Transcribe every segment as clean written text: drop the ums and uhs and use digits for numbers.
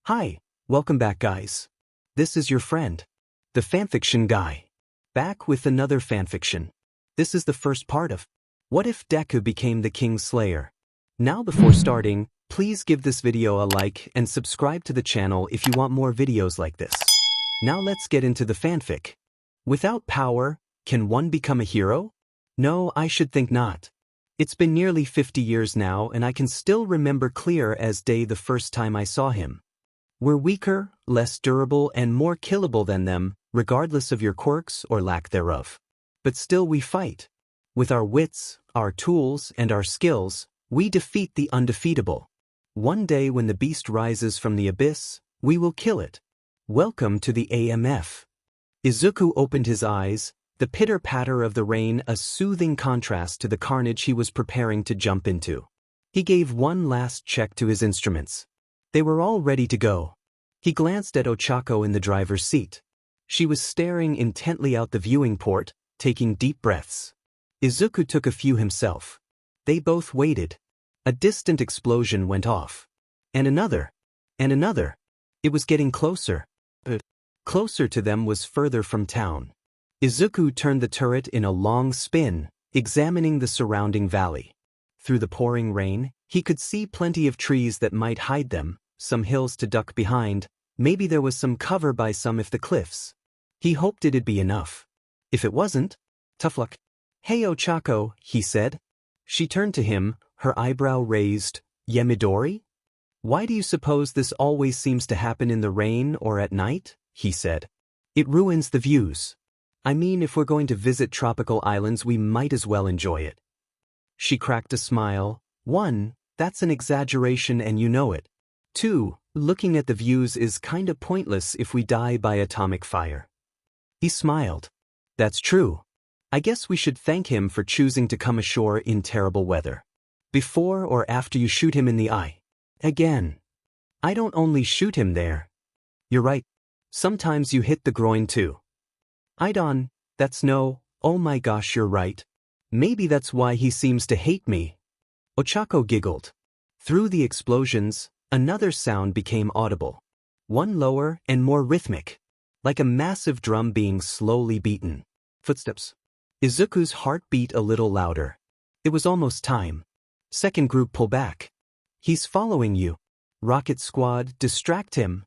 Hi, welcome back guys. This is your friend, the fanfiction guy. Back with another fanfiction. This is the first part of What If Deku Became the King Slayer? Now before starting, please give this video a like and subscribe to the channel if you want more videos like this. Now let's get into the fanfic. Without power, can one become a hero? No, I should think not. It's been nearly 50 years now and I can still remember clear as day the first time I saw him. We're weaker, less durable, and more killable than them, regardless of your quirks or lack thereof. But still we fight. With our wits, our tools, and our skills, we defeat the undefeatable. One day when the beast rises from the abyss, we will kill it. Welcome to the AMF. Izuku opened his eyes, the pitter-patter of the rain a soothing contrast to the carnage he was preparing to jump into. He gave one last check to his instruments. They were all ready to go. He glanced at Ochako in the driver's seat. She was staring intently out the viewing port, taking deep breaths. Izuku took a few himself. They both waited. A distant explosion went off. And another. And another. It was getting closer. But closer to them was further from town. Izuku turned the turret in a long spin, examining the surrounding valley. Through the pouring rain, he could see plenty of trees that might hide them, some hills to duck behind, maybe there was some cover by some of the cliffs. He hoped it'd be enough. If it wasn't, tough luck. Hey Ochako, he said. She turned to him, her eyebrow raised. Yemidori? Why do you suppose this always seems to happen in the rain or at night? He said. It ruins the views. I mean, if we're going to visit tropical islands, we might as well enjoy it. She cracked a smile. 1, that's an exaggeration and you know it. 2, looking at the views is kinda pointless if we die by atomic fire. He smiled. That's true. I guess we should thank him for choosing to come ashore in terrible weather. Before or after you shoot him in the eye. Again. I don't only shoot him there. You're right. Sometimes you hit the groin too. Idon, that's no, oh my gosh, you're right. Maybe that's why he seems to hate me. Ochako giggled. Through the explosions, another sound became audible. One lower and more rhythmic. Like a massive drum being slowly beaten. Footsteps. Izuku's heart beat a little louder. It was almost time. Second group, pull back. He's following you. Rocket Squad, distract him.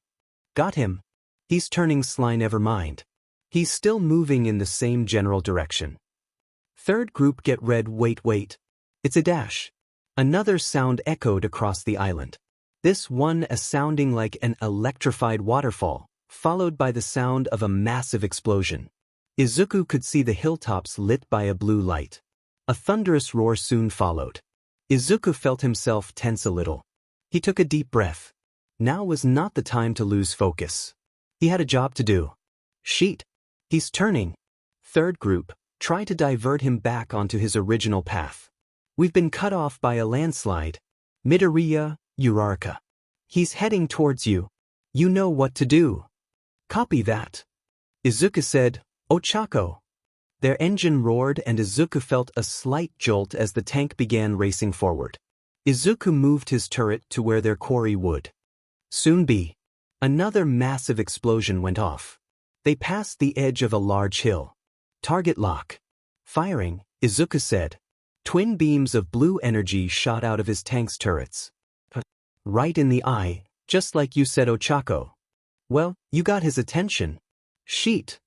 Got him. He's turning sly, never mind. He's still moving in the same general direction. Third group, get red, wait. It's a dash. Another sound echoed across the island. This one sounding like an electrified waterfall, followed by the sound of a massive explosion. Izuku could see the hilltops lit by a blue light. A thunderous roar soon followed. Izuku felt himself tense a little. He took a deep breath. Now was not the time to lose focus. He had a job to do. Sheet. He's turning. Third group, try to divert him back onto his original path. We've been cut off by a landslide. Midoriya, Uraraka. He's heading towards you. You know what to do. Copy that. Izuku said, Ochako. Their engine roared and Izuku felt a slight jolt as the tank began racing forward. Izuku moved his turret to where their quarry would soon be. Another massive explosion went off. They passed the edge of a large hill. Target lock. Firing, Izuku said. Twin beams of blue energy shot out of his tank's turrets. Right in the eye, just like you said, Ochako. Well, you got his attention. Sheet.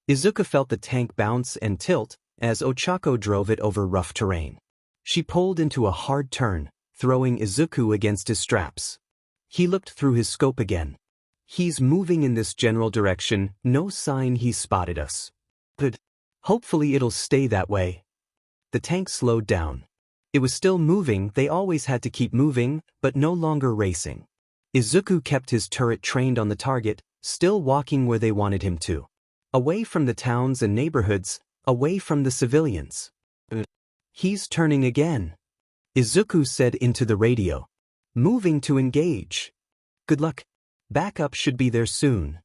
Izuku felt the tank bounce and tilt as Ochako drove it over rough terrain. She pulled into a hard turn, throwing Izuku against his straps. He looked through his scope again. He's moving in this general direction, no sign he spotted us. Good. Hopefully it'll stay that way. The tank slowed down. It was still moving, they always had to keep moving, but no longer racing. Izuku kept his turret trained on the target, still walking where they wanted him to. Away from the towns and neighborhoods, away from the civilians. He's turning again. Izuku said into the radio. Moving to engage. Good luck. Backup should be there soon.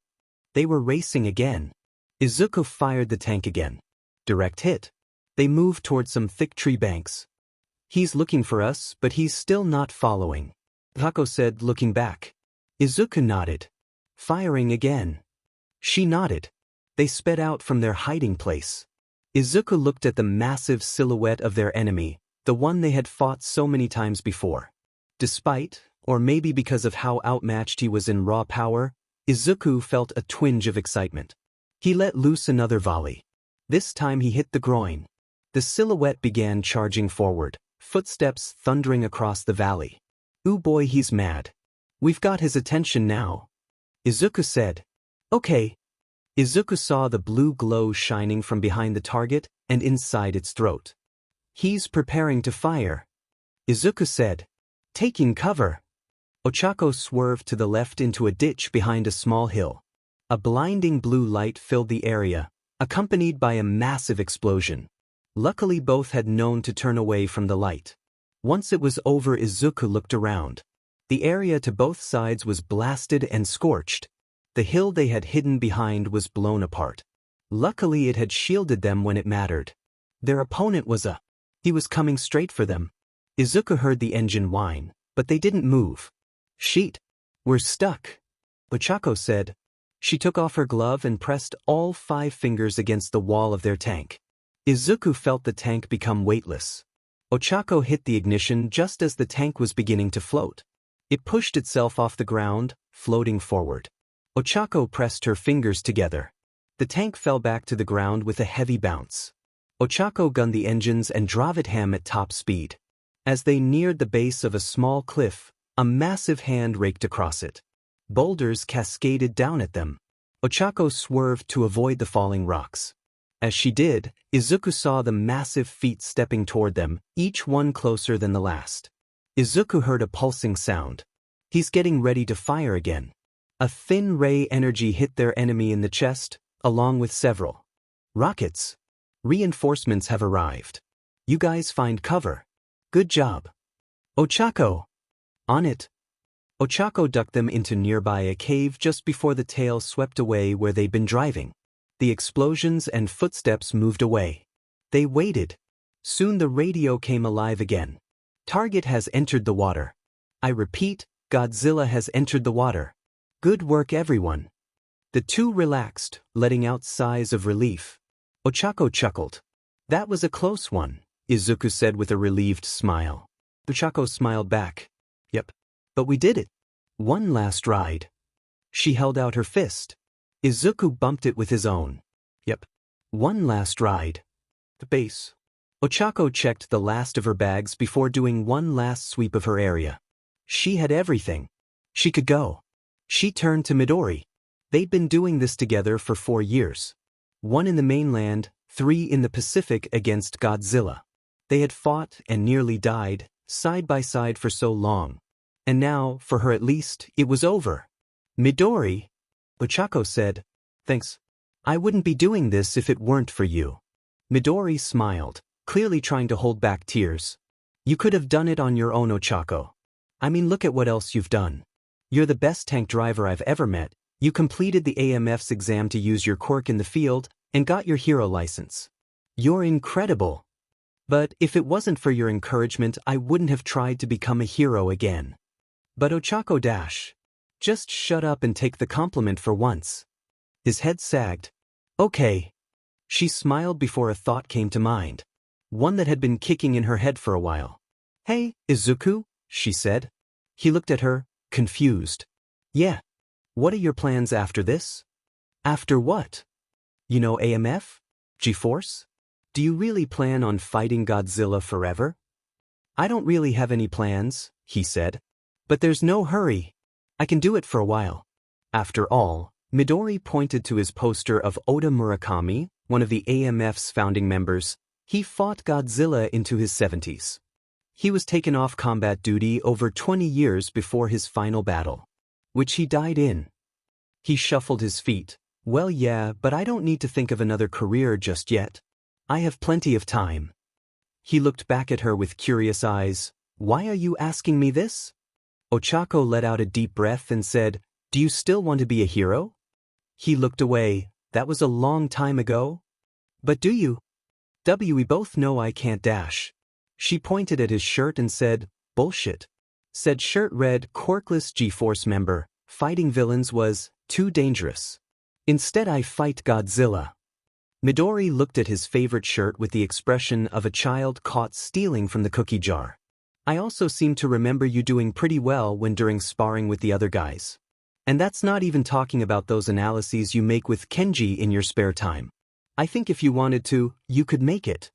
They were racing again. Izuku fired the tank again. Direct hit. They moved toward some thick tree banks. He's looking for us, but he's still not following. Kako said, looking back. Izuku nodded. Firing again. She nodded. They sped out from their hiding place. Izuku looked at the massive silhouette of their enemy, the one they had fought so many times before. Despite, or maybe because of how outmatched he was in raw power, Izuku felt a twinge of excitement. He let loose another volley. This time he hit the groin. The silhouette began charging forward, footsteps thundering across the valley. Ooh boy, he's mad. We've got his attention now. Izuku said. Okay. Izuku saw the blue glow shining from behind the target and inside its throat. He's preparing to fire. Izuku said. Taking cover. Ochako swerved to the left into a ditch behind a small hill. A blinding blue light filled the area, accompanied by a massive explosion. Luckily both had known to turn away from the light. Once it was over, Izuku looked around. The area to both sides was blasted and scorched. The hill they had hidden behind was blown apart. Luckily it had shielded them when it mattered. Their opponent was he was coming straight for them. Izuku heard the engine whine, but they didn't move. Sheet. We're stuck. Ochako said. She took off her glove and pressed all 5 fingers against the wall of their tank. Izuku felt the tank become weightless. Ochako hit the ignition just as the tank was beginning to float. It pushed itself off the ground, floating forward. Ochako pressed her fingers together. The tank fell back to the ground with a heavy bounce. Ochako gunned the engines and drove it ham at top speed. As they neared the base of a small cliff, a massive hand raked across it. Boulders cascaded down at them. Ochako swerved to avoid the falling rocks. As she did, Izuku saw the massive feet stepping toward them, each one closer than the last. Izuku heard a pulsing sound. He's getting ready to fire again. A thin ray energy hit their enemy in the chest, along with several rockets. Reinforcements have arrived. You guys find cover. Good job. Ochako. On it. Ochako ducked them into nearby a cave just before the tail swept away where they'd been driving. The explosions and footsteps moved away. They waited. Soon the radio came alive again. Target has entered the water. I repeat, Godzilla has entered the water. Good work everyone. The two relaxed, letting out sighs of relief. Ochako chuckled. That was a close one, Izuku said with a relieved smile. Ochako smiled back. Yep. But we did it. One last ride. She held out her fist. Izuku bumped it with his own. Yep. One last ride. The base. Ochako checked the last of her bags before doing one last sweep of her area. She had everything. She could go. She turned to Midori. They'd been doing this together for 4 years. 1 in the mainland, 3 in the Pacific against Godzilla. They had fought and nearly died, side by side for so long. And now, for her at least, it was over. Midori, Ochako said. Thanks. I wouldn't be doing this if it weren't for you. Midori smiled, clearly trying to hold back tears. You could have done it on your own, Ochako. I mean, look at what else you've done. You're the best tank driver I've ever met. You completed the AMF's exam to use your quirk in the field and got your hero license. You're incredible. But if it wasn't for your encouragement, I wouldn't have tried to become a hero again. But Ochako just shut up and take the compliment for once. His head sagged. Okay. She smiled before a thought came to mind. One that had been kicking in her head for a while. Hey, Izuku, she said. He looked at her, confused. Yeah. What are your plans after this? After what? You know AMF? G-Force? Do you really plan on fighting Godzilla forever? I don't really have any plans, he said. But there's no hurry. I can do it for a while. After all, Midori pointed to his poster of Oda Murakami, one of the AMF's founding members. He fought Godzilla into his 70s. He was taken off combat duty over 20 years before his final battle, which he died in. He shuffled his feet. Well, yeah, but I don't need to think of another career just yet. I have plenty of time. He looked back at her with curious eyes. Why are you asking me this? Ochako let out a deep breath and said, Do you still want to be a hero? He looked away. That was a long time ago. But do you? We both know I can't dash. She pointed at his shirt and said, Bullshit. Said shirt read, Quirkless G-Force member, Fighting villains was too dangerous. Instead I fight Godzilla. Midori looked at his favorite shirt with the expression of a child caught stealing from the cookie jar. I also seem to remember you doing pretty well when during sparring with the other guys. And that's not even talking about those analyses you make with Kenji in your spare time. I think if you wanted to, you could make it.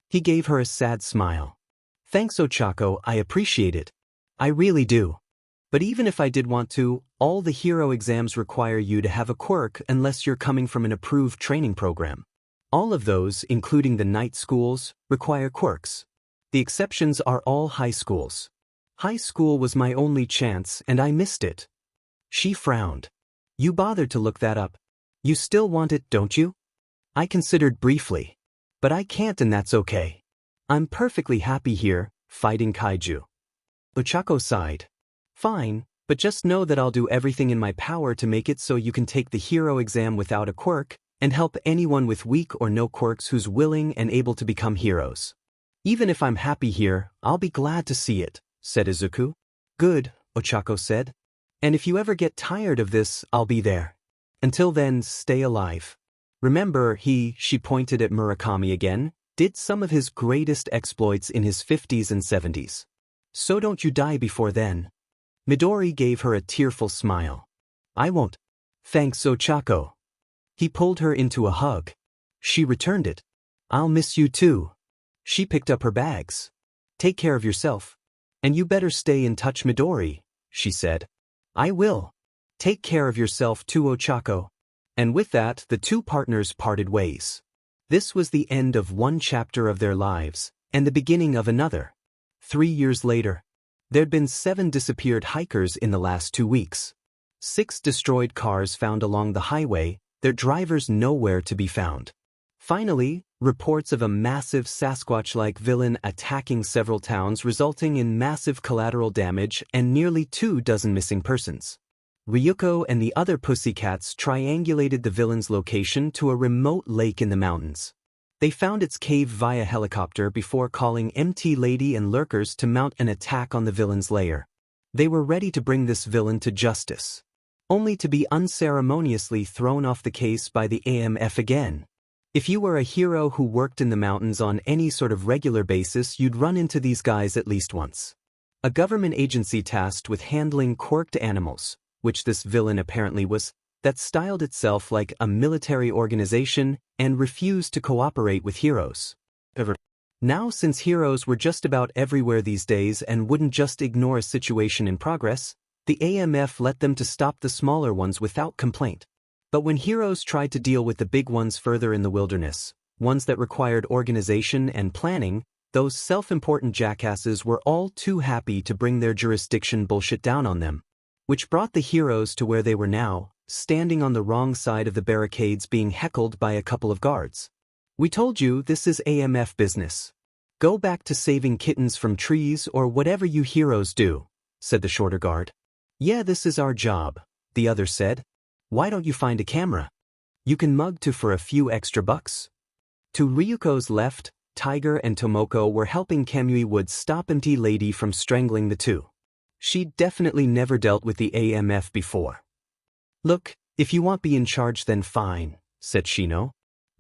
He gave her a sad smile. Thanks Ochako, I appreciate it. I really do. But even if I did want to, all the hero exams require you to have a quirk unless you're coming from an approved training program. All of those, including the night schools, require quirks. The exceptions are all high schools. High school was my only chance and I missed it. She frowned. You bothered to look that up. You still want it, don't you? I considered briefly. But I can't and that's okay. I'm perfectly happy here, fighting kaiju. Ochako sighed. Fine, but just know that I'll do everything in my power to make it so you can take the hero exam without a quirk, and help anyone with weak or no quirks who's willing and able to become heroes. Even if I'm happy here, I'll be glad to see it, said Izuku. Good, Ochako said. And if you ever get tired of this, I'll be there. Until then, stay alive. Remember, she pointed at Murakami again, did some of his greatest exploits in his 50s and 70s. So don't you die before then. Midori gave her a tearful smile. I won't. Thanks Ochako. He pulled her into a hug. She returned it. I'll miss you too. She picked up her bags. Take care of yourself. And you better stay in touch Midori, she said. I will. Take care of yourself too Ochako. And with that, the two partners parted ways. This was the end of one chapter of their lives, and the beginning of another. 3 years later, there'd been 7 disappeared hikers in the last 2 weeks. 6 destroyed cars found along the highway, their drivers nowhere to be found. Finally, reports of a massive Sasquatch-like villain attacking several towns resulting in massive collateral damage and nearly 24 missing persons. Ryuko and the other pussycats triangulated the villain's location to a remote lake in the mountains. They found its cave via helicopter before calling MT Lady and lurkers to mount an attack on the villain's lair. They were ready to bring this villain to justice, only to be unceremoniously thrown off the case by the AMF again. If you were a hero who worked in the mountains on any sort of regular basis, you'd run into these guys at least once. A government agency tasked with handling quirked animals, which this villain apparently was, that styled itself like a military organization and refused to cooperate with heroes. Now, since heroes were just about everywhere these days and wouldn't just ignore a situation in progress, the AMF let them to stop the smaller ones without complaint. But when heroes tried to deal with the big ones further in the wilderness, ones that required organization and planning, those self-important jackasses were all too happy to bring their jurisdiction bullshit down on them. Which brought the heroes to where they were now, standing on the wrong side of the barricades being heckled by a couple of guards. We told you this is AMF business. Go back to saving kittens from trees or whatever you heroes do, said the shorter guard. Yeah, this is our job, the other said. Why don't you find a camera? You can mug to for a few extra bucks. To Ryuko's left, Tiger and Tomoko were helping Kamui Wood stop MT Lady from strangling the two. She'd definitely never dealt with the AMF before. Look, if you want be in charge then fine, said Shino.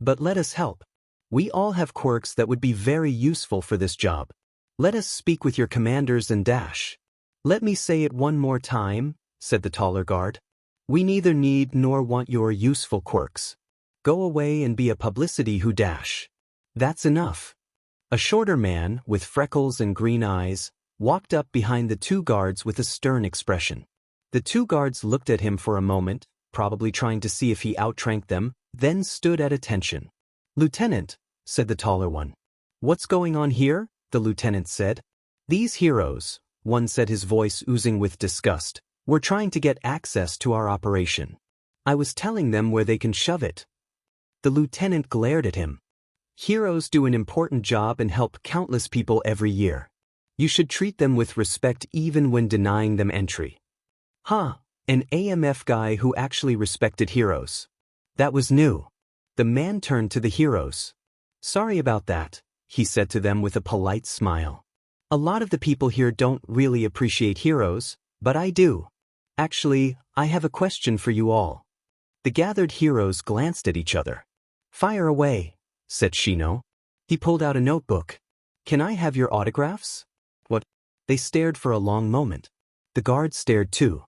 But let us help. We all have quirks that would be very useful for this job. Let us speak with your commanders and dash. Let me say it one more time, said the taller guard. We neither need nor want your useful quirks. Go away and be a publicity who dash. That's enough. A shorter man, with freckles and green eyes, walked up behind the two guards with a stern expression. The two guards looked at him for a moment, probably trying to see if he outranked them, then stood at attention. Lieutenant, said the taller one. What's going on here? The lieutenant said. These heroes, one said, his voice oozing with disgust, were trying to get access to our operation. I was telling them where they can shove it. The lieutenant glared at him. Heroes do an important job and help countless people every year. You should treat them with respect even when denying them entry. Huh, an AMF guy who actually respected heroes. That was new. The man turned to the heroes. Sorry about that, he said to them with a polite smile. A lot of the people here don't really appreciate heroes, but I do. Actually, I have a question for you all. The gathered heroes glanced at each other. Fire away, said Shino. He pulled out a notebook. Can I have your autographs? What? They stared for a long moment. The guards stared too.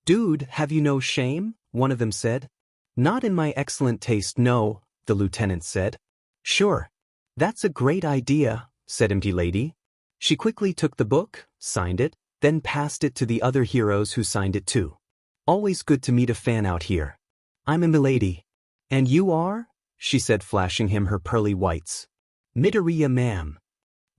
Dude, have you no shame? One of them said. Not in my excellent taste, no, the lieutenant said. Sure. That's a great idea, said Empty Lady. She quickly took the book, signed it, then passed it to the other heroes who signed it too. Always good to meet a fan out here. I'm a milady. And you are? She said, flashing him her pearly whites. Midoriya, ma'am.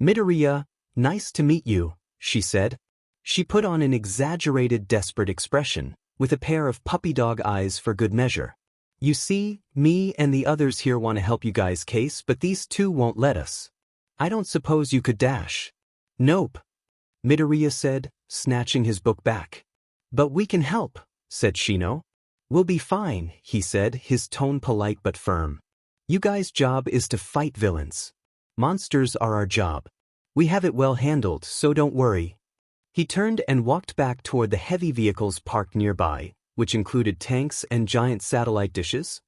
Midoriya, nice to meet you, she said. She put on an exaggerated, desperate expression, with a pair of puppy dog eyes for good measure. You see, me and the others here want to help you guys case, but these two won't let us. I don't suppose you could dash. Nope. Midoriya said, snatching his book back. But we can help, said Shino. We'll be fine, he said, his tone polite but firm. You guys' job is to fight villains. Monsters are our job. We have it well handled, so don't worry. He turned and walked back toward the heavy vehicles parked nearby, which included tanks and giant satellite dishes.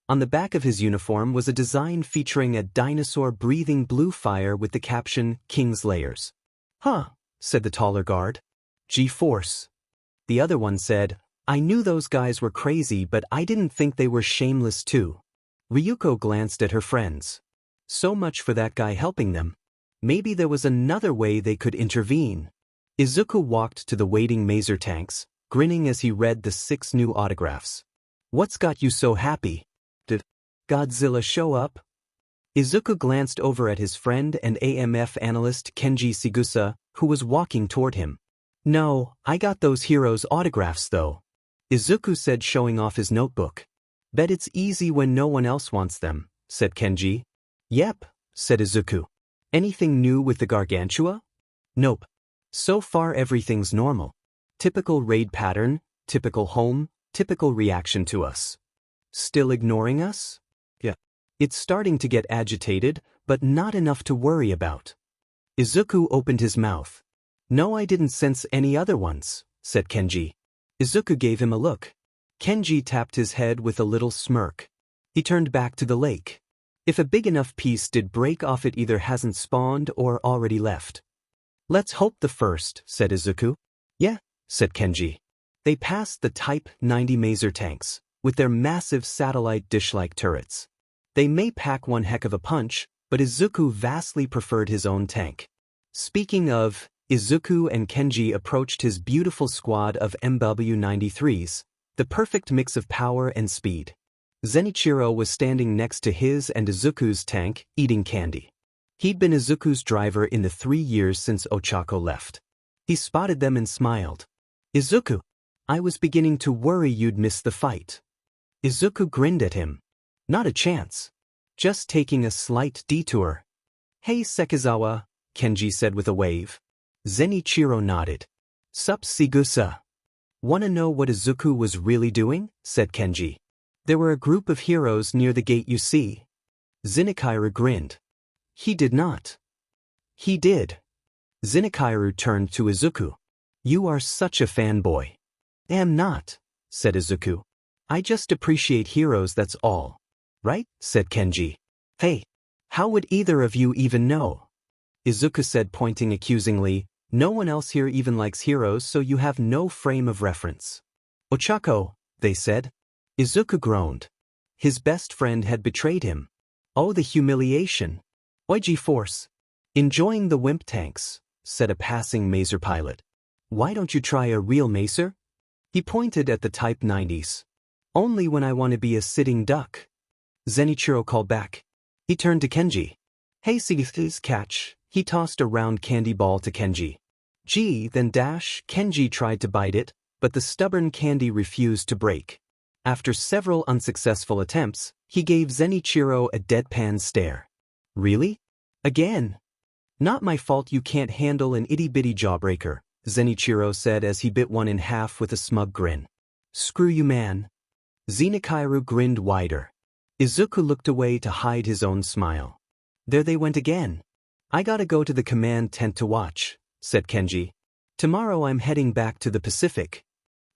On the back of his uniform was a design featuring a dinosaur breathing blue fire with the caption, King's Layers. Huh, said the taller guard. G-Force. The other one said, I knew those guys were crazy, but I didn't think they were shameless too. Ryuko glanced at her friends. So much for that guy helping them. Maybe there was another way they could intervene. Izuku walked to the waiting maser tanks, grinning as he read the 6 new autographs. What's got you so happy? Did Godzilla show up? Izuku glanced over at his friend and AMF analyst Kenji Sigusa, who was walking toward him. No, I got those heroes' autographs though. Izuku said, showing off his notebook. Bet it's easy when no one else wants them, said Kenji. Yep, said Izuku. Anything new with the Gargantua? Nope. So far everything's normal. Typical raid pattern, typical home, typical reaction to us. Still ignoring us? Yeah. It's starting to get agitated, but not enough to worry about. Izuku opened his mouth. No, I didn't sense any other ones, said Kenji. Izuku gave him a look. Kenji tapped his head with a little smirk. He turned back to the lake. If a big enough piece did break off, it either hasn't spawned or already left. Let's hope the first, said Izuku. Yeah, said Kenji. They passed the Type 90 maser tanks, with their massive satellite dish-like turrets. They may pack one heck of a punch, but Izuku vastly preferred his own tank. Speaking of, Izuku and Kenji approached his beautiful squad of MW-93s, the perfect mix of power and speed. Zenichiro was standing next to his and Izuku's tank, eating candy. He'd been Izuku's driver in the 3 years since Ochako left. He spotted them and smiled. Izuku, I was beginning to worry you'd miss the fight. Izuku grinned at him. Not a chance. Just taking a slight detour. Hey Sekizawa, Kenji said with a wave. Zenichiro nodded. Sup Sigusa. Wanna know what Izuku was really doing? Said Kenji. There were a group of heroes near the gate, you see. Zenitaro grinned. He did not. He did. Zenitaro turned to Izuku. You are such a fanboy. Am not, said Izuku. I just appreciate heroes, that's all. Right? Said Kenji. Hey, how would either of you even know? Izuku said, pointing accusingly. No one else here even likes heroes, so you have no frame of reference. Ochako, they said. Izuku groaned. His best friend had betrayed him. Oh, the humiliation. Oiji Force. Enjoying the wimp tanks, said a passing maser pilot. Why don't you try a real maser? He pointed at the Type 90s. Only when I want to be a sitting duck. Zenichiro called back. He turned to Kenji. Hey, Sigith's catch. He tossed a round candy ball to Kenji. Gee, then dash. Kenji tried to bite it, but the stubborn candy refused to break. After several unsuccessful attempts, he gave Zenichiro a deadpan stare. Really? Again? Not my fault you can't handle an itty-bitty jawbreaker, Zenichiro said as he bit one in half with a smug grin. Screw you, man. Zenitaro grinned wider. Izuku looked away to hide his own smile. There they went again. I gotta go to the command tent to watch, said Kenji. Tomorrow I'm heading back to the Pacific.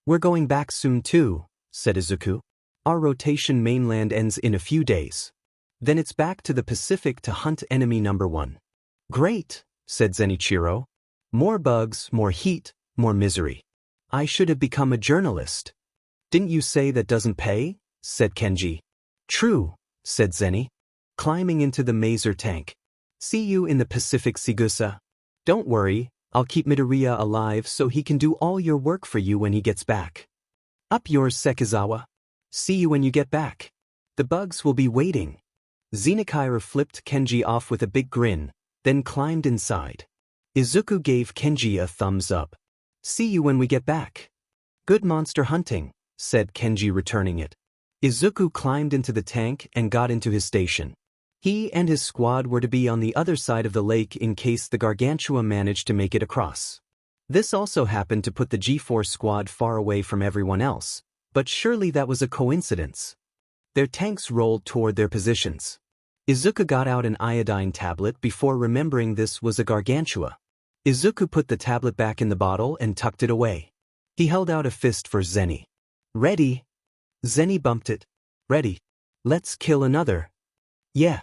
We're going back soon too, said Izuku. Our rotation mainland ends in a few days. Then it's back to the Pacific to hunt enemy number 1. Great, said Zenichiro. More bugs, more heat, more misery. I should have become a journalist. Didn't you say that doesn't pay? Said Kenji. True, said Zeni, climbing into the mazer tank. See you in the Pacific, Sigusa. Don't worry, I'll keep Midoriya alive so he can do all your work for you when he gets back. Up yours, Sekizawa. See you when you get back. The bugs will be waiting. Zenikaira flipped Kenji off with a big grin, then climbed inside. Izuku gave Kenji a thumbs up. See you when we get back. Good monster hunting, said Kenji, returning it. Izuku climbed into the tank and got into his station. He and his squad were to be on the other side of the lake in case the Gargantua managed to make it across. This also happened to put the G-Force squad far away from everyone else, but surely that was a coincidence. Their tanks rolled toward their positions. Izuku got out an iodine tablet before remembering this was a Gargantua. Izuku put the tablet back in the bottle and tucked it away. He held out a fist for Zeni. Ready? Zeni bumped it. Ready. Let's kill another. Yeah.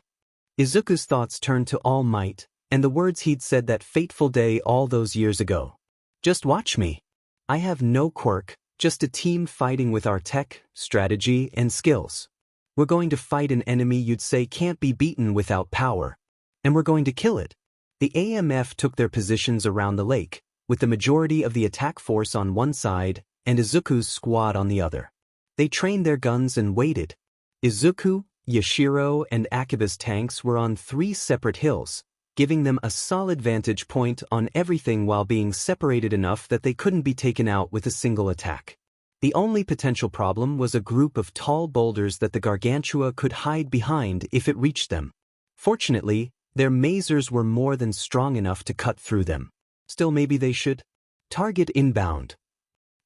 Izuku's thoughts turned to All Might, and the words he'd said that fateful day all those years ago. Just watch me. I have no quirk, just a team fighting with our tech, strategy, and skills. We're going to fight an enemy you'd say can't be beaten without power. And we're going to kill it. The AMF took their positions around the lake, with the majority of the attack force on one side and Izuku's squad on the other. They trained their guns and waited. Izuku, Yashiro, and Akiba's tanks were on 3 separate hills, giving them a solid vantage point on everything while being separated enough that they couldn't be taken out with a single attack. The only potential problem was a group of tall boulders that the Gargantua could hide behind if it reached them. Fortunately, their mazers were more than strong enough to cut through them. Still, maybe they should. Target inbound.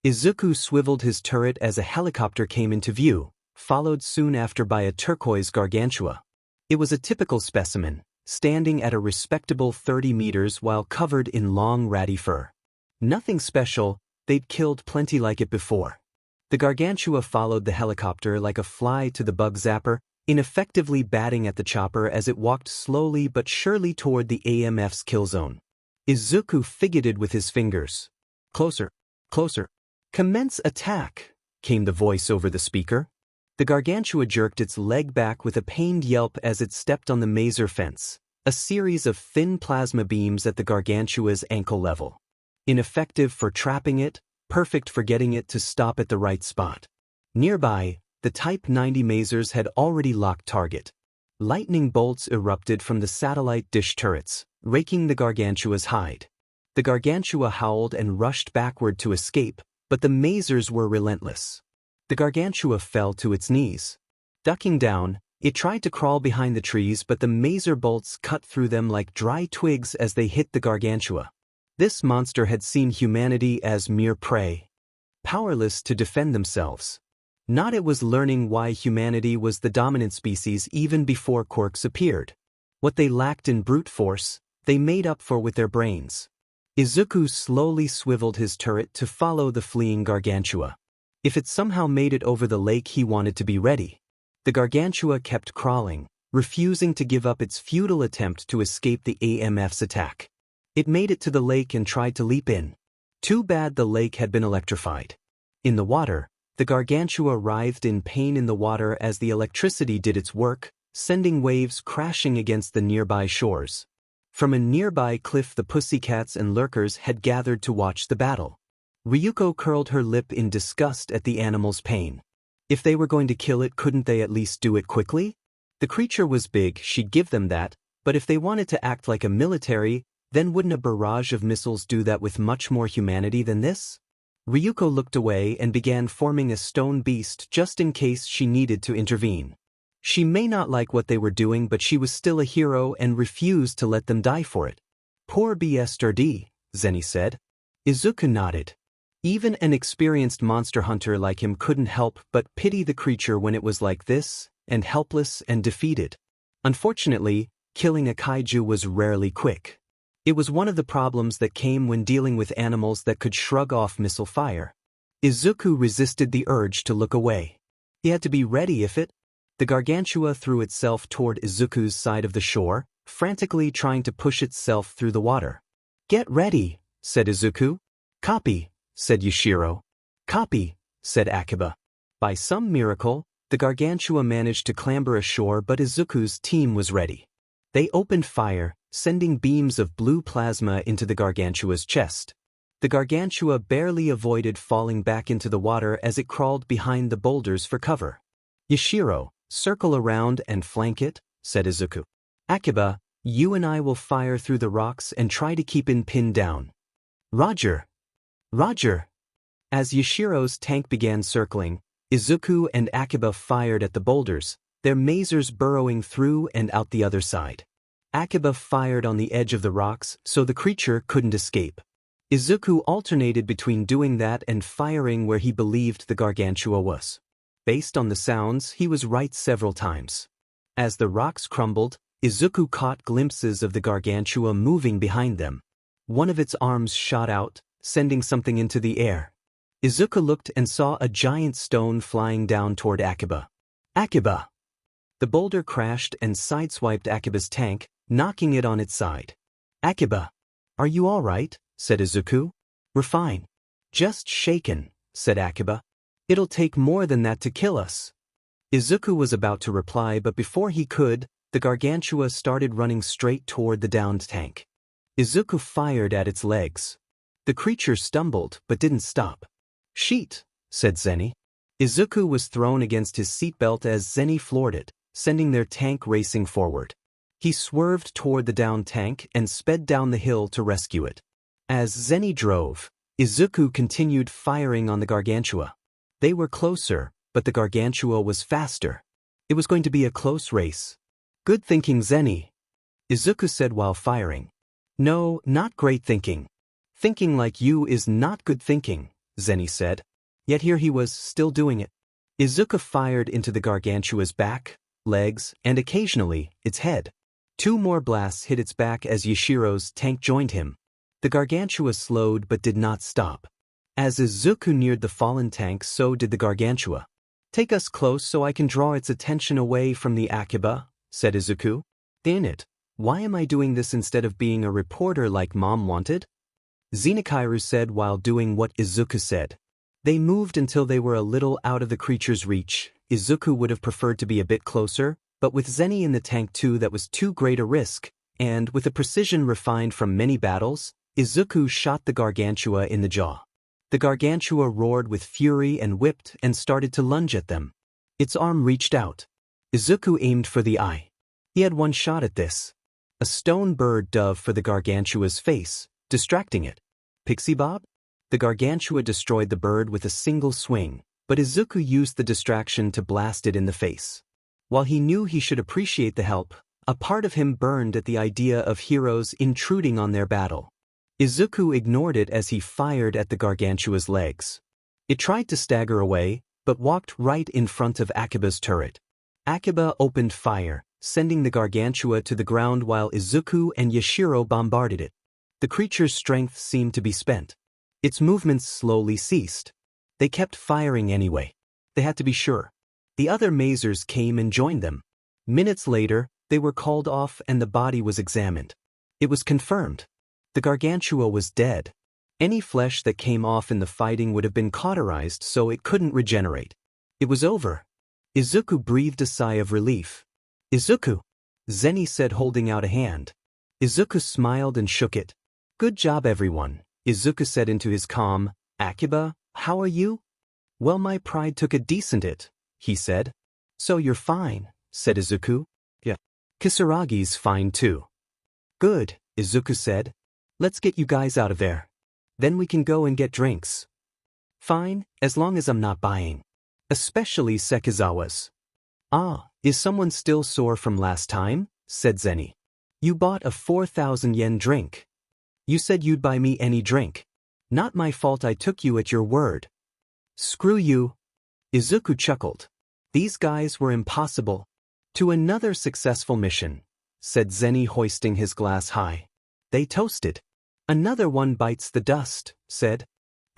Izuku swiveled his turret as a helicopter came into view, followed soon after by a turquoise Gargantua. It was a typical specimen, standing at a respectable 30 meters while covered in long ratty fur. Nothing special, they'd killed plenty like it before. The Gargantua followed the helicopter like a fly to the bug zapper, ineffectively batting at the chopper as it walked slowly but surely toward the AMF's kill zone. Izuku fidgeted with his fingers. Closer, closer. Commence attack, came the voice over the speaker. The Gargantua jerked its leg back with a pained yelp as it stepped on the mazer fence, a series of thin plasma beams at the Gargantua's ankle level. Ineffective for trapping it, perfect for getting it to stop at the right spot. Nearby, the Type 90 mazers had already locked target. Lightning bolts erupted from the satellite dish turrets, raking the Gargantua's hide. The Gargantua howled and rushed backward to escape, but the mazers were relentless. The Gargantua fell to its knees. Ducking down, it tried to crawl behind the trees, but the mazer bolts cut through them like dry twigs as they hit the Gargantua. This monster had seen humanity as mere prey, powerless to defend themselves. Not it was learning why humanity was the dominant species even before quirks appeared. What they lacked in brute force, they made up for with their brains. Izuku slowly swiveled his turret to follow the fleeing Gargantua. If it somehow made it over the lake, he wanted to be ready. The Gargantua kept crawling, refusing to give up its futile attempt to escape the AMF's attack. It made it to the lake and tried to leap in. Too bad the lake had been electrified. In the water, the Gargantua writhed in pain in the water as the electricity did its work, sending waves crashing against the nearby shores. From a nearby cliff, the pussycats and lurkers had gathered to watch the battle. Ryuko curled her lip in disgust at the animal's pain. If they were going to kill it, couldn't they at least do it quickly? The creature was big, she'd give them that, but if they wanted to act like a military, then wouldn't a barrage of missiles do that with much more humanity than this? Ryuko looked away and began forming a stone beast just in case she needed to intervene. She may not like what they were doing, but she was still a hero and refused to let them die for it. Poor BSRD, Zeni said. Izuku nodded. Even an experienced monster hunter like him couldn't help but pity the creature when it was like this, and helpless and defeated. Unfortunately, killing a kaiju was rarely quick. It was one of the problems that came when dealing with animals that could shrug off missile fire. Izuku resisted the urge to look away. He had to be ready if it. The gargantua threw itself toward Izuku's side of the shore, frantically trying to push itself through the water. "Get ready," said Izuku. "Copy," said Yashiro. "Copy," said Akiba. By some miracle, the gargantua managed to clamber ashore, but Izuku's team was ready. They opened fire, sending beams of blue plasma into the gargantua's chest. The gargantua barely avoided falling back into the water as it crawled behind the boulders for cover. "Yashiro, circle around and flank it," said Izuku. "Akiba, you and I will fire through the rocks and try to keep it pinned down." "Roger." "Roger." As Yashiro's tank began circling, Izuku and Akiba fired at the boulders, their masers burrowing through and out the other side. Akiba fired on the edge of the rocks so the creature couldn't escape. Izuku alternated between doing that and firing where he believed the gargantua was. Based on the sounds, he was right several times. As the rocks crumbled, Izuku caught glimpses of the gargantua moving behind them. One of its arms shot out, sending something into the air. Izuku looked and saw a giant stone flying down toward Akiba. "Akiba!" The boulder crashed and sideswiped Akiba's tank, knocking it on its side. "Akiba, are you all right?" said Izuku. "We're fine. Just shaken," said Akiba. "It'll take more than that to kill us." Izuku was about to reply, but before he could, the gargantua started running straight toward the downed tank. Izuku fired at its legs. The creature stumbled but didn't stop. "Sheet," said Zenny. Izuku was thrown against his seatbelt as Zenny floored it, sending their tank racing forward. He swerved toward the downed tank and sped down the hill to rescue it. As Zenny drove, Izuku continued firing on the gargantua. They were closer, but the gargantua was faster. It was going to be a close race. "Good thinking, Zenny," Izuku said while firing. "No, not great thinking. Thinking like you is not good thinking," Zenny said. Yet here he was, still doing it. Izuku fired into the gargantua's back, legs, and occasionally, its head. 2 more blasts hit its back as Yashiro's tank joined him. The gargantua slowed but did not stop. As Izuku neared the fallen tank, so did the gargantua. "Take us close so I can draw its attention away from the Akiba," said Izuku. "Damn it, why am I doing this instead of being a reporter like Mom wanted?" Zenokairu said while doing what Izuku said. They moved until they were a little out of the creature's reach. Izuku would have preferred to be a bit closer, but with Zenny in the tank too, that was too great a risk, and with a precision refined from many battles, Izuku shot the gargantua in the jaw. The gargantua roared with fury and whipped and started to lunge at them. Its arm reached out. Izuku aimed for the eye. He had one shot at this. A stone bird dove for the gargantua's face, distracting it. Pixie Bob? The gargantua destroyed the bird with a single swing, but Izuku used the distraction to blast it in the face. While he knew he should appreciate the help, a part of him burned at the idea of heroes intruding on their battle. Izuku ignored it as he fired at the gargantua's legs. It tried to stagger away, but walked right in front of Akiba's turret. Akiba opened fire, sending the gargantua to the ground while Izuku and Yashiro bombarded it. The creature's strength seemed to be spent. Its movements slowly ceased. They kept firing anyway. They had to be sure. The other masers came and joined them. Minutes later, they were called off and the body was examined. It was confirmed. The gargantua was dead. Any flesh that came off in the fighting would have been cauterized so it couldn't regenerate. It was over. Izuku breathed a sigh of relief. "Izuku," Zenny said holding out a hand. Izuku smiled and shook it. "Good job everyone," Izuku said into his calm. "Akiba, how are you?" "Well, my pride took a decent hit," he said. "So you're fine," said Izuku. "Yeah. Kisaragi's fine too." "Good," Izuku said. "Let's get you guys out of there. Then we can go and get drinks." "Fine, as long as I'm not buying. Especially Sekizawa's." "Ah, is someone still sore from last time?" said Zenny. "You bought a 4,000 yen drink. You said you'd buy me any drink. Not my fault I took you at your word." "Screw you." Izuku chuckled. These guys were impossible. "To another successful mission," said Zenny, hoisting his glass high. They toasted. "Another one bites the dust," said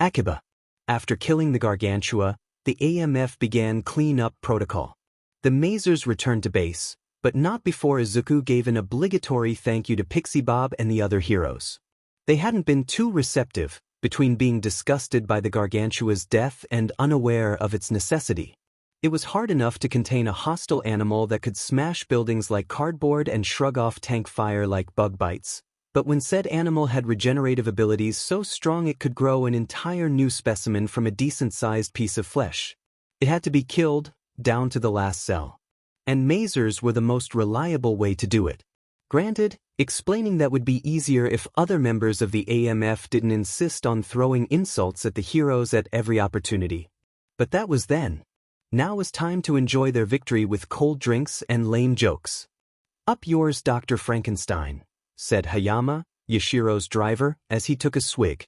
Akiba. After killing the Gargantua, the AMF began clean-up protocol. The Mazers returned to base, but not before Izuku gave an obligatory thank you to Pixie Bob and the other heroes. They hadn't been too receptive, between being disgusted by the Gargantua's death and unaware of its necessity. It was hard enough to contain a hostile animal that could smash buildings like cardboard and shrug off tank fire like bug bites, but when said animal had regenerative abilities so strong it could grow an entire new specimen from a decent-sized piece of flesh, it had to be killed, down to the last cell. And Mazers were the most reliable way to do it. Granted, explaining that would be easier if other members of the AMF didn't insist on throwing insults at the heroes at every opportunity. But that was then. Now was time to enjoy their victory with cold drinks and lame jokes. "Up yours, Dr. Frankenstein," said Hayama, Yashiro's driver, as he took a swig.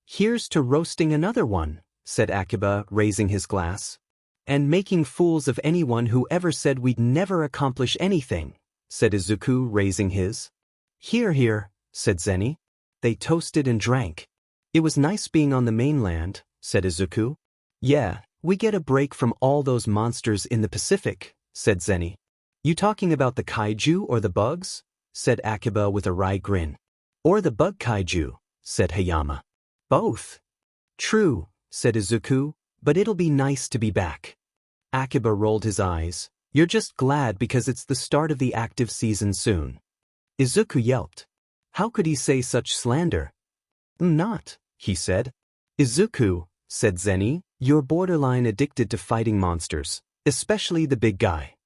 "Here's to roasting another one," said Akiba, raising his glass. "And making fools of anyone who ever said we'd never accomplish anything," said Izuku, raising his. "Hear, hear," said Zenny. They toasted and drank. "It was nice being on the mainland," said Izuku. "Yeah, we get a break from all those monsters in the Pacific," said Zenny. "You talking about the kaiju or the bugs?" said Akiba with a wry grin. "Or the bug kaiju," said Hayama. "Both." "True," said Izuku, "but it'll be nice to be back." Akiba rolled his eyes. "You're just glad because it's the start of the active season soon." Izuku yelped. How could he say such slander? "Not," he said. "Izuku," said Zenny, "you're borderline addicted to fighting monsters, especially the big guy."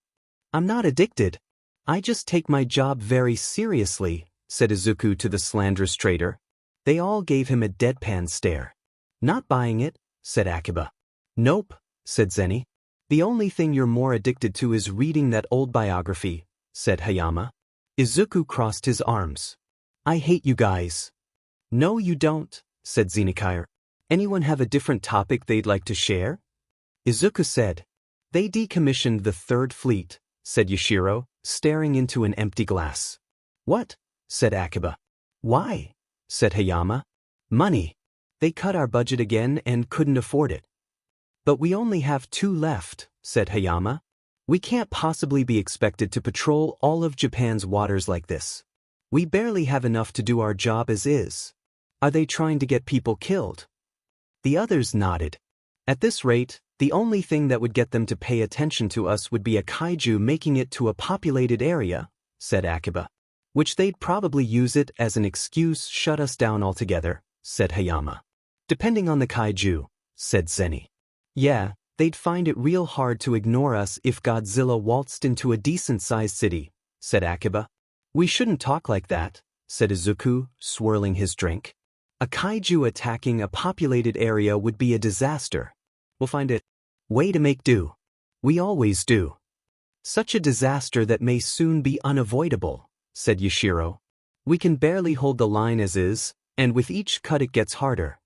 "I'm not addicted. I just take my job very seriously," said Izuku to the slanderous traitor. They all gave him a deadpan stare. "Not buying it," said Akiba. "Nope," said Zenny. "The only thing you're more addicted to is reading that old biography," said Hayama. Izuku crossed his arms. "I hate you guys." "No you don't," said Zenikair. "Anyone have a different topic they'd like to share?" Izuku said. "They decommissioned the Third Fleet," said Yashiro, staring into an empty glass. "What?" said Akiba. "Why?" said Hayama. "Money. They cut our budget again and couldn't afford it." "But we only have 2 left," said Hayama. "We can't possibly be expected to patrol all of Japan's waters like this. We barely have enough to do our job as is. Are they trying to get people killed?" The others nodded. "At this rate, the only thing that would get them to pay attention to us would be a kaiju making it to a populated area," said Akiba. "Which they'd probably use it as an excuse shut us down altogether," said Hayama. "Depending on the kaiju," said Zenny. "Yeah, they'd find it real hard to ignore us if Godzilla waltzed into a decent-sized city," said Akiba. "We shouldn't talk like that," said Izuku, swirling his drink. "A kaiju attacking a populated area would be a disaster. We'll find a way to make do. We always do. Such a disaster that may soon be unavoidable," said Yashiro. "We can barely hold the line as is, and with each cut it gets harder."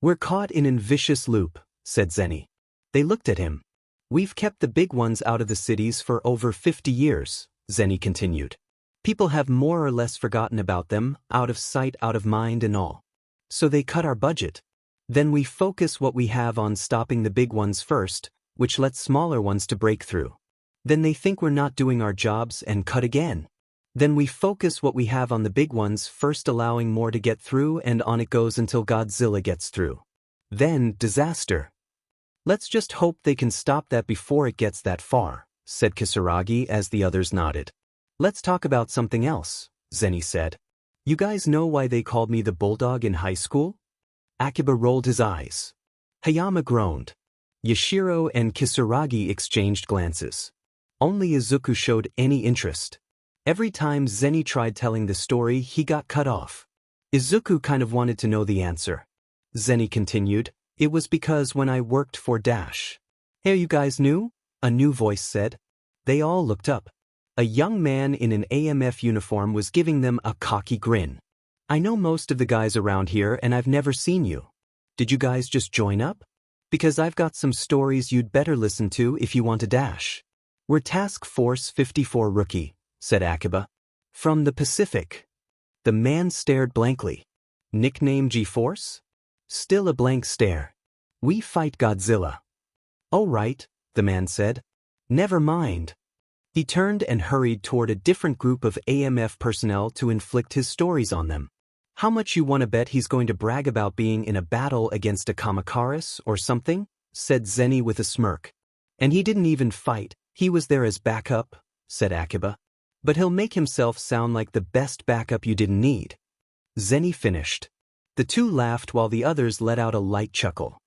"We're caught in a vicious loop," said Zenny. They looked at him. "We've kept the big ones out of the cities for over 50 years, Zenny continued. "People have more or less forgotten about them, out of sight, out of mind and all. So they cut our budget. Then we focus what we have on stopping the big ones first, which lets smaller ones to break through. Then they think we're not doing our jobs and cut again. Then we focus what we have on the big ones first, allowing more to get through, and on it goes until Godzilla gets through. Then disaster. Let's just hope they can stop that before it gets that far," said Kisaragi as the others nodded. "Let's talk about something else," Zenny said. "You guys know why they called me the Bulldog in high school?" Akiba rolled his eyes. Hayama groaned. Yashiro and Kisaragi exchanged glances. Only Izuku showed any interest. Every time Zenny tried telling the story, he got cut off. Izuku kind of wanted to know the answer. Zenny continued, "It was because when I worked for Dash." "Hey, you guys knew?" a new voice said. They all looked up. A young man in an AMF uniform was giving them a cocky grin. "I know most of the guys around here and I've never seen you. Did you guys just join up? Because I've got some stories you'd better listen to if you want to Dash. We're Task Force 54 Rookie," said Akiba. "From the Pacific." The man stared blankly. "Nickname G-Force?" Still a blank stare. We fight Godzilla. Oh right, the man said. Never mind. He turned and hurried toward a different group of AMF personnel to inflict his stories on them. How much you want to bet he's going to brag about being in a battle against a Kamikaris or something? Said Zenny with a smirk. And he didn't even fight, he was there as backup, said Akiba. But he'll make himself sound like the best backup you didn't need. Zenny finished. The two laughed while the others let out a light chuckle.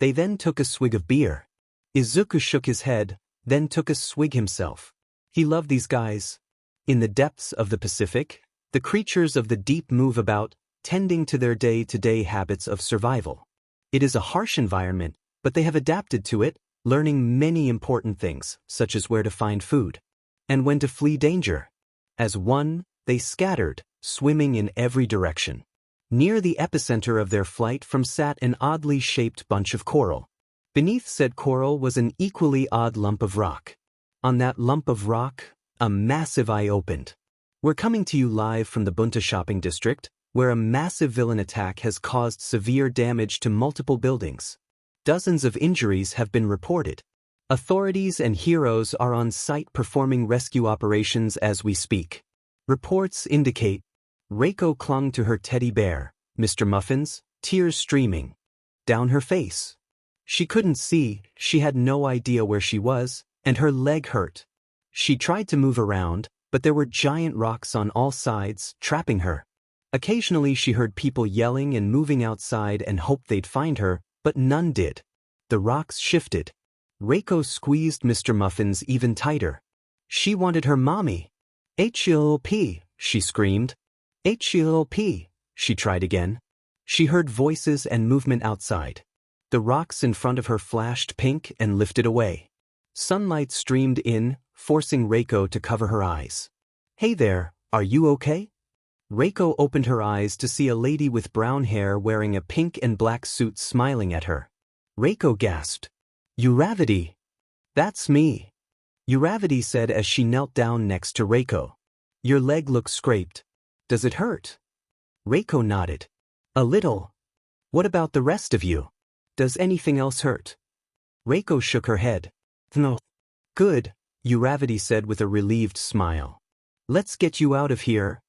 They then took a swig of beer. Izuku shook his head, then took a swig himself. He loved these guys. In the depths of the Pacific, the creatures of the deep move about, tending to their day-to-day habits of survival. It is a harsh environment, but they have adapted to it, learning many important things, such as where to find food and when to flee danger. As one, they scattered, swimming in every direction. Near the epicenter of their flight from sat an oddly shaped bunch of coral. Beneath said coral was an equally odd lump of rock. On that lump of rock, a massive eye opened. We're coming to you live from the Bunta shopping district, where a massive villain attack has caused severe damage to multiple buildings. Dozens of injuries have been reported. Authorities and heroes are on site performing rescue operations as we speak. Reports indicate. Reiko clung to her teddy bear, Mr. Muffins, tears streaming down her face. She couldn't see, she had no idea where she was, and her leg hurt. She tried to move around, but there were giant rocks on all sides, trapping her. Occasionally she heard people yelling and moving outside and hoped they'd find her, but none did. The rocks shifted. Reiko squeezed Mr. Muffins even tighter. She wanted her mommy. H-E-L-P, she screamed. H-E-L-P, she tried again. She heard voices and movement outside. The rocks in front of her flashed pink and lifted away. Sunlight streamed in, forcing Reiko to cover her eyes. Hey there, are you okay? Reiko opened her eyes to see a lady with brown hair wearing a pink and black suit smiling at her. Reiko gasped. Uravity. That's me. Uravity said as she knelt down next to Reiko. Your leg looks scraped. Does it hurt? Reiko nodded. A little. What about the rest of you? Does anything else hurt? Reiko shook her head. No. Good, Uravity said with a relieved smile. Let's get you out of here.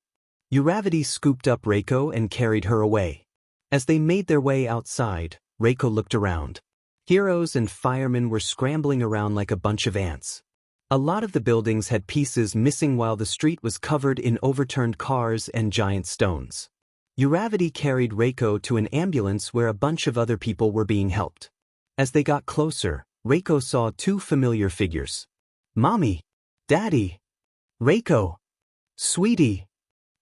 Uravity scooped up Reiko and carried her away. As they made their way outside, Reiko looked around. Heroes and firemen were scrambling around like a bunch of ants. A lot of the buildings had pieces missing while the street was covered in overturned cars and giant stones. Uravity carried Reiko to an ambulance where a bunch of other people were being helped. As they got closer, Reiko saw two familiar figures. Mommy! Daddy! Reiko! Sweetie!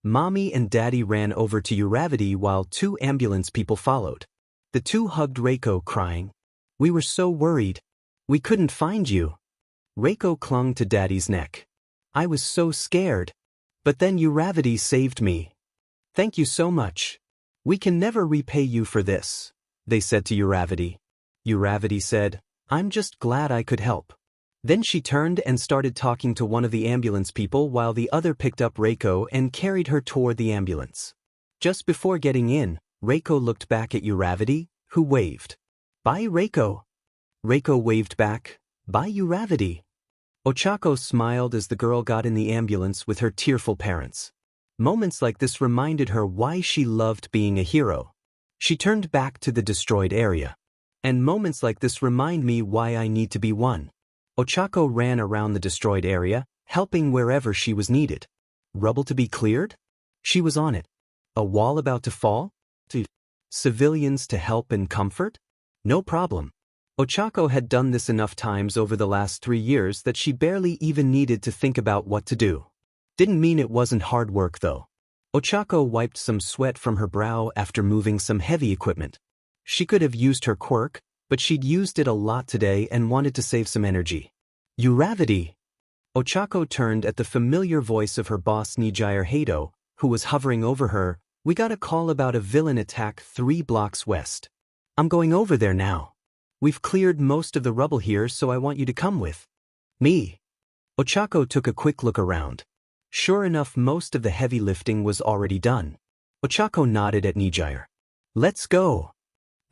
Mommy and Daddy ran over to Uravity while two ambulance people followed. The two hugged Reiko, crying. We were so worried. We couldn't find you. Reiko clung to Daddy's neck. I was so scared. But then Uravity saved me. Thank you so much. We can never repay you for this, they said to Uravity. Uravity said, I'm just glad I could help. Then she turned and started talking to one of the ambulance people while the other picked up Reiko and carried her toward the ambulance. Just before getting in, Reiko looked back at Uravity, who waved. Bye, Reiko. Reiko waved back. Bye, Uravity. Ochako smiled as the girl got in the ambulance with her tearful parents. Moments like this reminded her why she loved being a hero. She turned back to the destroyed area. And moments like this remind me why I need to be one. Ochako ran around the destroyed area, helping wherever she was needed. Rubble to be cleared? She was on it. A wall about to fall? Civilians to help and comfort? No problem. Ochako had done this enough times over the last 3 years that she barely even needed to think about what to do. Didn't mean it wasn't hard work though. Ochako wiped some sweat from her brow after moving some heavy equipment. She could have used her quirk, but she'd used it a lot today and wanted to save some energy. Uravity! Ochako turned at the familiar voice of her boss Nijire Hato, who was hovering over her. We got a call about a villain attack 3 blocks west. I'm going over there now. We've cleared most of the rubble here, so I want you to come with me. Ochako took a quick look around. Sure enough, most of the heavy lifting was already done. Ochako nodded at Nijire. Let's go.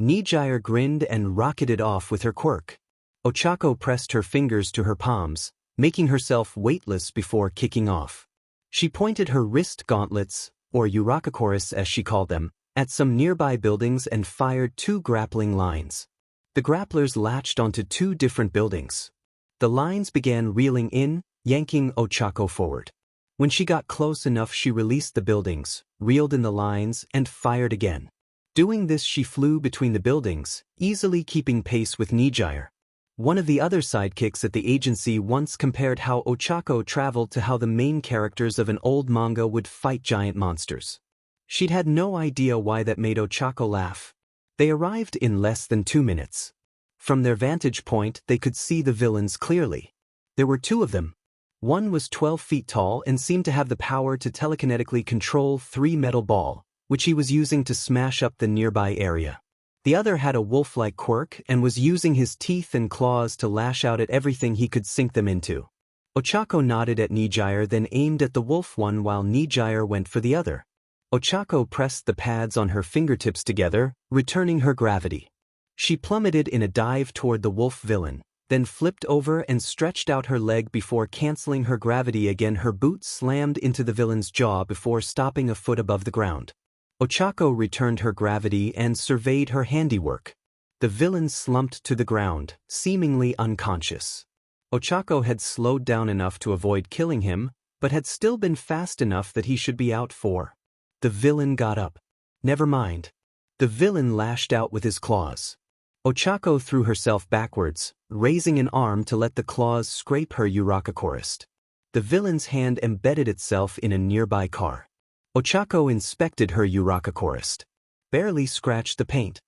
Nijire grinned and rocketed off with her quirk. Ochako pressed her fingers to her palms, making herself weightless before kicking off. She pointed her wrist gauntlets, or Urakakoris as she called them, at some nearby buildings and fired 2 grappling lines. The grapplers latched onto 2 different buildings. The lines began reeling in, yanking Ochako forward. When she got close enough, she released the buildings, reeled in the lines, and fired again. Doing this, she flew between the buildings, easily keeping pace with Nijire. One of the other sidekicks at the agency once compared how Ochako traveled to how the main characters of an old manga would fight giant monsters. She'd had no idea why that made Ochako laugh. They arrived in less than 2 minutes. From their vantage point, they could see the villains clearly. There were 2 of them. One was 12 feet tall and seemed to have the power to telekinetically control 3 metal ball, which he was using to smash up the nearby area. The other had a wolf-like quirk and was using his teeth and claws to lash out at everything he could sink them into. Ochako nodded at Nijire, then aimed at the wolf one while Nijire went for the other. Ochako pressed the pads on her fingertips together, returning her gravity. She plummeted in a dive toward the wolf villain, then flipped over and stretched out her leg before canceling her gravity again. Her boot slammed into the villain's jaw before stopping a foot above the ground. Ochako returned her gravity and surveyed her handiwork. The villain slumped to the ground, seemingly unconscious. Ochako had slowed down enough to avoid killing him, but had still been fast enough that he should be out for. The villain got up. Never mind. The villain lashed out with his claws. Ochako threw herself backwards, raising an arm to let the claws scrape her Urakakorist. The villain's hand embedded itself in a nearby car. Ochako inspected her Urakakorist. Barely scratched the paint.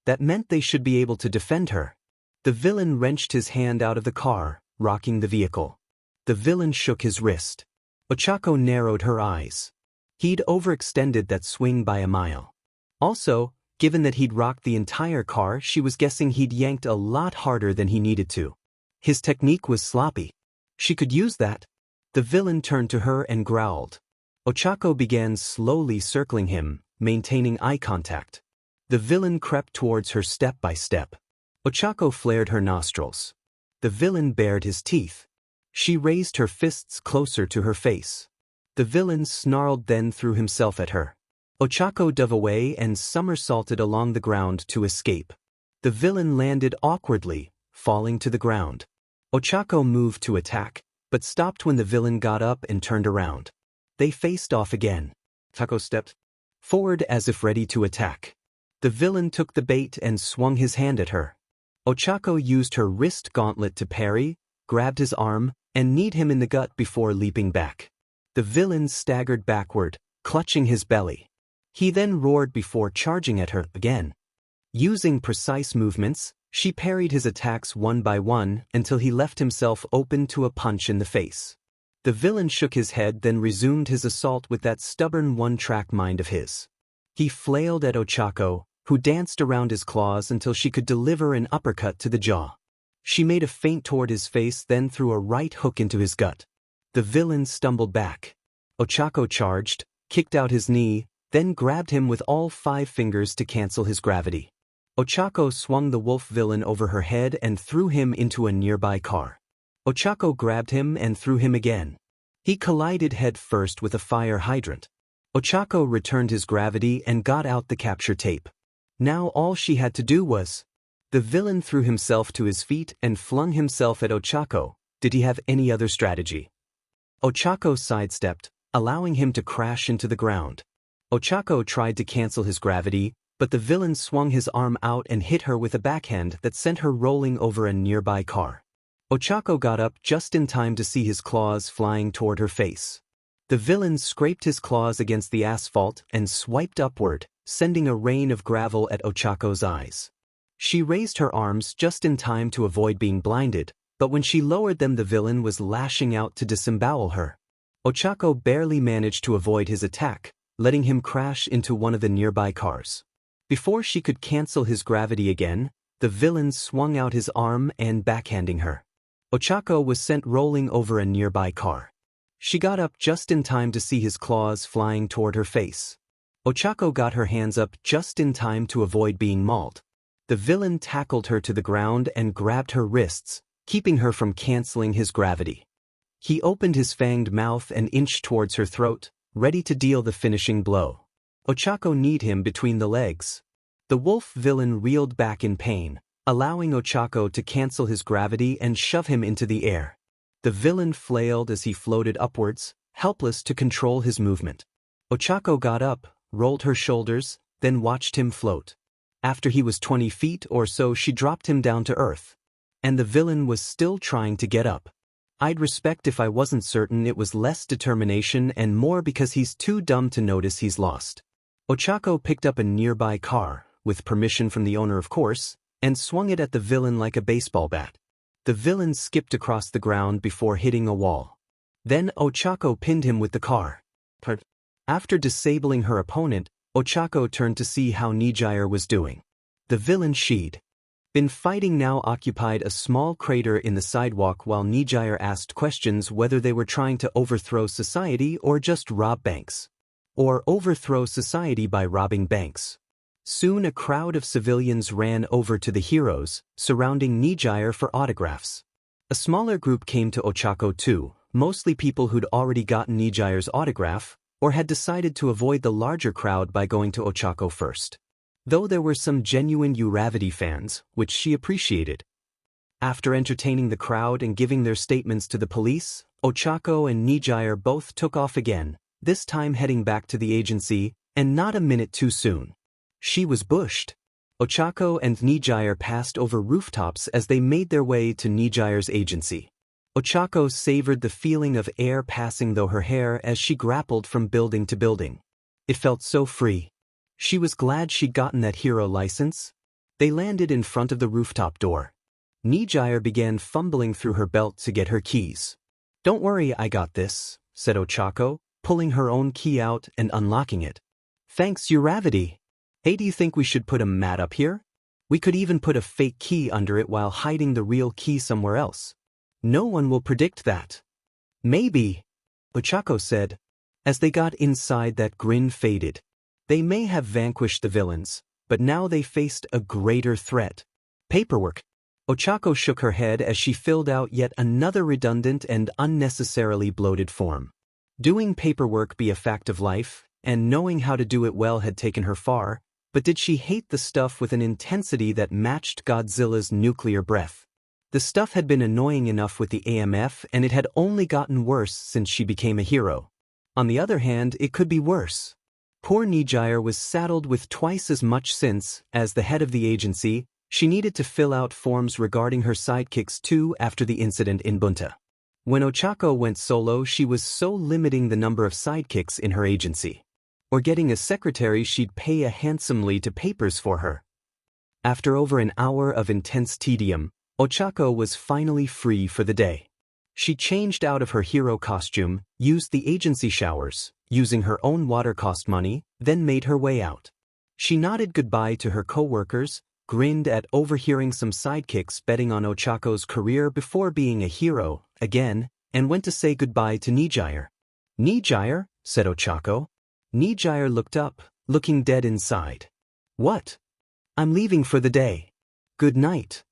That meant they should be able to defend her. The villain wrenched his hand out of the car, rocking the vehicle. The villain shook his wrist. Ochako narrowed her eyes. He'd overextended that swing by a mile. Also, given that he'd rocked the entire car, she was guessing he'd yanked a lot harder than he needed to. His technique was sloppy. She could use that. The villain turned to her and growled. Ochako began slowly circling him, maintaining eye contact. The villain crept towards her step by step. Ochako flared her nostrils. The villain bared his teeth. She raised her fists closer to her face. The villain snarled, then threw himself at her. Ochako dove away and somersaulted along the ground to escape. The villain landed awkwardly, falling to the ground. Ochako moved to attack, but stopped when the villain got up and turned around. They faced off again. Ochako stepped forward as if ready to attack. The villain took the bait and swung his hand at her. Ochako used her wrist gauntlet to parry, grabbed his arm, and kneed him in the gut before leaping back. The villain staggered backward, clutching his belly. He then roared before charging at her again. Using precise movements, she parried his attacks one by one until he left himself open to a punch in the face. The villain shook his head, then resumed his assault with that stubborn one-track mind of his. He flailed at Ochako, who danced around his claws until she could deliver an uppercut to the jaw. She made a feint toward his face, then threw a right hook into his gut. The villain stumbled back. Ochako charged, kicked out his knee, then grabbed him with all 5 fingers to cancel his gravity. Ochako swung the wolf villain over her head and threw him into a nearby car. Ochako grabbed him and threw him again. He collided head first with a fire hydrant. Ochako returned his gravity and got out the capture tape. Now all she had to do was... The villain threw himself to his feet and flung himself at Ochako. Did he have any other strategy? Ochako sidestepped, allowing him to crash into the ground. Ochako tried to cancel his gravity, but the villain swung his arm out and hit her with a backhand that sent her rolling over a nearby car. Ochako got up just in time to see his claws flying toward her face. The villain scraped his claws against the asphalt and swiped upward, sending a rain of gravel at Ochako's eyes. She raised her arms just in time to avoid being blinded, but when she lowered them, the villain was lashing out to disembowel her. Ochako barely managed to avoid his attack, letting him crash into one of the nearby cars. Before she could cancel his gravity again, the villain swung out his arm and backhanding her. Ochako was sent rolling over a nearby car. She got up just in time to see his claws flying toward her face. Ochako got her hands up just in time to avoid being mauled. The villain tackled her to the ground and grabbed her wrists, keeping her from canceling his gravity. He opened his fanged mouth and inched towards her throat, ready to deal the finishing blow. Ochako kneed him between the legs. The wolf villain reeled back in pain, allowing Ochako to cancel his gravity and shove him into the air. The villain flailed as he floated upwards, helpless to control his movement. Ochako got up, rolled her shoulders, then watched him float. After he was 20 feet or so, she dropped him down to earth. And the villain was still trying to get up. I'd respect if I wasn't certain it was less determination and more because he's too dumb to notice he's lost. Ochako picked up a nearby car, with permission from the owner of course, and swung it at the villain like a baseball bat. The villain skipped across the ground before hitting a wall. Then Ochako pinned him with the car. After disabling her opponent, Ochako turned to see how Nijire was doing. The villain she'd been fighting now occupied a small crater in the sidewalk while Nijire asked questions whether they were trying to overthrow society or just rob banks. Or overthrow society by robbing banks. Soon a crowd of civilians ran over to the heroes, surrounding Nijire for autographs. A smaller group came to Ochako too, mostly people who'd already gotten Nijire's autograph, or had decided to avoid the larger crowd by going to Ochako first. Though there were some genuine Uravity fans, which she appreciated. After entertaining the crowd and giving their statements to the police, Ochako and Nijire both took off again, this time heading back to the agency, and not a minute too soon. She was bushed. Ochako and Nijire passed over rooftops as they made their way to Nijire's agency. Ochako savored the feeling of air passing through her hair as she grappled from building to building. It felt so free. She was glad she'd gotten that hero license. They landed in front of the rooftop door. Nijire began fumbling through her belt to get her keys. "Don't worry, I got this," said Ochako, pulling her own key out and unlocking it. "Thanks, Uravity. Hey, do you think we should put a mat up here? We could even put a fake key under it while hiding the real key somewhere else. No one will predict that." "Maybe," Ochako said. As they got inside, that grin faded. They may have vanquished the villains, but now they faced a greater threat. Paperwork. Ochako shook her head as she filled out yet another redundant and unnecessarily bloated form. Doing paperwork be a fact of life, and knowing how to do it well had taken her far, but did she hate the stuff with an intensity that matched Godzilla's nuclear breath? The stuff had been annoying enough with the AMF, and it had only gotten worse since she became a hero. On the other hand, it could be worse. Poor Nijire was saddled with twice as much since, as the head of the agency, she needed to fill out forms regarding her sidekicks too after the incident in Bunta. When Ochako went solo, she was so limiting the number of sidekicks in her agency. Or getting a secretary she'd pay handsomely to papers for her. After over an hour of intense tedium, Ochako was finally free for the day. She changed out of her hero costume, used the agency showers, using her own water cost money, then made her way out. She nodded goodbye to her co-workers, grinned at overhearing some sidekicks betting on Ochako's career before being a hero, again, and went to say goodbye to Nijire. "Nijire?" said Ochako. Nijire looked up, looking dead inside. "What?" "I'm leaving for the day. Good night."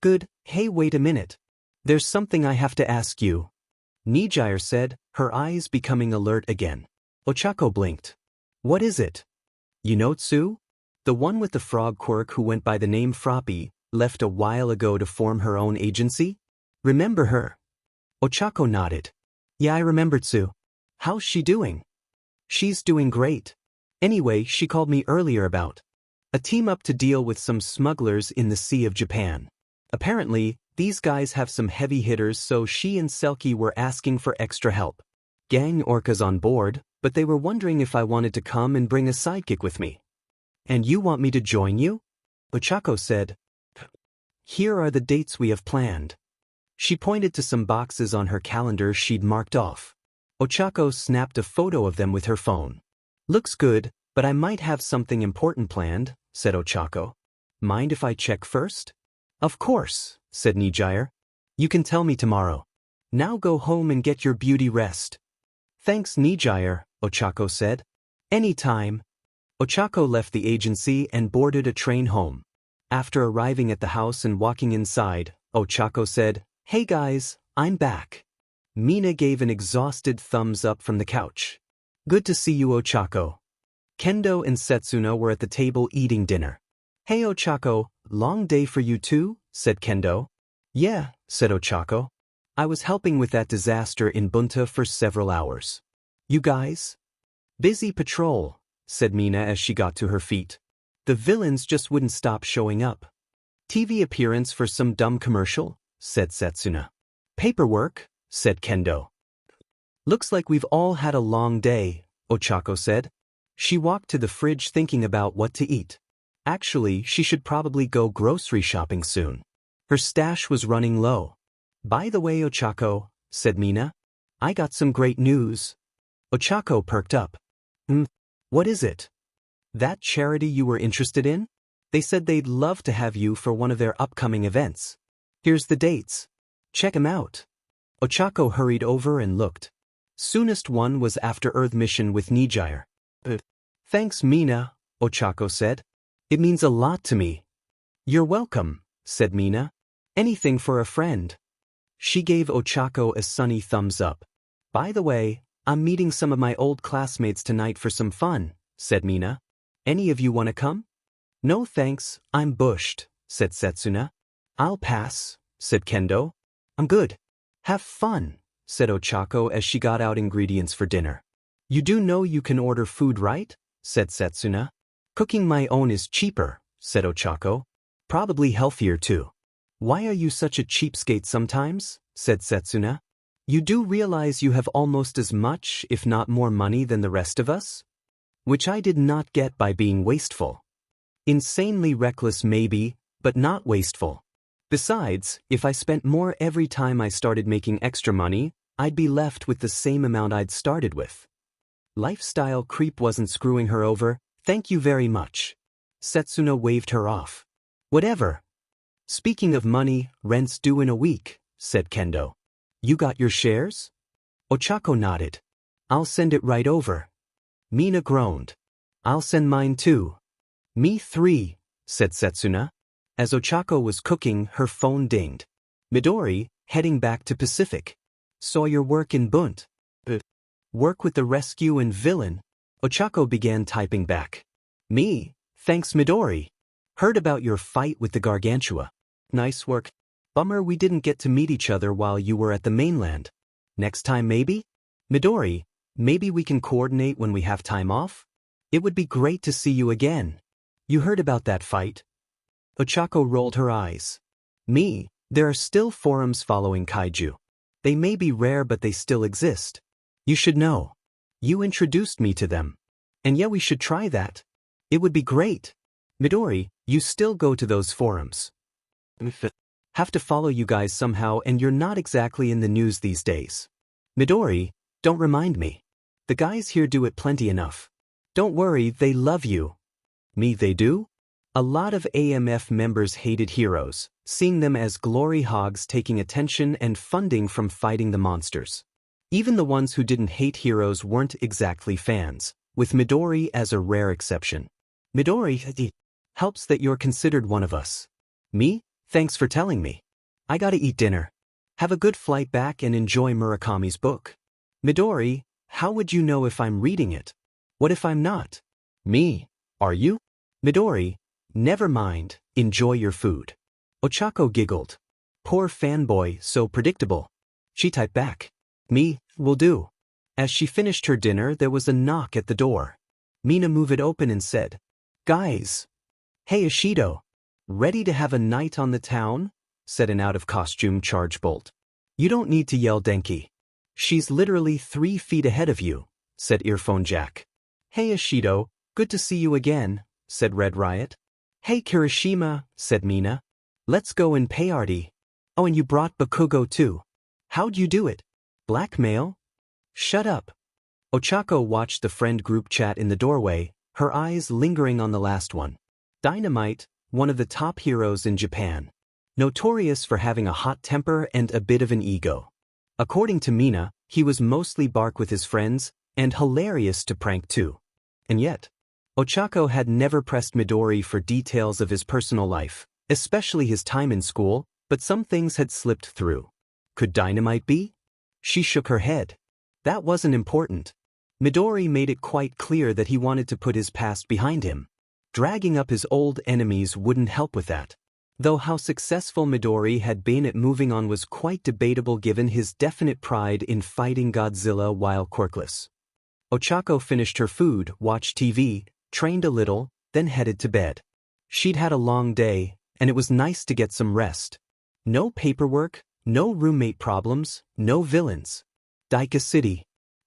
"Good, hey, wait a minute. There's something I have to ask you," Nijire said, her eyes becoming alert again. Ochako blinked. "What is it?" "You know Tsu? The one with the frog quirk who went by the name Froppy, left a while ago to form her own agency? Remember her?" Ochako nodded. "Yeah, I remember Tsu. How's she doing?" "She's doing great. Anyway, she called me earlier about a team-up to deal with some smugglers in the Sea of Japan. Apparently, these guys have some heavy hitters, so she and Selkie were asking for extra help. Gang orcas on board, but they were wondering if I wanted to come and bring a sidekick with me." "And you want me to join you?" Ochako said. "Here are the dates we have planned." She pointed to some boxes on her calendar she'd marked off. Ochako snapped a photo of them with her phone. "Looks good, but I might have something important planned," said Ochako. "Mind if I check first?" "Of course," said Nijire. "You can tell me tomorrow. Now go home and get your beauty rest." "Thanks, Nijire," Ochako said. "Anytime." Ochako left the agency and boarded a train home. After arriving at the house and walking inside, Ochako said, "Hey guys, I'm back." Mina gave an exhausted thumbs up from the couch. "Good to see you, Ochako." Kendo and Setsuna were at the table eating dinner. "Hey Ochako, long day for you too?" said Kendo. "Yeah," said Ochako. "I was helping with that disaster in Bunta for several hours." "You guys?" "Busy patrol," said Mina as she got to her feet. "The villains just wouldn't stop showing up." "TV appearance for some dumb commercial?" said Setsuna. "Paperwork," said Kendo. "Looks like we've all had a long day," Ochako said. She walked to the fridge thinking about what to eat. Actually, she should probably go grocery shopping soon. Her stash was running low. "By the way, Ochako," said Mina, "I got some great news." Ochako perked up. What is it?" "That charity you were interested in? They said they'd love to have you for one of their upcoming events. Here's the dates. Check 'em out." Ochako hurried over and looked. Soonest one was After Earth mission with Nijire. "Thanks, Mina," Ochako said. "It means a lot to me." "You're welcome," said Mina. "Anything for a friend." She gave Ochako a sunny thumbs up. "By the way, I'm meeting some of my old classmates tonight for some fun," said Mina. "Any of you want to come?" "No thanks, I'm bushed," said Setsuna. "I'll pass," said Kendo. "I'm good." "Have fun," said Ochako as she got out ingredients for dinner. "You do know you can order food, right?" said Setsuna. "Cooking my own is cheaper," said Ochako. "Probably healthier too." "Why are you such a cheapskate sometimes?" said Setsuna. "You do realize you have almost as much, if not more money than the rest of us? Which I did not get by being wasteful. Insanely reckless maybe, but not wasteful. Besides, if I spent more every time I started making extra money, I'd be left with the same amount I'd started with." Lifestyle creep wasn't screwing her over, "Thank you very much." Setsuna waved her off. "Whatever." "Speaking of money, rent's due in a week," said Kendo. "You got your shares?" Ochako nodded. "I'll send it right over." Mina groaned. "I'll send mine too." "Me 3, said Setsuna. As Ochako was cooking, her phone dinged. "Midori, heading back to Pacific. Saw your work in Bunt. Work with the rescue and villain." Ochako began typing back. "Me, thanks Midori. Heard about your fight with the Gargantua. Nice work. Bummer we didn't get to meet each other while you were at the mainland. Next time maybe? Midori, maybe we can coordinate when we have time off? It would be great to see you again. You heard about that fight?" Ochako rolled her eyes. "Me, there are still forums following kaiju. They may be rare but they still exist. You should know. You introduced me to them. And yeah, we should try that. It would be great. Midori, you still go to those forums. Have to follow you guys somehow and you're not exactly in the news these days. Midori, don't remind me. The guys here do it plenty enough. Don't worry, they love you." "Me they do?" A lot of AMF members hated heroes, seeing them as glory hogs taking attention and funding from fighting the monsters. Even the ones who didn't hate heroes weren't exactly fans, with Midori as a rare exception. "Midori, helps that you're considered one of us." "Me? Thanks for telling me. I gotta eat dinner. Have a good flight back and enjoy Murakami's book." "Midori, how would you know if I'm reading it? What if I'm not?" "Me, are you?" "Midori, never mind, enjoy your food." Ochako giggled. "Poor fanboy, so predictable." She typed back. "Me, will do." As she finished her dinner, there was a knock at the door. Mina moved it open and said, "Guys." "Hey Ishido. Ready to have a night on the town?" said an out-of-costume charge bolt. "You don't need to yell Denki. She's literally 3 feet ahead of you," said Earphone Jack. "Hey Ishido, good to see you again," said Red Riot. "Hey Kirishima," said Mina. "Let's go and pay Artie. Oh, and you brought Bakugo too. How'd you do it? Blackmail?" "Shut up." Ochako watched the friend group chat in the doorway, her eyes lingering on the last one. Dynamite, one of the top heroes in Japan. Notorious for having a hot temper and a bit of an ego. According to Mina, he was mostly bark with his friends, and hilarious to prank too. And yet, Ochako had never pressed Midori for details of his personal life, especially his time in school, but some things had slipped through. Could dynamite be? She shook her head. That wasn't important. Midori made it quite clear that he wanted to put his past behind him. Dragging up his old enemies wouldn't help with that. Though how successful Midori had been at moving on was quite debatable given his definite pride in fighting Godzilla while quirkless. Ochako finished her food, watched TV, trained a little, then headed to bed. She'd had a long day, and it was nice to get some rest. No paperwork, no roommate problems, no villains. Daika City.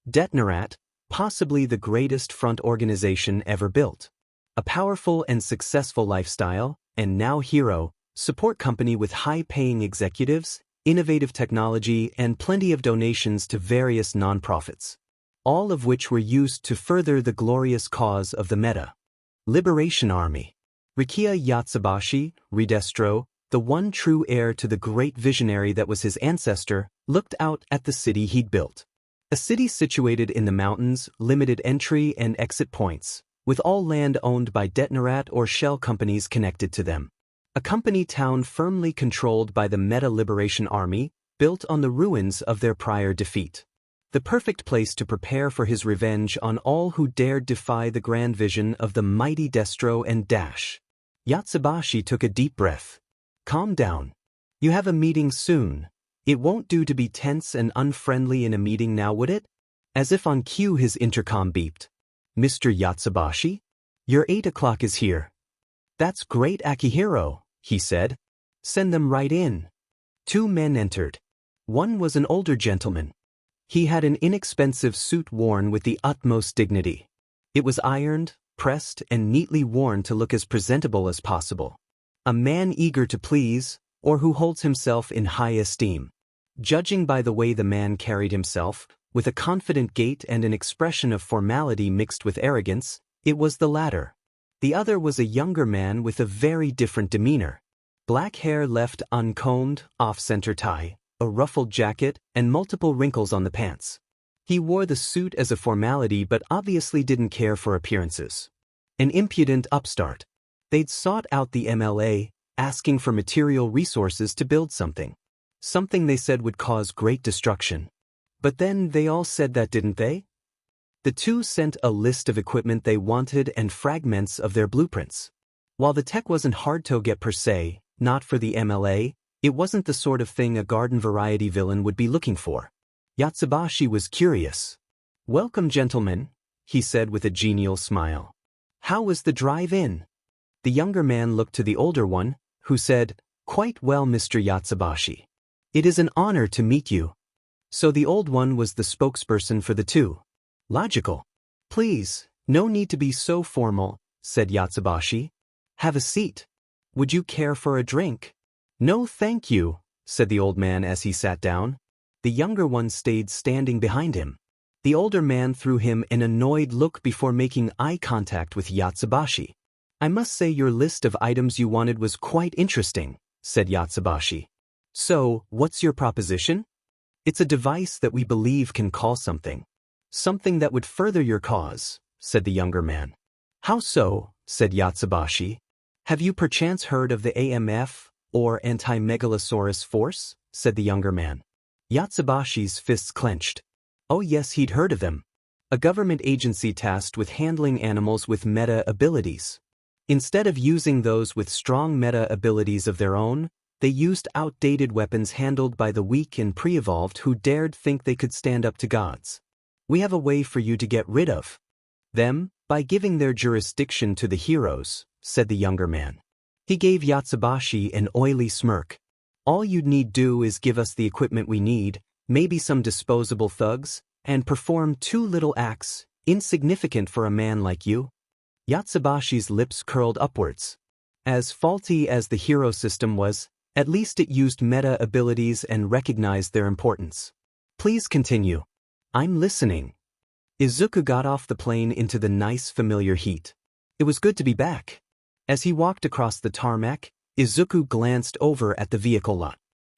Detnerat, possibly the greatest front organization ever built. A powerful and successful lifestyle, and now hero, support company with high-paying executives, innovative technology, and plenty of donations to various nonprofits. All of which were used to further the glorious cause of the Meta Liberation Army. Rikiya Yatsubashi, Redestro, the one true heir to the great visionary that was his ancestor, looked out at the city he'd built. A city situated in the mountains, limited entry and exit points, with all land owned by Detnerat or shell companies connected to them. A company town firmly controlled by the Meta Liberation Army, built on the ruins of their prior defeat. The perfect place to prepare for his revenge on all who dared defy the grand vision of the mighty Destro and Dash. Yatsubashi took a deep breath. Calm down. You have a meeting soon. It won't do to be tense and unfriendly in a meeting now, would it? As if on cue his intercom beeped. Mr. Yatsubashi? Your 8 o'clock is here. That's great, Akihiro, he said. Send them right in. 2 men entered. One was an older gentleman. He had an inexpensive suit worn with the utmost dignity. It was ironed, pressed, and neatly worn to look as presentable as possible. A man eager to please, or who holds himself in high esteem. Judging by the way the man carried himself, with a confident gait and an expression of formality mixed with arrogance, it was the latter. The other was a younger man with a very different demeanor. Black hair left uncombed, off-center tie, a ruffled jacket, and multiple wrinkles on the pants. He wore the suit as a formality but obviously didn't care for appearances. An impudent upstart. They'd sought out the MLA, asking for material resources to build something. Something they said would cause great destruction. But then they all said that, didn't they? The 2 sent a list of equipment they wanted and fragments of their blueprints. While the tech wasn't hard to get per se, not for the MLA, it wasn't the sort of thing a garden variety villain would be looking for. Yatsubashi was curious. Welcome, gentlemen, he said with a genial smile. How was the drive-in? The younger man looked to the older one, who said, Quite well, Mr. Yatsubashi. It is an honor to meet you. So the old one was the spokesperson for the 2. Logical. Please, no need to be so formal, said Yatsubashi. Have a seat. Would you care for a drink? No, thank you, said the old man as he sat down. The younger one stayed standing behind him. The older man threw him an annoyed look before making eye contact with Yatsubashi. I must say your list of items you wanted was quite interesting, said Yatsubashi. So, what's your proposition? It's a device that we believe can call something. Something that would further your cause, said the younger man. How so, said Yatsubashi. Have you perchance heard of the AMF, or Anti-Megalosaurus Force, said the younger man. Yatsubashi's fists clenched. Oh yes, he'd heard of them. A government agency tasked with handling animals with meta abilities. Instead of using those with strong meta abilities of their own, they used outdated weapons handled by the weak and pre-evolved who dared think they could stand up to gods. We have a way for you to get rid of them by giving their jurisdiction to the heroes, said the younger man. He gave Yatsubashi an oily smirk. All you'd need do is give us the equipment we need, maybe some disposable thugs, and perform 2 little acts, insignificant for a man like you. Yatsubashi's lips curled upwards. As faulty as the hero system was, at least it used meta abilities and recognized their importance. Please continue. I'm listening. Izuku got off the plane into the nice familiar heat. It was good to be back. As he walked across the tarmac, Izuku glanced over at the vehicle lot.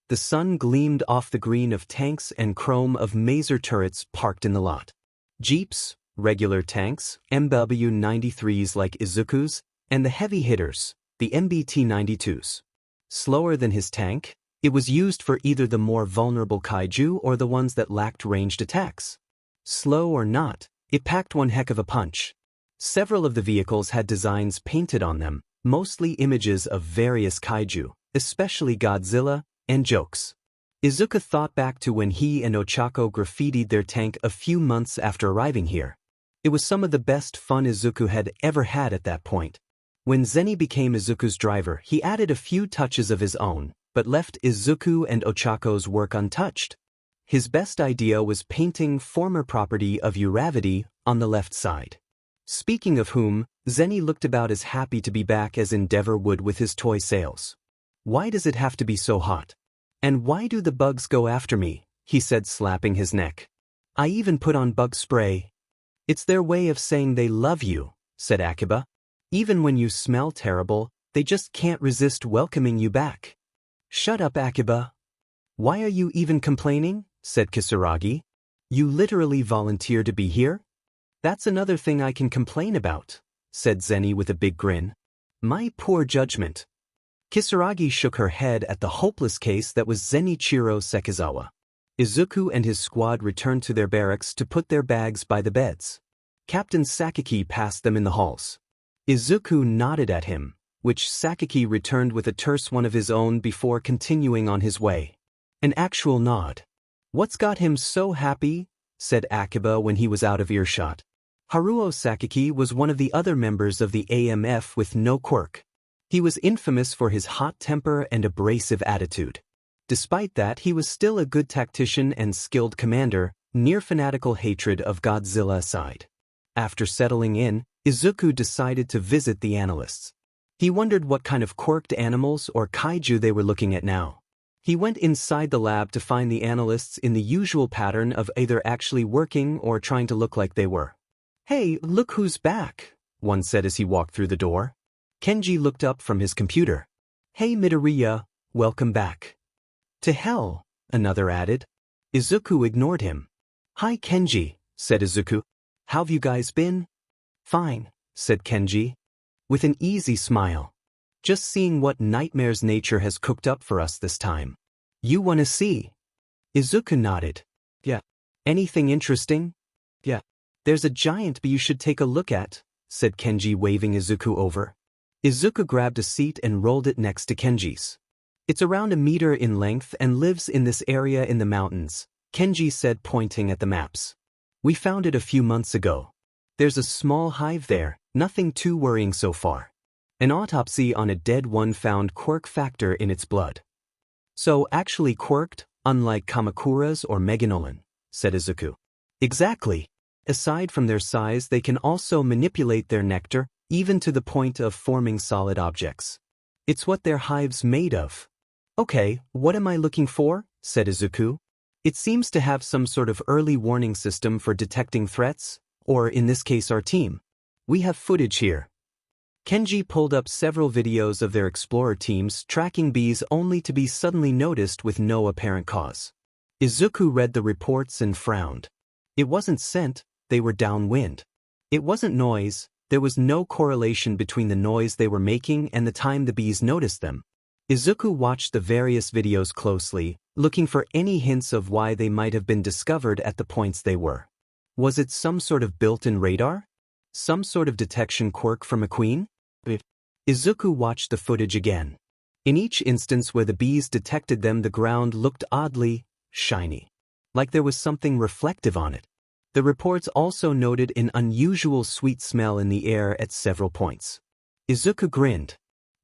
The sun gleamed off the green of tanks and chrome of maser turrets parked in the lot. Jeeps, regular tanks, MW-93s like Izuku's, and the heavy hitters, the MBT-92s. Slower than his tank, it was used for either the more vulnerable kaiju or the ones that lacked ranged attacks. Slow or not, it packed one heck of a punch. Several of the vehicles had designs painted on them, mostly images of various kaiju, especially Godzilla, and jokes. Izuku thought back to when he and Ochako graffitied their tank a few months after arriving here. It was some of the best fun Izuku had ever had at that point. When Zenny became Izuku's driver, he added a few touches of his own, but left Izuku and Ochako's work untouched. His best idea was painting former property of Uravity on the left side. Speaking of whom, Zenny looked about as happy to be back as Endeavor would with his toy sales. "Why does it have to be so hot? And why do the bugs go after me?" he said, slapping his neck. "I even put on bug spray." "It's their way of saying they love you," said Akiba. "Even when you smell terrible, they just can't resist welcoming you back." "Shut up, Akiba." "Why are you even complaining?" said Kisaragi. "You literally volunteered to be here?" "That's another thing I can complain about," said Zenny with a big grin. "My poor judgment." Kisaragi shook her head at the hopeless case that was Zenichiro Sekizawa. Izuku and his squad returned to their barracks to put their bags by the beds. Captain Sakaki passed them in the halls. Izuku nodded at him, which Sakaki returned with a terse one of his own before continuing on his way. An actual nod. "What's got him so happy?" said Akiba when he was out of earshot. Haruo Sakaki was one of the other members of the AMF with no quirk. He was infamous for his hot temper and abrasive attitude. Despite that, he was still a good tactician and skilled commander, near fanatical hatred of Godzilla aside. After settling in, Izuku decided to visit the analysts. He wondered what kind of quirked animals or kaiju they were looking at now. He went inside the lab to find the analysts in the usual pattern of either actually working or trying to look like they were. "Hey, look who's back," one said as he walked through the door. Kenji looked up from his computer. "Hey Midoriya, welcome back." "To hell," another added. Izuku ignored him. "Hi Kenji," said Izuku. "How've you guys been?" "Fine," said Kenji, with an easy smile. "Just seeing what nightmares nature has cooked up for us this time." "You wanna see?" Izuku nodded. "Yeah." "Anything interesting?" "Yeah. There's a giant bee you should take a look at," said Kenji, waving Izuku over. Izuku grabbed a seat and rolled it next to Kenji's. "It's around a meter in length and lives in this area in the mountains," Kenji said, pointing at the maps. "We found it a few months ago. There's a small hive there, nothing too worrying so far. An autopsy on a dead one found quirk factor in its blood." "So actually quirked, unlike Kamakura's or Meganolan," said Izuku. "Exactly. Aside from their size, they can also manipulate their nectar, even to the point of forming solid objects. It's what their hive's made of." "Okay, what am I looking for?" said Izuku. "It seems to have some sort of early warning system for detecting threats, or in this case our team. We have footage here." Kenji pulled up several videos of their explorer teams tracking bees only to be suddenly noticed with no apparent cause. Izuku read the reports and frowned. It wasn't scent, they were downwind. It wasn't noise, there was no correlation between the noise they were making and the time the bees noticed them. Izuku watched the various videos closely, looking for any hints of why they might have been discovered at the points they were. Was it some sort of built-in radar? Some sort of detection quirk from a queen? Izuku watched the footage again. In each instance where the bees detected them, the ground looked oddly shiny, like there was something reflective on it. The reports also noted an unusual sweet smell in the air at several points. Izuku grinned.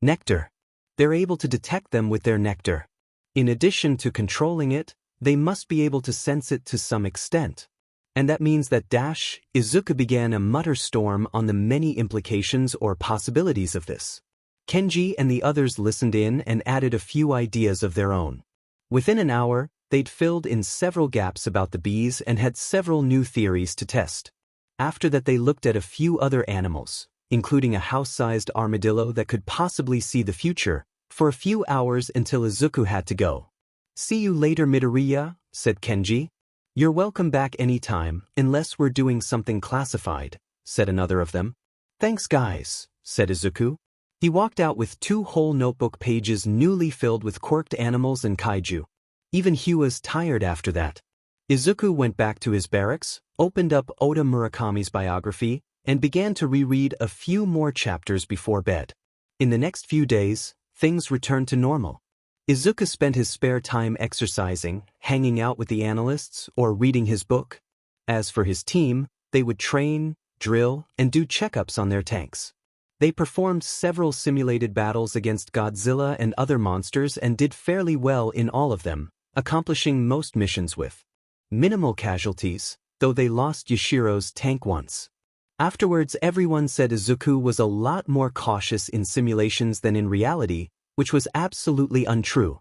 Nectar. They're able to detect them with their nectar. In addition to controlling it, they must be able to sense it to some extent. And that means that Izuku began a mutter storm on the many implications or possibilities of this. Kenji and the others listened in and added a few ideas of their own. Within an hour, they'd filled in several gaps about the bees and had several new theories to test. After that, they looked at a few other animals, including a house-sized armadillo that could possibly see the future, for a few hours until Izuku had to go. "See you later Midoriya," said Kenji. You're welcome back anytime, unless we're doing something classified, said another of them. Thanks guys, said Izuku. He walked out with 2 whole notebook pages newly filled with quirked animals and kaiju. Even he was tired after that. Izuku went back to his barracks, opened up Oda Murakami's biography, and began to reread a few more chapters before bed. In the next few days, things returned to normal. Izuku spent his spare time exercising, hanging out with the analysts, or reading his book. As for his team, they would train, drill, and do checkups on their tanks. They performed several simulated battles against Godzilla and other monsters and did fairly well in all of them, accomplishing most missions with minimal casualties, though they lost Yashiro's tank once. Afterwards, everyone said Izuku was a lot more cautious in simulations than in reality, which was absolutely untrue.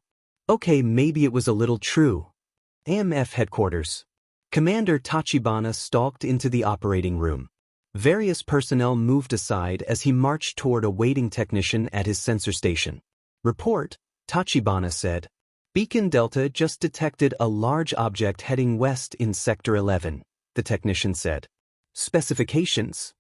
Okay, maybe it was a little true. AMF headquarters. Commander Tachibana stalked into the operating room. Various personnel moved aside as he marched toward a waiting technician at his sensor station. Report, Tachibana said. Beacon Delta just detected a large object heading west in Sector 11, the technician said. Specifications.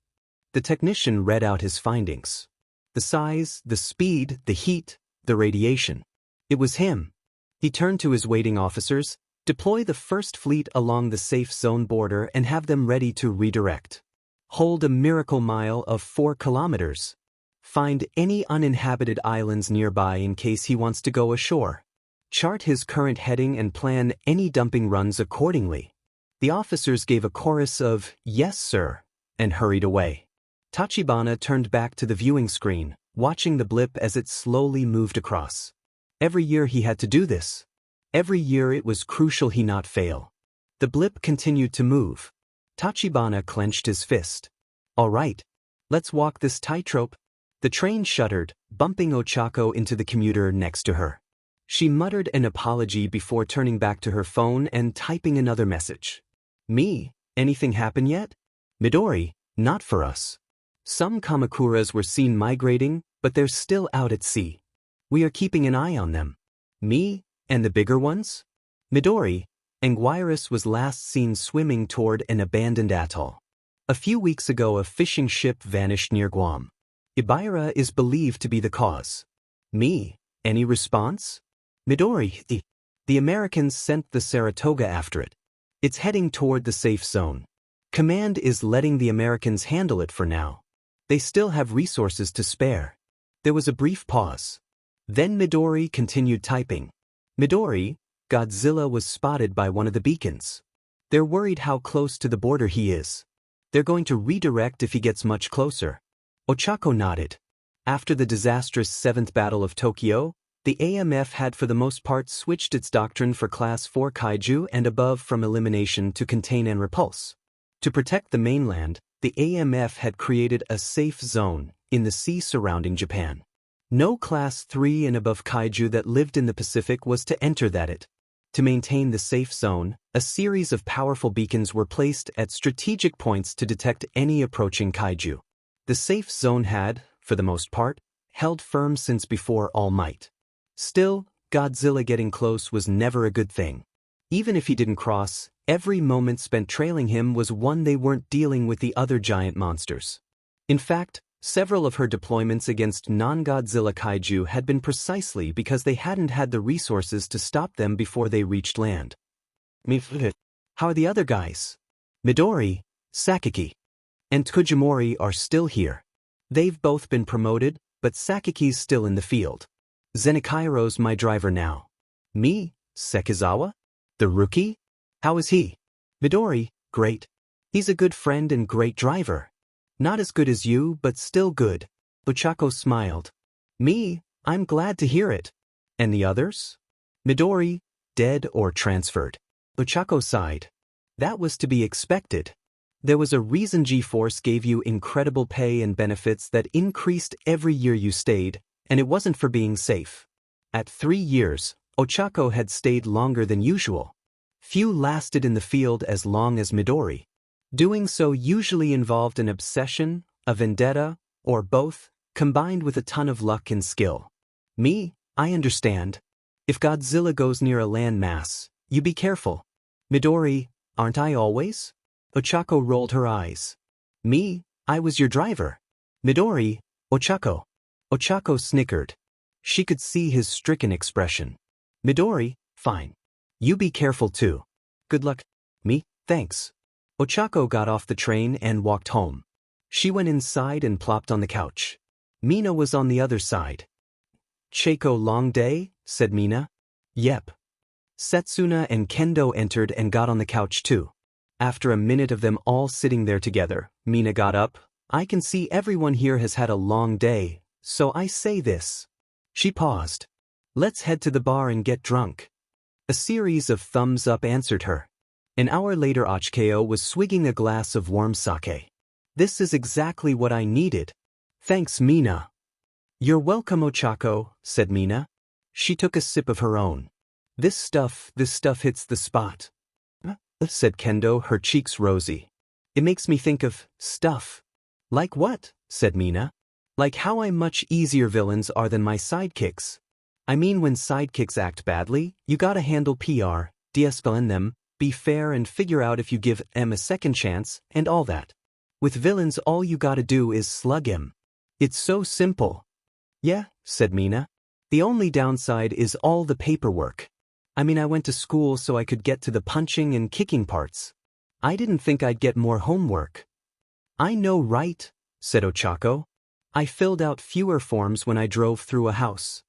The technician read out his findings. The size, the speed, the heat, the radiation. It was him. He turned to his waiting officers. Deploy the first fleet along the safe zone border and have them ready to redirect. Hold a miracle mile of 4 kilometers. Find any uninhabited islands nearby in case he wants to go ashore. Chart his current heading and plan any dumping runs accordingly. The officers gave a chorus of, "Yes, sir," and hurried away. Tachibana turned back to the viewing screen, watching the blip as it slowly moved across. Every year he had to do this. Every year it was crucial he not fail. The blip continued to move. Tachibana clenched his fist. All right, let's walk this tightrope. The train shuddered, bumping Ochako into the commuter next to her. She muttered an apology before turning back to her phone and typing another message. Me, anything happen yet? Midori, not for us. Some Kamakuras were seen migrating, but they're still out at sea. We are keeping an eye on them. Me, and the bigger ones? Midori, Anguirus was last seen swimming toward an abandoned atoll. A few weeks ago a fishing ship vanished near Guam. Ibira is believed to be the cause. Me, any response? Midori, the Americans sent the Saratoga after it. It's heading toward the safe zone. Command is letting the Americans handle it for now. They still have resources to spare. There was a brief pause. Then Midori continued typing. Midori, Godzilla was spotted by one of the beacons. They're worried how close to the border he is. They're going to redirect if he gets much closer. Ochako nodded. After the disastrous 7th Battle of Tokyo, the AMF had for the most part switched its doctrine for Class 4 kaiju and above from elimination to contain and repulse. To protect the mainland, the AMF had created a safe zone in the sea surrounding Japan. No Class 3 and above kaiju that lived in the Pacific was to enter that. To maintain the safe zone, a series of powerful beacons were placed at strategic points to detect any approaching kaiju. The safe zone had, for the most part, held firm since before All Might. Still, Godzilla getting close was never a good thing. Even if he didn't cross, every moment spent trailing him was one they weren't dealing with the other giant monsters. In fact, several of her deployments against non-Godzilla kaiju had been precisely because they hadn't had the resources to stop them before they reached land. How are the other guys? Midori, Sakaki, and Kujimori are still here. They've both been promoted, but Sakaki's still in the field. Zenikairo's my driver now. Me, Sekizawa? The rookie? How is he? Midori, great. He's a good friend and great driver. Not as good as you, but still good. Ochako smiled. Me, I'm glad to hear it. And the others? Midori, dead or transferred. Ochako sighed. That was to be expected. There was a reason G-Force gave you incredible pay and benefits that increased every year you stayed, and it wasn't for being safe. At 3 years, Ochako had stayed longer than usual. Few lasted in the field as long as Midori. Doing so usually involved an obsession, a vendetta, or both, combined with a ton of luck and skill. Me, I understand. If Godzilla goes near a land mass, you be careful. Midori, Aren't I always? Ochako rolled her eyes. Me? I was your driver. Midori, Ochako. Ochako snickered. She could see his stricken expression. Midori, fine. You be careful too. Good luck. Me, thanks. Ochako got off the train and walked home. She went inside and plopped on the couch. Mina was on the other side. Cheiko, long day? Said Mina. Yep. Setsuna and Kendo entered and got on the couch too. After a minute of them all sitting there together, Mina got up. I can see everyone here has had a long day, so I say this. She paused. Let's head to the bar and get drunk. A series of thumbs up answered her. An hour later Ochako was swigging a glass of warm sake. This is exactly what I needed. Thanks, Mina. You're welcome, Ochako, said Mina. She took a sip of her own. This stuff hits the spot. Said Kendo, her cheeks rosy. It makes me think of stuff. Like what? Said Mina. Like how I'm much easier villains are than my sidekicks. I mean, when sidekicks act badly, you gotta handle PR, de-escalate them, be fair and figure out if you give them a second chance, and all that. With villains all you gotta do is slug him. It's so simple. Yeah, said Mina. The only downside is all the paperwork. I mean, I went to school so I could get to the punching and kicking parts. I didn't think I'd get more homework. I know, right? Said Ochako. I filled out fewer forms when I drove through a house.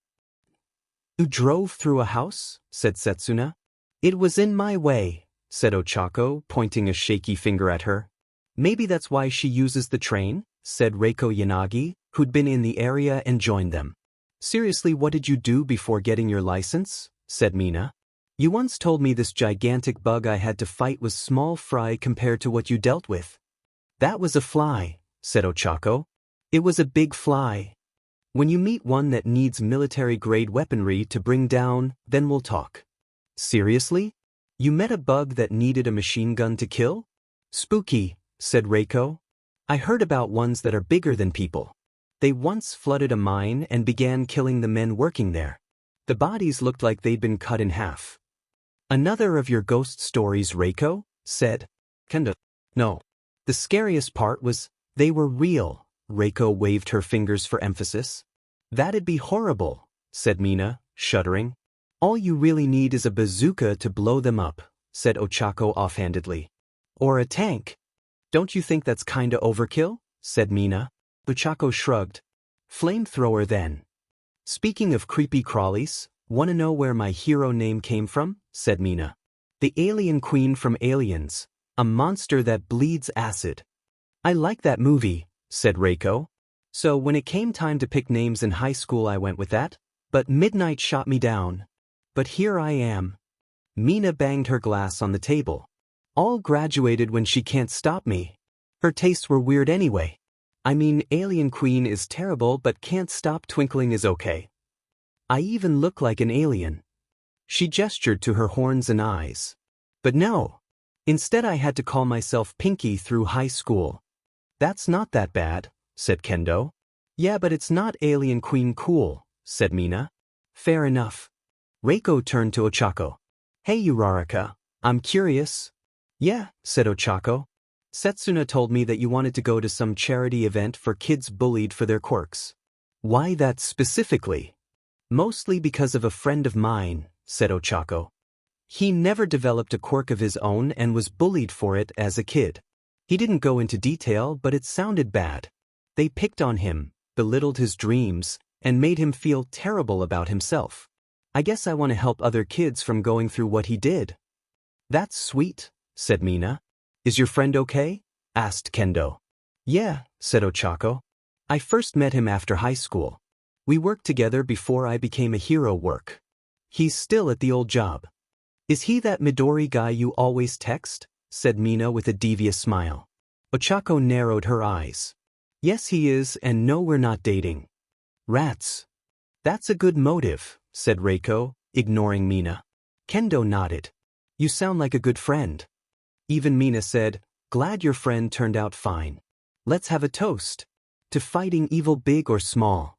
You drove through a house? Said Setsuna. It was in my way, said Ochako, pointing a shaky finger at her. Maybe that's why she uses the train, said Reiko Yanagi, who'd been in the area and joined them. Seriously, what did you do before getting your license? Said Mina. You once told me this gigantic bug I had to fight was small fry compared to what you dealt with. That was a fly, said Ochako. It was a big fly. When you meet one that needs military-grade weaponry to bring down, then we'll talk. Seriously? You met a bug that needed a machine gun to kill? Spooky, said Reiko. I heard about ones that are bigger than people. They once flooded a mine and began killing the men working there. The bodies looked like they'd been cut in half. Another of your ghost stories, Reiko? Said Kendo. No. The scariest part was, they were real. Reiko waved her fingers for emphasis. That'd be horrible, said Mina, shuddering. All you really need is a bazooka to blow them up, said Ochako offhandedly. Or a tank. Don't you think that's kinda overkill? Said Mina. Ochako shrugged. Flamethrower then. Speaking of creepy crawlies, wanna know where my hero name came from? Said Mina. The alien queen from Aliens, a monster that bleeds acid. I like that movie, said Reiko. So when it came time to pick names in high school I went with that, but midnight shot me down. But here I am. Mina banged her glass on the table. All graduated when she can't stop me. Her tastes were weird anyway. I mean, Alien Queen is terrible but Can't Stop Twinkling is okay. I even look like an alien. She gestured to her horns and eyes. But no. Instead I had to call myself Pinky through high school. That's not that bad, said Kendo. Yeah, but it's not Alien Queen cool, said Mina. Fair enough. Reiko turned to Ochako. Hey Uraraka, I'm curious. Yeah, said Ochako. Setsuna told me that you wanted to go to some charity event for kids bullied for their quirks. Why that specifically? Mostly because of a friend of mine, said Ochako. He never developed a quirk of his own and was bullied for it as a kid. He didn't go into detail, but it sounded bad. They picked on him, belittled his dreams, and made him feel terrible about himself. I guess I want to help other kids from going through what he did. That's sweet, said Mina. Is your friend okay? Asked Kendo. Yeah, said Ochako. I first met him after high school. We worked together before I became a hero work. He's still at the old job. Is he that Midori guy you always text? Said Mina with a devious smile. Ochako narrowed her eyes. Yes, he is, and no, we're not dating. Rats. That's a good motive, said Reiko, ignoring Mina. Kendo nodded. You sound like a good friend. Even Mina said, glad your friend turned out fine. Let's have a toast. To fighting evil big or small.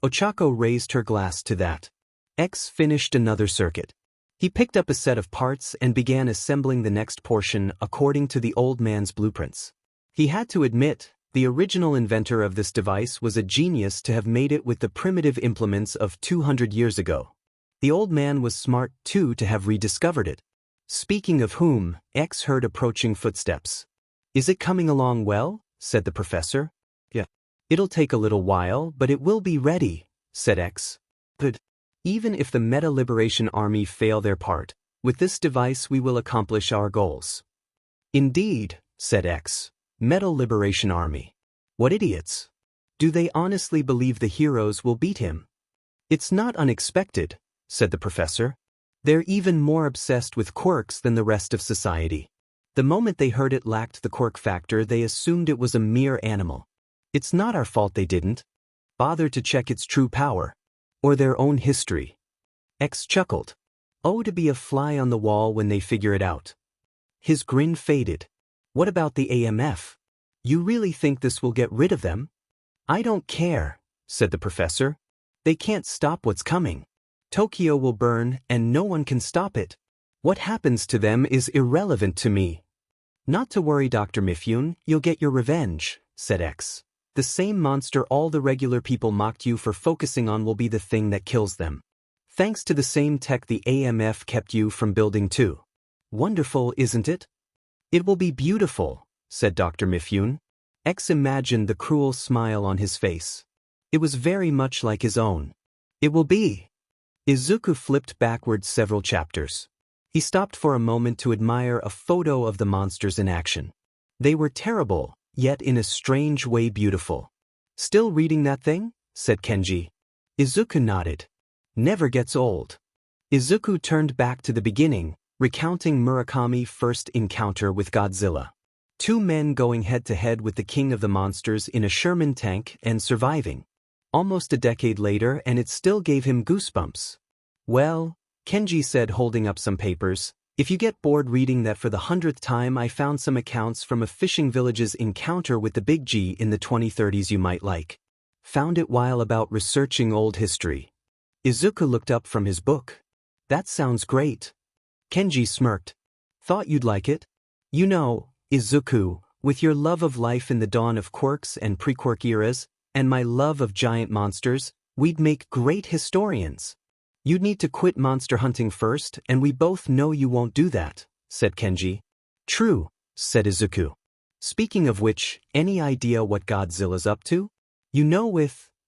Ochako raised her glass to that. X finished another circuit. He picked up a set of parts and began assembling the next portion according to the old man's blueprints. He had to admit, the original inventor of this device was a genius to have made it with the primitive implements of 200 years ago. The old man was smart too to have rediscovered it. Speaking of whom, X heard approaching footsteps. "Is it coming along well?" said the professor. "Yeah. It'll take a little while, but it will be ready," said X. "Good. Even if the Meta Liberation Army fail their part, with this device we will accomplish our goals." "Indeed," said X. "Meta Liberation Army. What idiots. Do they honestly believe the heroes will beat him?" "It's not unexpected," said the professor. "They're even more obsessed with quirks than the rest of society. The moment they heard it lacked the quirk factor, they assumed it was a mere animal. It's not our fault they didn't bother to check its true power, or their own history." X chuckled. "Oh, to be a fly on the wall when they figure it out." His grin faded. "What about the AMF? You really think this will get rid of them?" "I don't care," said the professor. "They can't stop what's coming. Tokyo will burn and no one can stop it. What happens to them is irrelevant to me." "Not to worry, Dr. Mifune, you'll get your revenge," said X. "The same monster all the regular people mocked you for focusing on will be the thing that kills them. Thanks to the same tech the AMF kept you from building too. Wonderful, isn't it?" "It will be beautiful," said Dr. Mifune. X imagined the cruel smile on his face. It was very much like his own. "It will be." Izuku flipped backwards several chapters. He stopped for a moment to admire a photo of the monsters in action. They were terrible, yet in a strange way beautiful. "Still reading that thing?" said Kenji. Izuku nodded. "Never gets old." Izuku turned back to the beginning, recounting Murakami's first encounter with Godzilla. Two men going head-to-head with the king of the monsters in a Sherman tank and surviving. Almost a decade later, and it still gave him goosebumps. "Well," Kenji said, holding up some papers, "if you get bored reading that for the 100th time, I found some accounts from a fishing village's encounter with the Big G in the 2030s you might like. Found it while about researching old history." Izuku looked up from his book. "That sounds great." Kenji smirked. "Thought you'd like it. You know, Izuku, with your love of life in the dawn of quirks and pre-quirk eras, and my love of giant monsters, we'd make great historians." "You'd need to quit monster hunting first, and we both know you won't do that," said Kenji. "True," said Izuku. "Speaking of which, any idea what Godzilla's up to? You know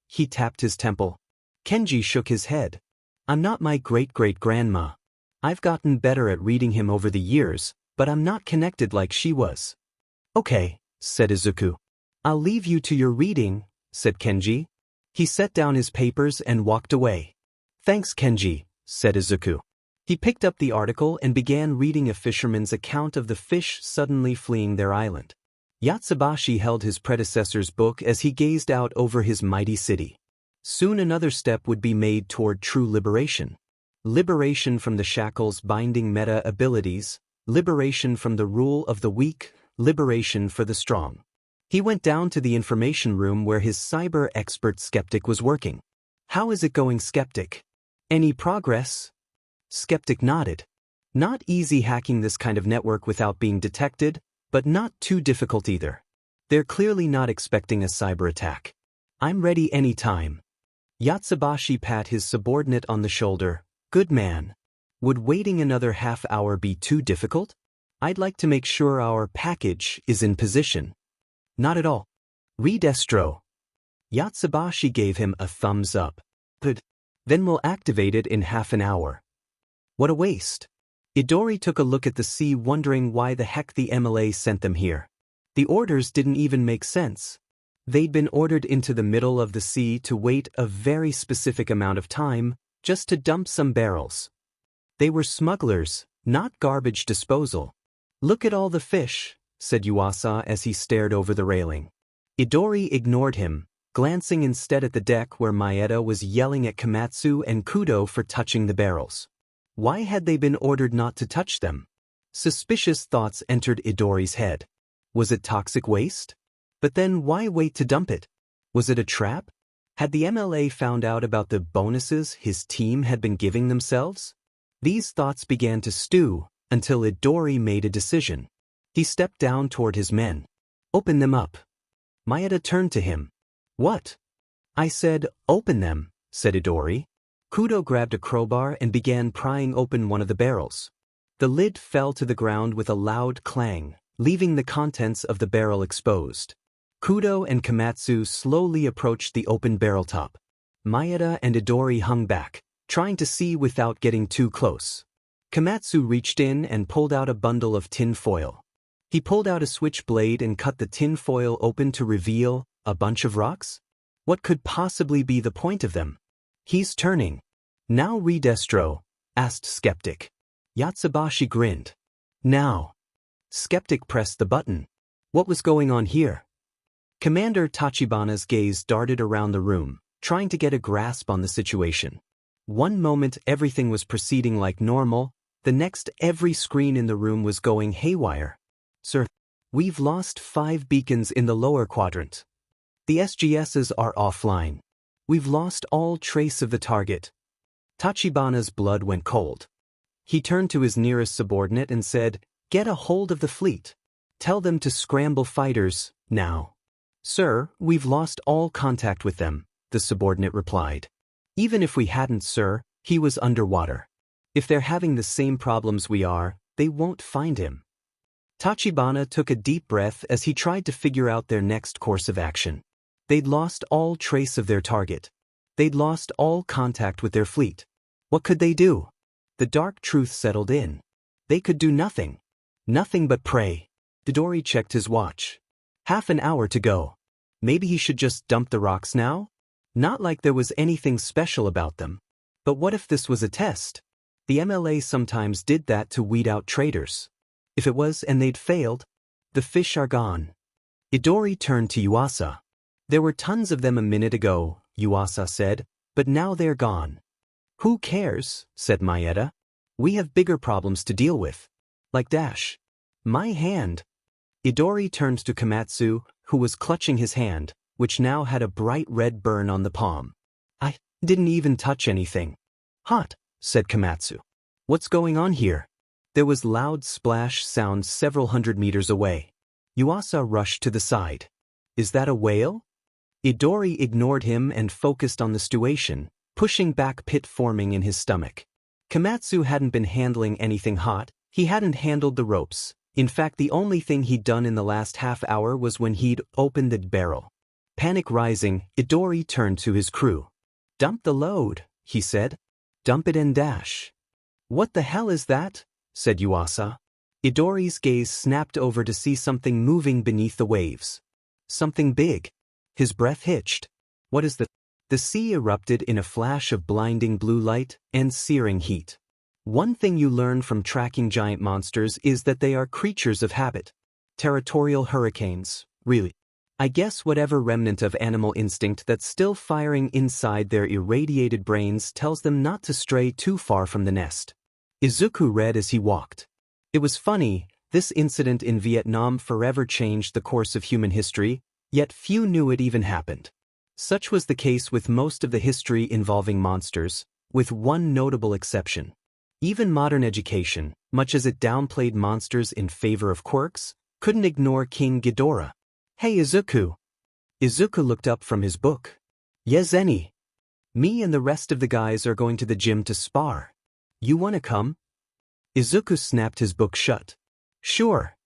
he tapped his temple. Kenji shook his head. "I'm not my great-great-grandma. I've gotten better at reading him over the years, but I'm not connected like she was." "Okay," said Izuku. "I'll leave you to your reading," said Kenji. He set down his papers and walked away. "Thanks, Kenji," said Izuku. He picked up the article and began reading a fisherman's account of the fish suddenly fleeing their island. Yatsubashi held his predecessor's book as he gazed out over his mighty city. Soon another step would be made toward true liberation. Liberation from the shackles binding meta abilities, liberation from the rule of the weak, liberation for the strong. He went down to the information room where his cyber expert Skeptic was working. "How is it going, Skeptic? Any progress?" Skeptic nodded. "Not easy hacking this kind of network without being detected, but not too difficult either. They're clearly not expecting a cyber attack. I'm ready anytime." Yatsubashi pat his subordinate on the shoulder. "Good man. Would waiting another half hour be too difficult? I'd like to make sure our package is in position." "Not at all. Redestro." Yatsubashi gave him a thumbs up. "Good. Then we'll activate it in half an hour." What a waste. Idori took a look at the sea, wondering why the heck the MLA sent them here. The orders didn't even make sense. They'd been ordered into the middle of the sea to wait a very specific amount of time, just to dump some barrels. They were smugglers, not garbage disposal. "Look at all the fish," said Yuasa as he stared over the railing. Idori ignored him, glancing instead at the deck where Maeda was yelling at Komatsu and Kudo for touching the barrels. Why had they been ordered not to touch them? Suspicious thoughts entered Idori's head. Was it toxic waste? But then why wait to dump it? Was it a trap? Had the MLA found out about the bonuses his team had been giving themselves? These thoughts began to stew, until Idori made a decision. He stepped down toward his men. Open them up. Maeda turned to him. What? I said, open them, said Idori. Kudo grabbed a crowbar and began prying open one of the barrels. The lid fell to the ground with a loud clang, leaving the contents of the barrel exposed. Kudo and Komatsu slowly approached the open barrel top. Maeda and Idori hung back, trying to see without getting too close. Komatsu reached in and pulled out a bundle of tin foil. He pulled out a switchblade and cut the tin foil open to reveal a bunch of rocks? What could possibly be the point of them? He's turning. Now Redestro? Asked Skeptic. Yatsubashi grinned. Now. Skeptic pressed the button. What was going on here? Commander Tachibana's gaze darted around the room, trying to get a grasp on the situation. One moment everything was proceeding like normal, the next every screen in the room was going haywire. Sir, we've lost 5 beacons in the lower quadrant. The SGSs are offline. We've lost all trace of the target. Tachibana's blood went cold. He turned to his nearest subordinate and said, get a hold of the fleet. Tell them to scramble fighters, now. Sir, we've lost all contact with them, the subordinate replied. Even if we hadn't, sir, he was underwater. If they're having the same problems we are, they won't find him. Tachibana took a deep breath as he tried to figure out their next course of action. They'd lost all trace of their target. They'd lost all contact with their fleet. What could they do? The dark truth settled in. They could do nothing. Nothing but pray. Didori checked his watch. Half an hour to go. Maybe he should just dump the rocks now? Not like there was anything special about them. But what if this was a test? The MLA sometimes did that to weed out traitors. If it was and they'd failed, the fish are gone. Idori turned to Yuasa. There were tons of them a minute ago, Yuasa said, but now they're gone. Who cares, said Maeda. We have bigger problems to deal with. Like dash. My hand. Idori turned to Komatsu, who was clutching his hand, which now had a bright red burn on the palm. I didn't even touch anything. Hot, said Komatsu. What's going on here? There was loud splash sound several hundred meters away. Yuasa rushed to the side. Is that a whale? Idori ignored him and focused on the situation, pushing back pit forming in his stomach. Komatsu hadn't been handling anything hot, he hadn't handled the ropes. In fact, the only thing he'd done in the last half hour was when he'd opened the barrel. Panic rising, Idori turned to his crew. Dump the load, he said. Dump it and dash. What the hell is that? Said Yuasa. Idori's gaze snapped over to see something moving beneath the waves. Something big. His breath hitched. What is the... The sea erupted in a flash of blinding blue light and searing heat. One thing you learn from tracking giant monsters is that they are creatures of habit. Territorial hurricanes, really. I guess whatever remnant of animal instinct that's still firing inside their irradiated brains tells them not to stray too far from the nest. Izuku read as he walked. It was funny, this incident in Vietnam forever changed the course of human history, yet few knew it even happened. Such was the case with most of the history involving monsters, with one notable exception. Even modern education, much as it downplayed monsters in favor of quirks, couldn't ignore King Ghidorah. Hey Izuku. Izuku looked up from his book. Yezeni. Me and the rest of the guys are going to the gym to spar. You wanna come? Izuku snapped his book shut. Sure.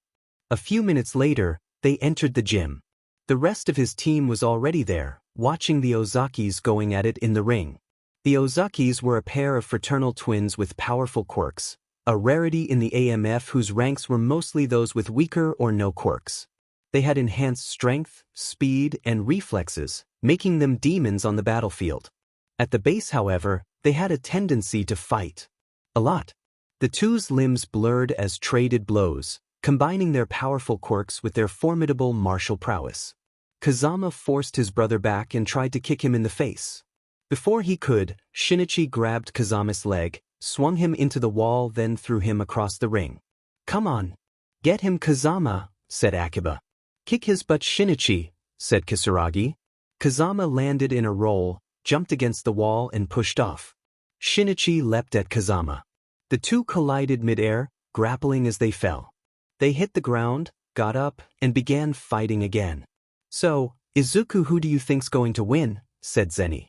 A few minutes later, they entered the gym. The rest of his team was already there, watching the Ozakis going at it in the ring. The Ozakis were a pair of fraternal twins with powerful quirks, a rarity in the AMF whose ranks were mostly those with weaker or no quirks. They had enhanced strength, speed, and reflexes, making them demons on the battlefield. At the base, however, they had a tendency to fight. A lot. The two's limbs blurred as traded blows, combining their powerful quirks with their formidable martial prowess. Kazama forced his brother back and tried to kick him in the face. Before he could, Shinichi grabbed Kazama's leg, swung him into the wall, then threw him across the ring. Come on. Get him, Kazama, said Akiba. Kick his butt, Shinichi, said Kisaragi. Kazama landed in a roll, jumped against the wall and pushed off. Shinichi leapt at Kazama. The two collided mid-air, grappling as they fell. They hit the ground, got up, and began fighting again. So, Izuku, who do you think's going to win? Said Zeni.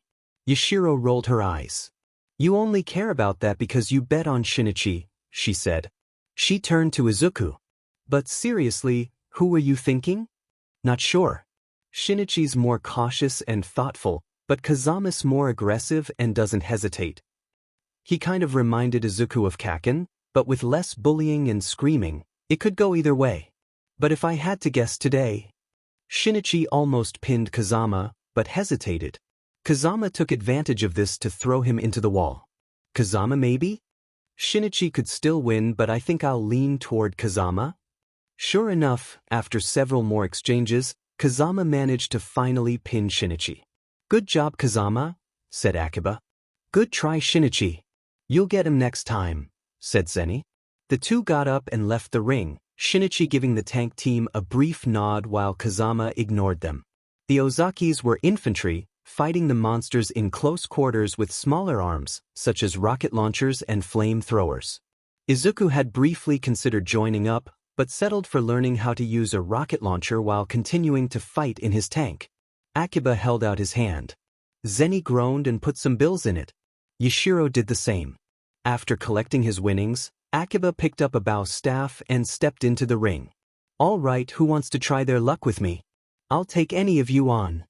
Yashiro rolled her eyes. You only care about that because you bet on Shinichi, she said. She turned to Izuku. But seriously, who were you thinking? Not sure. Shinichi's more cautious and thoughtful, but Kazama's more aggressive and doesn't hesitate. He kind of reminded Izuku of Kaken, but with less bullying and screaming. It could go either way. But if I had to guess today... Shinichi almost pinned Kazama, but hesitated. Kazama took advantage of this to throw him into the wall. Kazama maybe? Shinichi could still win, but I think I'll lean toward Kazama. Sure enough, after several more exchanges, Kazama managed to finally pin Shinichi. Good job, Kazama, said Akiba. Good try, Shinichi. You'll get him next time, said Zeni. The two got up and left the ring, Shinichi giving the tank team a brief nod while Kazama ignored them. The Ozakis were infantry, fighting the monsters in close quarters with smaller arms, such as rocket launchers and flamethrowers. Izuku had briefly considered joining up, but settled for learning how to use a rocket launcher while continuing to fight in his tank. Akiba held out his hand. Zeni groaned and put some bills in it. Yashiro did the same. After collecting his winnings, Akiba picked up a bow staff and stepped into the ring. All right, who wants to try their luck with me? I'll take any of you on.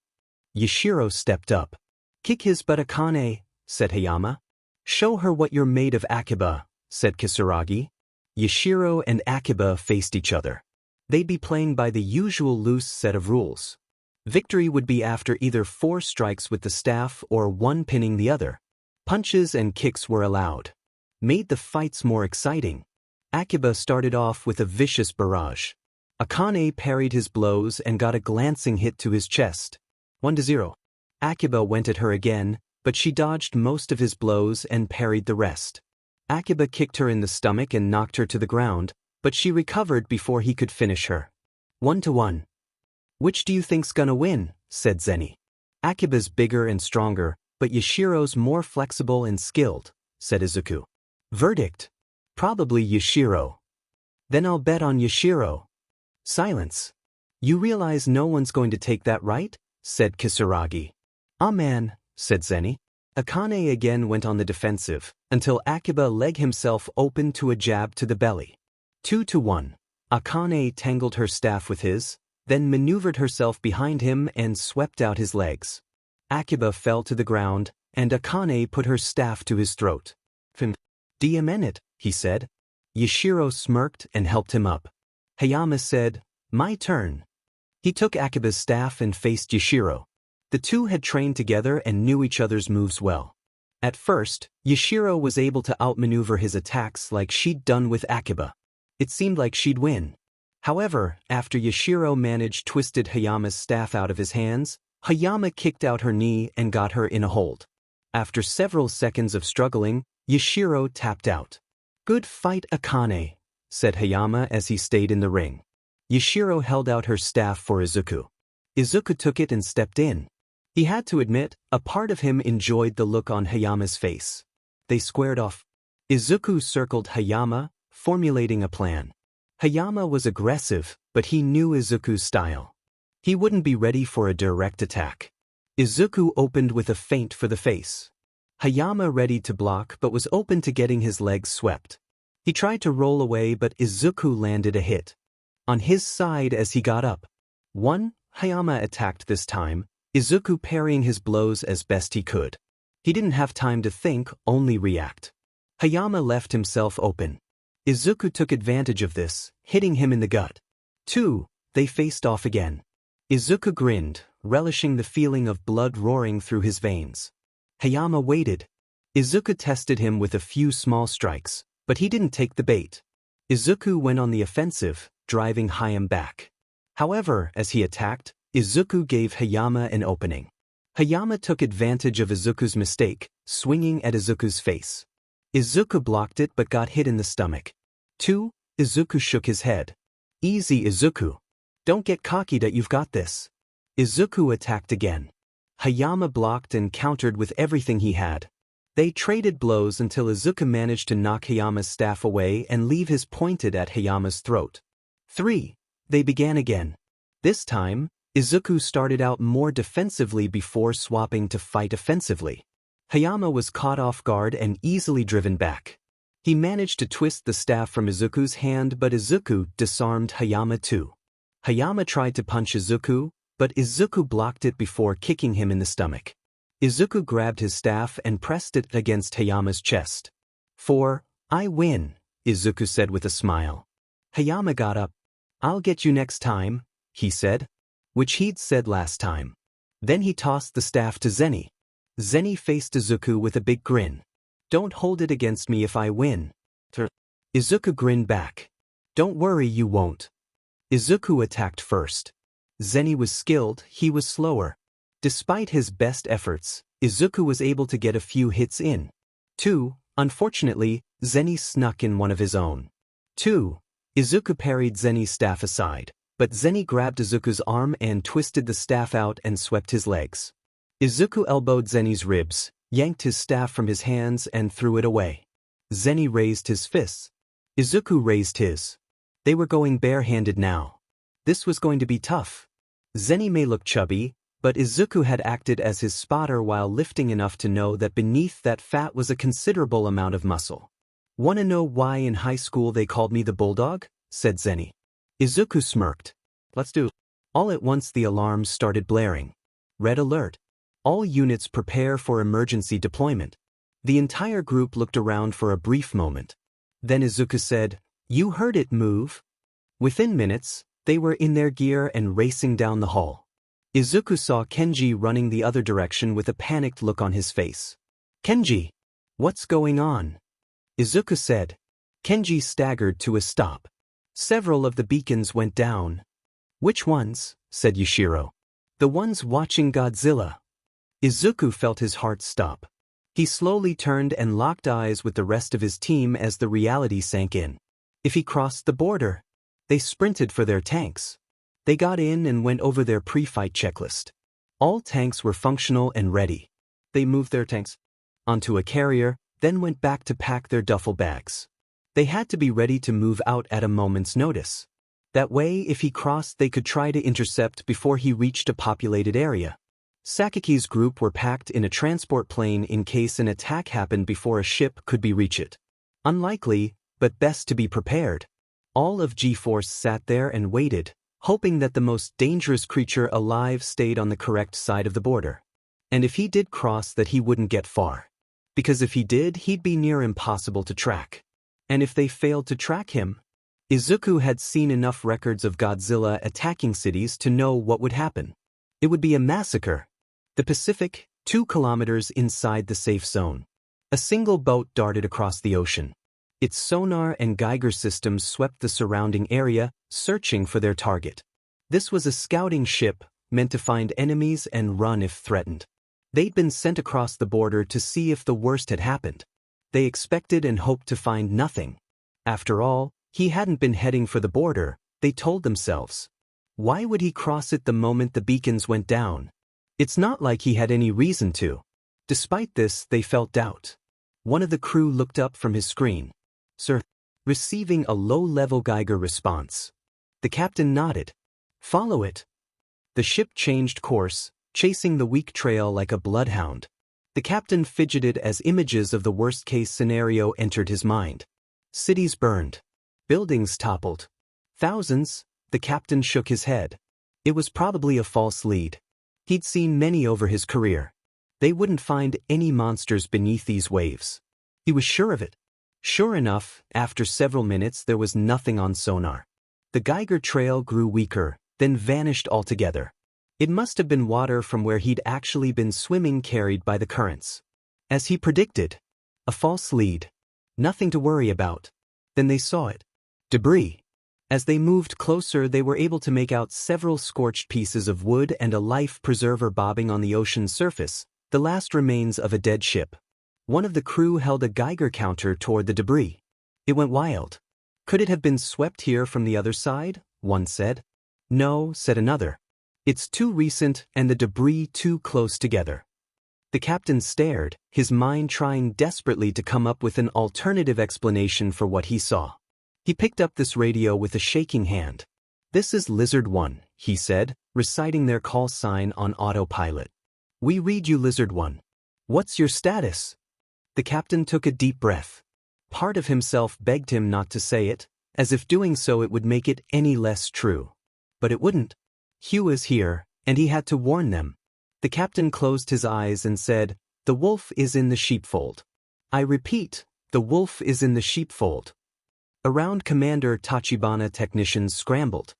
Yashiro stepped up. Kick his butt, Akane, said Hayama. Show her what you're made of, Akiba, said Kisaragi. Yashiro and Akiba faced each other. They'd be playing by the usual loose set of rules. Victory would be after either 4 strikes with the staff or 1 pinning the other. Punches and kicks were allowed. Made the fights more exciting. Akiba started off with a vicious barrage. Akane parried his blows and got a glancing hit to his chest. 1-0. Akiba went at her again, but she dodged most of his blows and parried the rest. Akiba kicked her in the stomach and knocked her to the ground, but she recovered before he could finish her. 1-1. Which do you think's gonna win? Said Zeni. Akiba's bigger and stronger, but Yashiro's more flexible and skilled, said Izuku. Verdict. Probably Yashiro. Then I'll bet on Yashiro. Silence. You realize no one's going to take that, right? Said Kisaragi. Ah man, said Zeni. Akane again went on the defensive, until Akiba leg himself open to a jab to the belly. 2-1. Akane tangled her staff with his, then maneuvered herself behind him and swept out his legs. Akiba fell to the ground, and Akane put her staff to his throat. DM it, he said. Yashiro smirked and helped him up. Hayama said, my turn. He took Akiba's staff and faced Yashiro. The two had trained together and knew each other's moves well. At first, Yashiro was able to outmaneuver his attacks like she'd done with Akiba. It seemed like she'd win. However, after Yashiro managed twisted Hayama's staff out of his hands, Hayama kicked out her knee and got her in a hold. After several seconds of struggling, Yashiro tapped out. Good fight, Akane, said Hayama as he stayed in the ring. Yashiro held out her staff for Izuku. Izuku took it and stepped in. He had to admit, a part of him enjoyed the look on Hayama's face. They squared off. Izuku circled Hayama, formulating a plan. Hayama was aggressive, but he knew Izuku's style. He wouldn't be ready for a direct attack. Izuku opened with a feint for the face. Hayama readied to block but was open to getting his legs swept. He tried to roll away but Izuku landed a hit. On his side as he got up. 1. Hayama attacked this time, Izuku parrying his blows as best he could. He didn't have time to think, only react. Hayama left himself open. Izuku took advantage of this, hitting him in the gut. 2. They faced off again. Izuku grinned, relishing the feeling of blood roaring through his veins. Hayama waited. Izuku tested him with a few small strikes, but he didn't take the bait. Izuku went on the offensive, driving Hayama back. However, as he attacked, Izuku gave Hayama an opening. Hayama took advantage of Izuku's mistake, swinging at Izuku's face. Izuku blocked it but got hit in the stomach. 2. Izuku shook his head. Easy, Izuku. Don't get cocky that you've got this. Izuku attacked again. Hayama blocked and countered with everything he had. They traded blows until Izuku managed to knock Hayama's staff away and leave his pointed at Hayama's throat. 3. They began again. This time, Izuku started out more defensively before swapping to fight offensively. Hayama was caught off guard and easily driven back. He managed to twist the staff from Izuku's hand, but Izuku disarmed Hayama too. Hayama tried to punch Izuku, but Izuku blocked it before kicking him in the stomach. Izuku grabbed his staff and pressed it against Hayama's chest. 4. I win, Izuku said with a smile. Hayama got up. I'll get you next time, he said, which he'd said last time. Then he tossed the staff to Zeni. Zeni faced Izuku with a big grin. Don't hold it against me if I win. Izuku grinned back. Don't worry, you won't. Izuku attacked first. Zeni was skilled, he was slower. Despite his best efforts, Izuku was able to get a few hits in. 2. Unfortunately, Zeni snuck in one of his own. 2. Izuku parried Zeni's staff aside, but Zeni grabbed Izuku's arm and twisted the staff out and swept his legs. Izuku elbowed Zeni's ribs, yanked his staff from his hands and threw it away. Zeni raised his fists. Izuku raised his. They were going barehanded now. This was going to be tough. Zeni may look chubby, but Izuku had acted as his spotter while lifting enough to know that beneath that fat was a considerable amount of muscle. "Wanna know why in high school they called me the Bulldog?" said Zeni. Izuku smirked. "Let's do." All at once the alarms started blaring. Red alert. All units prepare for emergency deployment. The entire group looked around for a brief moment. Then Izuku said, "You heard it, move." Within minutes, they were in their gear and racing down the hall. Izuku saw Kenji running the other direction with a panicked look on his face. "Kenji, what's going on?" Izuku said. Kenji staggered to a stop. Several of the beacons went down. "Which ones?" said Yushiro. "The ones watching Godzilla." Izuku felt his heart stop. He slowly turned and locked eyes with the rest of his team as the reality sank in. If he crossed the border, they sprinted for their tanks. They got in and went over their pre-fight checklist. All tanks were functional and ready. They moved their tanks onto a carrier, then went back to pack their duffel bags. They had to be ready to move out at a moment's notice. That way, if he crossed, they could try to intercept before he reached a populated area. Sakiki's group were packed in a transport plane in case an attack happened before a ship could be reached. Unlikely, but best to be prepared. All of G-Force sat there and waited, hoping that the most dangerous creature alive stayed on the correct side of the border. And if he did cross, that he wouldn't get far. Because if he did, he'd be near impossible to track. And if they failed to track him, Izuku had seen enough records of Godzilla attacking cities to know what would happen. It would be a massacre. The Pacific, 2 kilometers inside the safe zone. A single boat darted across the ocean. Its sonar and Geiger systems swept the surrounding area, searching for their target. This was a scouting ship, meant to find enemies and run if threatened. They'd been sent across the border to see if the worst had happened. They expected and hoped to find nothing. After all, he hadn't been heading for the border, they told themselves. Why would he cross it the moment the beacons went down? It's not like he had any reason to. Despite this, they felt doubt. One of the crew looked up from his screen. "Sir," receiving a low-level Geiger response. The captain nodded. "Follow it." The ship changed course, chasing the weak trail like a bloodhound. The captain fidgeted as images of the worst-case scenario entered his mind. Cities burned. Buildings toppled. Thousands. The captain shook his head. It was probably a false lead. He'd seen many over his career. They wouldn't find any monsters beneath these waves. He was sure of it. Sure enough, after several minutes there was nothing on sonar. The Geiger trail grew weaker, then vanished altogether. It must have been water from where he'd actually been swimming carried by the currents. As he predicted. A false lead. Nothing to worry about. Then they saw it. Debris. As they moved closer, they were able to make out several scorched pieces of wood and a life preserver bobbing on the ocean's surface, the last remains of a dead ship. One of the crew held a Geiger counter toward the debris. It went wild. "Could it have been swept here from the other side?" one said. "No," said another. "It's too recent and the debris too close together." The captain stared, his mind trying desperately to come up with an alternative explanation for what he saw. He picked up this radio with a shaking hand. "This is Lizard 1, he said, reciting their call sign on autopilot. "We read you, Lizard 1. What's your status?" The captain took a deep breath. Part of himself begged him not to say it, as if doing so it would make it any less true. But it wouldn't. Hugh is here, and he had to warn them. The captain closed his eyes and said, "The wolf is in the sheepfold. I repeat, the wolf is in the sheepfold." Around Commander Tachibana, technicians scrambled.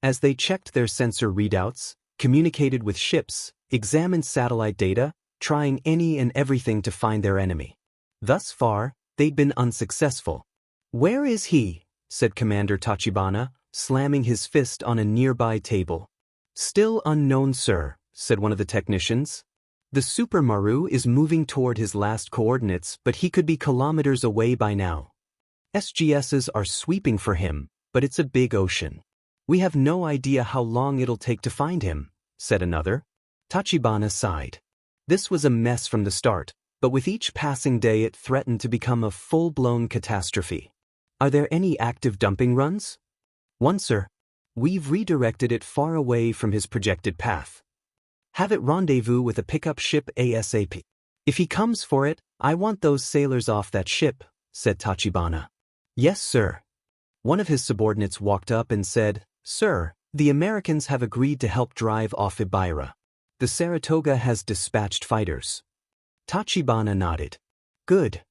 As they checked their sensor readouts, communicated with ships, examined satellite data, trying any and everything to find their enemy. Thus far, they'd been unsuccessful. "Where is he?" said Commander Tachibana, slamming his fist on a nearby table. "Still unknown, sir," said one of the technicians. "The Super Maru is moving toward his last coordinates, but he could be kilometers away by now. SGSs are sweeping for him, but it's a big ocean. We have no idea how long it'll take to find him," said another. Tachibana sighed. This was a mess from the start, but with each passing day it threatened to become a full-blown catastrophe. "Are there any active dumping runs?" "One, sir. We've redirected it far away from his projected path. Have it rendezvous with a pickup ship ASAP. If he comes for it, I want those sailors off that ship," said Tachibana. "Yes, sir." One of his subordinates walked up and said, "Sir, the Americans have agreed to help drive off Ibaira. The Saratoga has dispatched fighters." Tachibana nodded. "Good."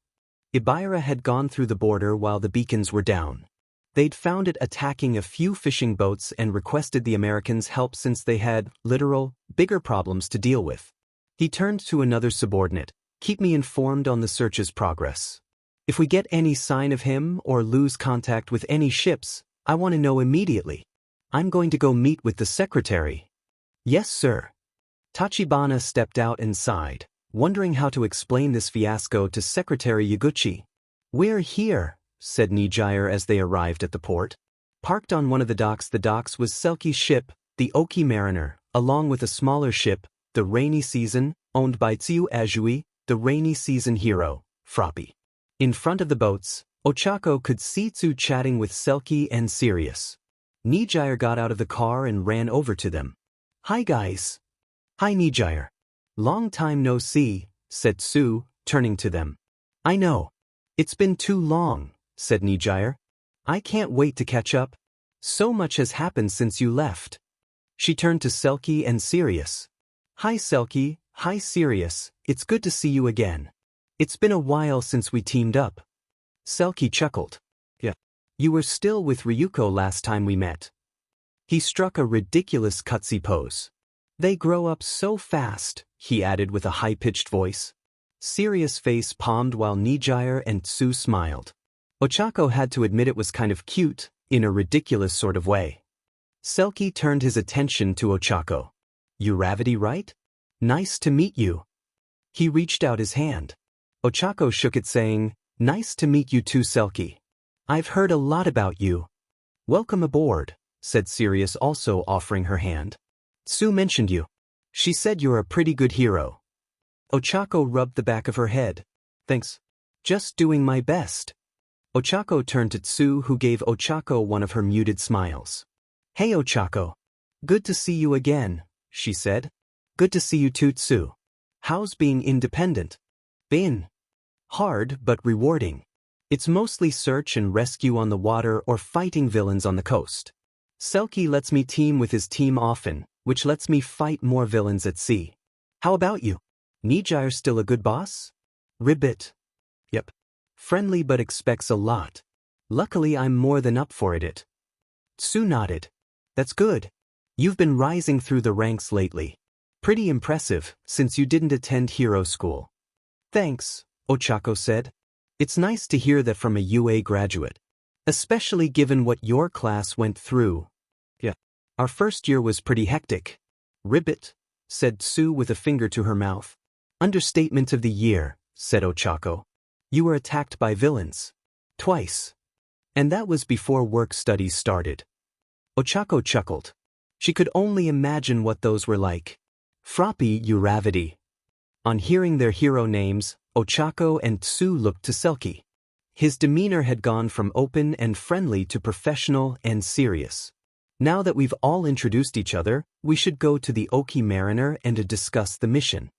Ibaira had gone through the border while the beacons were down. They'd found it attacking a few fishing boats and requested the Americans' help since they had, literal, bigger problems to deal with. He turned to another subordinate. "Keep me informed on the search's progress. If we get any sign of him or lose contact with any ships, I want to know immediately. I'm going to go meet with the secretary." "Yes, sir." Tachibana stepped out and sighed, wondering how to explain this fiasco to Secretary Yaguchi. "We're here," said Nijire as they arrived at the port. Parked on one of the docks was Selki's ship, the Oki Mariner, along with a smaller ship, the Rainy Season, owned by Tsuyu Ajui, the Rainy Season hero, Froppy. In front of the boats, Ochako could see Tsu chatting with Selkie and Sirius. Nijire got out of the car and ran over to them. "Hi guys." "Hi Nijire." "Long time no see," said Tsu, turning to them. "I know. It's been too long," said Nijire. "I can't wait to catch up. So much has happened since you left." She turned to Selkie and Sirius. "Hi Selkie, hi Sirius, it's good to see you again. It's been a while since we teamed up." Selkie chuckled. "Yeah. You were still with Ryuko last time we met." He struck a ridiculous cutsy pose. "They grow up so fast," he added with a high-pitched voice. Sirius' face palmed while Nijire and Tsu smiled. Ochako had to admit it was kind of cute, in a ridiculous sort of way. Selkie turned his attention to Ochako. "Uravity, right? Nice to meet you." He reached out his hand. Ochako shook it saying, "Nice to meet you too, Selkie. I've heard a lot about you." "Welcome aboard," said Sirius, also offering her hand. "Tsu mentioned you. She said you're a pretty good hero." Ochako rubbed the back of her head. "Thanks. Just doing my best." Ochako turned to Tsu, who gave Ochako one of her muted smiles. "Hey Ochako. Good to see you again," she said. "Good to see you too, Tsu. How's being independent?" "Been hard but rewarding. It's mostly search and rescue on the water or fighting villains on the coast. Selkie lets me team with his team often, which lets me fight more villains at sea. How about you? Nijire still a good boss?" "Ribbit. Yep. Friendly but expects a lot. Luckily I'm more than up for it." Tsu nodded. "That's good. You've been rising through the ranks lately. Pretty impressive, since you didn't attend hero school." "Thanks," Ochako said. "It's nice to hear that from a UA graduate. Especially given what your class went through." "Yeah. Our first year was pretty hectic." "Ribbit," said Tsu with a finger to her mouth. "Understatement of the year," said Ochako. "You were attacked by villains. Twice. And that was before work studies started." Ochako chuckled. She could only imagine what those were like. "Froppy Uravity." On hearing their hero names, Ochako and Tsu looked to Selkie. His demeanor had gone from open and friendly to professional and serious. Now that we've all introduced each other, we should go to the Oki Mariner and discuss the mission.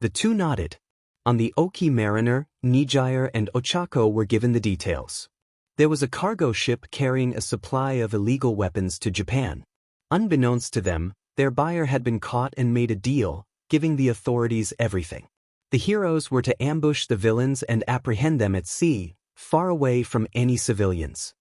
The two nodded. On the Oki Mariner, Nijire and Ochako were given the details. There was a cargo ship carrying a supply of illegal weapons to Japan. Unbeknownst to them, their buyer had been caught and made a deal, giving the authorities everything. The heroes were to ambush the villains and apprehend them at sea, far away from any civilians.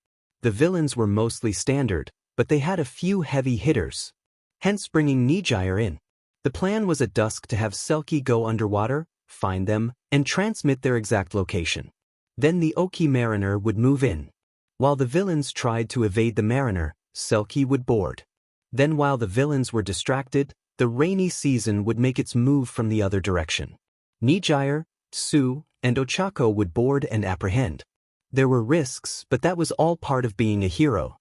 The villains were mostly standard, but they had a few heavy hitters, hence bringing Nijire in. The plan was at dusk to have Selkie go underwater, find them, and transmit their exact location. Then the Oki Mariner would move in. While the villains tried to evade the Mariner, Selkie would board. Then while the villains were distracted, the rainy season would make its move from the other direction. Nijire, Tsu, and Ochako would board and apprehend. There were risks, but that was all part of being a hero.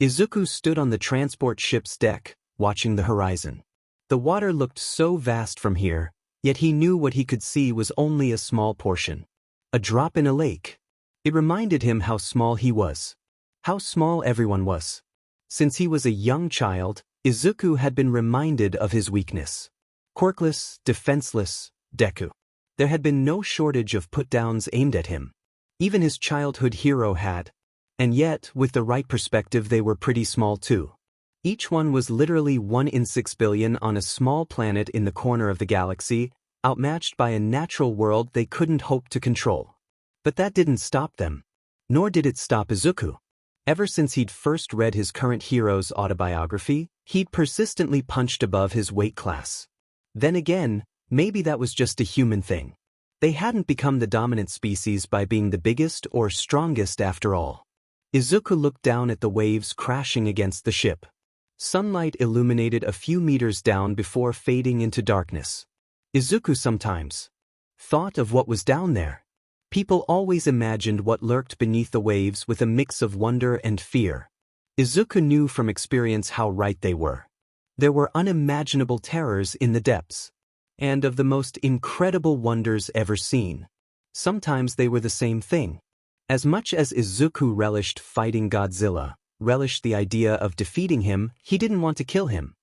Izuku stood on the transport ship's deck, watching the horizon. The water looked so vast from here, yet he knew what he could see was only a small portion. A drop in a lake. It reminded him how small he was. How small everyone was. Since he was a young child, Izuku had been reminded of his weakness. Quirkless, defenseless, Deku. There had been no shortage of put-downs aimed at him. Even his childhood hero had. And yet, with the right perspective, they were pretty small too. Each one was literally 1 in 6 billion on a small planet in the corner of the galaxy, outmatched by a natural world they couldn't hope to control. But that didn't stop them. Nor did it stop Izuku. Ever since he'd first read his current hero's autobiography, he'd persistently punched above his weight class. Then again, maybe that was just a human thing. They hadn't become the dominant species by being the biggest or strongest after all. Izuku looked down at the waves crashing against the ship. Sunlight illuminated a few meters down before fading into darkness. Izuku sometimes thought of what was down there. People always imagined what lurked beneath the waves with a mix of wonder and fear. Izuku knew from experience how right they were. There were unimaginable terrors in the depths. And of the most incredible wonders ever seen. Sometimes they were the same thing. As much as Izuku relished fighting Godzilla, relished the idea of defeating him, he didn't want to kill him.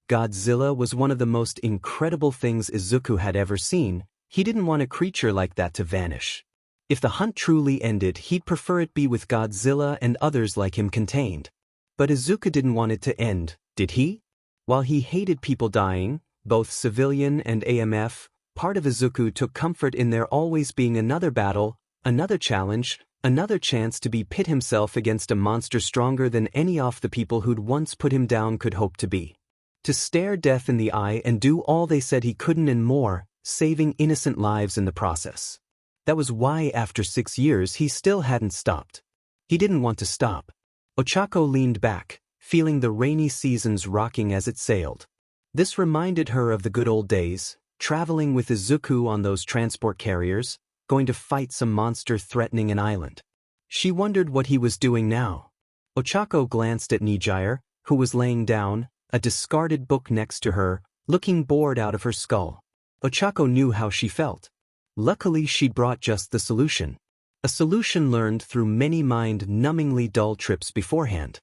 Godzilla was one of the most incredible things Izuku had ever seen. He didn't want a creature like that to vanish. If the hunt truly ended, he'd prefer it be with Godzilla and others like him contained. But Izuku didn't want it to end, did he? While he hated people dying, both civilian and AMF, part of Izuku took comfort in there always being another battle, another challenge, another chance to be pit himself against a monster stronger than any of the people who'd once put him down could hope to be. To stare death in the eye and do all they said he couldn't and more, saving innocent lives in the process. That was why after 6 years he still hadn't stopped. He didn't want to stop. Ochako leaned back, feeling the rainy seasons rocking as it sailed. This reminded her of the good old days, traveling with Izuku on those transport carriers, going to fight some monster threatening an island. She wondered what he was doing now. Ochako glanced at Nijire, who was laying down, a discarded book next to her, looking bored out of her skull. Ochako knew how she felt. Luckily she'd brought just the solution. A solution learned through many mind-numbingly dull trips beforehand.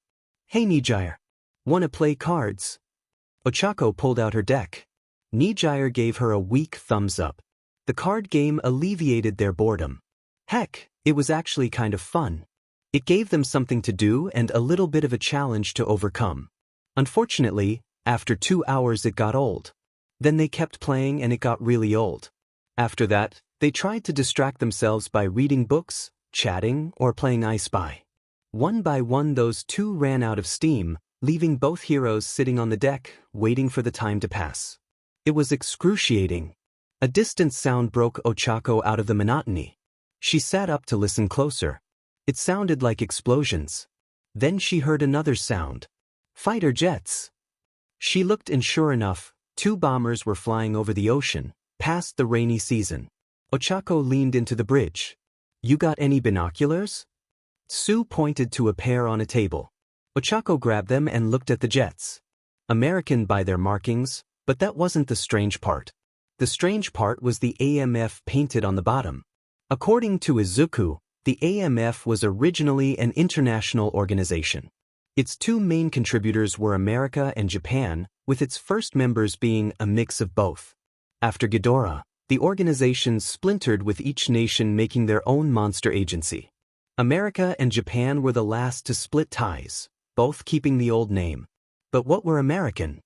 Hey Nijire. Wanna play cards? Ochako pulled out her deck. Nijire gave her a weak thumbs up. The card game alleviated their boredom. Heck, it was actually kind of fun. It gave them something to do and a little bit of a challenge to overcome. Unfortunately, after 2 hours it got old. Then they kept playing and it got really old. After that, they tried to distract themselves by reading books, chatting, or playing I Spy. One by one those two ran out of steam, leaving both heroes sitting on the deck, waiting for the time to pass. It was excruciating. A distant sound broke Ochako out of the monotony. She sat up to listen closer. It sounded like explosions. Then she heard another sound. Fighter jets. She looked and sure enough, 2 bombers were flying over the ocean, past the rainy season. Ochako leaned into the bridge. You got any binoculars? Tsu pointed to a pair on a table. Ochako grabbed them and looked at the jets. American by their markings, but that wasn't the strange part. The strange part was the AMF painted on the bottom. According to Izuku, the AMF was originally an international organization. Its two main contributors were America and Japan, with its first members being a mix of both. After Ghidorah, the organization splintered with each nation making their own monster agency. America and Japan were the last to split ties, both keeping the old name. But what were American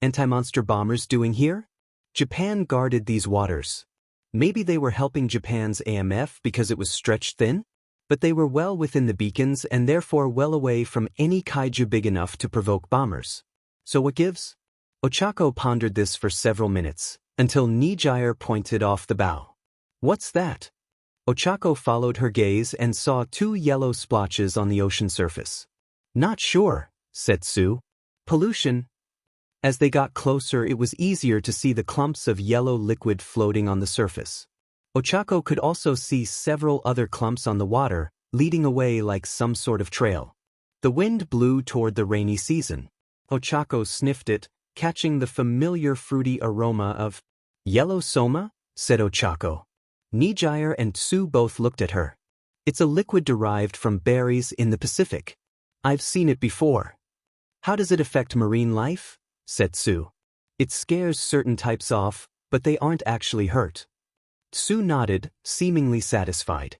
anti-monster bombers doing here? Japan guarded these waters. Maybe they were helping Japan's AMF because it was stretched thin? But they were well within the beacons and therefore well away from any kaiju big enough to provoke bombers. So what gives? Ochako pondered this for several minutes, until Nijire pointed off the bow. What's that? Ochako followed her gaze and saw two yellow splotches on the ocean surface. Not sure, said Sue. Pollution. As they got closer, it was easier to see the clumps of yellow liquid floating on the surface. Ochako could also see several other clumps on the water, leading away like some sort of trail. The wind blew toward the rainy season. Ochako sniffed it, catching the familiar fruity aroma of yellow soma, said Ochako. Nijire and Sue both looked at her. It's a liquid derived from berries in the Pacific. I've seen it before. How does it affect marine life? Said Sue. It scares certain types off, but they aren't actually hurt. Sue nodded, seemingly satisfied.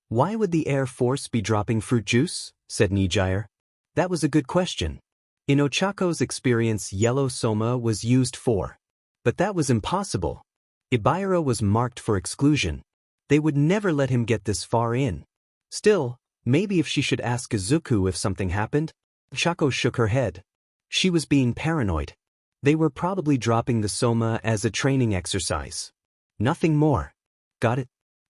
Why would the Air Force be dropping fruit juice? Said Nijire. That was a good question. In Ochako's experience, yellow soma was used for. But that was impossible. Ibira was marked for exclusion. They would never let him get this far in. Still, maybe if she should ask Izuku if something happened? Ochako shook her head. She was being paranoid. They were probably dropping the soma as a training exercise. Nothing more. Got it?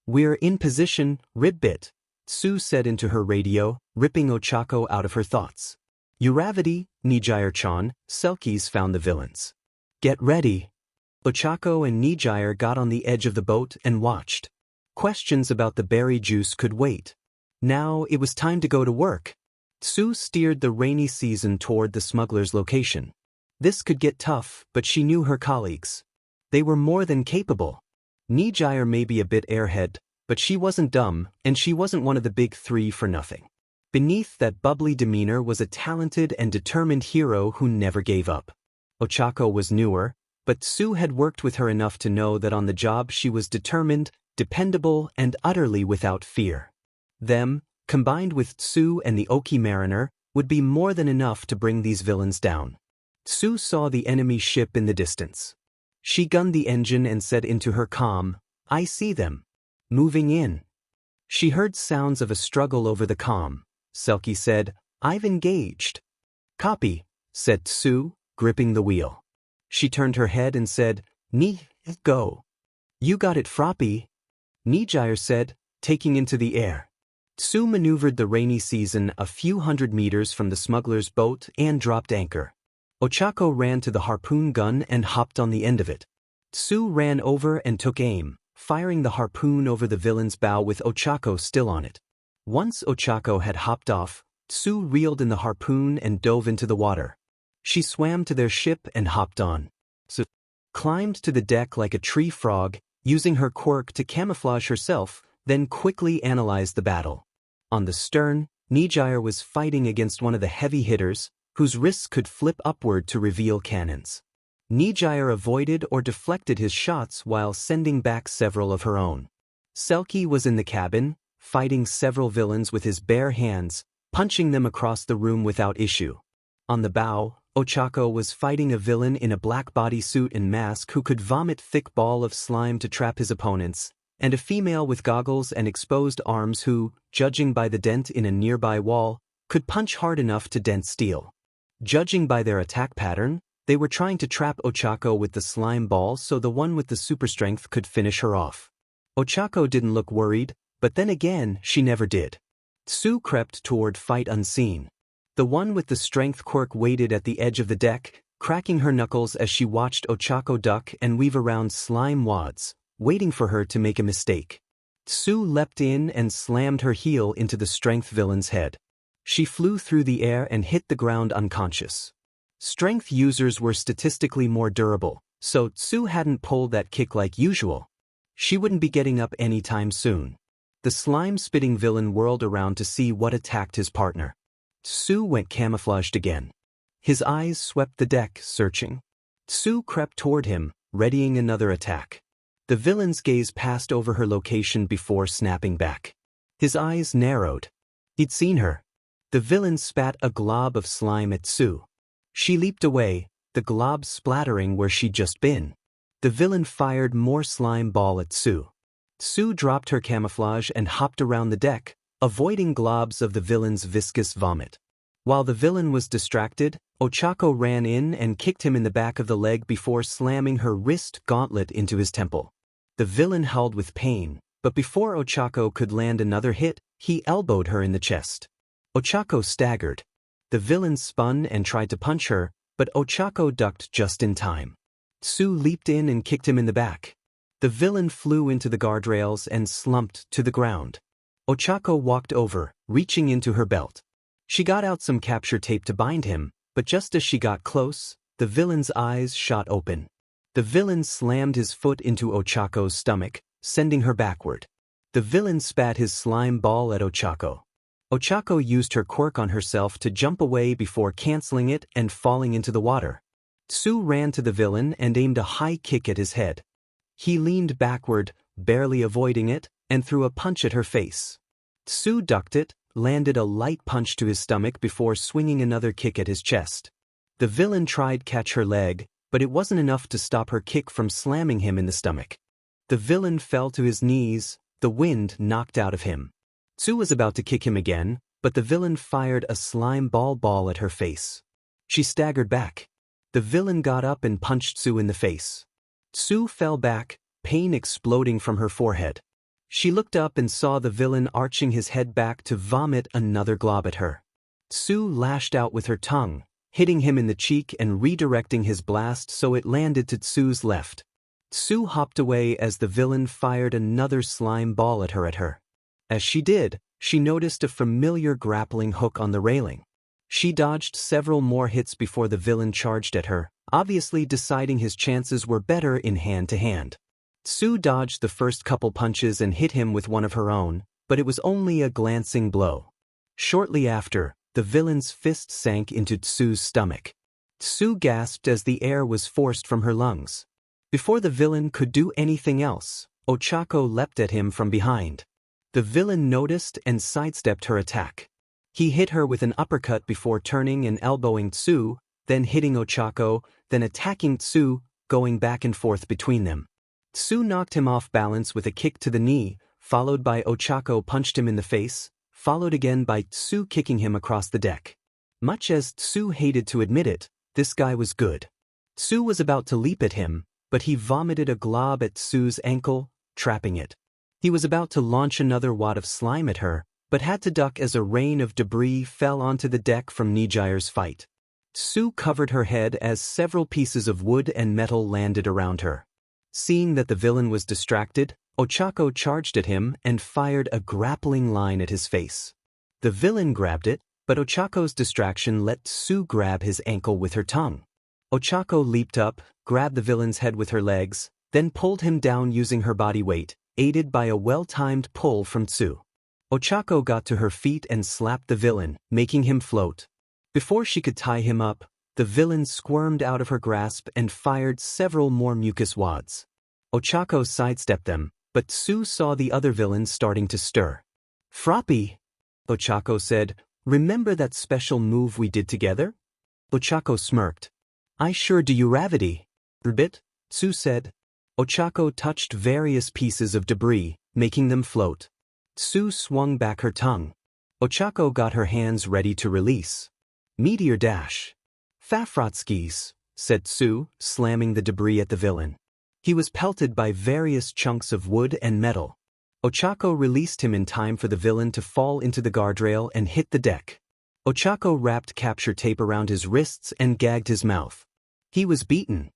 We're in position, ribbit, Sue said into her radio, ripping Ochako out of her thoughts. Uravity, Nijire-chan, Selkies found the villains. Get ready. Ochako and Nijire got on the edge of the boat and watched. Questions about the berry juice could wait. Now it was time to go to work. Sue steered the rainy season toward the smuggler's location. This could get tough, but she knew her colleagues. They were more than capable. Nijire may be a bit airhead, but she wasn't dumb, and she wasn't one of the big three for nothing. Beneath that bubbly demeanor was a talented and determined hero who never gave up. Ochako was newer, but Sue had worked with her enough to know that on the job she was determined, dependable, and utterly without fear. Them, combined with Sue and the Oki Mariner, would be more than enough to bring these villains down. Sue saw the enemy ship in the distance. She gunned the engine and said into her comm, I see them. Moving in. She heard sounds of a struggle over the comm. Selkie said, I've engaged. Copy, said Sue, gripping the wheel. She turned her head and said, go. You got it, Froppy. Nijire said, taking into the air. Sue maneuvered the rainy season a few hundred meters from the smuggler's boat and dropped anchor. Ochako ran to the harpoon gun and hopped on the end of it. Sue ran over and took aim, firing the harpoon over the villain's bow with Ochako still on it. Once Ochako had hopped off, Sue reeled in the harpoon and dove into the water. She swam to their ship and hopped on. Sue climbed to the deck like a tree frog, using her quirk to camouflage herself, then quickly analyzed the battle. On the stern, Nijire was fighting against one of the heavy hitters, whose wrists could flip upward to reveal cannons. Nijire avoided or deflected his shots while sending back several of her own. Selkie was in the cabin, fighting several villains with his bare hands, punching them across the room without issue. On the bow, Ochako was fighting a villain in a black bodysuit and mask who could vomit thick ball of slime to trap his opponents, and a female with goggles and exposed arms who, judging by the dent in a nearby wall, could punch hard enough to dent steel. Judging by their attack pattern, they were trying to trap Ochako with the slime ball so the one with the super strength could finish her off. Ochako didn't look worried, but then again, she never did. Sue crept toward fight unseen. The one with the strength quirk waited at the edge of the deck, cracking her knuckles as she watched Ochako duck and weave around slime wads, waiting for her to make a mistake. Sue leapt in and slammed her heel into the strength villain's head. She flew through the air and hit the ground unconscious. Strength users were statistically more durable, So Tsu hadn't pulled that kick like usual. She wouldn't be getting up anytime soon. The slime-spitting villain whirled around to see what attacked his partner. Tsu went camouflaged again. His eyes swept the deck, searching. Tsu crept toward him, readying another attack. The villain's gaze passed over her location before snapping back. His eyes narrowed. He'd seen her. The villain spat a glob of slime at Tsu. She leaped away, the glob splattering where she'd just been. The villain fired more slime ball at Tsu. Tsu dropped her camouflage and hopped around the deck, avoiding globs of the villain's viscous vomit. While the villain was distracted, Ochako ran in and kicked him in the back of the leg before slamming her wrist gauntlet into his temple. The villain howled with pain, but before Ochako could land another hit, he elbowed her in the chest. Ochako staggered. The villain spun and tried to punch her, but Ochako ducked just in time. Tsu leaped in and kicked him in the back. The villain flew into the guardrails and slumped to the ground. Ochako walked over, reaching into her belt. She got out some capture tape to bind him, but just as she got close, the villain's eyes shot open. The villain slammed his foot into Ochako's stomach, sending her backward. The villain spat his slime ball at Ochako. Ochako used her quirk on herself to jump away before canceling it and falling into the water. Tsu ran to the villain and aimed a high kick at his head. He leaned backward, barely avoiding it, and threw a punch at her face. Tsu ducked it, landed a light punch to his stomach before swinging another kick at his chest. The villain tried catch her leg, but it wasn't enough to stop her kick from slamming him in the stomach. The villain fell to his knees, the wind knocked out of him. Tsu was about to kick him again, but the villain fired a slime ball at her face. She staggered back. The villain got up and punched Tsu in the face. Tsu fell back, pain exploding from her forehead. She looked up and saw the villain arching his head back to vomit another glob at her. Tsu lashed out with her tongue, hitting him in the cheek and redirecting his blast so it landed to Tsu's left. Tsu hopped away as the villain fired another slime ball at her. As she did, she noticed a familiar grappling hook on the railing. She dodged several more hits before the villain charged at her, obviously deciding his chances were better in hand-to-hand. Tsu dodged the first couple punches and hit him with one of her own, but it was only a glancing blow. Shortly after, the villain's fist sank into Tsu's stomach. Tsu gasped as the air was forced from her lungs. Before the villain could do anything else, Ochako leapt at him from behind. The villain noticed and sidestepped her attack. He hit her with an uppercut before turning and elbowing Tsu, then hitting Ochako, then attacking Tsu, going back and forth between them. Tsu knocked him off balance with a kick to the knee, followed by Ochako punched him in the face, followed again by Tsu kicking him across the deck. Much as Tsu hated to admit it, this guy was good. Tsu was about to leap at him, but he vomited a glob at Tsu's ankle, trapping it. He was about to launch another wad of slime at her, but had to duck as a rain of debris fell onto the deck from Nijire's fight. Tsu covered her head as several pieces of wood and metal landed around her. Seeing that the villain was distracted, Ochako charged at him and fired a grappling line at his face. The villain grabbed it, but Ochako's distraction let Tsu grab his ankle with her tongue. Ochako leaped up, grabbed the villain's head with her legs, then pulled him down using her body weight, aided by a well-timed pull from Tsu. Ochako got to her feet and slapped the villain, making him float. Before she could tie him up, the villain squirmed out of her grasp and fired several more mucus wads. Ochako sidestepped them, but Tsu saw the other villains starting to stir. "Froppy," Ochako said, "remember that special move we did together?" Ochako smirked. "I sure do, you ravity." "Ribbit," Tsu said. Ochako touched various pieces of debris, making them float. Tsu swung back her tongue. Ochako got her hands ready to release. "Meteor dash." "Fafrotskis," said Tsu, slamming the debris at the villain. He was pelted by various chunks of wood and metal. Ochako released him in time for the villain to fall into the guardrail and hit the deck. Ochako wrapped capture tape around his wrists and gagged his mouth. He was beaten.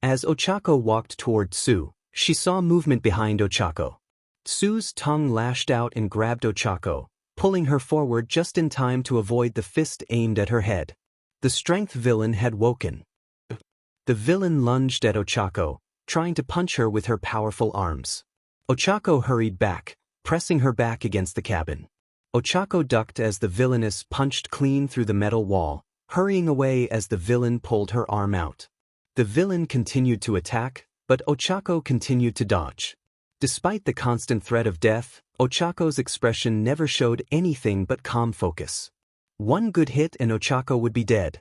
As Ochako walked toward Tsu, she saw movement behind Ochako. Tsu's tongue lashed out and grabbed Ochako, pulling her forward just in time to avoid the fist aimed at her head. The strength villain had woken. The villain lunged at Ochako, trying to punch her with her powerful arms. Ochako hurried back, pressing her back against the cabin. Ochako ducked as the villainess punched clean through the metal wall, hurrying away as the villain pulled her arm out. The villain continued to attack, but Ochako continued to dodge. Despite the constant threat of death, Ochako's expression never showed anything but calm focus. One good hit and Ochako would be dead.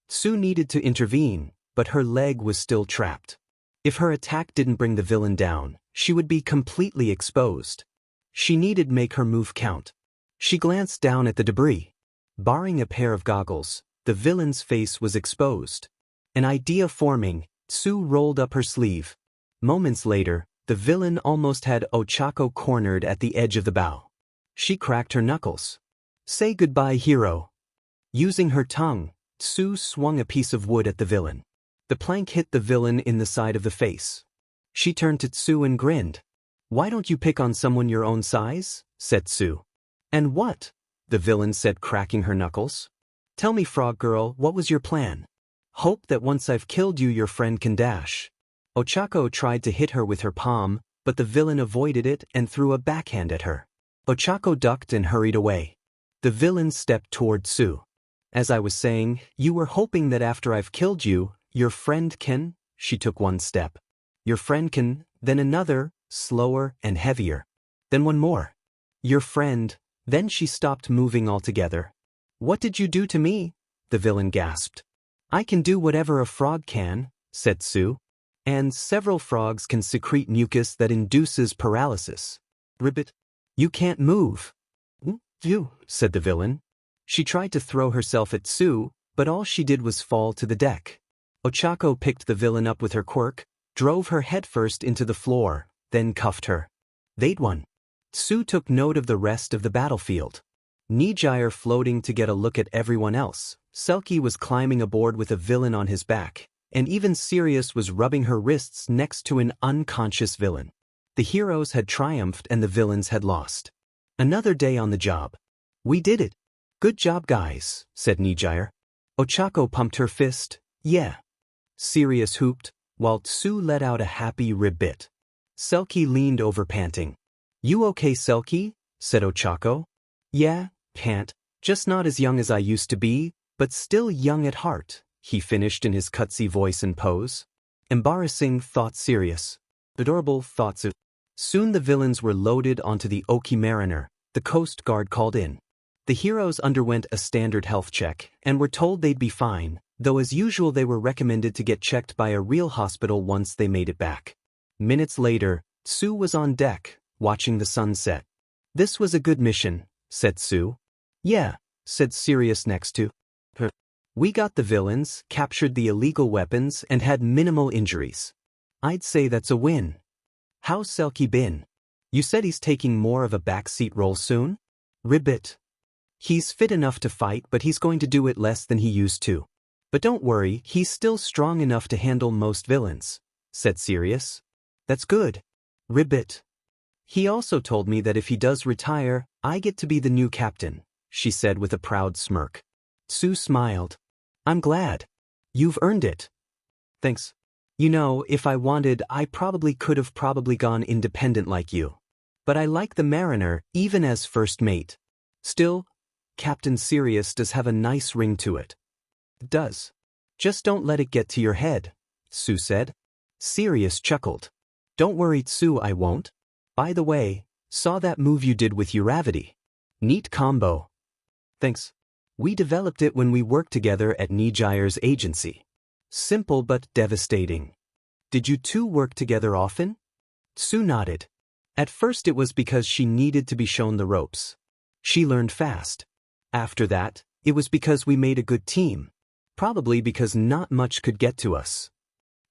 Tsu needed to intervene, but her leg was still trapped. If her attack didn't bring the villain down, she would be completely exposed. She needed to make her move count. She glanced down at the debris. Barring a pair of goggles, the villain's face was exposed. An idea forming, Tsu rolled up her sleeve. Moments later, the villain almost had Ochako cornered at the edge of the bow. She cracked her knuckles. "Say goodbye, hero." Using her tongue, Tsu swung a piece of wood at the villain. The plank hit the villain in the side of the face. She turned to Tsu and grinned. "Why don't you pick on someone your own size?" said Tsu. "And what?" the villain said, cracking her knuckles. "Tell me, frog girl, what was your plan?" "Hope that once I've killed you your friend can dash." Ochako tried to hit her with her palm, but the villain avoided it and threw a backhand at her. Ochako ducked and hurried away. The villain stepped toward Tsu. "As I was saying, you were hoping that after I've killed you, your friend can..." She took one step. "Your friend can..." Then another, slower and heavier. Then one more. "Your friend..." Then she stopped moving altogether. "What did you do to me?" the villain gasped. "I can do whatever a frog can," said Tsu. "And several frogs can secrete mucus that induces paralysis." "Ribbit, you can't move." "You," said the villain. She tried to throw herself at Tsu, but all she did was fall to the deck. Ochako picked the villain up with her quirk, drove her headfirst into the floor, then cuffed her. They'd won. Tsu took note of the rest of the battlefield. Nijire floating to get a look at everyone else, Selkie was climbing aboard with a villain on his back, and even Sirius was rubbing her wrists next to an unconscious villain. The heroes had triumphed and the villains had lost. Another day on the job. "We did it. Good job, guys," said Nijire. Ochako pumped her fist. "Yeah." Sirius hooped, while Tsu let out a happy ribbit. Selkie leaned over panting. "You okay, Selkie?" said Ochako. "Yeah, pant, just not as young as I used to be, but still young at heart," he finished in his cutsy voice and pose. Embarrassing, thought Sirius. Adorable, thought Tsu. Soon the villains were loaded onto the Oki Mariner, the Coast Guard called in. The heroes underwent a standard health check and were told they'd be fine, though as usual they were recommended to get checked by a real hospital once they made it back. Minutes later, Tsu was on deck, watching the sun set. "This was a good mission," said Tsu. "Yeah," said Sirius next to her. "We got the villains, captured the illegal weapons, and had minimal injuries. I'd say that's a win." "How's Selkie been? You said he's taking more of a backseat role soon?" "Ribbit. He's fit enough to fight, but he's going to do it less than he used to. But don't worry, he's still strong enough to handle most villains," said Sirius. "That's good." "Ribbit. He also told me that if he does retire, I get to be the new captain," she said with a proud smirk. Tsu smiled. "I'm glad. You've earned it." "Thanks. You know, if I wanted, I could have gone independent like you. But I like the Mariner, even as first mate. Still, Captain Sirius does have a nice ring to it." "It does. Just don't let it get to your head," Tsu said. Sirius chuckled. "Don't worry, Tsu, I won't. By the way, saw that move you did with Uravity. Neat combo." "Thanks. We developed it when we worked together at Nijire's agency. Simple but devastating." "Did you two work together often?" Tsu nodded. "At first it was because she needed to be shown the ropes. She learned fast. After that, it was because we made a good team. Probably because not much could get to us."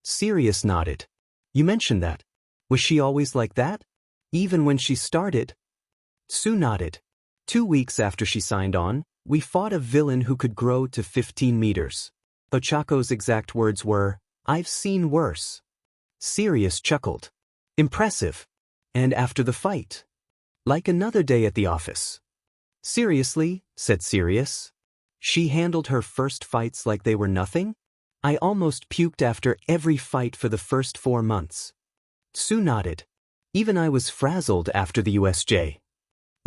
Sirius nodded. "You mentioned that. Was she always like that? Even when she started?" Tsu nodded. 2 weeks after she signed on, we fought a villain who could grow to 15 meters. Ochako's exact words were, "I've seen worse." Sirius chuckled. "Impressive. And after the fight?" "Like another day at the office." "Seriously," said Sirius. "She handled her first fights like they were nothing?" I almost puked after every fight for the first 4 months. Tsu nodded. Even I was frazzled after the USJ.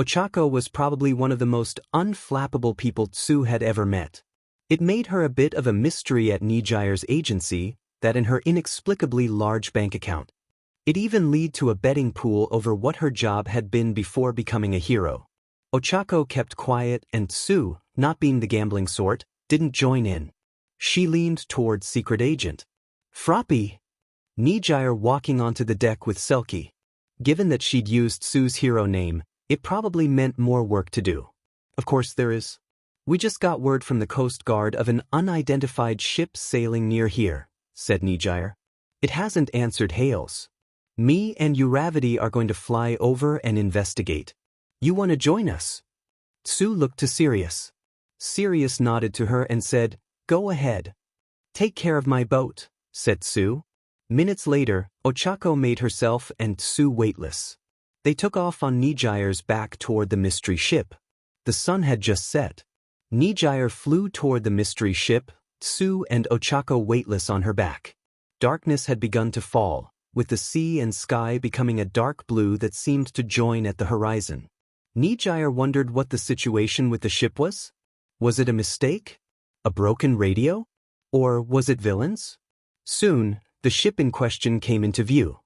Ochako was probably one of the most unflappable people Tsu had ever met. It made her a bit of a mystery at Nijire's agency, that in her inexplicably large bank account. It even led to a betting pool over what her job had been before becoming a hero. Ochako kept quiet and Tsu, not being the gambling sort, didn't join in. She leaned towards Secret Agent. Froppy. Nijire walking onto the deck with Selkie. Given that she'd used Tsu's hero name, it probably meant more work to do. Of course there is. We just got word from the Coast Guard of an unidentified ship sailing near here, said Nijire. It hasn't answered hails. Me and Uravity are going to fly over and investigate. You want to join us? Tsu looked to Sirius. Sirius nodded to her and said, Go ahead. Take care of my boat, said Tsu. Minutes later, Ochako made herself and Tsu weightless. They took off on Nijire's back toward the mystery ship. The sun had just set. Nijire flew toward the mystery ship, Tsu and Ochako weightless on her back. Darkness had begun to fall, with the sea and sky becoming a dark blue that seemed to join at the horizon. Nijire wondered what the situation with the ship was. Was it a mistake? A broken radio? Or was it villains? Soon, the ship in question came into view.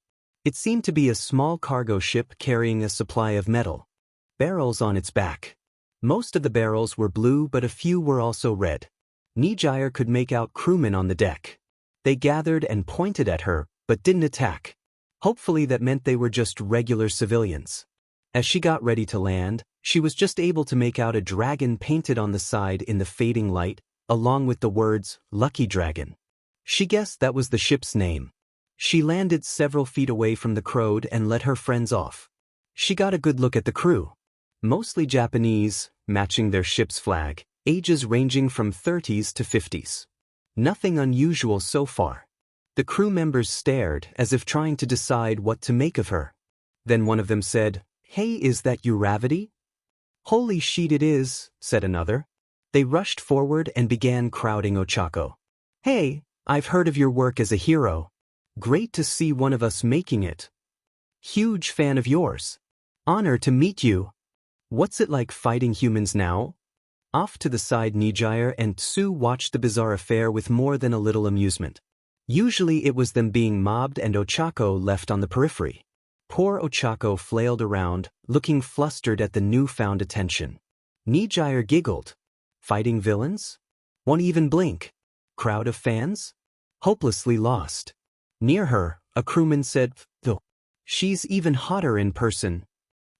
It seemed to be a small cargo ship carrying a supply of metal. Barrels on its back. Most of the barrels were blue, but a few were also red. Nijire could make out crewmen on the deck. They gathered and pointed at her, but didn't attack. Hopefully that meant they were just regular civilians. As she got ready to land, she was just able to make out a dragon painted on the side in the fading light, along with the words, Lucky Dragon. She guessed that was the ship's name. She landed several feet away from the crowd and let her friends off. She got a good look at the crew. Mostly Japanese, matching their ship's flag, ages ranging from 30s to 50s. Nothing unusual so far. The crew members stared as if trying to decide what to make of her. Then one of them said, Hey, is that Uravity? Holy shit it is, said another. They rushed forward and began crowding Ochako. Hey, I've heard of your work as a hero. Great to see one of us making it. Huge fan of yours. Honor to meet you. What's it like fighting humans now? Off to the side, Nijire and Tsu watched the bizarre affair with more than a little amusement. Usually it was them being mobbed and Ochako left on the periphery. Poor Ochako flailed around, looking flustered at the newfound attention. Nijire giggled. Fighting villains? Won't even blink. Crowd of fans? Hopelessly lost. Near her, a crewman said, Though, she's even hotter in person.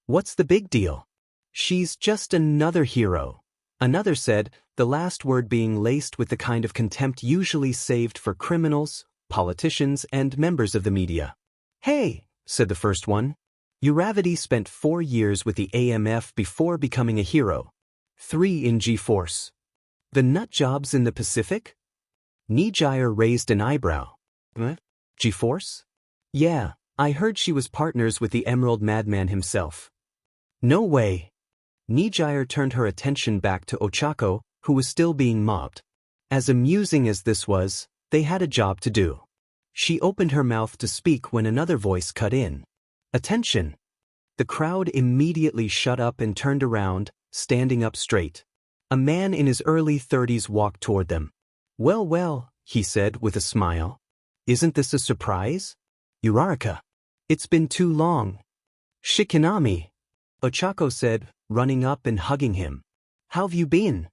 What's the big deal? She's just another hero. Another said, the last word being laced with the kind of contempt usually saved for criminals, politicians, and members of the media. Hey, said the first one. Uravity spent 4 years with the AMF before becoming a hero. 3 in G-Force. The nut jobs in the Pacific? Nijire raised an eyebrow. G-Force? Yeah, I heard she was partners with the Emerald Madman himself. No way. Nijire turned her attention back to Ochako, who was still being mobbed. As amusing as this was, they had a job to do. She opened her mouth to speak when another voice cut in. Attention! The crowd immediately shut up and turned around, standing up straight. A man in his early 30s walked toward them. Well, he said with a smile. Isn't this a surprise? Uraraka. It's been too long. Shikinami. Ochako said, running up and hugging him. How've you been?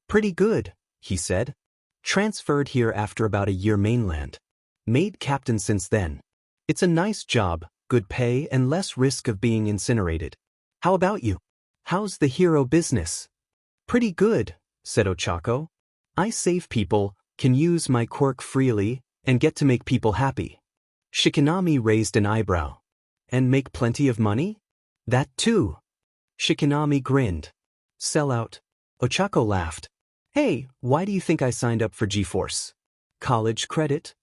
Pretty good, he said. Transferred here after about a year mainland. Made captain since then. It's a nice job, good pay and less risk of being incinerated. How about you? How's the hero business? Pretty good, said Ochako. I save people, can use my quirk freely, and get to make people happy. Shikinami raised an eyebrow. And make plenty of money? That too. Shikinami grinned. Sell out. Ochako laughed. Hey, why do you think I signed up for G-Force? College credit?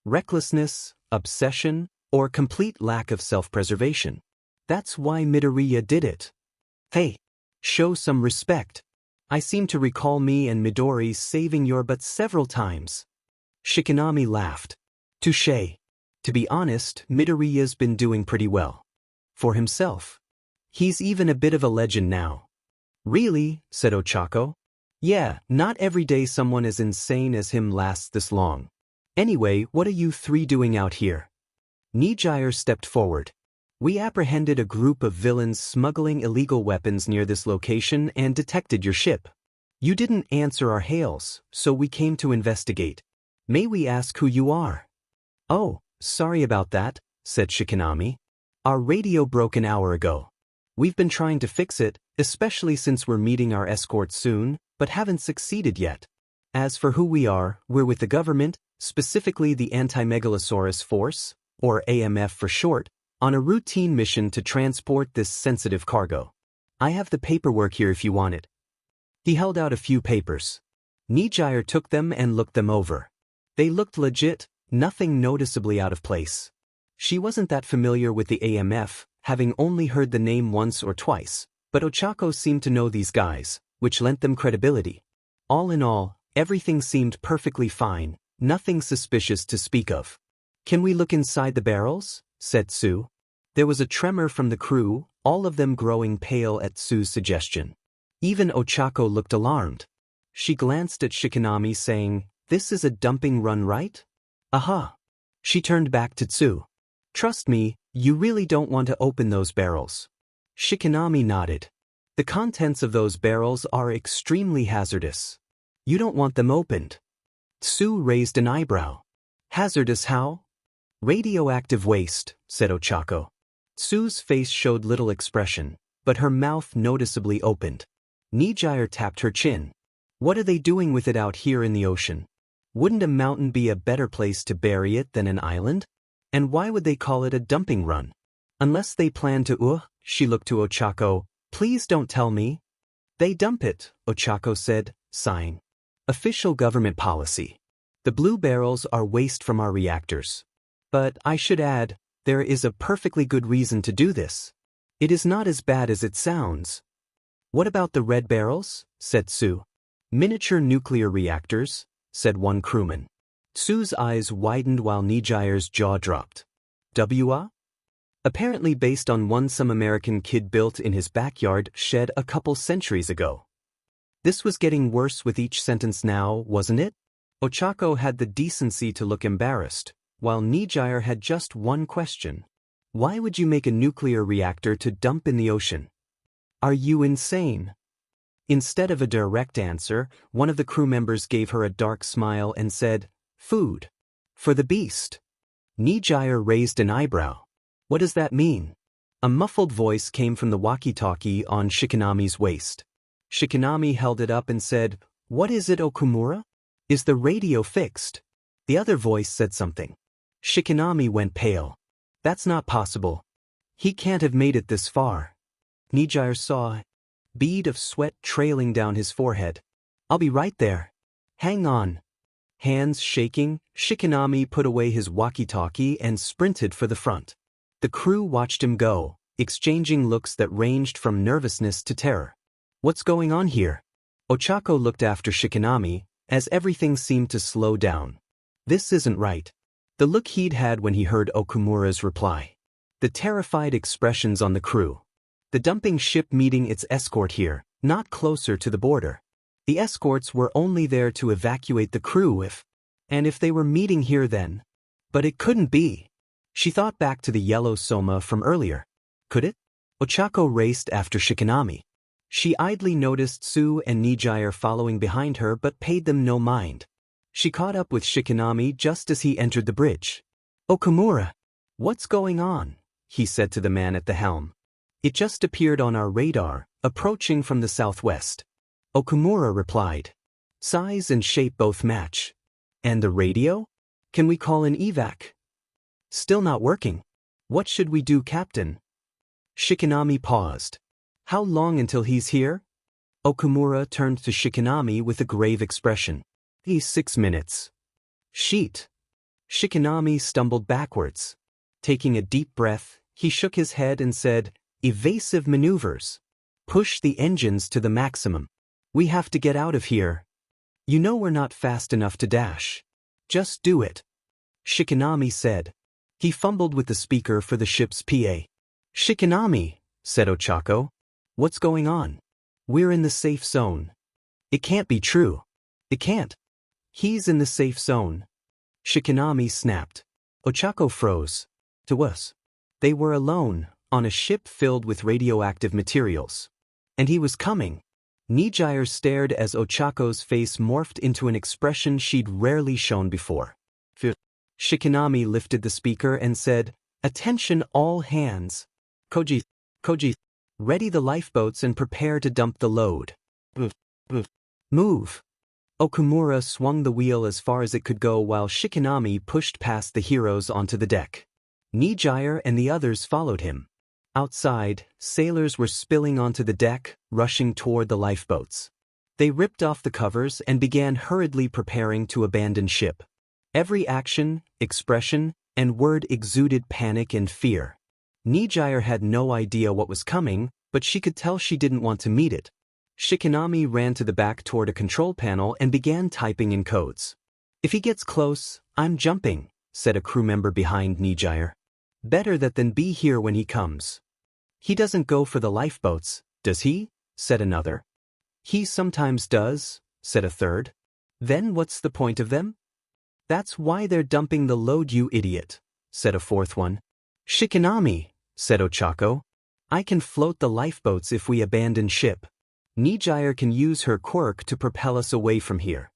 Recklessness, obsession, or complete lack of self-preservation. That's why Midoriya did it. Hey, show some respect. I seem to recall me and Midori saving your butt several times. Shikanami laughed. Touché. To be honest, Midoriya's been doing pretty well. For himself. He's even a bit of a legend now. Really? Said Ochako. Yeah, not every day someone as insane as him lasts this long. Anyway, what are you three doing out here? Nijire stepped forward. We apprehended a group of villains smuggling illegal weapons near this location and detected your ship. You didn't answer our hails, so we came to investigate. May we ask who you are? Oh, sorry about that, said Shikanami. Our radio broke an hour ago. We've been trying to fix it, especially since we're meeting our escort soon, but haven't succeeded yet. As for who we are, we're with the government, specifically the Anti-Megalosaurus Force, or AMF for short, on a routine mission to transport this sensitive cargo. I have the paperwork here if you want it. He held out a few papers. Nijire took them and looked them over. They looked legit, nothing noticeably out of place. She wasn't that familiar with the AMF, having only heard the name once or twice, but Ochako seemed to know these guys, which lent them credibility. All in all, everything seemed perfectly fine, nothing suspicious to speak of. Can we look inside the barrels? Said Sue. There was a tremor from the crew, all of them growing pale at Sue's suggestion. Even Ochako looked alarmed. She glanced at Shikanami saying, "This is a dumping run, right?" Aha. She turned back to Tsu. Trust me, you really don't want to open those barrels. Shikanami nodded. The contents of those barrels are extremely hazardous. You don't want them opened. Tsu raised an eyebrow. Hazardous how? Radioactive waste, said Ochako. Tsu's face showed little expression, but her mouth noticeably opened. Nijire tapped her chin. What are they doing with it out here in the ocean? Wouldn't a mountain be a better place to bury it than an island? And why would they call it a dumping run? Unless they plan to she looked to Ochako, please don't tell me. They dump it, Ochako said, sighing. Official government policy. The blue barrels are waste from our reactors. But I should add, there is a perfectly good reason to do this. It is not as bad as it sounds. What about the red barrels? Said Sue. Miniature nuclear reactors, said one crewman. Sue's eyes widened while Nijire's jaw dropped. WA? Apparently based on one some American kid built in his backyard shed a couple centuries ago. This was getting worse with each sentence now, wasn't it? Ochako had the decency to look embarrassed, while Nijire had just one question. Why would you make a nuclear reactor to dump in the ocean? Are you insane? Instead of a direct answer, one of the crew members gave her a dark smile and said, Food. For the beast. Nijire raised an eyebrow. What does that mean? A muffled voice came from the walkie-talkie on Shikanami's waist. Shikanami held it up and said, What is it, Okumura? Is the radio fixed? The other voice said something. Shikanami went pale. That's not possible. He can't have made it this far. Nijire saw a bead of sweat trailing down his forehead. I'll be right there. Hang on. Hands shaking, Shikanami put away his walkie-talkie and sprinted for the front. The crew watched him go, exchanging looks that ranged from nervousness to terror. What's going on here? Ochako looked after Shikanami, as everything seemed to slow down. This isn't right. The look he'd had when he heard Okumura's reply. The terrified expressions on the crew. The dumping ship meeting its escort here, not closer to the border. The escorts were only there to evacuate the crew if they were meeting here then. But it couldn't be. She thought back to the yellow Soma from earlier. Could it? Ochako raced after Shikanami. She idly noticed Sue and Nijire following behind her but paid them no mind. She caught up with Shikanami just as he entered the bridge. Okumura, what's going on? He said to the man at the helm. It just appeared on our radar, approaching from the southwest. Okumura replied. Size and shape both match. And the radio? Can we call an evac? Still not working. What should we do, Captain? Shikanami paused. How long until he's here? Okumura turned to Shikanami with a grave expression. He's 6 minutes. Sheet. Shikanami stumbled backwards. Taking a deep breath, he shook his head and said, Evasive maneuvers. Push the engines to the maximum. We have to get out of here. You know we're not fast enough to dash. Just do it. Shikinami said. He fumbled with the speaker for the ship's PA. Shikinami, said Ochako. What's going on? We're in the safe zone. It can't be true. It can't. He's in the safe zone. Shikinami snapped. Ochako froze. To us. They were alone, on a ship filled with radioactive materials. And he was coming. Nijire stared as Ochako's face morphed into an expression she'd rarely shown before. Shikinami lifted the speaker and said, "Attention all hands. Koji, ready the lifeboats and prepare to dump the load. Move." Okumura swung the wheel as far as it could go while Shikinami pushed past the heroes onto the deck. Nijire and the others followed him. Outside, sailors were spilling onto the deck, rushing toward the lifeboats. They ripped off the covers and began hurriedly preparing to abandon ship. Every action, expression, and word exuded panic and fear. Nijire had no idea what was coming, but she could tell she didn't want to meet it. Shikinami ran to the back toward a control panel and began typing in codes. "If he gets close, I'm jumping," said a crew member behind Nijire. "Better that than be here when he comes." "He doesn't go for the lifeboats, does he?" said another. "He sometimes does," said a third. "Then what's the point of them?" "That's why they're dumping the load, you idiot," said a fourth one. "Shikinami," said Ochako. "I can float the lifeboats if we abandon ship. Nijire can use her quirk to propel us away from here."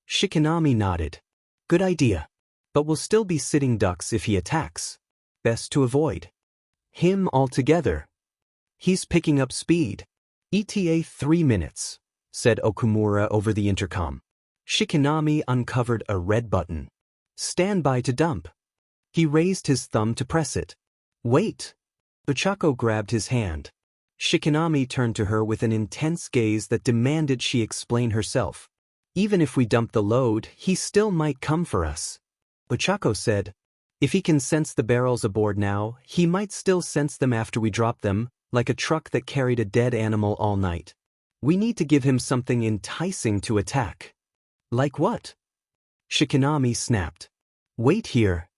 Shikinami nodded. "Good idea. But we'll still be sitting ducks if he attacks. Best to avoid him altogether. He's picking up speed. ETA 3 minutes, said Okumura over the intercom. Shikinami uncovered a red button. Stand by to dump. He raised his thumb to press it. Wait. Ochako grabbed his hand. Shikinami turned to her with an intense gaze that demanded she explain herself. Even if we dump the load, he still might come for us. Ochako said, if he can sense the barrels aboard now, he might still sense them after we drop them, like a truck that carried a dead animal all night. We need to give him something enticing to attack. Like what? Shikinami snapped. Wait here.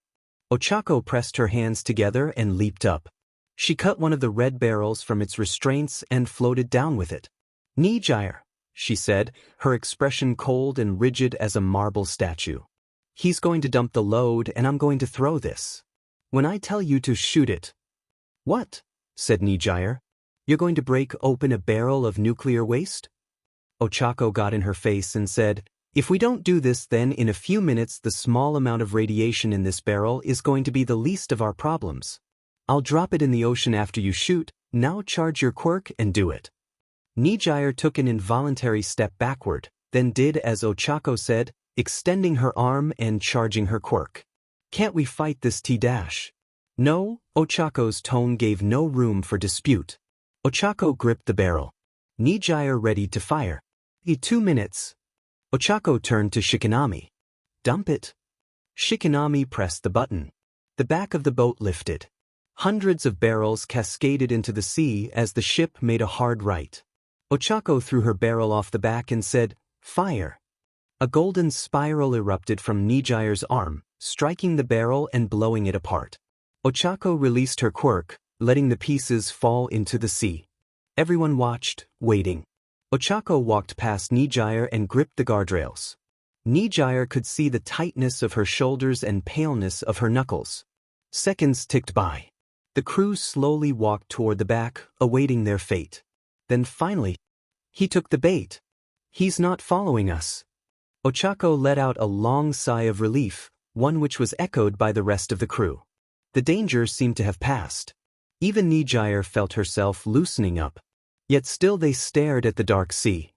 Ochako pressed her hands together and leaped up. She cut one of the red barrels from its restraints and floated down with it. Nijire, she said, her expression cold and rigid as a marble statue. He's going to dump the load and I'm going to throw this. When I tell you to shoot it. What? Said Nijire. You're going to break open a barrel of nuclear waste? Ochako got in her face and said, if we don't do this, then in a few minutes the small amount of radiation in this barrel is going to be the least of our problems. I'll drop it in the ocean after you shoot, now charge your quirk and do it. Nijire took an involuntary step backward, then did as Ochako said, extending her arm and charging her quirk. Can't we fight this T-dash? No, Ochako's tone gave no room for dispute. Ochako gripped the barrel. Nijire ready to fire. 2 minutes. Ochako turned to Shikinami. Dump it. Shikinami pressed the button. The back of the boat lifted. Hundreds of barrels cascaded into the sea as the ship made a hard right. Ochako threw her barrel off the back and said, fire. A golden spiral erupted from Nijire's arm, striking the barrel and blowing it apart. Ochako released her quirk, letting the pieces fall into the sea. Everyone watched, waiting. Ochako walked past Nijire and gripped the guardrails. Nijire could see the tightness of her shoulders and paleness of her knuckles. Seconds ticked by. The crew slowly walked toward the back, awaiting their fate. Then finally, he took the bait. He's not following us. Ochako let out a long sigh of relief, one which was echoed by the rest of the crew. The danger seemed to have passed. Even Nijire felt herself loosening up. Yet still they stared at the dark sea.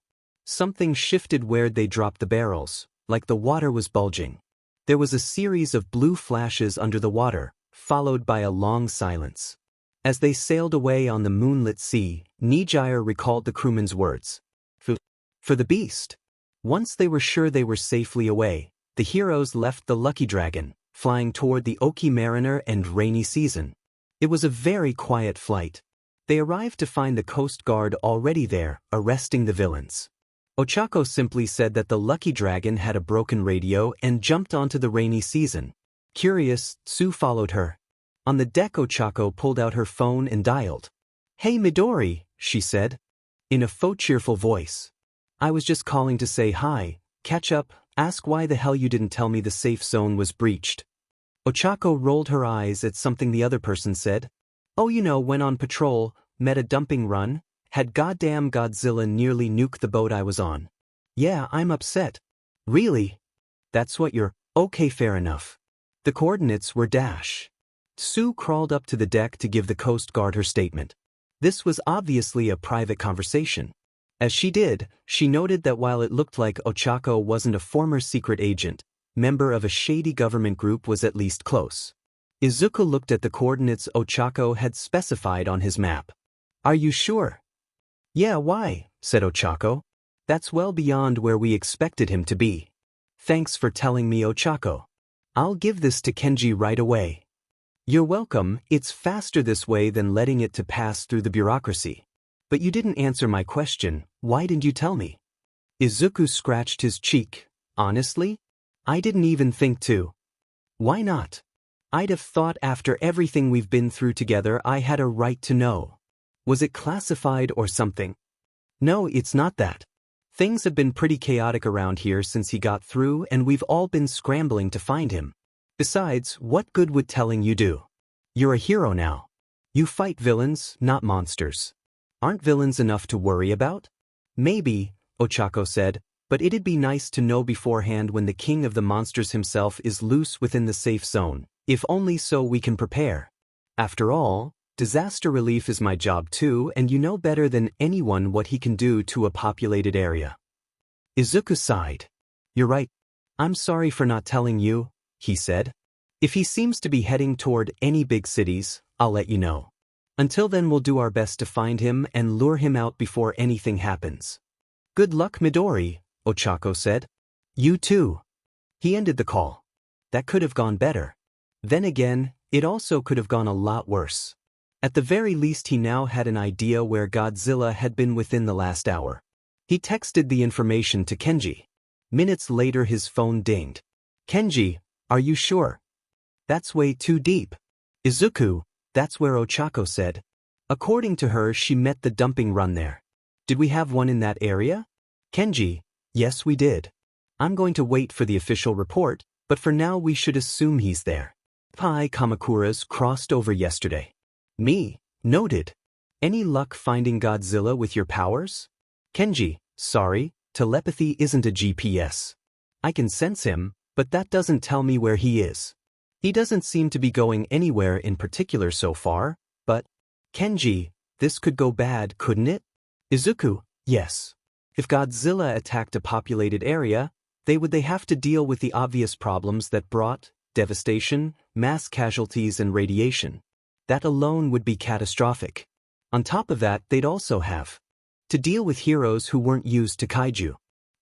Something shifted where they dropped the barrels, like the water was bulging. There was a series of blue flashes under the water, followed by a long silence. As they sailed away on the moonlit sea, Nijire recalled the crewman's words. For the beast. Once they were sure they were safely away, the heroes left the Lucky Dragon, flying toward the Oki Mariner and rainy season. It was a very quiet flight. They arrived to find the Coast Guard already there, arresting the villains. Ochako simply said that the lucky dragon had a broken radio and jumped onto the rainy season. Curious, Sue followed her. On the deck, Ochako pulled out her phone and dialed. "Hey Midori," she said, in a faux cheerful voice. "I was just calling to say hi, catch up, ask why the hell you didn't tell me the safe zone was breached." Ochako rolled her eyes at something the other person said. "Oh, went on patrol, met a dumping run, had goddamn Godzilla nearly nuke the boat I was on. Yeah, I'm upset." "Really? That's what you're, okay, fair enough." The coordinates were dash. Sue crawled up to the deck to give the Coast Guard her statement. This was obviously a private conversation. As she did, she noted that while it looked like Ochako wasn't a former secret agent, member of a shady government group was at least close. Izuku looked at the coordinates Ochako had specified on his map. "Are you sure?" "Yeah, why?" said Ochako. "That's well beyond where we expected him to be. Thanks for telling me, Ochako. I'll give this to Kenji right away." "You're welcome, it's faster this way than letting it to pass through the bureaucracy. But you didn't answer my question, why didn't you tell me?" Izuku scratched his cheek. "Honestly? I didn't even think to." "Why not? I'd have thought after everything we've been through together I had a right to know. Was it classified or something?" "No, it's not that. Things have been pretty chaotic around here since he got through and we've all been scrambling to find him. Besides, what good would telling you do? You're a hero now. You fight villains, not monsters. Aren't villains enough to worry about?" "Maybe," Ochako said, "but it'd be nice to know beforehand when the king of the monsters himself is loose within the safe zone, if only so we can prepare. After all, disaster relief is my job too, and you know better than anyone what he can do to a populated area." Izuku sighed. "You're right. I'm sorry for not telling you," he said. "If he seems to be heading toward any big cities, I'll let you know. Until then we'll do our best to find him and lure him out before anything happens." "Good luck, Midori," Ochako said. "You too." He ended the call. That could have gone better. Then again, it also could have gone a lot worse. At the very least he now had an idea where Godzilla had been within the last hour. He texted the information to Kenji. Minutes later his phone dinged. "Kenji, are you sure? That's way too deep." "Izuku, that's where Ochako said. According to her she met the dumping run there. Did we have one in that area?" "Kenji, yes we did. I'm going to wait for the official report, but for now we should assume he's there. Pai Kamakura's crossed over yesterday." "Me? Noted. Any luck finding Godzilla with your powers?" "Kenji, sorry, telepathy isn't a GPS. I can sense him, but that doesn't tell me where he is. He doesn't seem to be going anywhere in particular so far, but..." "Kenji, this could go bad, couldn't it?" "Izuku, yes. If Godzilla attacked a populated area, they have to deal with the obvious problems that brought devastation, mass casualties and radiation. That alone would be catastrophic. On top of that, they'd also have to deal with heroes who weren't used to kaiju.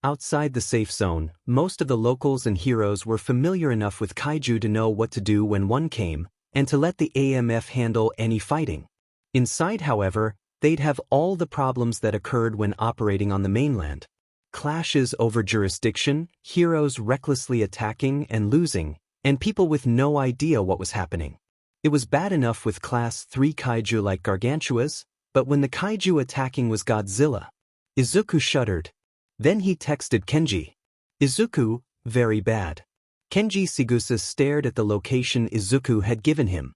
Outside the safe zone, most of the locals and heroes were familiar enough with kaiju to know what to do when one came, and to let the AMF handle any fighting. Inside, however, they'd have all the problems that occurred when operating on the mainland. Clashes over jurisdiction, heroes recklessly attacking and losing, and people with no idea what was happening. It was bad enough with Class 3 kaiju like Gargantuas, but when the kaiju attacking was Godzilla. Izuku shuddered. Then he texted Kenji. "Izuku, very bad." Kenji Sigusa stared at the location Izuku had given him.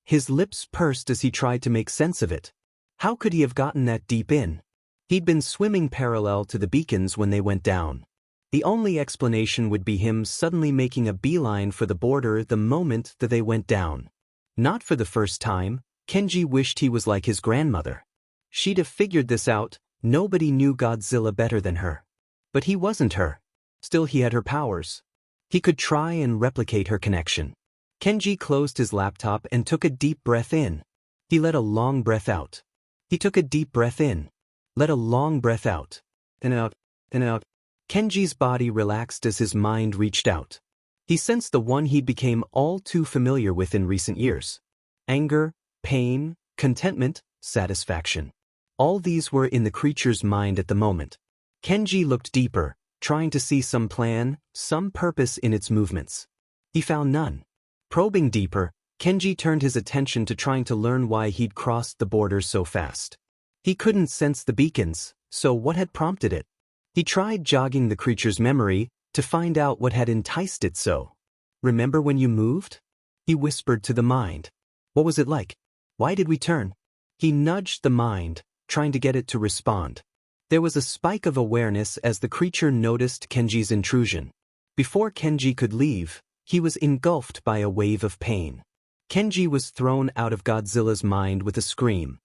His lips pursed as he tried to make sense of it. How could he have gotten that deep in? He'd been swimming parallel to the beacons when they went down. The only explanation would be him suddenly making a beeline for the border the moment that they went down. Not for the first time, Kenji wished he was like his grandmother. She'd have figured this out. Nobody knew Godzilla better than her. But he wasn't her. Still he had her powers. He could try and replicate her connection. Kenji closed his laptop and took a deep breath in. He let a long breath out. He took a deep breath in. Let a long breath out. And out, and out. Kenji's body relaxed as his mind reached out. He sensed the one he became all too familiar with in recent years. Anger, pain, contentment, satisfaction. All these were in the creature's mind at the moment. Kenji looked deeper, trying to see some plan, some purpose in its movements. He found none. Probing deeper, Kenji turned his attention to trying to learn why he'd crossed the border so fast. He couldn't sense the beacons, so what had prompted it? He tried jogging the creature's memory to find out what had enticed it so. Remember when you moved? He whispered to the mind. What was it like? Why did we turn? He nudged the mind, trying to get it to respond. There was a spike of awareness as the creature noticed Kenji's intrusion. Before Kenji could leave, he was engulfed by a wave of pain. Kenji was thrown out of Godzilla's mind with a scream.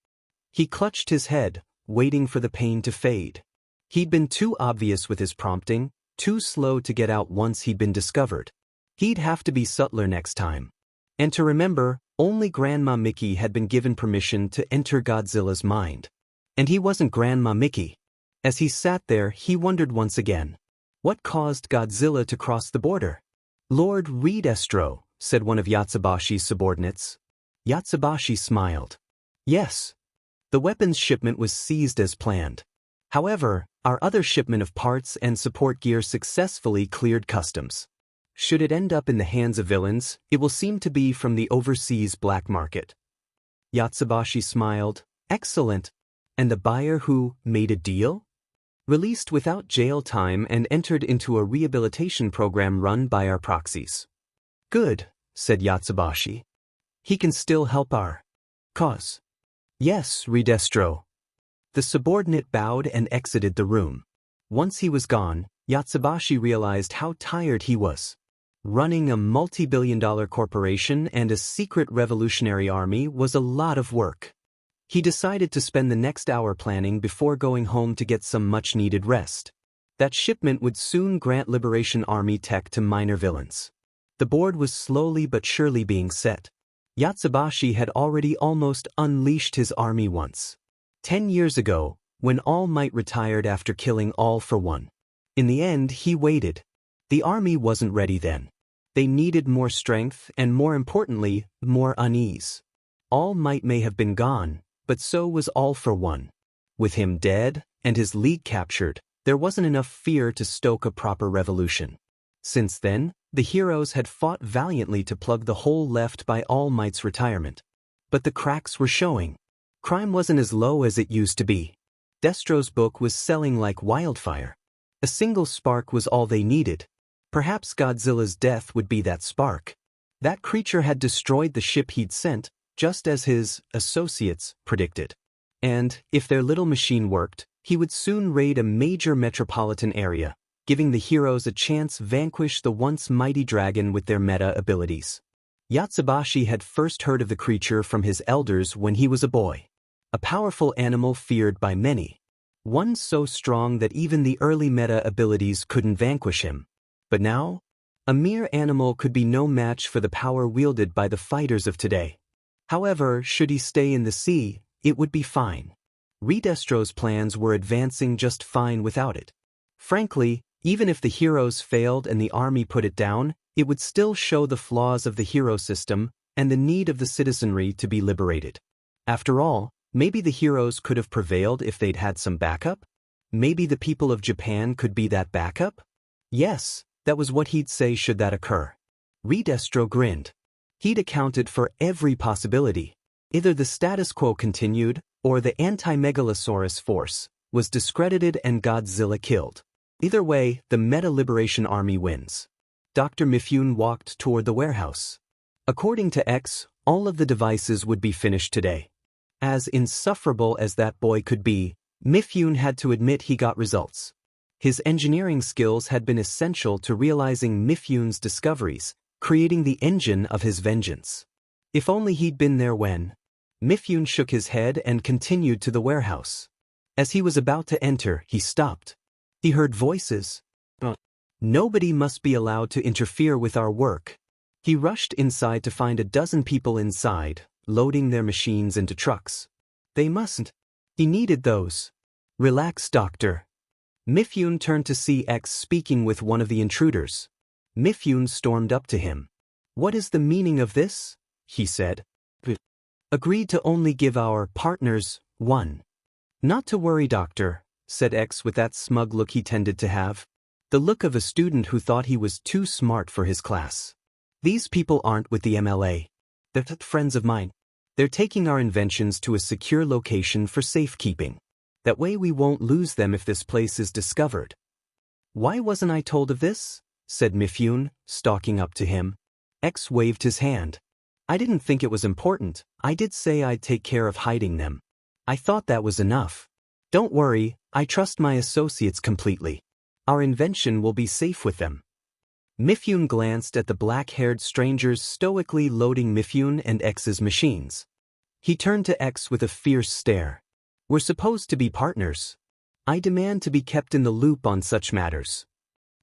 He clutched his head, waiting for the pain to fade. He'd been too obvious with his prompting, too slow to get out once he'd been discovered. He'd have to be subtler next time. And to remember, only Grandma Mickey had been given permission to enter Godzilla's mind. And he wasn't Grandma Mickey. As he sat there, he wondered once again. What caused Godzilla to cross the border? Lord Redestro, said one of Yatsubashi's subordinates. Yatsubashi smiled. Yes. The weapons shipment was seized as planned. However, our other shipment of parts and support gear successfully cleared customs. Should it end up in the hands of villains, it will seem to be from the overseas black market. Yatsubashi smiled. Excellent. And the buyer who made a deal? Released without jail time and entered into a rehabilitation program run by our proxies. Good, said Yatsubashi. He can still help our cause. Yes, Redestro. The subordinate bowed and exited the room. Once he was gone, Yatsubashi realized how tired he was. Running a multi-billion-dollar corporation and a secret revolutionary army was a lot of work. He decided to spend the next hour planning before going home to get some much-needed rest. That shipment would soon grant Liberation Army tech to minor villains. The board was slowly but surely being set. Yatsubashi had already almost unleashed his army once. 10 years ago, when All Might retired after killing All for One. In the end, he waited. The army wasn't ready then. They needed more strength and, more importantly, more unease. All Might may have been gone, but so was All for One. With him dead and his league captured, there wasn't enough fear to stoke a proper revolution. Since then, the heroes had fought valiantly to plug the hole left by All Might's retirement. But the cracks were showing. Crime wasn't as low as it used to be. Destro's book was selling like wildfire. A single spark was all they needed. Perhaps Godzilla's death would be that spark. That creature had destroyed the ship he'd sent, just as his associates predicted. And, if their little machine worked, he would soon raid a major metropolitan area, giving the heroes a chance vanquish the once mighty dragon with their meta abilities. Yatsubashi had first heard of the creature from his elders when he was a boy. A powerful animal feared by many. One so strong that even the early meta abilities couldn't vanquish him. But now, a mere animal could be no match for the power wielded by the fighters of today. However, should he stay in the sea, it would be fine. Redestro's plans were advancing just fine without it. Frankly, even if the heroes failed and the army put it down, it would still show the flaws of the hero system and the need of the citizenry to be liberated. After all, maybe the heroes could have prevailed if they'd had some backup? Maybe the people of Japan could be that backup? Yes, that was what he'd say should that occur. Redestro grinned. He'd accounted for every possibility. Either the status quo continued, or the anti-Megalosaurus force was discredited and Godzilla killed. Either way, the Meta-Liberation Army wins. Dr. Mifune walked toward the warehouse. According to X, all of the devices would be finished today. As insufferable as that boy could be, Mifune had to admit he got results. His engineering skills had been essential to realizing Mifune's discoveries, creating the engine of his vengeance. If only he'd been there when. Mifune shook his head and continued to the warehouse. As he was about to enter, he stopped. He heard voices. Nobody must be allowed to interfere with our work. He rushed inside to find a dozen people inside, loading their machines into trucks. They mustn't. He needed those. Relax, Doctor. Mifune turned to see X speaking with one of the intruders. Mifune stormed up to him. What is the meaning of this? He said. Agreed to only give our partners one. Not to worry, Doctor, said X with that smug look he tended to have. The look of a student who thought he was too smart for his class. These people aren't with the MLA. They're friends of mine. They're taking our inventions to a secure location for safekeeping. That way we won't lose them if this place is discovered. Why wasn't I told of this? Said Mifune, stalking up to him. X waved his hand. I didn't think it was important. I did say I'd take care of hiding them. I thought that was enough. Don't worry, I trust my associates completely. Our invention will be safe with them. Mifune glanced at the black-haired strangers stoically loading Mifune and X's machines. He turned to X with a fierce stare. We're supposed to be partners. I demand to be kept in the loop on such matters.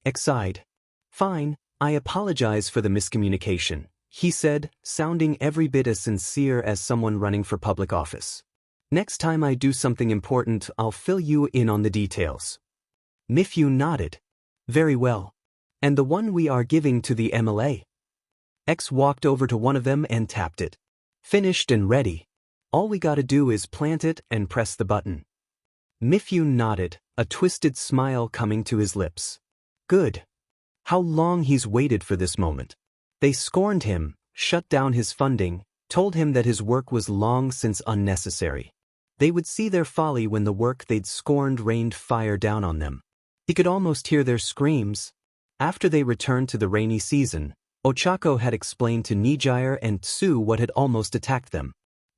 X sighed. Fine, I apologize for the miscommunication, he said, sounding every bit as sincere as someone running for public office. Next time I do something important, I'll fill you in on the details. Mifune nodded. Very well. And the one we are giving to the MLA? X walked over to one of them and tapped it. Finished and ready. All we gotta do is plant it and press the button. Mifune nodded, a twisted smile coming to his lips. Good. How long he's waited for this moment. They scorned him, shut down his funding, told him that his work was long since unnecessary. They would see their folly when the work they'd scorned rained fire down on them. He could almost hear their screams. After they returned to the rainy season, Ochako had explained to Nijire and Tsu what had almost attacked them.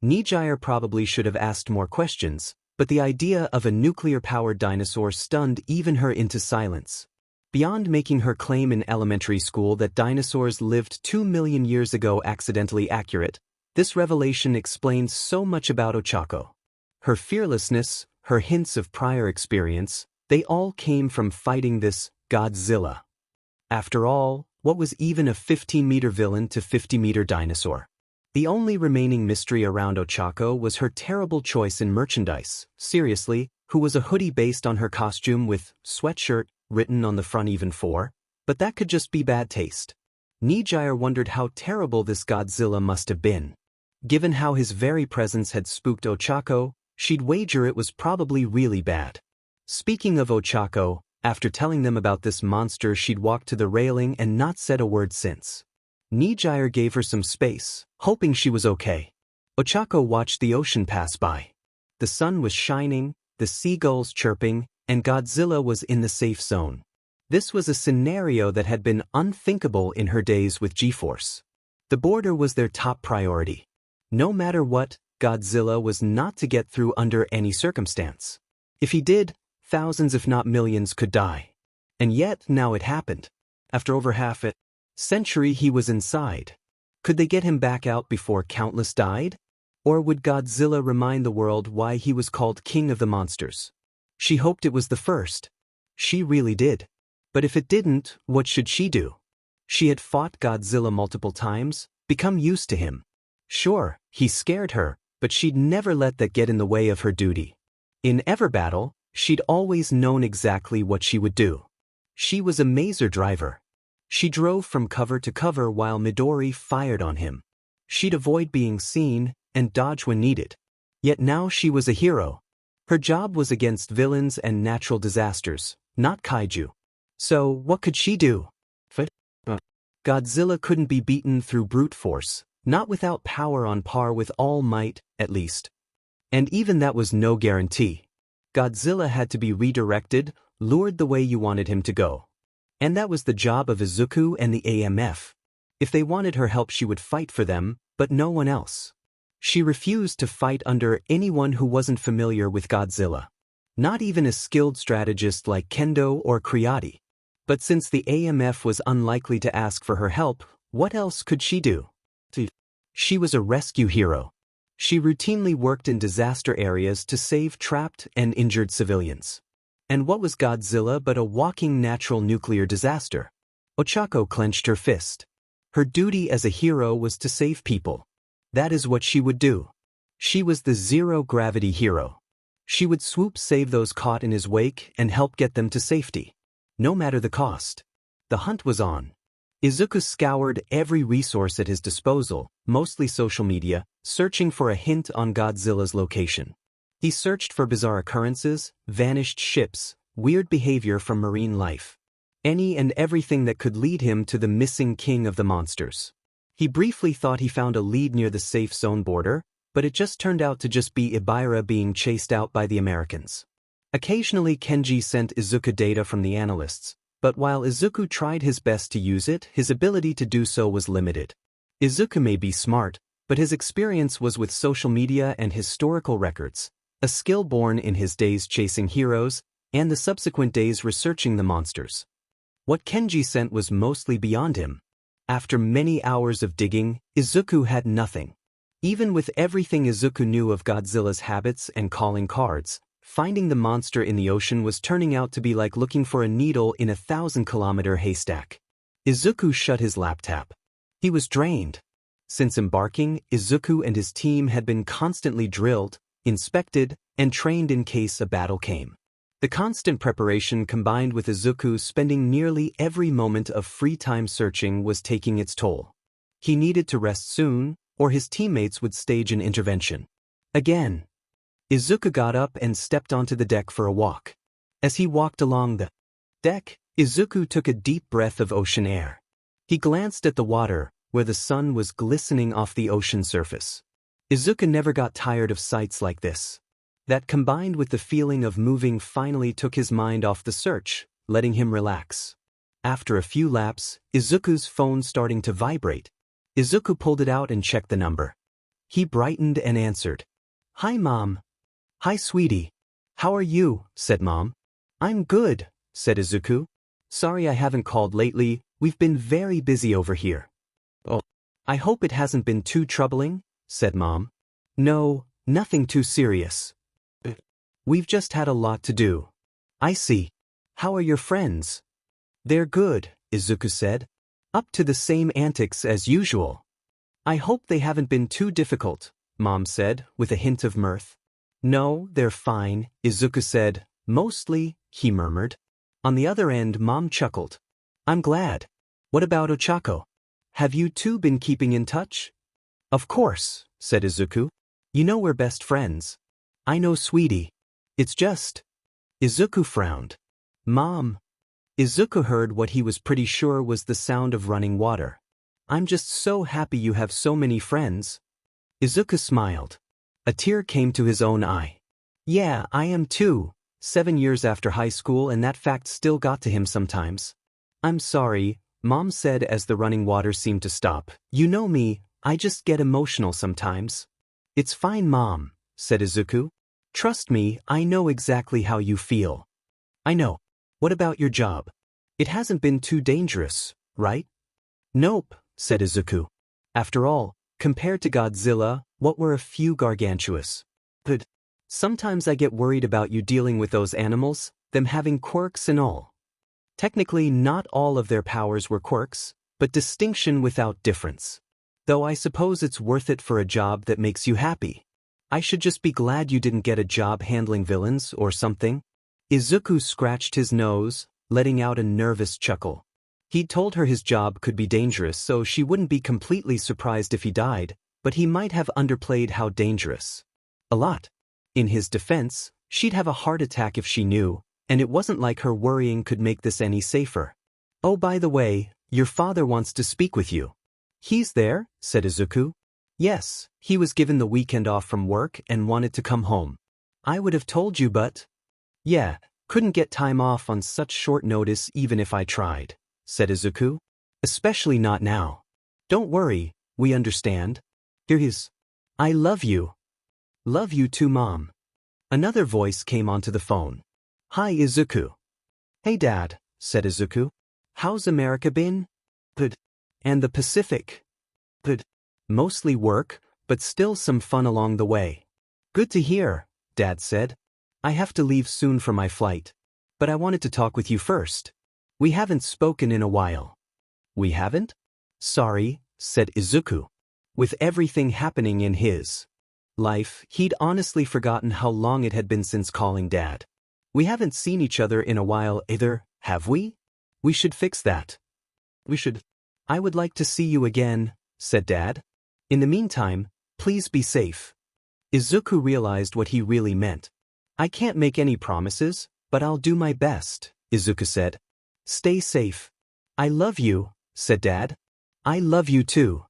Nijire probably should have asked more questions, but the idea of a nuclear-powered dinosaur stunned even her into silence. Beyond making her claim in elementary school that dinosaurs lived 2 million years ago accidentally accurate, this revelation explains so much about Ochako. Her fearlessness, her hints of prior experience, they all came from fighting this Godzilla. After all, what was even a 15-meter villain to 50-meter dinosaur? The only remaining mystery around Ochako was her terrible choice in merchandise, seriously, who was a hoodie based on her costume with sweatshirt written on the front even for, but that could just be bad taste. Nijire wondered how terrible this Godzilla must have been. Given how his very presence had spooked Ochako, she'd wager it was probably really bad. Speaking of Ochako, after telling them about this monster she'd walked to the railing and not said a word since. Nijire gave her some space, hoping she was okay. Ochako watched the ocean pass by. The sun was shining, the seagulls chirping, and Godzilla was in the safe zone. This was a scenario that had been unthinkable in her days with G-Force. The border was their top priority. No matter what, Godzilla was not to get through under any circumstance. If he did, thousands if not millions could die. And yet, now it happened. After over half a century he was inside. Could they get him back out before countless died? Or would Godzilla remind the world why he was called King of the Monsters? She hoped it was the first. She really did. But if it didn't, what should she do? She had fought Godzilla multiple times, become used to him. Sure, he scared her, but she'd never let that get in the way of her duty. In ever battle, she'd always known exactly what she would do. She was a maser driver. She drove from cover to cover while Midori fired on him. She'd avoid being seen and dodge when needed. Yet now she was a hero. Her job was against villains and natural disasters, not kaiju. So, what could she do? Godzilla couldn't be beaten through brute force, not without power on par with All Might, at least. And even that was no guarantee. Godzilla had to be redirected, lured the way you wanted him to go. And that was the job of Izuku and the AMF. If they wanted her help she would fight for them, but no one else. She refused to fight under anyone who wasn't familiar with Godzilla. Not even a skilled strategist like Kendo or Kriati. But since the AMF was unlikely to ask for her help, what else could she do? She was a rescue hero. She routinely worked in disaster areas to save trapped and injured civilians. And what was Godzilla but a walking natural nuclear disaster? Ochako clenched her fist. Her duty as a hero was to save people. That is what she would do. She was the zero-gravity hero. She would save those caught in his wake and help get them to safety. No matter the cost. The hunt was on. Izuku scoured every resource at his disposal, mostly social media, searching for a hint on Godzilla's location. He searched for bizarre occurrences, vanished ships, weird behavior from marine life. Any and everything that could lead him to the missing king of the monsters. He briefly thought he found a lead near the safe zone border, but it just turned out to just be Ibira being chased out by the Americans. Occasionally Kenji sent Izuku data from the analysts, but while Izuku tried his best to use it, his ability to do so was limited. Izuku may be smart, but his experience was with social media and historical records, a skill born in his days chasing heroes, and the subsequent days researching the monsters. What Kenji sent was mostly beyond him. After many hours of digging, Izuku had nothing. Even with everything Izuku knew of Godzilla's habits and calling cards, finding the monster in the ocean was turning out to be like looking for a needle in a 1,000-kilometer haystack. Izuku shut his laptop. He was drained. Since embarking, Izuku and his team had been constantly drilled, inspected, and trained in case a battle came. The constant preparation combined with Izuku spending nearly every moment of free time searching was taking its toll. He needed to rest soon, or his teammates would stage an intervention. Again. Izuku got up and stepped onto the deck for a walk. As he walked along the deck, Izuku took a deep breath of ocean air. He glanced at the water, where the sun was glistening off the ocean surface. Izuku never got tired of sights like this. That combined with the feeling of moving finally took his mind off the search, letting him relax. After a few laps, Izuku's phone starting to vibrate. Izuku pulled it out and checked the number. He brightened and answered. "Hi, Mom." "Hi, sweetie. How are you?" said Mom. "I'm good," said Izuku. "Sorry I haven't called lately, we've been very busy over here." "Oh, I hope it hasn't been too troubling," said Mom. "No, nothing too serious. We've just had a lot to do." "I see. How are your friends?" "They're good," Izuku said. "Up to the same antics as usual." "I hope they haven't been too difficult," Mom said, with a hint of mirth. "No, they're fine," Izuku said. "Mostly," he murmured. On the other end, Mom chuckled. "I'm glad. What about Ochako? Have you two been keeping in touch?" "Of course," said Izuku. "You know we're best friends." "I know, sweetie. It's just..." Izuku frowned. "Mom." Izuku heard what he was pretty sure was the sound of running water. "I'm just so happy you have so many friends." Izuku smiled. A tear came to his own eye. "Yeah, I am too. 7 years after high school and that fact still got to him sometimes." "I'm sorry," Mom said as the running water seemed to stop. "You know me, I just get emotional sometimes." "It's fine, Mom," said Izuku. "Trust me, I know exactly how you feel." "I know. What about your job? It hasn't been too dangerous, right?" "Nope," said Izuku. "After all, compared to Godzilla, what were a few gargantuous. But sometimes I get worried about you dealing with those animals, them having quirks and all." Technically, not all of their powers were quirks, but distinction without difference. Though I suppose it's worth it for a job that makes you happy. I should just be glad you didn't get a job handling villains or something. Izuku scratched his nose, letting out a nervous chuckle. He'd told her his job could be dangerous, so she wouldn't be completely surprised if he died, but he might have underplayed how dangerous. A lot. In his defense, she'd have a heart attack if she knew, and it wasn't like her worrying could make this any safer. "Oh, by the way, your father wants to speak with you." "He's there?" said Izuku. "Yes, he was given the weekend off from work and wanted to come home." "I would have told you, but..." "Yeah, couldn't get time off on such short notice even if I tried," said Izuku. "Especially not now." "Don't worry, we understand. Here he is. I love you." "Love you too, Mom." Another voice came onto the phone. "Hi, Izuku." "Hey, Dad," said Izuku. "How's America been?" "Good." "And the Pacific?" "Good. Mostly work, but still some fun along the way." "Good to hear," Dad said. "I have to leave soon for my flight. But I wanted to talk with you first. We haven't spoken in a while." "We haven't?" "Sorry," said Izuku. With everything happening in his life, he'd honestly forgotten how long it had been since calling Dad. "We haven't seen each other in a while either, have we? We should fix that." "We should." "I would like to see you again," said Dad. "In the meantime, please be safe." Izuku realized what he really meant. I can't make any promises, but I'll do my best, Izuku said. Stay safe. I love you, said Dad. I love you too.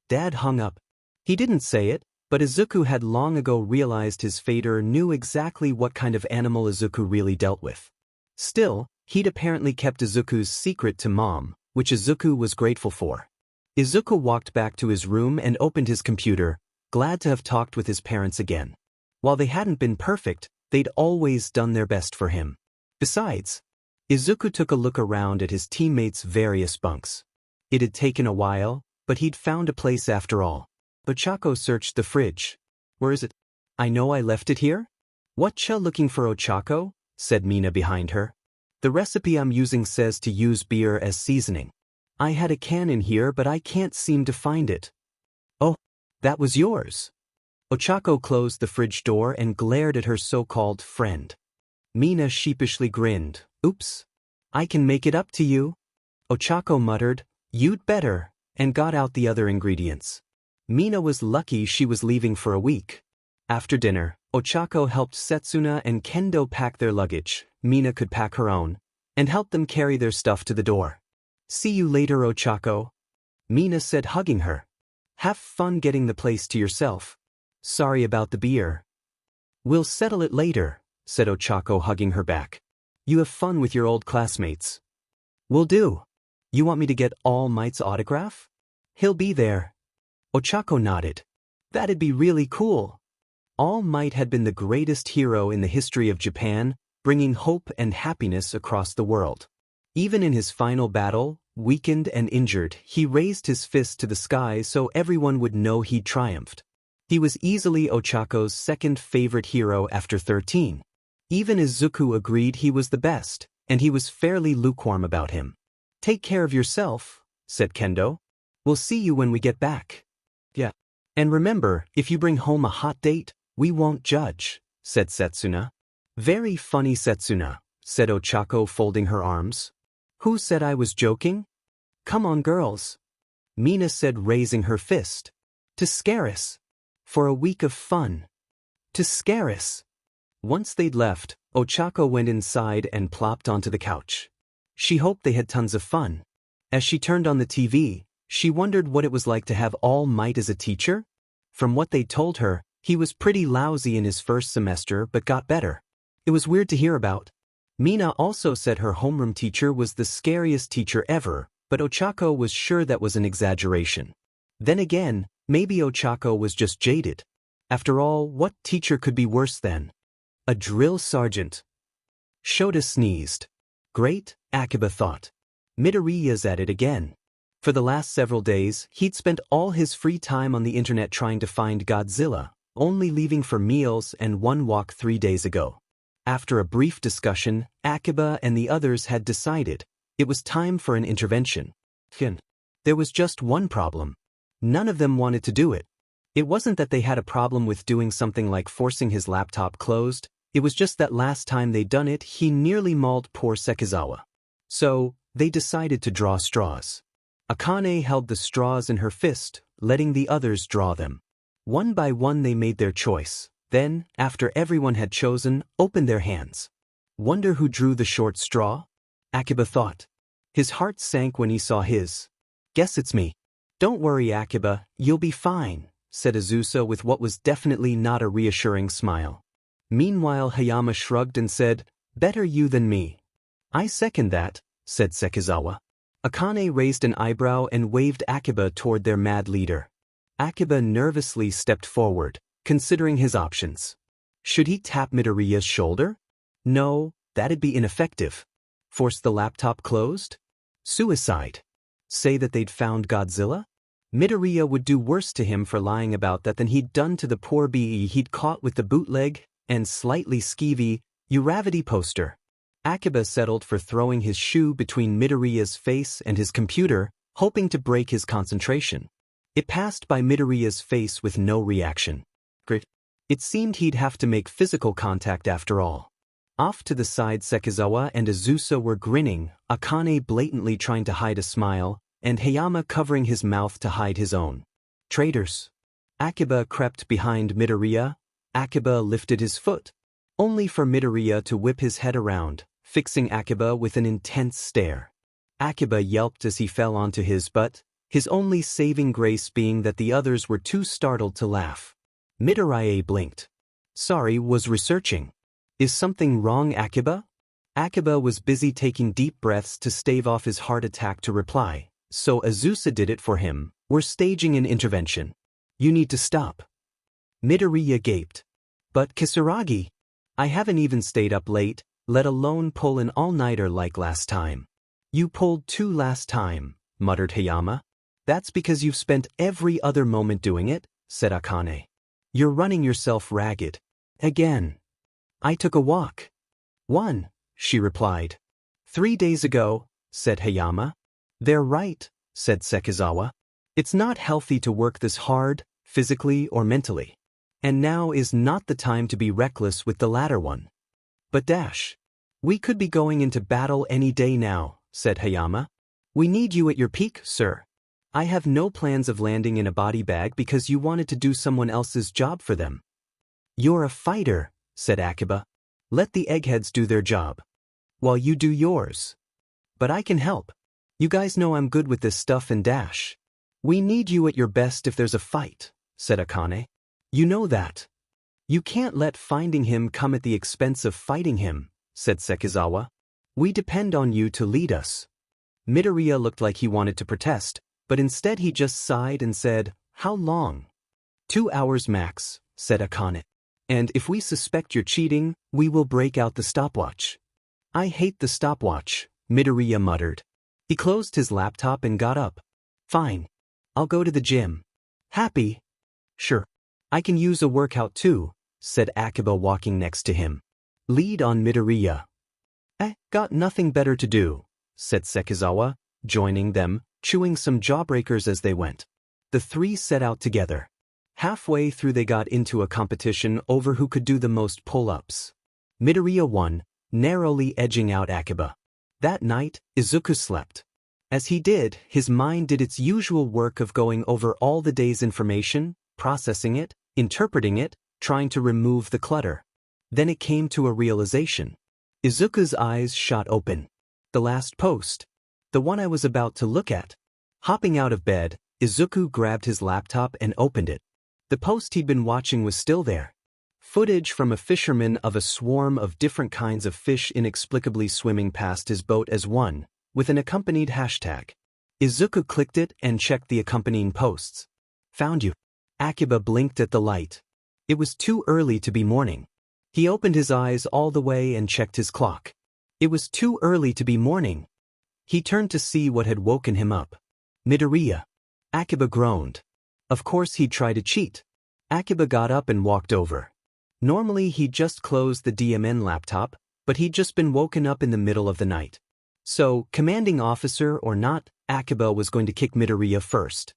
Dad hung up. He didn't say it, but Izuku had long ago realized his fater knew exactly what kind of animal Izuku really dealt with. Still, he'd apparently kept Izuku's secret to Mom, which Izuku was grateful for. Izuku walked back to his room and opened his computer, glad to have talked with his parents again. While they hadn't been perfect, they'd always done their best for him. Besides, Izuku took a look around at his teammates' various bunks. It had taken a while, but he'd found a place after all. Ochako searched the fridge. Where is it? I know I left it here? Whatcha looking for Ochako? Said Mina behind her. The recipe I'm using says to use beer as seasoning. I had a can in here but I can't seem to find it. Oh, that was yours. Ochako closed the fridge door and glared at her so-called friend. Mina sheepishly grinned. Oops. I can make it up to you. Ochako muttered, You'd better, and got out the other ingredients. Mina was lucky she was leaving for a week. After dinner, Ochako helped Setsuna and Kendo pack their luggage. Mina could pack her own, and help them carry their stuff to the door. See you later, Ochako. Mina said, hugging her. Have fun getting the place to yourself. Sorry about the beer. We'll settle it later, said Ochako, hugging her back. You have fun with your old classmates. Will do. You want me to get All Might's autograph? He'll be there. Ochako nodded. That'd be really cool. All Might had been the greatest hero in the history of Japan, bringing hope and happiness across the world. Even in his final battle, weakened and injured, he raised his fist to the sky so everyone would know he'd triumphed. He was easily Ochako's second favorite hero after 13. Even Izuku agreed he was the best, and he was fairly lukewarm about him. Take care of yourself, said Kendo. We'll see you when we get back. Yeah. And remember, if you bring home a hot date, we won't judge, said Setsuna. Very funny, Setsuna, said Ochako, folding her arms. Who said I was joking? Come on, girls. Mina said, raising her fist. To scare us. For a week of fun. To scare us. Once they'd left, Ochako went inside and plopped onto the couch. She hoped they had tons of fun. As she turned on the TV, she wondered what it was like to have All Might as a teacher. From what they told her, he was pretty lousy in his first semester but got better. It was weird to hear about. Mina also said her homeroom teacher was the scariest teacher ever, but Ochako was sure that was an exaggeration. Then again, maybe Ochako was just jaded. After all, what teacher could be worse than a drill sergeant? Shota sneezed. Great, Akiba thought. Midoriya's at it again. For the last several days, he'd spent all his free time on the internet trying to find Godzilla, only leaving for meals and one walk 3 days ago. After a brief discussion, Akiba and the others had decided it was time for an intervention. There was just one problem. None of them wanted to do it. It wasn't that they had a problem with doing something like forcing his laptop closed, it was just that last time they'd done it, he nearly mauled poor Sekizawa. So, they decided to draw straws. Akane held the straws in her fist, letting the others draw them. One by one they made their choice, then, after everyone had chosen, opened their hands. Wonder who drew the short straw? Akiba thought. His heart sank when he saw his. Guess it's me. Don't worry, Akiba, you'll be fine, said Azusa with what was definitely not a reassuring smile. Meanwhile, Hayama shrugged and said, Better you than me. I second that, said Sekizawa. Akane raised an eyebrow and waved Akiba toward their mad leader. Akiba nervously stepped forward, considering his options. Should he tap Midoriya's shoulder? No, that'd be ineffective. Force the laptop closed? Suicide. Say that they'd found Godzilla? Midoriya would do worse to him for lying about that than he'd done to the poor BE he'd caught with the bootleg and slightly skeevy Uravity poster. Akiba settled for throwing his shoe between Midoriya's face and his computer, hoping to break his concentration. It passed by Midoriya's face with no reaction. It seemed he'd have to make physical contact after all. Off to the side, Sekizawa and Azusa were grinning, Akane blatantly trying to hide a smile, and Hayama covering his mouth to hide his own. Traitors. Akiba crept behind Midoriya, Akiba lifted his foot, only for Midoriya to whip his head around, fixing Akiba with an intense stare. Akiba yelped as he fell onto his butt, his only saving grace being that the others were too startled to laugh. Midoriya blinked. Sorry, was researching. Is something wrong, Akiba? Akiba was busy taking deep breaths to stave off his heart attack to reply, so Azusa did it for him. We're staging an intervention. You need to stop. Midoriya gaped. But Kisaragi, I haven't even stayed up late, let alone pull an all-nighter like last time. You pulled 2 last time, muttered Hayama. That's because you've spent every other moment doing it, said Akane. You're running yourself ragged. Again. I took a walk. 1, she replied. 3 days ago, said Hayama. They're right, said Sekizawa. It's not healthy to work this hard, physically or mentally. And now is not the time to be reckless with the latter one. But we could be going into battle any day now, said Hayama. We need you at your peak, sir. I have no plans of landing in a body bag because you wanted to do someone else's job for them. You're a fighter, said Akiba. Let the eggheads do their job, while you do yours. But I can help. You guys know I'm good with this stuff and We need you at your best if there's a fight, said Akane. You know that. You can't let finding him come at the expense of fighting him, said Sekizawa. We depend on you to lead us. Midoriya looked like he wanted to protest, but instead he just sighed and said, How long? 2 hours max, said Akane. And if we suspect you're cheating, we will break out the stopwatch. I hate the stopwatch, Midoriya muttered. He closed his laptop and got up. Fine. I'll go to the gym. Happy? Sure. I can use a workout too, said Akiba walking next to him. Lead on Midoriya. Got nothing better to do, said Sekizawa, joining them, chewing some jawbreakers as they went. The 3 set out together. Halfway through they got into a competition over who could do the most pull-ups. Midoriya won, narrowly edging out Akiba. That night, Izuku slept. As he did, his mind did its usual work of going over all the day's information, processing it, interpreting it, trying to remove the clutter. Then it came to a realization. Izuku's eyes shot open. The last post. The one I was about to look at. Hopping out of bed, Izuku grabbed his laptop and opened it. The post he'd been watching was still there. Footage from a fisherman of a swarm of different kinds of fish inexplicably swimming past his boat as one, with an accompanied hashtag. Izuku clicked it and checked the accompanying posts. Found you. Akiba blinked at the light. It was too early to be morning. He opened his eyes all the way and checked his clock. It was too early to be morning. He turned to see what had woken him up. Midoriya. Akiba groaned. Of course he'd try to cheat. Akiba got up and walked over. Normally he'd just closed the DMN laptop, but he'd just been woken up in the middle of the night. So, commanding officer or not, Akiba was going to kick Midoriya first.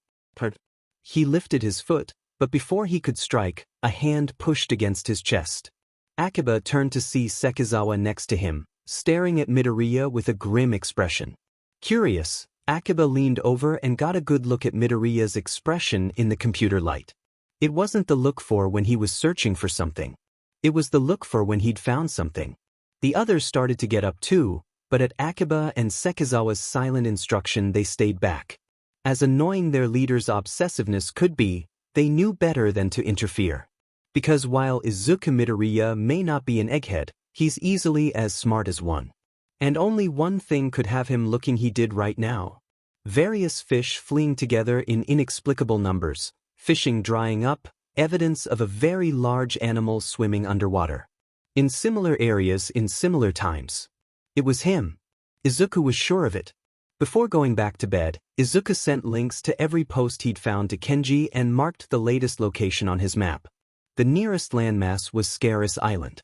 He lifted his foot, but before he could strike, a hand pushed against his chest. Akiba turned to see Sekizawa next to him, staring at Midoriya with a grim expression. Curious, Akiba leaned over and got a good look at Midoriya's expression in the computer light. It wasn't the look for when he was searching for something. It was the look for when he'd found something. The others started to get up too, but at Akiba and Sekizawa's silent instruction they stayed back. As annoying their leader's obsessiveness could be, they knew better than to interfere. Because while Izuku Midoriya may not be an egghead, he's easily as smart as one. And only one thing could have him looking he did right now. Various fish fleeing together in inexplicable numbers, fishing drying up, evidence of a very large animal swimming underwater. In similar areas in similar times. It was him. Izuku was sure of it. Before going back to bed, Izuku sent links to every post he'd found to Kenji and marked the latest location on his map. The nearest landmass was Scarus Island.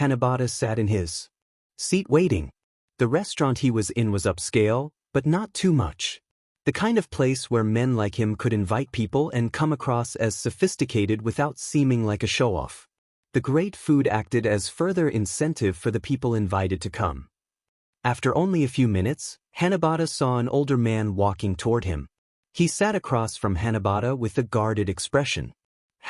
Hanabata sat in his seat waiting. The restaurant he was in was upscale, but not too much. The kind of place where men like him could invite people and come across as sophisticated without seeming like a show-off. The great food acted as further incentive for the people invited to come. After only a few minutes, Hanabata saw an older man walking toward him. He sat across from Hanabata with a guarded expression.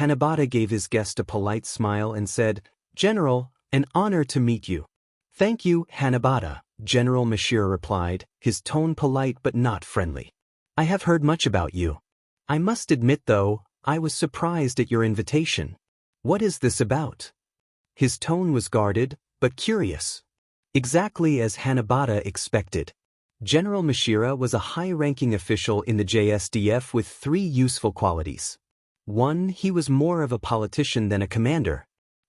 Hanabata gave his guest a polite smile and said, "General, an honor to meet you." "Thank you, Hanabata," General Mishira replied, his tone polite but not friendly. "I have heard much about you. I must admit though, I was surprised at your invitation. What is this about?" His tone was guarded, but curious. Exactly as Hanabata expected. General Mishira was a high-ranking official in the JSDF with 3 useful qualities. 1. He was more of a politician than a commander.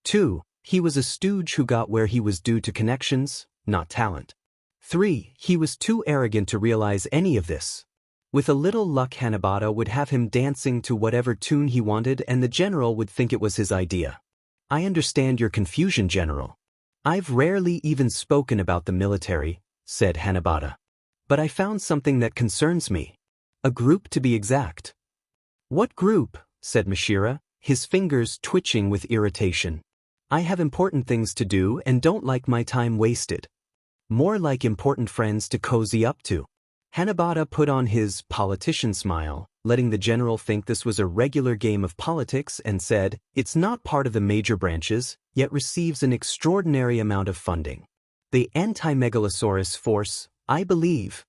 2. He was a stooge who got where he was due to connections, not talent. 3. He was too arrogant to realize any of this. With a little luck, Hanabata would have him dancing to whatever tune he wanted and the general would think it was his idea. "I understand your confusion, General. I've rarely even spoken about the military," said Hanabata. "But I found something that concerns me. A group to be exact." "What group?" said Mishira, his fingers twitching with irritation. "I have important things to do and don't like my time wasted. More like important friends to cozy up to." Hanabata put on his politician smile, letting the general think this was a regular game of politics, and said, "It's not part of the major branches, yet receives an extraordinary amount of funding. The anti-megalosaurus force, I believe."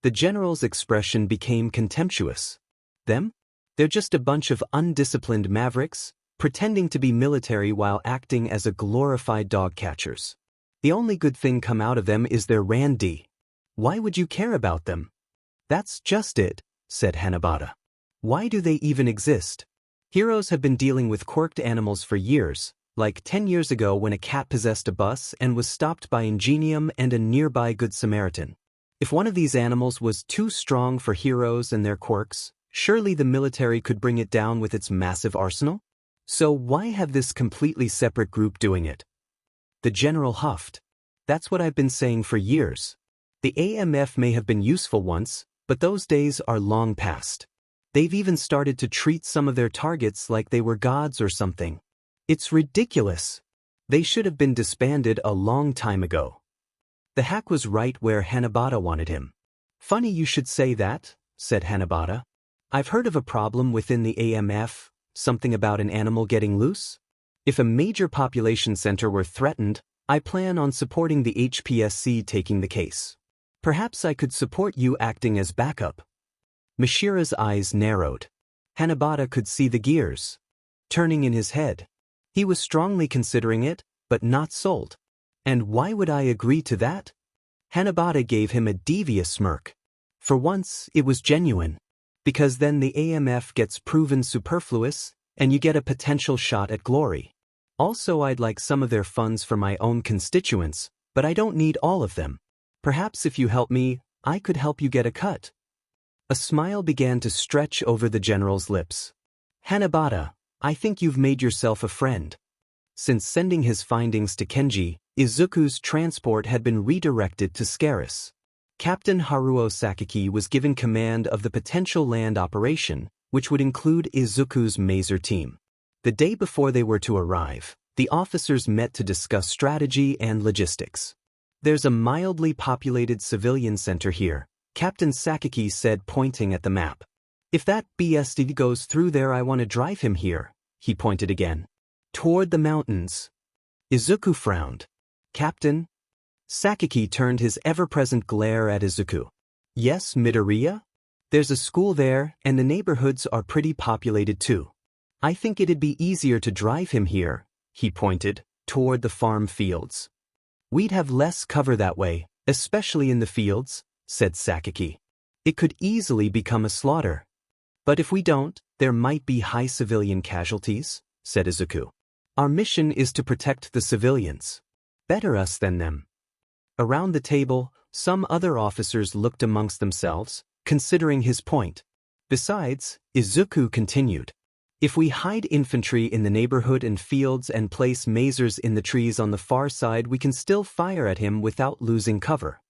The general's expression became contemptuous. "Them? They're just a bunch of undisciplined mavericks, pretending to be military while acting as a glorified dog catchers. The only good thing come out of them is their Randy. Why would you care about them?" "That's just it," said Hanabata. "Why do they even exist? Heroes have been dealing with quirked animals for years, like 10 years ago when a cat possessed a bus and was stopped by Ingenium and a nearby Good Samaritan. If one of these animals was too strong for heroes and their quirks, surely the military could bring it down with its massive arsenal? So why have this completely separate group doing it?" The general huffed. "That's what I've been saying for years. The AMF may have been useful once, but those days are long past. They've even started to treat some of their targets like they were gods or something. It's ridiculous. They should have been disbanded a long time ago." The hack was right where Hanabata wanted him. "Funny you should say that," said Hanabata. "I've heard of a problem within the AMF, something about an animal getting loose. If a major population center were threatened, I plan on supporting the HPSC taking the case. Perhaps I could support you acting as backup." Mishira's eyes narrowed. Hanabata could see the gears turning in his head. He was strongly considering it, but not sold. "And why would I agree to that?" Hanabata gave him a devious smirk. For once, it was genuine. Because then the AMF gets proven superfluous, and you get a potential shot at glory. "Also, I'd like some of their funds for my own constituents, but I don't need all of them. Perhaps if you help me, I could help you get a cut." A smile began to stretch over the general's lips. "Hanabata, I think you've made yourself a friend." Since sending his findings to Kenji, Izuku's transport had been redirected to Scaris. Captain Haruo Sakaki was given command of the potential land operation, which would include Izuku's Mazer team. The day before they were to arrive, the officers met to discuss strategy and logistics. "There's a mildly populated civilian center here," Captain Sakaki said, pointing at the map. "If that BSD goes through there, I want to drive him here," he pointed again. "Toward the mountains." Izuku frowned. "Captain?" Sakaki turned his ever-present glare at Izuku. "Yes, Midoriya? There's a school there, and the neighborhoods are pretty populated too. I think it'd be easier to drive him here," he pointed, toward the farm fields. "We'd have less cover that way, especially in the fields," said Sakaki. "It could easily become a slaughter." "But if we don't, there might be high civilian casualties," said Izuku. "Our mission is to protect the civilians. Better us than them." Around the table, some other officers looked amongst themselves, considering his point. Besides, Izuku continued, "If we hide infantry in the neighborhood and fields and place Mazers in the trees on the far side, we can still fire at him without losing cover.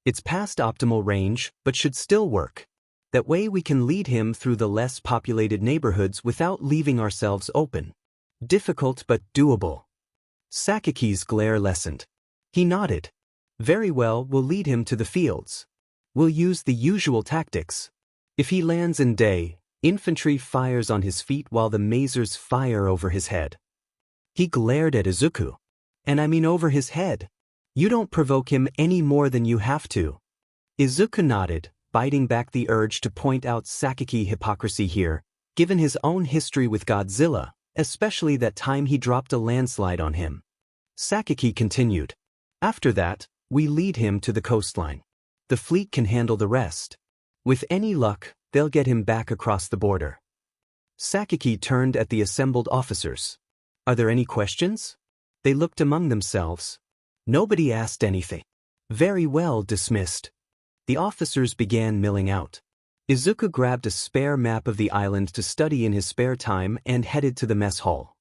It's past optimal range, but should still work. That way we can lead him through the less populated neighborhoods without leaving ourselves open. Difficult but doable." Sakaki's glare lessened. He nodded. "Very well, we'll lead him to the fields. We'll use the usual tactics. If he lands in day, Infantry fires on his feet while the mazers fire over his head. He glared at Izuku. And I mean over his head. You don't provoke him any more than you have to. Izuku nodded, biting back the urge to point out Sakaki hypocrisy here, given his own history with Godzilla, especially that time he dropped a landslide on him. Sakaki continued. After that, we lead him to the coastline. The fleet can handle the rest. With any luck, they'll get him back across the border. Sakaki turned at the assembled officers. Are there any questions? They looked among themselves. Nobody asked anything. Very well, dismissed. The officers began milling out. Izuku grabbed a spare map of the island to study in his spare time and headed to the mess hall.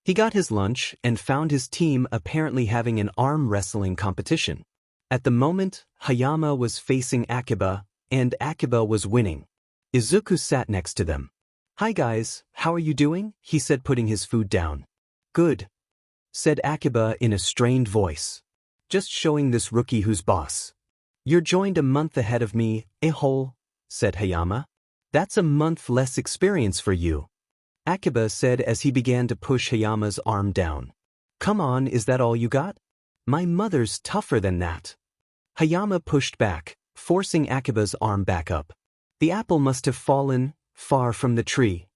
He got his lunch and found his team apparently having an arm wrestling competition. At the moment, Hayama was facing Akiba, and Akiba was winning. Izuku sat next to them. Hi guys, how are you doing? He said, putting his food down. Good, said Akiba in a strained voice. Just showing this rookie who's boss. You're joined a month ahead of me, a-hole, said Hayama. That's a month less experience for you, Akiba said as he began to push Hayama's arm down. Come on, is that all you got? My mother's tougher than that. Hayama pushed back, forcing Akiba's arm back up. The apple must have fallen far from the tree.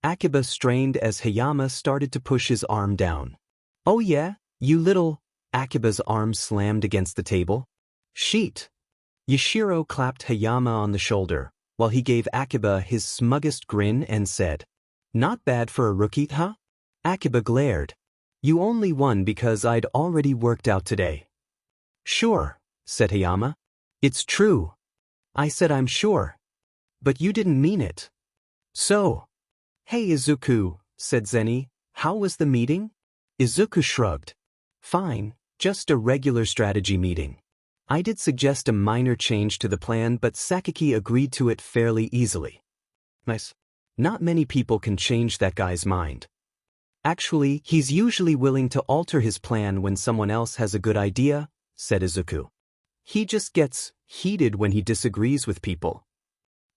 Akiba strained as Hayama started to push his arm down. Oh yeah, you little... Akiba's arm slammed against the table. Sheet. Yashiro clapped Hayama on the shoulder, while he gave Akiba his smuggest grin and said, Not bad for a rookie, huh? Akiba glared. You only won because I'd already worked out today. Sure, said Hayama. It's true. I said I'm sure. But you didn't mean it. So. Hey Izuku, said Zeni, how was the meeting? Izuku shrugged. Fine, just a regular strategy meeting. I did suggest a minor change to the plan, but Sakaki agreed to it fairly easily. Nice. Not many people can change that guy's mind. Actually, he's usually willing to alter his plan when someone else has a good idea, said Izuku. He just gets heated when he disagrees with people.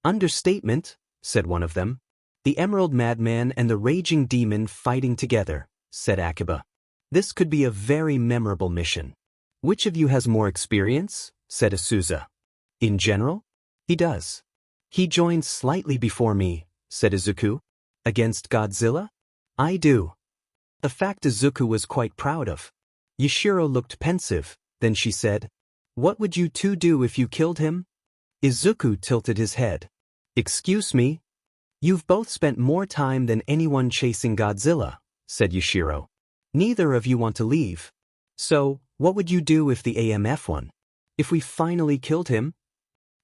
Understatement, said one of them. The Emerald Madman and the Raging Demon fighting together, said Akiba. This could be a very memorable mission. Which of you has more experience? Said Asuza. In general? He does. He joined slightly before me, said Izuku. Against Godzilla? I do. A fact Izuku was quite proud of. Yashiro looked pensive, then she said, What would you two do if you killed him? Izuku tilted his head. Excuse me? You've both spent more time than anyone chasing Godzilla, said Yashiro. Neither of you want to leave. So, what would you do if the AMF won? If we finally killed him?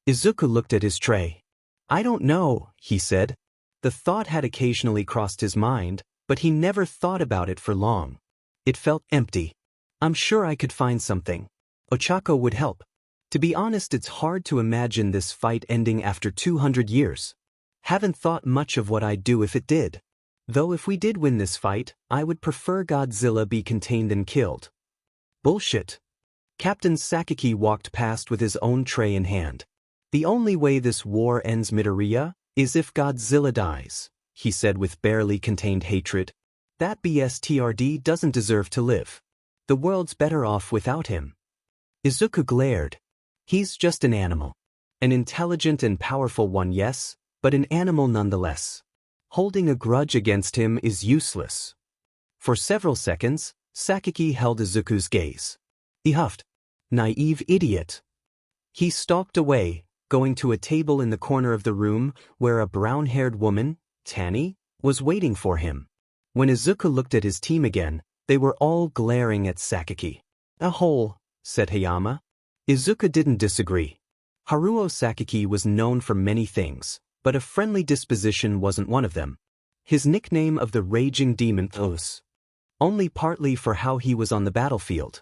Izuku looked at his tray. I don't know, he said. The thought had occasionally crossed his mind, but he never thought about it for long. It felt empty. I'm sure I could find something. Ochako would help. To be honest, it's hard to imagine this fight ending after 200 years. Haven't thought much of what I'd do if it did. Though if we did win this fight, I would prefer Godzilla be contained and killed. Bullshit. Captain Sakaki walked past with his own tray in hand. The only way this war ends, Midoriya, is if Godzilla dies, he said with barely contained hatred. That BSTRD doesn't deserve to live. The world's better off without him. Izuku glared. He's just an animal. An intelligent and powerful one, yes, but an animal nonetheless. Holding a grudge against him is useless. For several seconds, Sakaki held Izuku's gaze. He huffed. Naive idiot. He stalked away, going to a table in the corner of the room where a brown-haired woman, Tani, was waiting for him. When Izuku looked at his team again, they were all glaring at Sakaki. A hole, said Hayama. Izuku didn't disagree. Haruo Sakaki was known for many things, but a friendly disposition wasn't one of them. His nickname of the Raging Demon was only partly for how he was on the battlefield.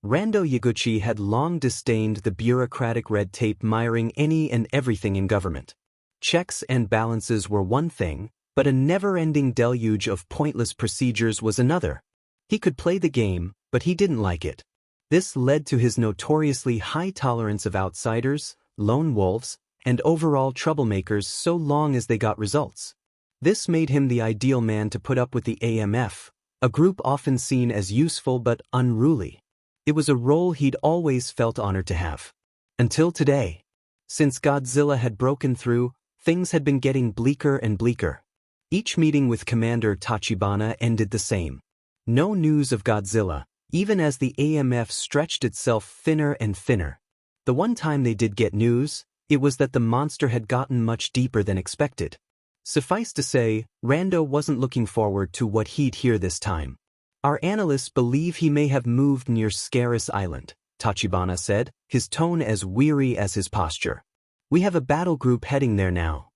Rando Yaguchi had long disdained the bureaucratic red tape miring any and everything in government. Checks and balances were one thing, but a never-ending deluge of pointless procedures was another. He could play the game, but he didn't like it. This led to his notoriously high tolerance of outsiders, lone wolves, and overall troublemakers so long as they got results. This made him the ideal man to put up with the AMF, a group often seen as useful but unruly. It was a role he'd always felt honored to have. Until today. Since Godzilla had broken through, things had been getting bleaker and bleaker. Each meeting with Commander Tachibana ended the same. No news of Godzilla, even as the AMF stretched itself thinner and thinner. The one time they did get news, it was that the monster had gotten much deeper than expected. Suffice to say, Rando wasn't looking forward to what he'd hear this time. Our analysts believe he may have moved near Scarus Island, Tachibana said, his tone as weary as his posture. We have a battle group heading there now.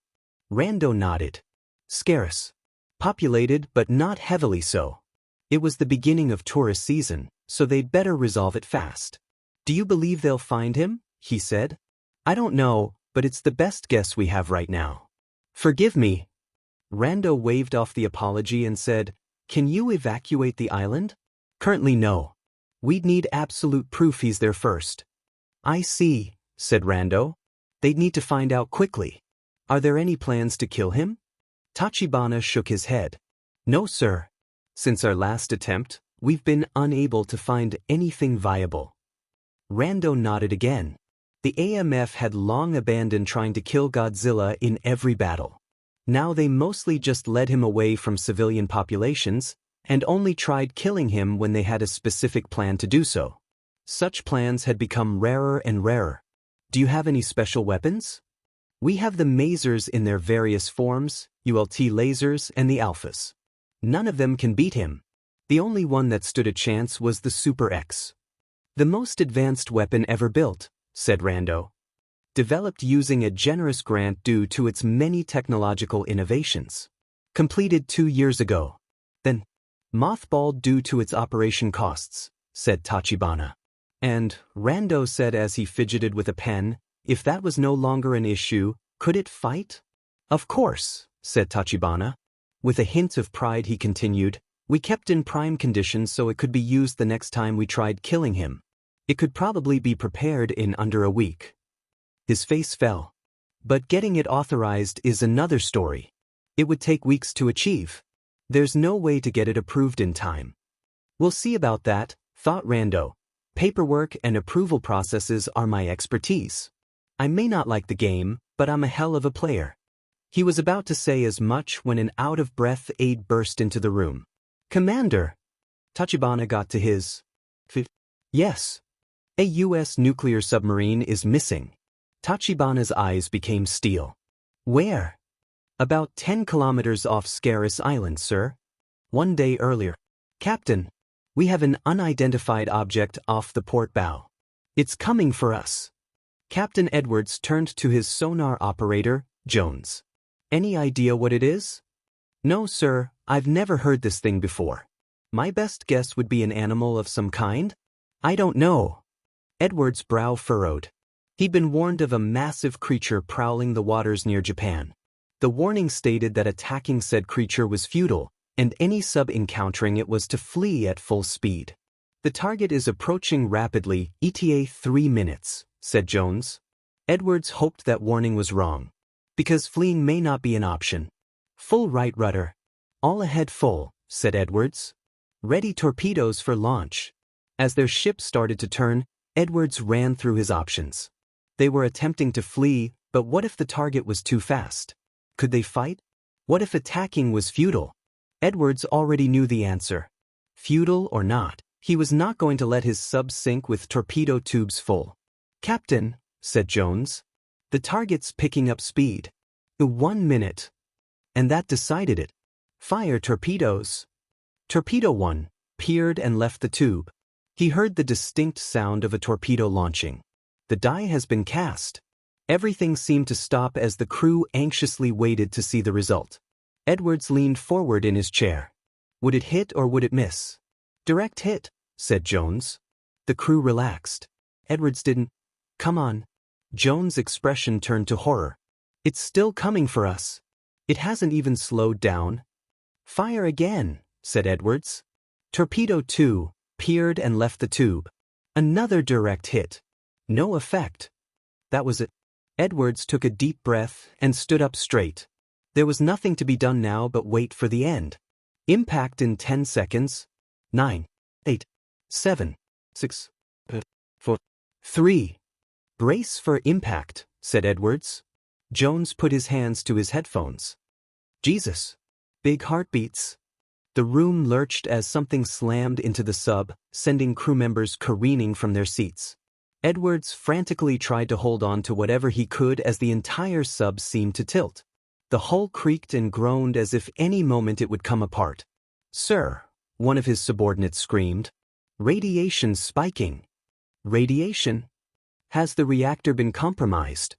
Rando nodded. Scarce. Populated but not heavily so. It was the beginning of tourist season, so they'd better resolve it fast. Do you believe they'll find him? He said. I don't know, but it's the best guess we have right now. Forgive me. Rando waved off the apology and said, Can you evacuate the island? Currently no. We'd need absolute proof he's there first. I see, said Rando. They'd need to find out quickly. Are there any plans to kill him? Tachibana shook his head. No, sir. Since our last attempt, we've been unable to find anything viable. Rando nodded again. The AMF had long abandoned trying to kill Godzilla in every battle. Now they mostly just led him away from civilian populations, and only tried killing him when they had a specific plan to do so. Such plans had become rarer and rarer. Do you have any special weapons? We have the Masers in their various forms, ULT lasers and the Alphas. None of them can beat him. The only one that stood a chance was the Super X. The most advanced weapon ever built, said Rando. Developed using a generous grant due to its many technological innovations. Completed 2 years ago. Then, mothballed due to its operation costs, said Tachibana. And, Rando said as he fidgeted with a pen, if that was no longer an issue, could it fight? Of course, said Tachibana. With a hint of pride he continued, we kept in prime condition so it could be used the next time we tried killing him. It could probably be prepared in under a week. His face fell. But getting it authorized is another story. It would take weeks to achieve. There's no way to get it approved in time. We'll see about that, thought Rando. Paperwork and approval processes are my expertise. I may not like the game, but I'm a hell of a player. He was about to say as much when an out-of-breath aide burst into the room. Commander! Tachibana got to his feet. Yes. A U.S. nuclear submarine is missing. Tachibana's eyes became steel. Where? About 10 kilometers off Scarus Island, sir. 1 day earlier. Captain, we have an unidentified object off the port bow. It's coming for us. Captain Edwards turned to his sonar operator, Jones. Any idea what it is? No, sir, I've never heard this thing before. My best guess would be an animal of some kind? I don't know. Edwards' brow furrowed. He'd been warned of a massive creature prowling the waters near Japan. The warning stated that attacking said creature was futile, and any sub encountering it was to flee at full speed. The target is approaching rapidly, ETA 3 minutes, said Jones. Edwards hoped that warning was wrong. Because fleeing may not be an option. Full right rudder. All ahead full, said Edwards. Ready torpedoes for launch. As their ship started to turn, Edwards ran through his options. They were attempting to flee, but what if the target was too fast? Could they fight? What if attacking was futile? Edwards already knew the answer. Futile or not, he was not going to let his sub sink with torpedo tubes full. Captain, said Jones. The target's picking up speed. 1 minute. And that decided it. Fire torpedoes. Torpedo 1 peered and left the tube. He heard the distinct sound of a torpedo launching. The die has been cast. Everything seemed to stop as the crew anxiously waited to see the result. Edwards leaned forward in his chair. Would it hit or would it miss? Direct hit, said Jones. The crew relaxed. Edwards didn't. Come on. Jones' expression turned to horror. It's still coming for us. It hasn't even slowed down. Fire again, said Edwards. Torpedo 2 peered and left the tube. Another direct hit. No effect. That was it. Edwards took a deep breath and stood up straight. There was nothing to be done now but wait for the end. Impact in 10 seconds. 9, 8, 7, 6, 4, 3. Brace for impact, said Edwards. Jones put his hands to his headphones. Jesus. Big heartbeats. The room lurched as something slammed into the sub, sending crew members careening from their seats. Edwards frantically tried to hold on to whatever he could as the entire sub seemed to tilt. The hull creaked and groaned as if any moment it would come apart. "Sir," one of his subordinates screamed. "Radiation spiking." "Radiation? Has the reactor been compromised?"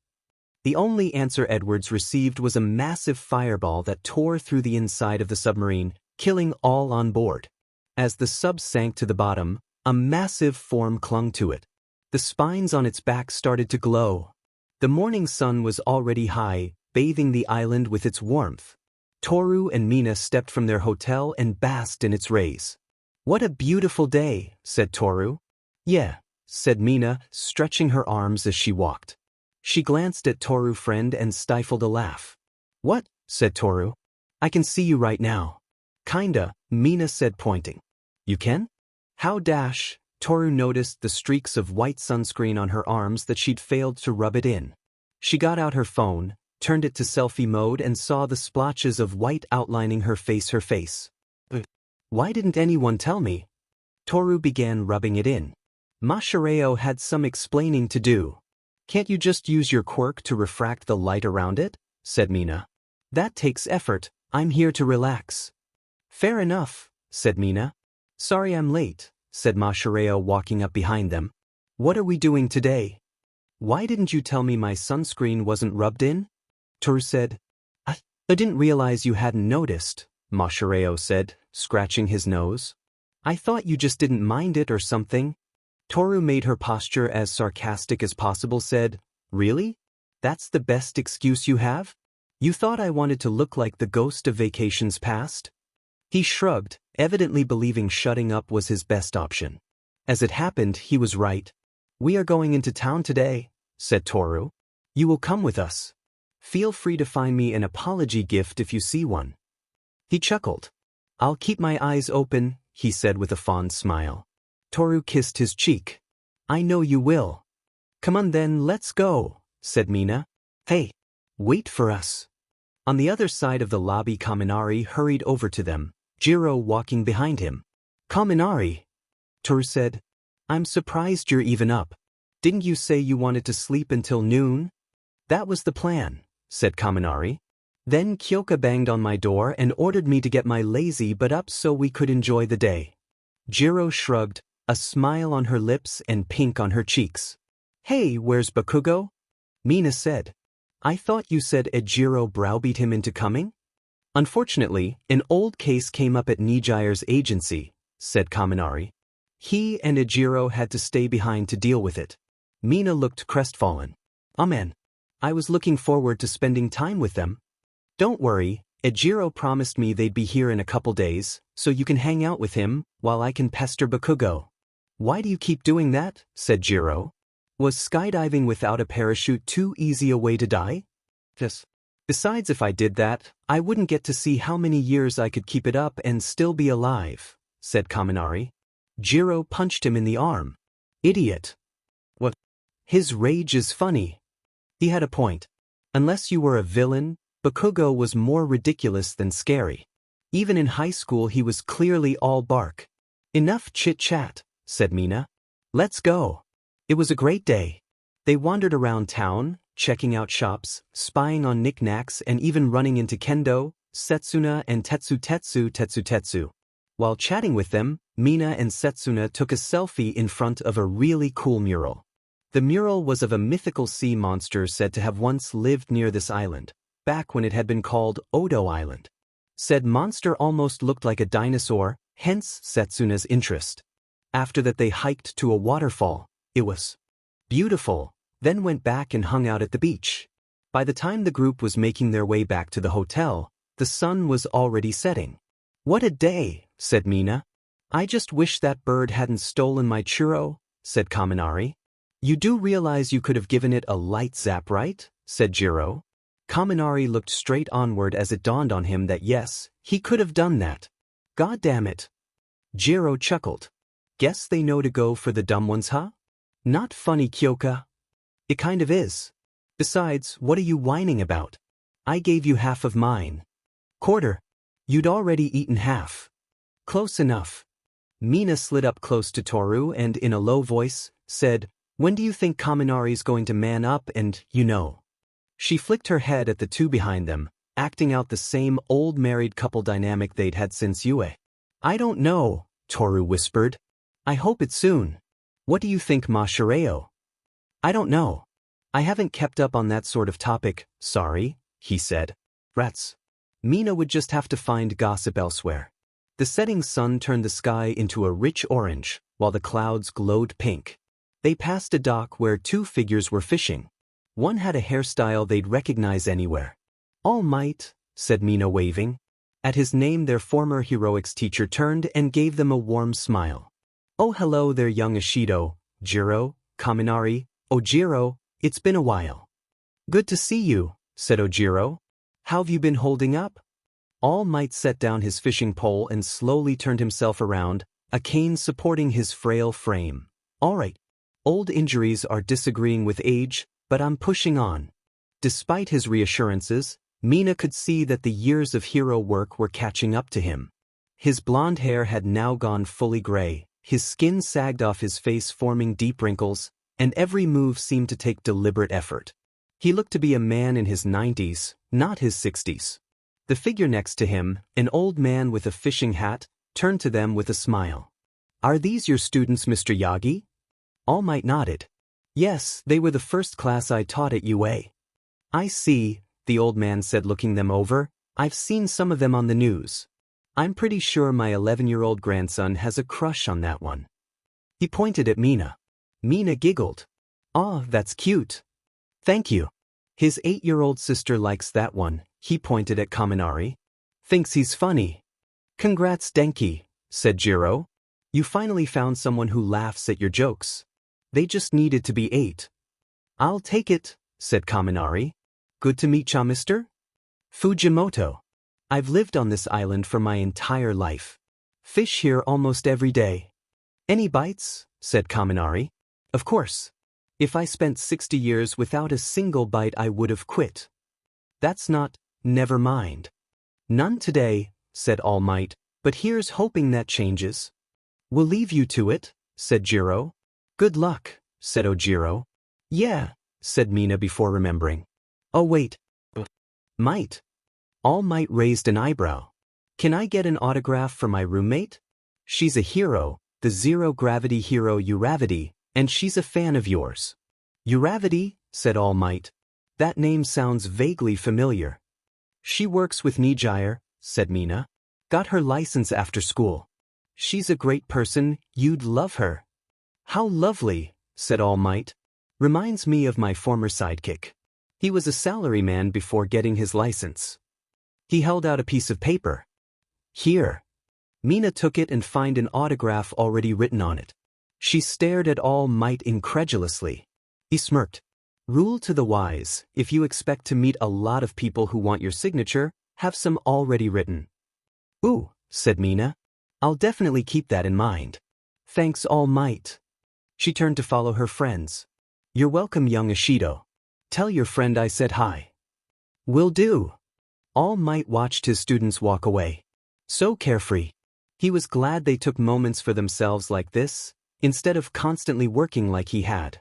The only answer Edwards received was a massive fireball that tore through the inside of the submarine, killing all on board. As the sub sank to the bottom, a massive form clung to it. The spines on its back started to glow. The morning sun was already high, bathing the island with its warmth. Toru and Mina stepped from their hotel and basked in its rays. "What a beautiful day," said Toru. "Yeah," said Mina, stretching her arms as she walked. She glanced at Toru's friend and stifled a laugh. "What?" said Toru. "I can see you right now." "Kinda," Mina said, pointing. "You can?" "How dash?" Toru noticed the streaks of white sunscreen on her arms that she'd failed to rub it in. She got out her phone, turned it to selfie mode and saw the splotches of white outlining her face. "Why didn't anyone tell me?" Toru began rubbing it in. Mashareo had some explaining to do. "Can't you just use your quirk to refract the light around it?" said Mina. "That takes effort. I'm here to relax." "Fair enough," said Mina. "Sorry I'm late," said Mashareo, walking up behind them. "What are we doing today?" "Why didn't you tell me my sunscreen wasn't rubbed in?" Toru said. I didn't realize you hadn't noticed," Mashareo said, scratching his nose. "I thought you just didn't mind it or something." Toru made her posture as sarcastic as possible, said, "Really? That's the best excuse you have? You thought I wanted to look like the ghost of vacations past?" He shrugged, evidently believing shutting up was his best option. As it happened, he was right. "We are going into town today," said Toru. "You will come with us. Feel free to find me an apology gift if you see one." He chuckled. "I'll keep my eyes open," he said with a fond smile. Toru kissed his cheek. "I know you will." "Come on then, let's go," said Mina. "Hey, wait for us." On the other side of the lobby, Kaminari hurried over to them, Jiro walking behind him. "Kaminari," Toru said. "I'm surprised you're even up. Didn't you say you wanted to sleep until noon?" "That was the plan," said Kaminari. "Then Kyoka banged on my door and ordered me to get my lazy butt up so we could enjoy the day." Jiro shrugged, a smile on her lips and pink on her cheeks. "Hey, where's Bakugo?" Mina said. "I thought you said Ejiro browbeat him into coming?" "Unfortunately, an old case came up at Nijire's agency," said Kaminari. "He and Ejiro had to stay behind to deal with it." Mina looked crestfallen. "Oh man, I was looking forward to spending time with them." "Don't worry, Ejiro promised me they'd be here in a couple days, so you can hang out with him, while I can pester Bakugo." "Why do you keep doing that?" said Jiro. "Was skydiving without a parachute too easy a way to die?" "Yes. Besides, if I did that, I wouldn't get to see how many years I could keep it up and still be alive," said Kaminari. Jiro punched him in the arm. "Idiot." "What?" "His rage is funny." He had a point. Unless you were a villain, Bakugo was more ridiculous than scary. Even in high school he was clearly all bark. "Enough chit-chat," said Mina. "Let's go." It was a great day. They wandered around town, checking out shops, spying on knickknacks and even running into Kendo, Setsuna and Tetsu. While chatting with them, Mina and Setsuna took a selfie in front of a really cool mural. The mural was of a mythical sea monster said to have once lived near this island, back when it had been called Odo Island. Said monster almost looked like a dinosaur, hence Setsuna's interest. After that they hiked to a waterfall. It was beautiful, then went back and hung out at the beach. By the time the group was making their way back to the hotel, the sun was already setting. "What a day," said Mina. "I just wish that bird hadn't stolen my churro," said Kaminari. You do realize you could have given it a light zap, right? Said Jiro. Kaminari looked straight onward as it dawned on him that yes, he could have done that. God damn it. Jiro chuckled. Guess they know to go for the dumb ones, huh? Not funny, Kyoka. It kind of is. Besides, what are you whining about? I gave you half of mine. Quarter. You'd already eaten half. Close enough. Mina slid up close to Toru and, in a low voice, said, When do you think Kaminari's going to man up and, She flicked her head at the two behind them, acting out the same old married couple dynamic they'd had since Yue. I don't know, Toru whispered. I hope it's soon. What do you think, Mashireo? I don't know. I haven't kept up on that sort of topic, sorry, he said. Rats. Mina would just have to find gossip elsewhere. The setting sun turned the sky into a rich orange, while the clouds glowed pink. They passed a dock where two figures were fishing. One had a hairstyle they'd recognize anywhere. All Might, said Mina waving. At his name their former heroics teacher turned and gave them a warm smile. Oh hello there young Ishido, Jiro, Kaminari, Ojiro, it's been a while. Good to see you, said Ojiro. How've you been holding up? All Might set down his fishing pole and slowly turned himself around, a cane supporting his frail frame. All right. Old injuries are disagreeing with age, but I'm pushing on. Despite his reassurances, Mina could see that the years of hero work were catching up to him. His blonde hair had now gone fully gray, his skin sagged off his face forming deep wrinkles, and every move seemed to take deliberate effort. He looked to be a man in his 90s, not his 60s. The figure next to him, an old man with a fishing hat, turned to them with a smile. Are these your students, Mr. Yagi? All Might nodded. Yes, they were the first class I taught at UA. I see, the old man said looking them over. I've seen some of them on the news. I'm pretty sure my 11-year-old grandson has a crush on that one. He pointed at Mina. Mina giggled. Aw, that's cute. Thank you. His 8-year-old sister likes that one, he pointed at Kaminari. Thinks he's funny. Congrats, Denki, said Jiro. You finally found someone who laughs at your jokes. They just needed to be 8. I'll take it, said Kaminari. Good to meet ya, Mr. Fujimoto. I've lived on this island for my entire life. Fish here almost every day. Any bites? Said Kaminari. Of course. If I spent 60 years without a single bite I would have quit. That's not, never mind. None today, said All Might, but here's hoping that changes. We'll leave you to it, said Jiro. Good luck, said Ojiro. Yeah, said Mina before remembering. Oh wait. Might. All Might raised an eyebrow. Can I get an autograph for my roommate? She's a hero, the zero-gravity hero Uravity, and she's a fan of yours. Uravity, said All Might. That name sounds vaguely familiar. She works with Nijire, said Mina. Got her license after school. She's a great person, you'd love her. How lovely, said All Might. Reminds me of my former sidekick. He was a salaryman before getting his license. He held out a piece of paper. Here. Mina took it and found an autograph already written on it. She stared at All Might incredulously. He smirked. Rule to the wise, if you expect to meet a lot of people who want your signature, have some already written. Ooh, said Mina. I'll definitely keep that in mind. Thanks, All Might. She turned to follow her friends. You're welcome, young Ishido. Tell your friend I said hi. Will do. All Might watched his students walk away. So carefree. He was glad they took moments for themselves like this, instead of constantly working like he had.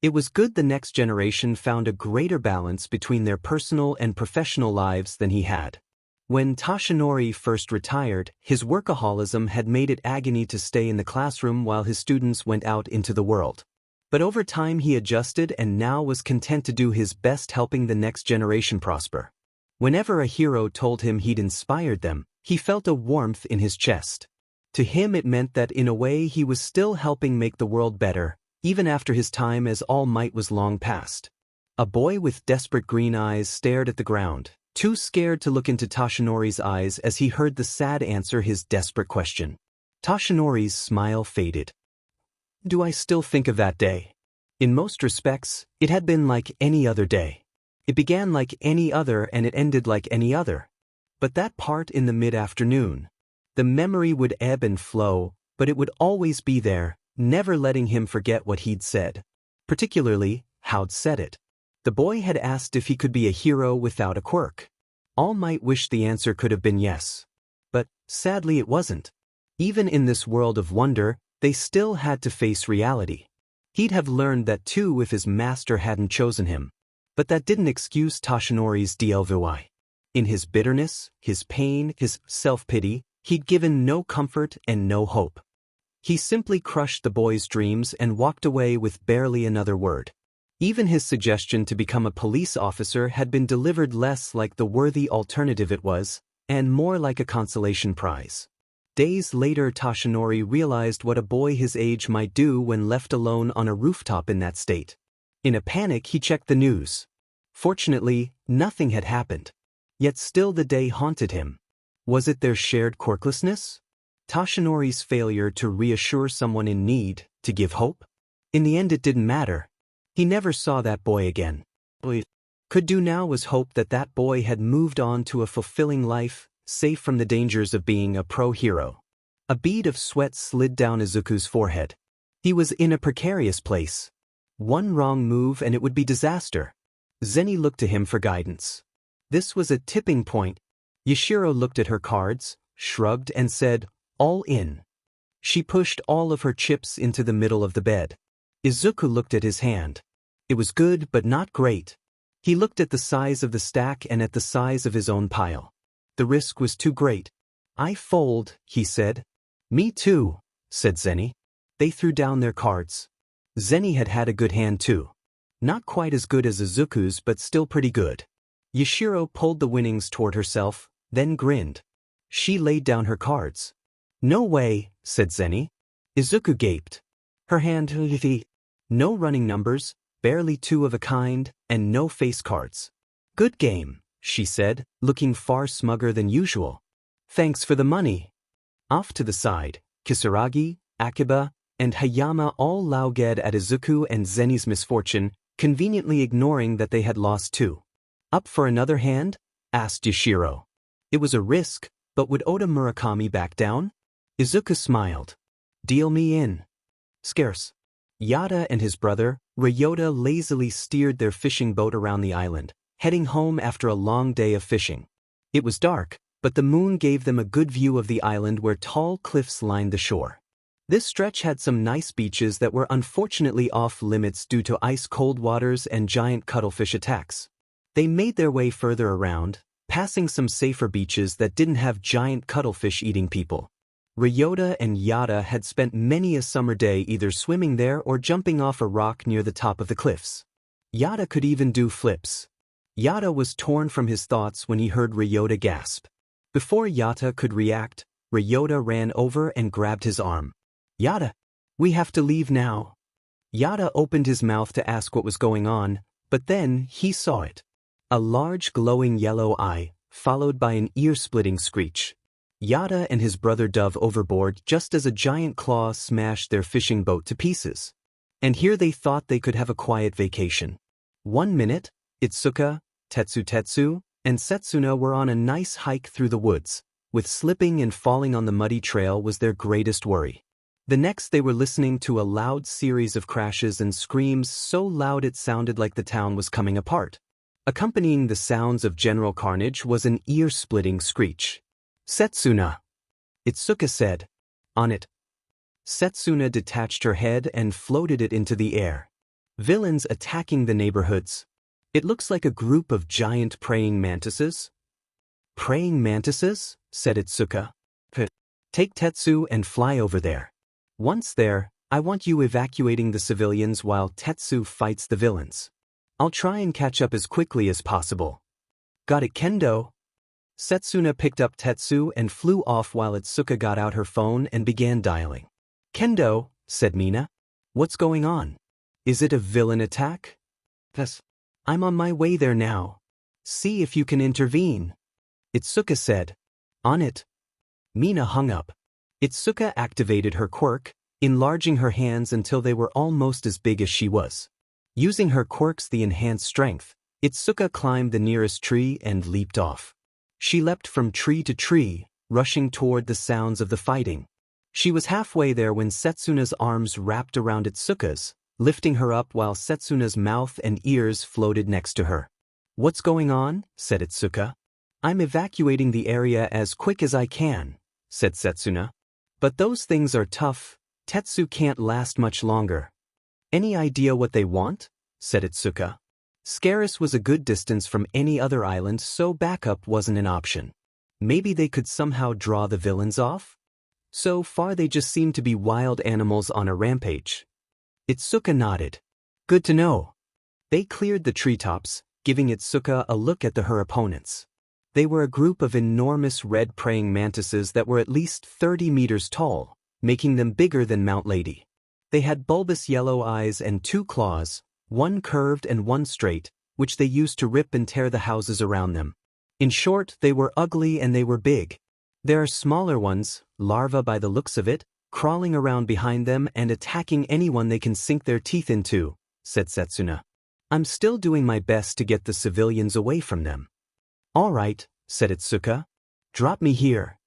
It was good the next generation found a greater balance between their personal and professional lives than he had. When Toshinori first retired, his workaholism had made it agony to stay in the classroom while his students went out into the world. But over time he adjusted and now was content to do his best helping the next generation prosper. Whenever a hero told him he'd inspired them, he felt a warmth in his chest. To him it meant that in a way he was still helping make the world better, even after his time as All Might was long past. A boy with desperate green eyes stared at the ground, too scared to look into Toshinori's eyes as he heard the sad answer his desperate question. Toshinori's smile faded. Do I still think of that day? In most respects, it had been like any other day. It began like any other and it ended like any other. But that part in the mid-afternoon, the memory would ebb and flow, but it would always be there, never letting him forget what he'd said. Particularly, how'd said it. The boy had asked if he could be a hero without a quirk. All might wish the answer could have been yes. But, sadly it wasn't. Even in this world of wonder, they still had to face reality. He'd have learned that too if his master hadn't chosen him. But that didn't excuse Toshinori's DLVI. In his bitterness, his pain, his self-pity, he'd given no comfort and no hope. He simply crushed the boy's dreams and walked away with barely another word. Even his suggestion to become a police officer had been delivered less like the worthy alternative it was, and more like a consolation prize. Days later, Toshinori realized what a boy his age might do when left alone on a rooftop in that state. In a panic, he checked the news. Fortunately, nothing had happened. Yet still the day haunted him. Was it their shared quirklessness? Toshinori's failure to reassure someone in need, to give hope? In the end it didn't matter. He never saw that boy again. Could do now was hope that that boy had moved on to a fulfilling life, safe from the dangers of being a pro-hero. A bead of sweat slid down Izuku's forehead. He was in a precarious place. One wrong move and it would be disaster. Zeni looked to him for guidance. This was a tipping point. Yashiro looked at her cards, shrugged and said, "All in." She pushed all of her chips into the middle of the bed. Izuku looked at his hand. It was good but not great. He looked at the size of the stack and at the size of his own pile. The risk was too great. "I fold," he said. "Me too," said Zeni. They threw down their cards. Zeni had had a good hand too. Not quite as good as Izuku's but still pretty good. Yashiro pulled the winnings toward herself, then grinned. She laid down her cards. "No way," said Zeni. Izuku gaped. Her hand, no running numbers, barely two of a kind, and no face cards. "Good game," she said, looking far smugger than usual. "Thanks for the money." Off to the side, Kisaragi, Akiba, and Hayama all loughed at Izuku and Zeni's misfortune, conveniently ignoring that they had lost too. "Up for another hand?" asked Yashiro. It was a risk, but would Oda Murakami back down? Izuku smiled. "Deal me in." Scarce. Yada and his brother, Ryota, lazily steered their fishing boat around the island, heading home after a long day of fishing. It was dark, but the moon gave them a good view of the island where tall cliffs lined the shore. This stretch had some nice beaches that were unfortunately off-limits due to ice-cold waters and giant cuttlefish attacks. They made their way further around, passing some safer beaches that didn't have giant cuttlefish-eating people. Ryota and Yada had spent many a summer day either swimming there or jumping off a rock near the top of the cliffs. Yada could even do flips. Yada was torn from his thoughts when he heard Ryota gasp. Before Yada could react, Ryota ran over and grabbed his arm. "Yada, we have to leave now." Yada opened his mouth to ask what was going on, but then he saw it. A large glowing yellow eye, followed by an ear-splitting screech. Yada and his brother dove overboard just as a giant claw smashed their fishing boat to pieces. And here they thought they could have a quiet vacation. 1 minute, Itsuka, Tetsu, and Setsuna were on a nice hike through the woods, with slipping and falling on the muddy trail was their greatest worry. The next they were listening to a loud series of crashes and screams so loud it sounded like the town was coming apart. Accompanying the sounds of general carnage was an ear-splitting screech. "Setsuna," Itsuka said. "On it." Setsuna detached her head and floated it into the air. "Villains attacking the neighborhoods. It looks like a group of giant praying mantises." "Praying mantises?" said Itsuka. "Take Tetsu and fly over there. Once there, I want you evacuating the civilians while Tetsu fights the villains. I'll try and catch up as quickly as possible." "Got it, Kendo." Setsuna picked up Tetsu and flew off while Itsuka got out her phone and began dialing. "Kendo," said Mina. "What's going on? Is it a villain attack?" "Yes. I'm on my way there now. See if you can intervene." Itsuka said. "On it." Mina hung up. Itsuka activated her quirk, enlarging her hands until they were almost as big as she was. Using her quirks the enhanced strength, Izuku climbed the nearest tree and leaped off. She leapt from tree to tree, rushing toward the sounds of the fighting. She was halfway there when Setsuna's arms wrapped around Itsuka's, lifting her up while Setsuna's mouth and ears floated next to her. "What's going on?" said Itsuka. "I'm evacuating the area as quick as I can," said Setsuna. "But those things are tough. Tetsu can't last much longer." "Any idea what they want?" said Itsuka. Scaris was a good distance from any other island, so backup wasn't an option. Maybe they could somehow draw the villains off? So far they just seemed to be wild animals on a rampage. Itsuka nodded. "Good to know." They cleared the treetops, giving Itsuka a look at her opponents. They were a group of enormous red praying mantises that were at least 30 meters tall, making them bigger than Mount Lady. They had bulbous yellow eyes and 2 claws, one curved and one straight, which they used to rip and tear the houses around them. In short, they were ugly and they were big. There are smaller ones, larvae by the looks of it, crawling around behind them and attacking anyone they can sink their teeth into, said Setsuna. "I'm still doing my best to get the civilians away from them." "All right," said Itsuka. "Drop me here."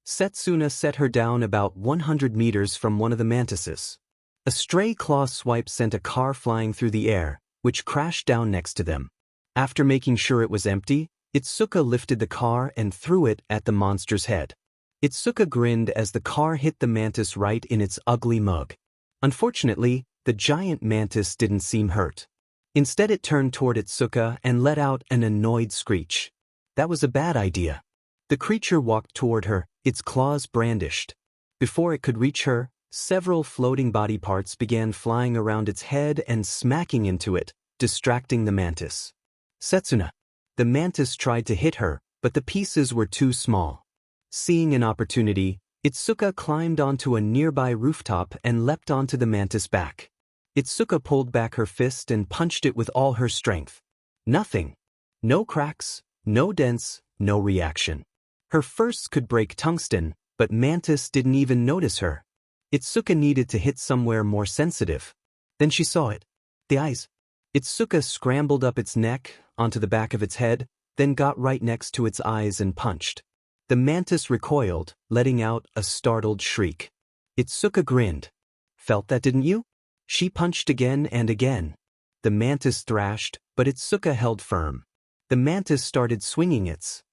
Setsuna set her down about 100 meters from one of the mantises. A stray claw swipe sent a car flying through the air, which crashed down next to them. After making sure it was empty, Itsuka lifted the car and threw it at the monster's head. Itsuka grinned as the car hit the mantis right in its ugly mug. Unfortunately, the giant mantis didn't seem hurt. Instead it turned toward Itsuka and let out an annoyed screech. That was a bad idea. The creature walked toward her, its claws brandished. Before it could reach her, several floating body parts began flying around its head and smacking into it, distracting the mantis. "Setsuna." The mantis tried to hit her, but the pieces were too small. Seeing an opportunity, Itsuka climbed onto a nearby rooftop and leapt onto the mantis' back. Itsuka pulled back her fist and punched it with all her strength. Nothing. No cracks, no dents, no reaction. Her fists could break tungsten, but Mantis didn't even notice her. Itsuka needed to hit somewhere more sensitive. Then she saw it. The eyes. Itsuka scrambled up its neck, onto the back of its head, then got right next to its eyes and punched. The mantis recoiled, letting out a startled shriek. Itsuka grinned. "Felt that, didn't you?" She punched again and again. The mantis thrashed, but Itsuka held firm. The mantis started swinging its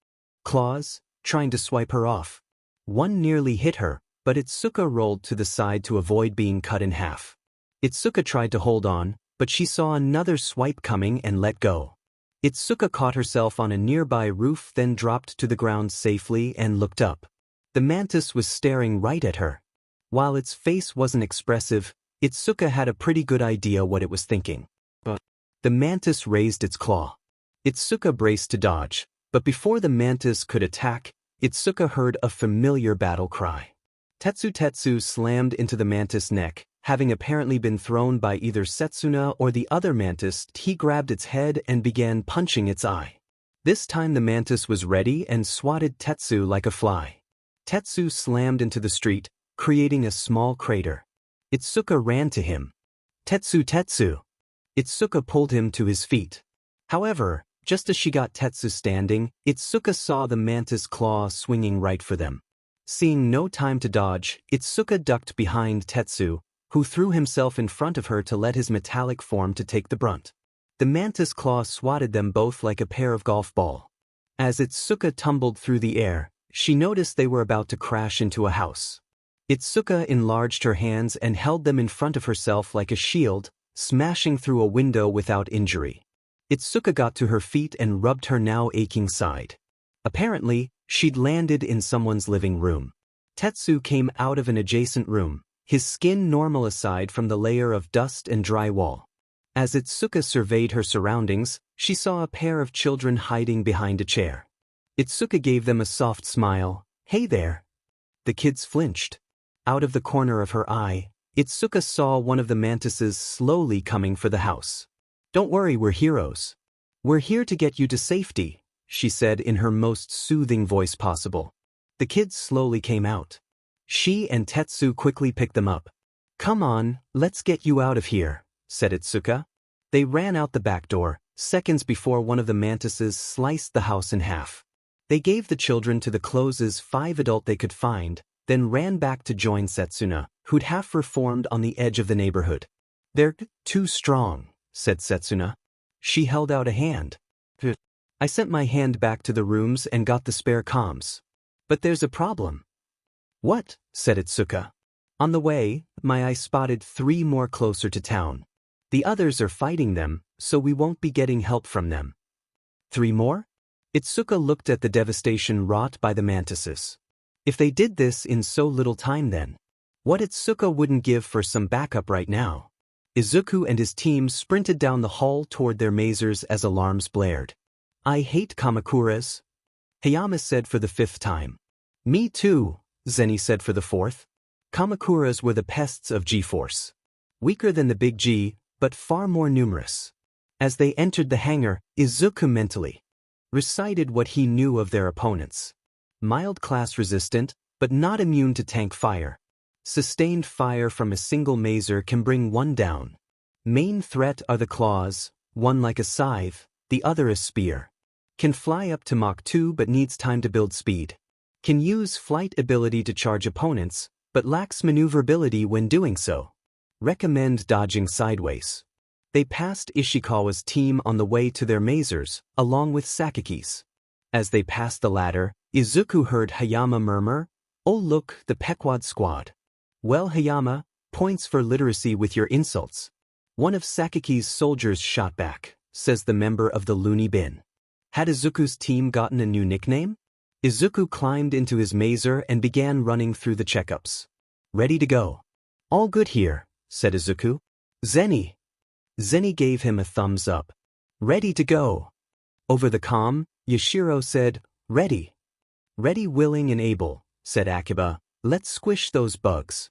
claws, trying to swipe her off. One nearly hit her, but Itsuka rolled to the side to avoid being cut in half. Itsuka tried to hold on, but she saw another swipe coming and let go. Itsuka caught herself on a nearby roof, then dropped to the ground safely and looked up. The mantis was staring right at her. While its face wasn't expressive, Itsuka had a pretty good idea what it was thinking. But the mantis raised its claw. Itsuka braced to dodge, but before the mantis could attack, Itsuka heard a familiar battle cry. Tetsu Tetsu slammed into the mantis' neck. Having apparently been thrown by either Setsuna or the other mantis, he grabbed its head and began punching its eye. This time the mantis was ready and swatted Tetsu like a fly. Tetsu slammed into the street, creating a small crater. Itsuka ran to him. "Tetsu, Tetsu!" Itsuka pulled him to his feet. However, just as she got Tetsu standing, Itsuka saw the mantis' claw swinging right for them. Seeing no time to dodge, Itsuka ducked behind Tetsu, who threw himself in front of her to let his metallic form to take the brunt. The mantis' claw swatted them both like a pair of golf balls. As Itsuka tumbled through the air, she noticed they were about to crash into a house. Itsuka enlarged her hands and held them in front of herself like a shield, smashing through a window without injury. Itsuka got to her feet and rubbed her now aching side. Apparently, she'd landed in someone's living room. Tetsu came out of an adjacent room, his skin normal aside from the layer of dust and drywall. As Itsuka surveyed her surroundings, she saw a pair of children hiding behind a chair. Itsuka gave them a soft smile. "Hey there." The kids flinched. Out of the corner of her eye, Itsuka saw one of the mantises slowly coming for the house. "Don't worry, we're heroes. We're here to get you to safety," she said in her most soothing voice possible. The kids slowly came out. She and Tetsu quickly picked them up. Come on, let's get you out of here, said Itsuka. They ran out the back door, seconds before one of the mantises sliced the house in half. They gave the children to the closest 5 adults they could find, then ran back to join Setsuna, who'd half reformed on the edge of the neighborhood. They're too strong, said Setsuna. She held out a hand. I sent my hand back to the rooms and got the spare comms. But there's a problem. What? Said Itsuka. On the way, my eye spotted 3 more closer to town. The others are fighting them, so we won't be getting help from them. 3 more? Itsuka looked at the devastation wrought by the mantises. If they did this in so little time then, what Itsuka wouldn't give for some backup right now. Izuku and his team sprinted down the hall toward their mazers as alarms blared. I hate Kamakuras, Hayama said for the 5th time. Me too, Zeni said for the 4th. Kamakuras were the pests of G-Force. Weaker than the Big G, but far more numerous. As they entered the hangar, Izuku mentally recited what he knew of their opponents. Mild class resistant, but not immune to tank fire. Sustained fire from a single mazer can bring one down. Main threat are the claws, one like a scythe, the other a spear. Can fly up to Mach 2 but needs time to build speed. Can use flight ability to charge opponents, but lacks maneuverability when doing so. Recommend dodging sideways. They passed Ishikawa's team on the way to their mazers, along with Sakiki's. As they passed the latter, Izuku heard Hayama murmur, "Oh look, the Pequod squad." Well Hayama, points for literacy with your insults. One of Sakiki's soldiers shot back, says the member of the loony bin. Had Izuku's team gotten a new nickname? Izuku climbed into his mazer and began running through the checkups. Ready to go. All good here, said Izuku. Zeni. Zeni gave him a thumbs up. Ready to go. Over the comm, Yashiro said, ready. Ready, willing and able, said Akiba. Let's squish those bugs.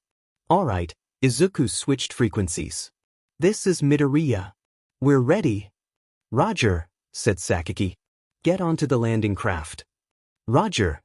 All right, Izuku switched frequencies. This is Midoriya. We're ready. Roger, said Sakiki. Get onto the landing craft. Roger.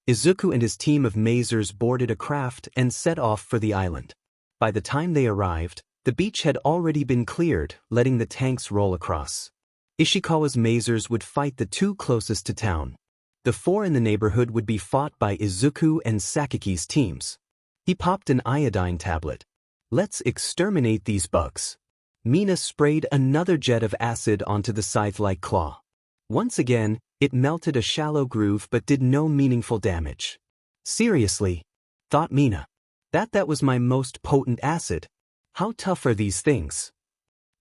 Izuku and his team of mazers boarded a craft and set off for the island. By the time they arrived, the beach had already been cleared, letting the tanks roll across. Ishikawa's mazers would fight the 2 closest to town. The 4 in the neighborhood would be fought by Izuku and Sakiki's teams. He popped an iodine tablet. Let's exterminate these bugs. Mina sprayed another jet of acid onto the scythe-like claw. Once again, it melted a shallow groove but did no meaningful damage. Seriously, thought Mina. That was my most potent acid. How tough are these things?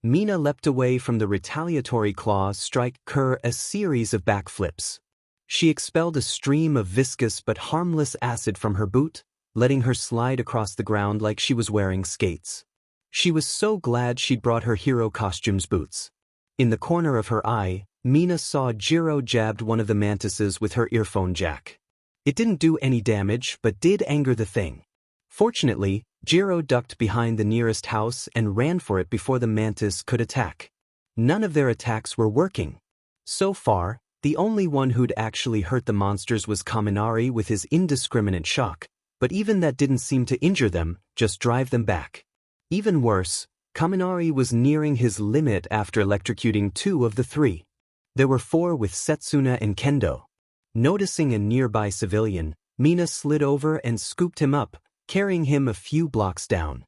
Mina leapt away from the retaliatory claws, strike Kerr a series of backflips. She expelled a stream of viscous but harmless acid from her boot, letting her slide across the ground like she was wearing skates. She was so glad she'd brought her hero costume's boots. In the corner of her eye, Mina saw Jiro jabbed one of the mantises with her earphone jack. It didn't do any damage but did anger the thing. Fortunately, Jiro ducked behind the nearest house and ran for it before the mantis could attack. None of their attacks were working. So far, the only one who'd actually hurt the monsters was Kaminari with his indiscriminate shock, but even that didn't seem to injure them, just drive them back. Even worse, Kaminari was nearing his limit after electrocuting 2 of the 3. There were 4 with Setsuna and Kendo. Noticing a nearby civilian, Mina slid over and scooped him up, carrying him a few blocks down.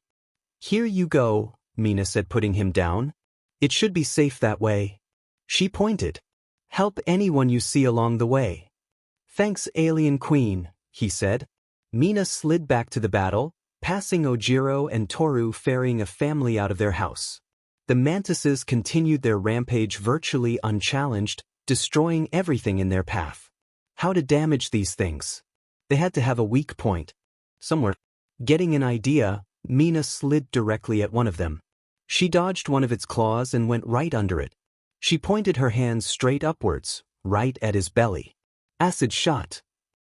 Here you go, Mina said, putting him down. It should be safe that way. She pointed. Help anyone you see along the way. Thanks, Alien Queen, he said. Mina slid back to the battle, passing Ojiro and Toru ferrying a family out of their house. The mantises continued their rampage virtually unchallenged, destroying everything in their path. How to damage these things? They had to have a weak point. Somewhere. Getting an idea, Mina slid directly at one of them. She dodged one of its claws and went right under it. She pointed her hands straight upwards, right at his belly. Acid shot.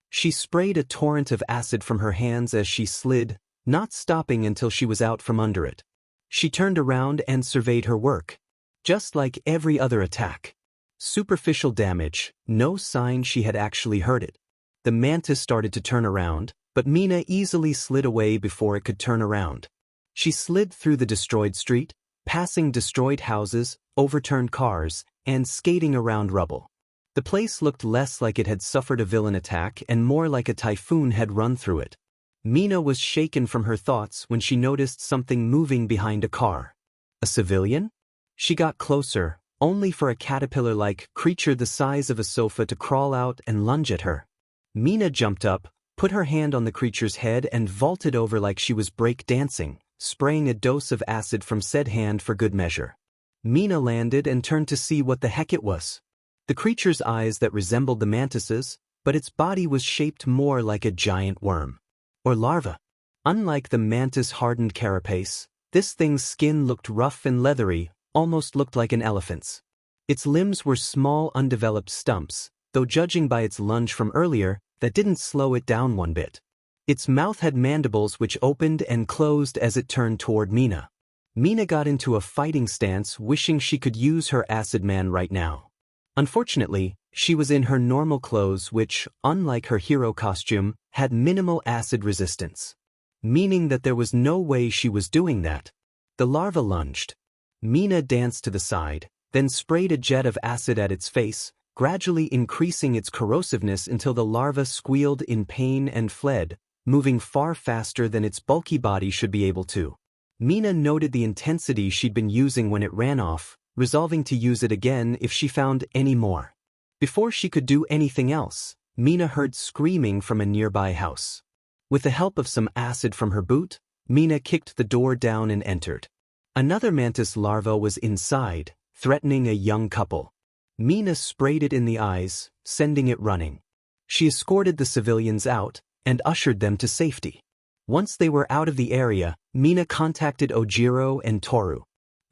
She sprayed a torrent of acid from her hands as she slid, not stopping until she was out from under it. She turned around and surveyed her work. Just like every other attack. Superficial damage, no sign she had actually hurt it. The mantis started to turn around, but Mina easily slid away before it could turn around. She slid through the destroyed street, passing destroyed houses, overturned cars, and skating around rubble. The place looked less like it had suffered a villain attack and more like a typhoon had run through it. Mina was shaken from her thoughts when she noticed something moving behind a car. A civilian? She got closer, only for a caterpillar-like creature the size of a sofa to crawl out and lunge at her. Mina jumped up, put her hand on the creature's head and vaulted over like she was break dancing, spraying a dose of acid from said hand for good measure. Mina landed and turned to see what the heck it was. The creature's eyes that resembled the mantis's, but its body was shaped more like a giant worm. Or larva. Unlike the mantis' hardened carapace, this thing's skin looked rough and leathery, almost looked like an elephant's. Its limbs were small undeveloped stumps, though judging by its lunge from earlier, that didn't slow it down one bit. Its mouth had mandibles which opened and closed as it turned toward Mina. Mina got into a fighting stance, wishing she could use her acid man right now. Unfortunately, she was in her normal clothes which, unlike her hero costume, had minimal acid resistance. Meaning that there was no way she was doing that. The larva lunged. Mina danced to the side, then sprayed a jet of acid at its face, gradually increasing its corrosiveness until the larva squealed in pain and fled, moving far faster than its bulky body should be able to. Mina noted the intensity she'd been using when it ran off, resolving to use it again if she found any more. Before she could do anything else, Mina heard screaming from a nearby house. With the help of some acid from her boot, Mina kicked the door down and entered. Another mantis larva was inside, threatening a young couple. Mina sprayed it in the eyes, sending it running. She escorted the civilians out and ushered them to safety. Once they were out of the area, Mina contacted Ojiro and Toru.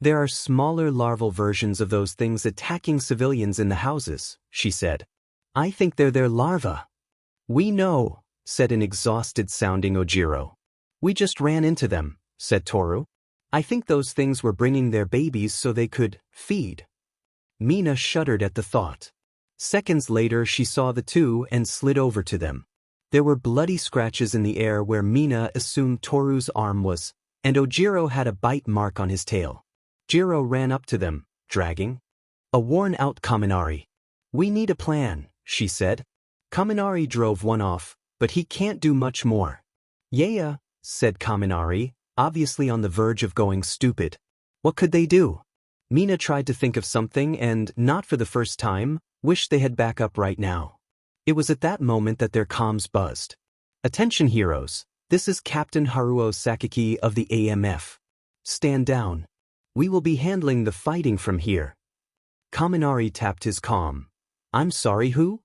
There are smaller larval versions of those things attacking civilians in the houses, she said. I think they're their larvae. We know, said an exhausted-sounding Ojiro. We just ran into them, said Toru. I think those things were bringing their babies so they could feed. Mina shuddered at the thought. Seconds later she saw the two and slid over to them. There were bloody scratches in the air where Mina assumed Toru's arm was, and Ojiro had a bite mark on his tail. Jiro ran up to them, dragging a worn-out Kaminari. We need a plan, she said. Kaminari drove one off, but he can't do much more. Yeah, said Kaminari, obviously on the verge of going stupid. What could they do? Mina tried to think of something and, not for the first time, wished they had backup right now. It was at that moment that their comms buzzed. Attention heroes, this is Captain Haruo Sakaki of the AMF. Stand down. We will be handling the fighting from here. Kaminari tapped his comm. I'm sorry, who?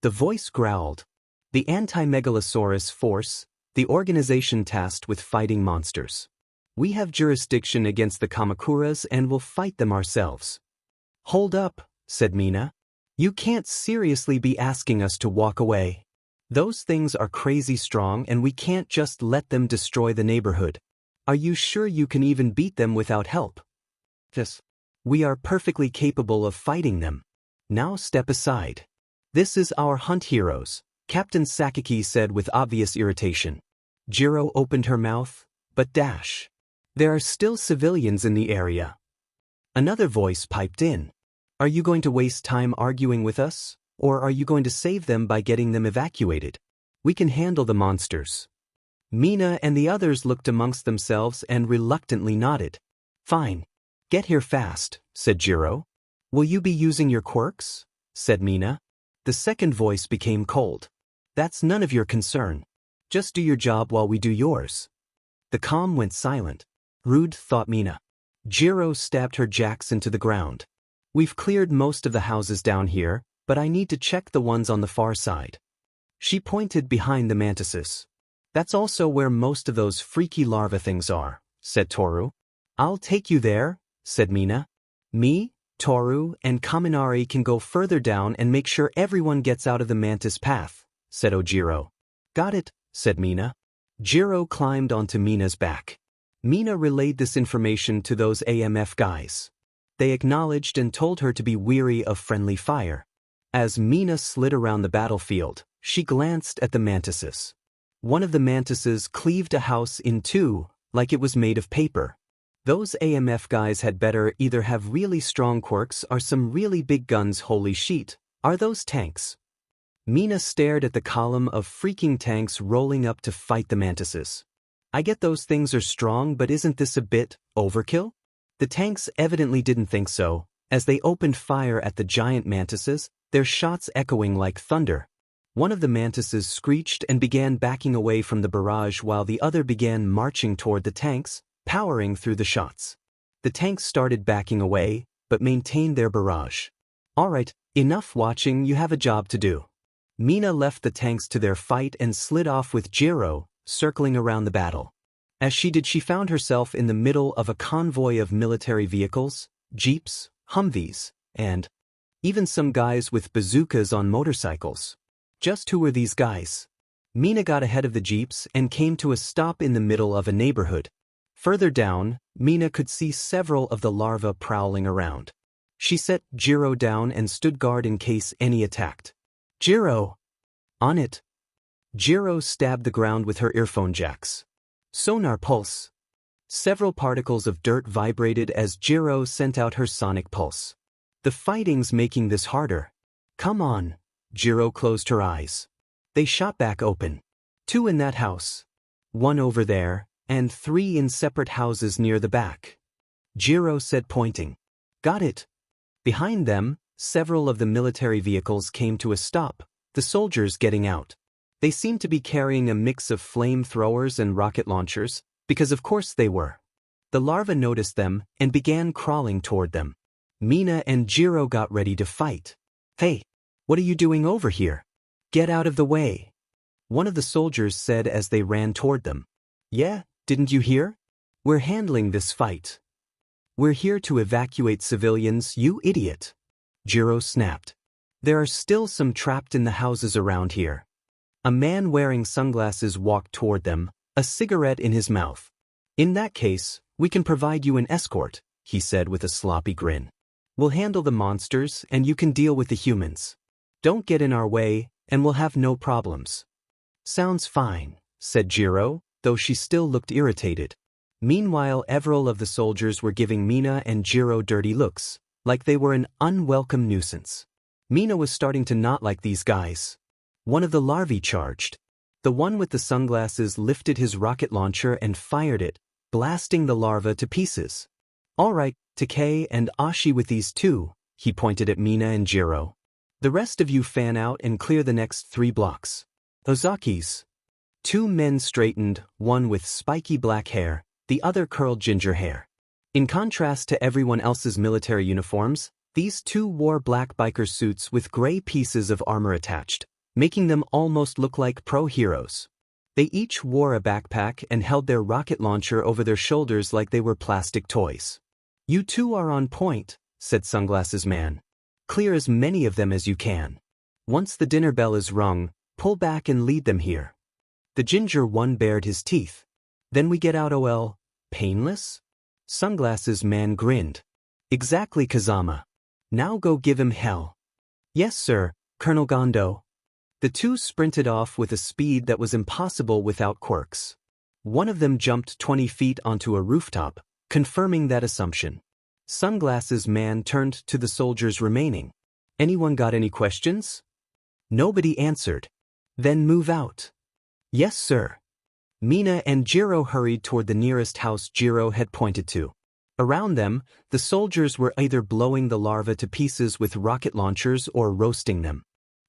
The voice growled. The Anti-Megalosaurus Force, the organization tasked with fighting monsters. We have jurisdiction against the Kamakuras and will fight them ourselves. Hold up, said Mina. You can't seriously be asking us to walk away. Those things are crazy strong and we can't just let them destroy the neighborhood. Are you sure you can even beat them without help? Yes. We are perfectly capable of fighting them. Now step aside. This is our hunt heroes, Captain Sakaki said with obvious irritation. Jiro opened her mouth, but dash. There are still civilians in the area. Another voice piped in. Are you going to waste time arguing with us, or are you going to save them by getting them evacuated? We can handle the monsters. Mina and the others looked amongst themselves and reluctantly nodded. Fine. Get here fast, said Jiro. Will you be using your quirks? Said Mina. The second voice became cold. That's none of your concern. Just do your job while we do yours. The comm went silent. Rude, thought Mina. Jiro stabbed her jacks into the ground. We've cleared most of the houses down here, but I need to check the ones on the far side. She pointed behind the mantises. That's also where most of those freaky larva things are, said Toru. I'll take you there, said Mina. Me, Toru, and Kaminari can go further down and make sure everyone gets out of the mantis path, said Ojiro. Got it, said Mina. Jiro climbed onto Mina's back. Mina relayed this information to those AMF guys. They acknowledged and told her to be weary of friendly fire. As Mina slid around the battlefield, she glanced at the mantises. One of the mantises cleaved a house in two, like it was made of paper. Those AMF guys had better either have really strong quirks or some really big guns. Holy shit, are those tanks? Mina stared at the column of freaking tanks rolling up to fight the mantises. I get those things are strong, but isn't this a bit overkill? The tanks evidently didn't think so, as they opened fire at the giant mantises, their shots echoing like thunder. One of the mantises screeched and began backing away from the barrage while the other began marching toward the tanks, powering through the shots. The tanks started backing away, but maintained their barrage. Alright, enough watching, you have a job to do. Mina left the tanks to their fight and slid off with Jiro, circling around the battle. As she did, she found herself in the middle of a convoy of military vehicles, jeeps, Humvees, and even some guys with bazookas on motorcycles. Just who were these guys? Mina got ahead of the jeeps and came to a stop in the middle of a neighborhood. Further down, Mina could see several of the larvae prowling around. She set Jiro down and stood guard in case any attacked. Jiro! On it! Jiro stabbed the ground with her earphone jacks. Sonar pulse. Several particles of dirt vibrated as Jiro sent out her sonic pulse. The fighting's making this harder. Come on. Jiro closed her eyes. They shot back open. 2 in that house. 1 over there, and 3 in separate houses near the back. Jiro said, pointing. Got it. Behind them, several of the military vehicles came to a stop, the soldiers getting out. They seemed to be carrying a mix of flamethrowers and rocket launchers, because of course they were. The larvae noticed them and began crawling toward them. Mina and Jiro got ready to fight. Hey, what are you doing over here? Get out of the way. One of the soldiers said as they ran toward them. Yeah, didn't you hear? We're handling this fight. We're here to evacuate civilians, you idiot. Jiro snapped. There are still some trapped in the houses around here. A man wearing sunglasses walked toward them, a cigarette in his mouth. In that case, we can provide you an escort, he said with a sloppy grin. We'll handle the monsters and you can deal with the humans. Don't get in our way, and we'll have no problems. Sounds fine, said Jiro, though she still looked irritated. Meanwhile, several of the soldiers were giving Mina and Jiro dirty looks, like they were an unwelcome nuisance. Mina was starting to not like these guys. One of the larvae charged. The one with the sunglasses lifted his rocket launcher and fired it, blasting the larva to pieces. All right, Takei and Ashi with these 2, he pointed at Mina and Jiro. The rest of you fan out and clear the next 3 blocks. Ozaki's. 2 men straightened, one with spiky black hair, the other curled ginger hair. In contrast to everyone else's military uniforms, these 2 wore black biker suits with gray pieces of armor attached, making them almost look like pro heroes. They each wore a backpack and held their rocket launcher over their shoulders like they were plastic toys. You 2 are on point, said Sunglasses Man. Clear as many of them as you can. Once the dinner bell is rung, pull back and lead them here. The ginger one bared his teeth. Then we get out painless? Sunglasses Man grinned. Exactly, Kazama. Now go give him hell. Yes, sir, Colonel Gondo. The 2 sprinted off with a speed that was impossible without quirks. One of them jumped 20 feet onto a rooftop, confirming that assumption. Sunglasses Man turned to the soldiers remaining. Anyone got any questions? Nobody answered. Then move out. Yes, sir. Mina and Jiro hurried toward the nearest house Jiro had pointed to. Around them, the soldiers were either blowing the larvae to pieces with rocket launchers or roasting them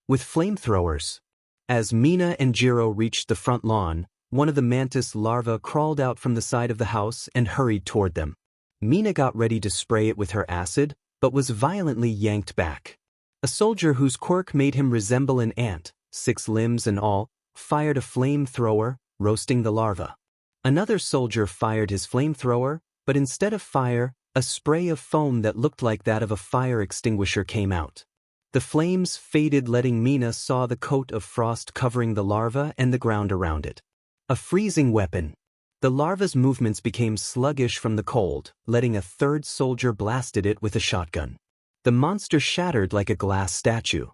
with flamethrowers. As Mina and Jiro reached the front lawn, one of the mantis larvae crawled out from the side of the house and hurried toward them. Mina got ready to spray it with her acid, but was violently yanked back. A soldier whose quirk made him resemble an ant, 6 limbs and all, fired a flamethrower, roasting the larva. Another soldier fired his flamethrower, but instead of fire, a spray of foam that looked like that of a fire extinguisher came out. The flames faded, letting Mina saw the coat of frost covering the larva and the ground around it. A freezing weapon. The larva's movements became sluggish from the cold, letting a 3rd soldier blasted it with a shotgun. The monster shattered like a glass statue.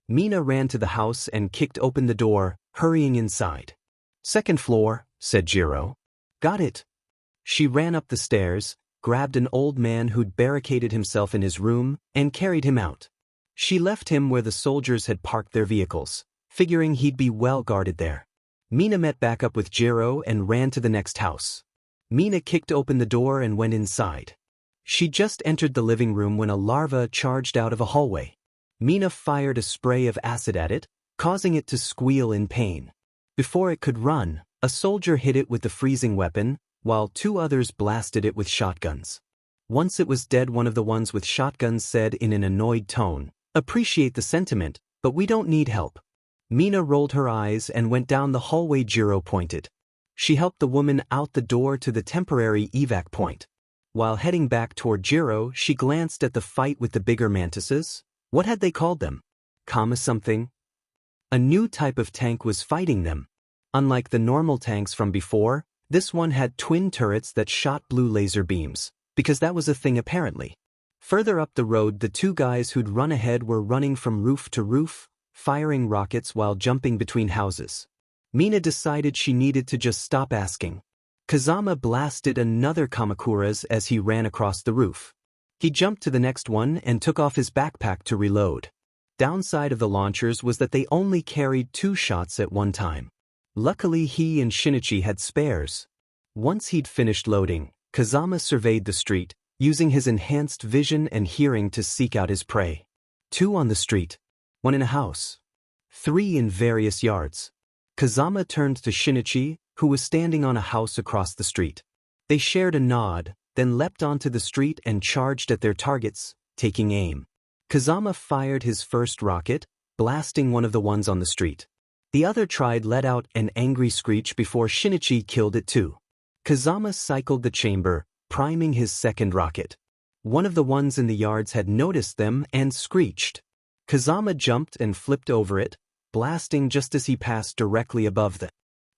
Mina ran to the house and kicked open the door, hurrying inside. 2nd floor, said Jiro. Got it. She ran up the stairs, grabbed an old man who'd barricaded himself in his room, and carried him out. She left him where the soldiers had parked their vehicles, figuring he'd be well guarded there. Mina met back up with Jiro and ran to the next house. Mina kicked open the door and went inside. She just entered the living room when a larva charged out of a hallway. Mina fired a spray of acid at it, causing it to squeal in pain. Before it could run, a soldier hit it with the freezing weapon, while 2 others blasted it with shotguns. Once it was dead, one of the ones with shotguns said in an annoyed tone, "Appreciate the sentiment, but we don't need help." Mina rolled her eyes and went down the hallway Jiro pointed. She helped the woman out the door to the temporary evac point. While heading back toward Jiro, she glanced at the fight with the bigger mantises. What had they called them? Kama something? A new type of tank was fighting them. Unlike the normal tanks from before, this one had twin turrets that shot blue laser beams, because that was a thing apparently. Further up the road, the 2 guys who'd run ahead were running from roof to roof, firing rockets while jumping between houses. Mina decided she needed to just stop asking. Kazama blasted another Kamakura's as he ran across the roof. He jumped to the next one and took off his backpack to reload. Downside of the launchers was that they only carried 2 shots at one time. Luckily he and Shinichi had spares. Once he'd finished loading, Kazama surveyed the street, using his enhanced vision and hearing to seek out his prey. 2 on the street, 1 in a house, 3 in various yards. Kazama turned to Shinichi, who was standing on a house across the street. They shared a nod, then leapt onto the street and charged at their targets, taking aim. Kazama fired his first rocket, blasting one of the ones on the street. The other let out an angry screech before Shinichi killed it too. Kazama cycled the chamber, priming his second rocket. One of the ones in the yards had noticed them and screeched. Kazama jumped and flipped over it, blasting just as he passed directly above the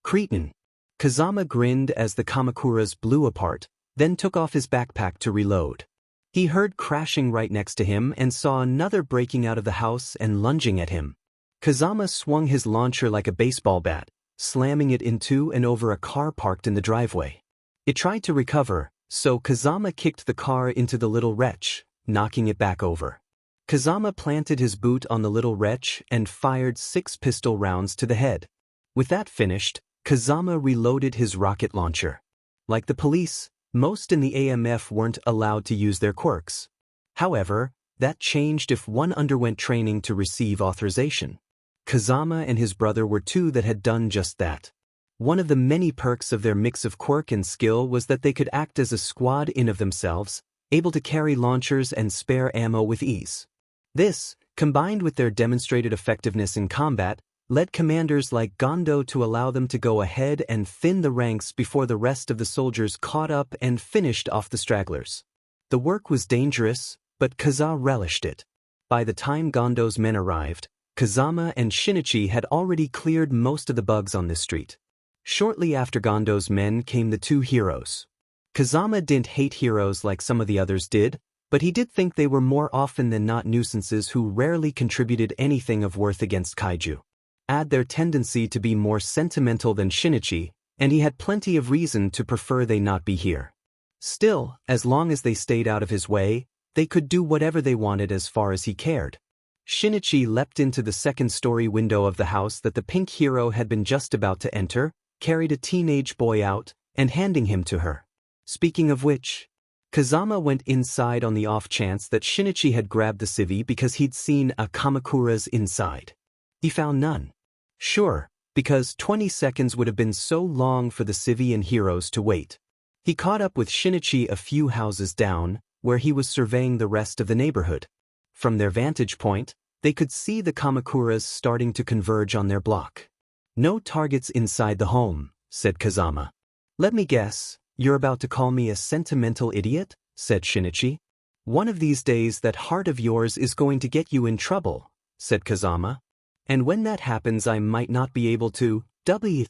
cretin. Kazama grinned as the Kamakuras blew apart, then took off his backpack to reload. He heard crashing right next to him and saw another breaking out of the house and lunging at him. Kazama swung his launcher like a baseball bat, slamming it into and over a car parked in the driveway. It tried to recover, so Kazama kicked the car into the little wretch, knocking it back over. Kazama planted his boot on the little wretch and fired 6 pistol rounds to the head. With that finished, Kazama reloaded his rocket launcher. Like the police, most in the AMF weren't allowed to use their quirks. However, that changed if one underwent training to receive authorization. Kazama and his brother were 2 that had done just that. One of the many perks of their mix of quirk and skill was that they could act as a squad in of themselves, able to carry launchers and spare ammo with ease. This, combined with their demonstrated effectiveness in combat, led commanders like Gondo to allow them to go ahead and thin the ranks before the rest of the soldiers caught up and finished off the stragglers. The work was dangerous, but Kaza relished it. By the time Gondo's men arrived, Kazama and Shinichi had already cleared most of the bugs on this street. Shortly after Gondo's men came the 2 heroes. Kazama didn't hate heroes like some of the others did, but he did think they were more often than not nuisances who rarely contributed anything of worth against kaiju. Add their tendency to be more sentimental than Shinichi, and he had plenty of reason to prefer they not be here. Still, as long as they stayed out of his way, they could do whatever they wanted as far as he cared. Shinichi leapt into the second-story window of the house that the pink hero had been just about to enter, carried a teenage boy out, and handing him to her. Speaking of which, Kazama went inside on the off chance that Shinichi had grabbed the civvy because he'd seen a Kamakura's inside. He found none. Sure, because 20 seconds would have been so long for the civvy and heroes to wait. He caught up with Shinichi a few houses down, where he was surveying the rest of the neighborhood. From their vantage point, they could see the Kamakuras starting to converge on their block. "No targets inside the home," said Kazama. "Let me guess, you're about to call me a sentimental idiot?" said Shinichi. "One of these days that heart of yours is going to get you in trouble," said Kazama. "And when that happens I might not be able to, W."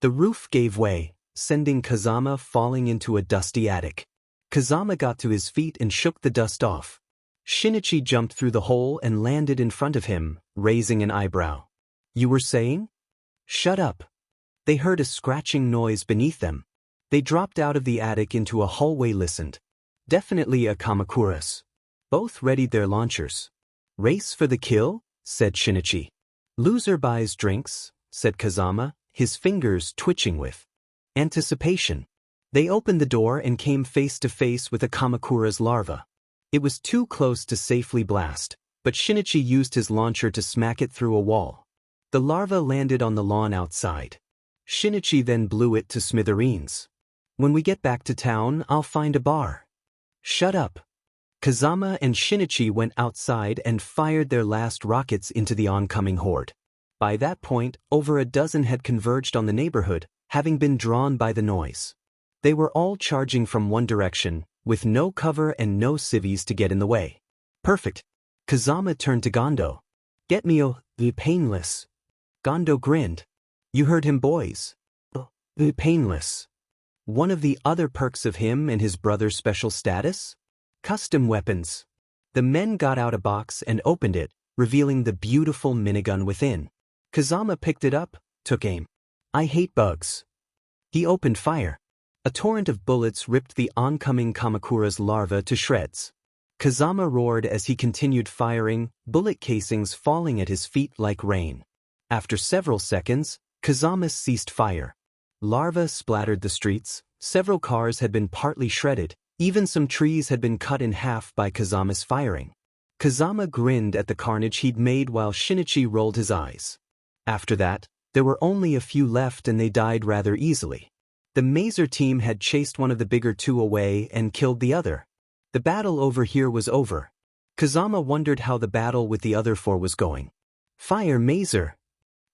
The roof gave way, sending Kazama falling into a dusty attic. Kazama got to his feet and shook the dust off. Shinichi jumped through the hole and landed in front of him, raising an eyebrow. "You were saying?" "Shut up." They heard a scratching noise beneath them. They dropped out of the attic into a hallway. Listened. Definitely a Kamakura's. Both readied their launchers. Race for the kill, said Shinichi. Loser buys drinks, said Kazama, his fingers twitching with anticipation. They opened the door and came face to face with a Kamakura's larva. It was too close to safely blast, but Shinichi used his launcher to smack it through a wall. The larva landed on the lawn outside. Shinichi then blew it to smithereens. When we get back to town, I'll find a bar. Shut up. Kazama and Shinichi went outside and fired their last rockets into the oncoming horde. By that point, over a dozen had converged on the neighborhood, having been drawn by the noise. They were all charging from one direction, with no cover and no civvies to get in the way. Perfect. Kazama turned to Gondo. Get me the painless. Gondo grinned. You heard him, boys. The painless. One of the other perks of him and his brother's special status? Custom weapons. The men got out a box and opened it, revealing the beautiful minigun within. Kazama picked it up, took aim. I hate bugs. He opened fire. A torrent of bullets ripped the oncoming Kamakura's larva to shreds. Kazama roared as he continued firing, bullet casings falling at his feet like rain. After several seconds, Kazama ceased fire. Larva splattered the streets, several cars had been partly shredded, even some trees had been cut in half by Kazama's firing. Kazama grinned at the carnage he'd made while Shinichi rolled his eyes. After that, there were only a few left and they died rather easily. The Mazer team had chased one of the bigger two away and killed the other. The battle over here was over. Kazama wondered how the battle with the other four was going. Fire Mazer!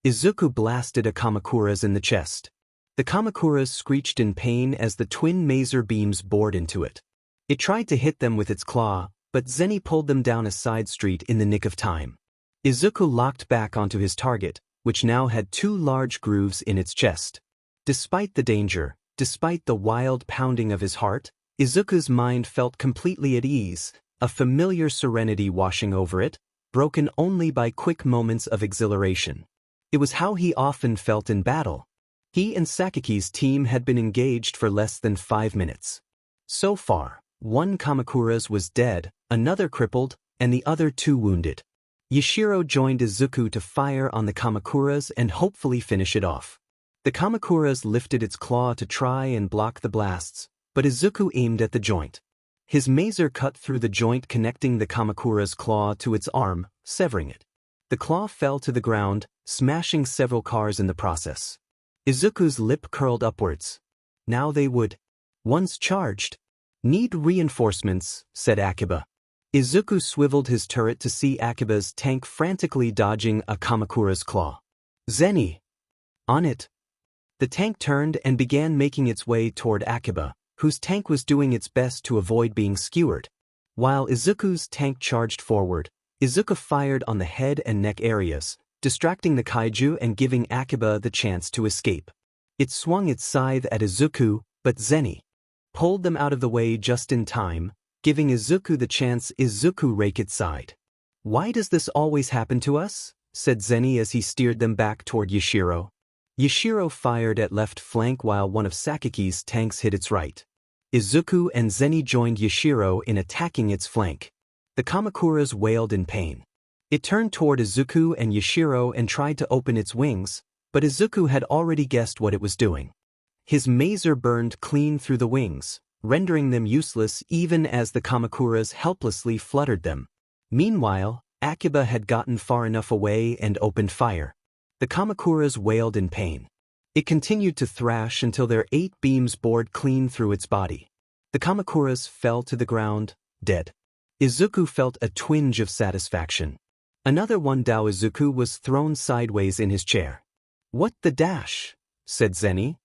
Izuku blasted a Kamakura's in the chest. The Kamakura's screeched in pain as the twin Mazer beams bored into it. It tried to hit them with its claw, but Zeni pulled them down a side street in the nick of time. Izuku locked back onto his target, which now had two large grooves in its chest. Despite the danger, despite the wild pounding of his heart, Izuku's mind felt completely at ease, a familiar serenity washing over it, broken only by quick moments of exhilaration. It was how he often felt in battle. He and Sakiki's team had been engaged for less than 5 minutes. So far, one Kamakura's was dead, another crippled, and the other two wounded. Yashiro joined Izuku to fire on the Kamakura's and hopefully finish it off. The Kamakura's lifted its claw to try and block the blasts, but Izuku aimed at the joint. His Mazer cut through the joint connecting the Kamakura's claw to its arm, severing it. The claw fell to the ground, smashing several cars in the process. Izuku's lip curled upwards. Now they would. Once charged. Need reinforcements, said Akiba. Izuku swiveled his turret to see Akiba's tank frantically dodging a Kamakura's claw. Zeni! On it! The tank turned and began making its way toward Akiba, whose tank was doing its best to avoid being skewered. While Izuku's tank charged forward, Izuku fired on the head and neck areas, distracting the kaiju and giving Akiba the chance to escape. It swung its scythe at Izuku, but Zeni pulled them out of the way just in time, giving Izuku the chance. Izuku raked its side. Why does this always happen to us? Said Zeni as he steered them back toward Yashiro. Yashiro fired at left flank while one of Sakiki's tanks hit its right. Izuku and Zeni joined Yashiro in attacking its flank. The Kamakura's wailed in pain. It turned toward Izuku and Yashiro and tried to open its wings, but Izuku had already guessed what it was doing. His Mazer burned clean through the wings, rendering them useless even as the Kamakura's helplessly fluttered them. Meanwhile, Akiba had gotten far enough away and opened fire. The Kamakura's wailed in pain. It continued to thrash until their 8 beams bored clean through its body. The Kamakura's fell to the ground, dead. Izuku felt a twinge of satisfaction. Another one. Izuku was thrown sideways in his chair. What the dash? Said Zeni.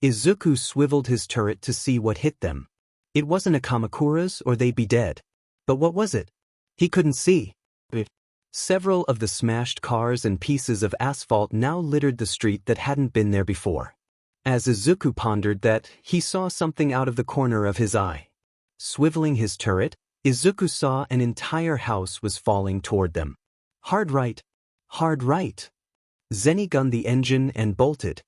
Izuku swiveled his turret to see what hit them. It wasn't a Kamakura's or they'd be dead. But what was it? He couldn't see. Several of the smashed cars and pieces of asphalt now littered the street that hadn't been there before. As Izuku pondered that, he saw something out of the corner of his eye. Swiveling his turret, Izuku saw an entire house was falling toward them. Hard right. Hard right. Zeni gunned the engine and bolted.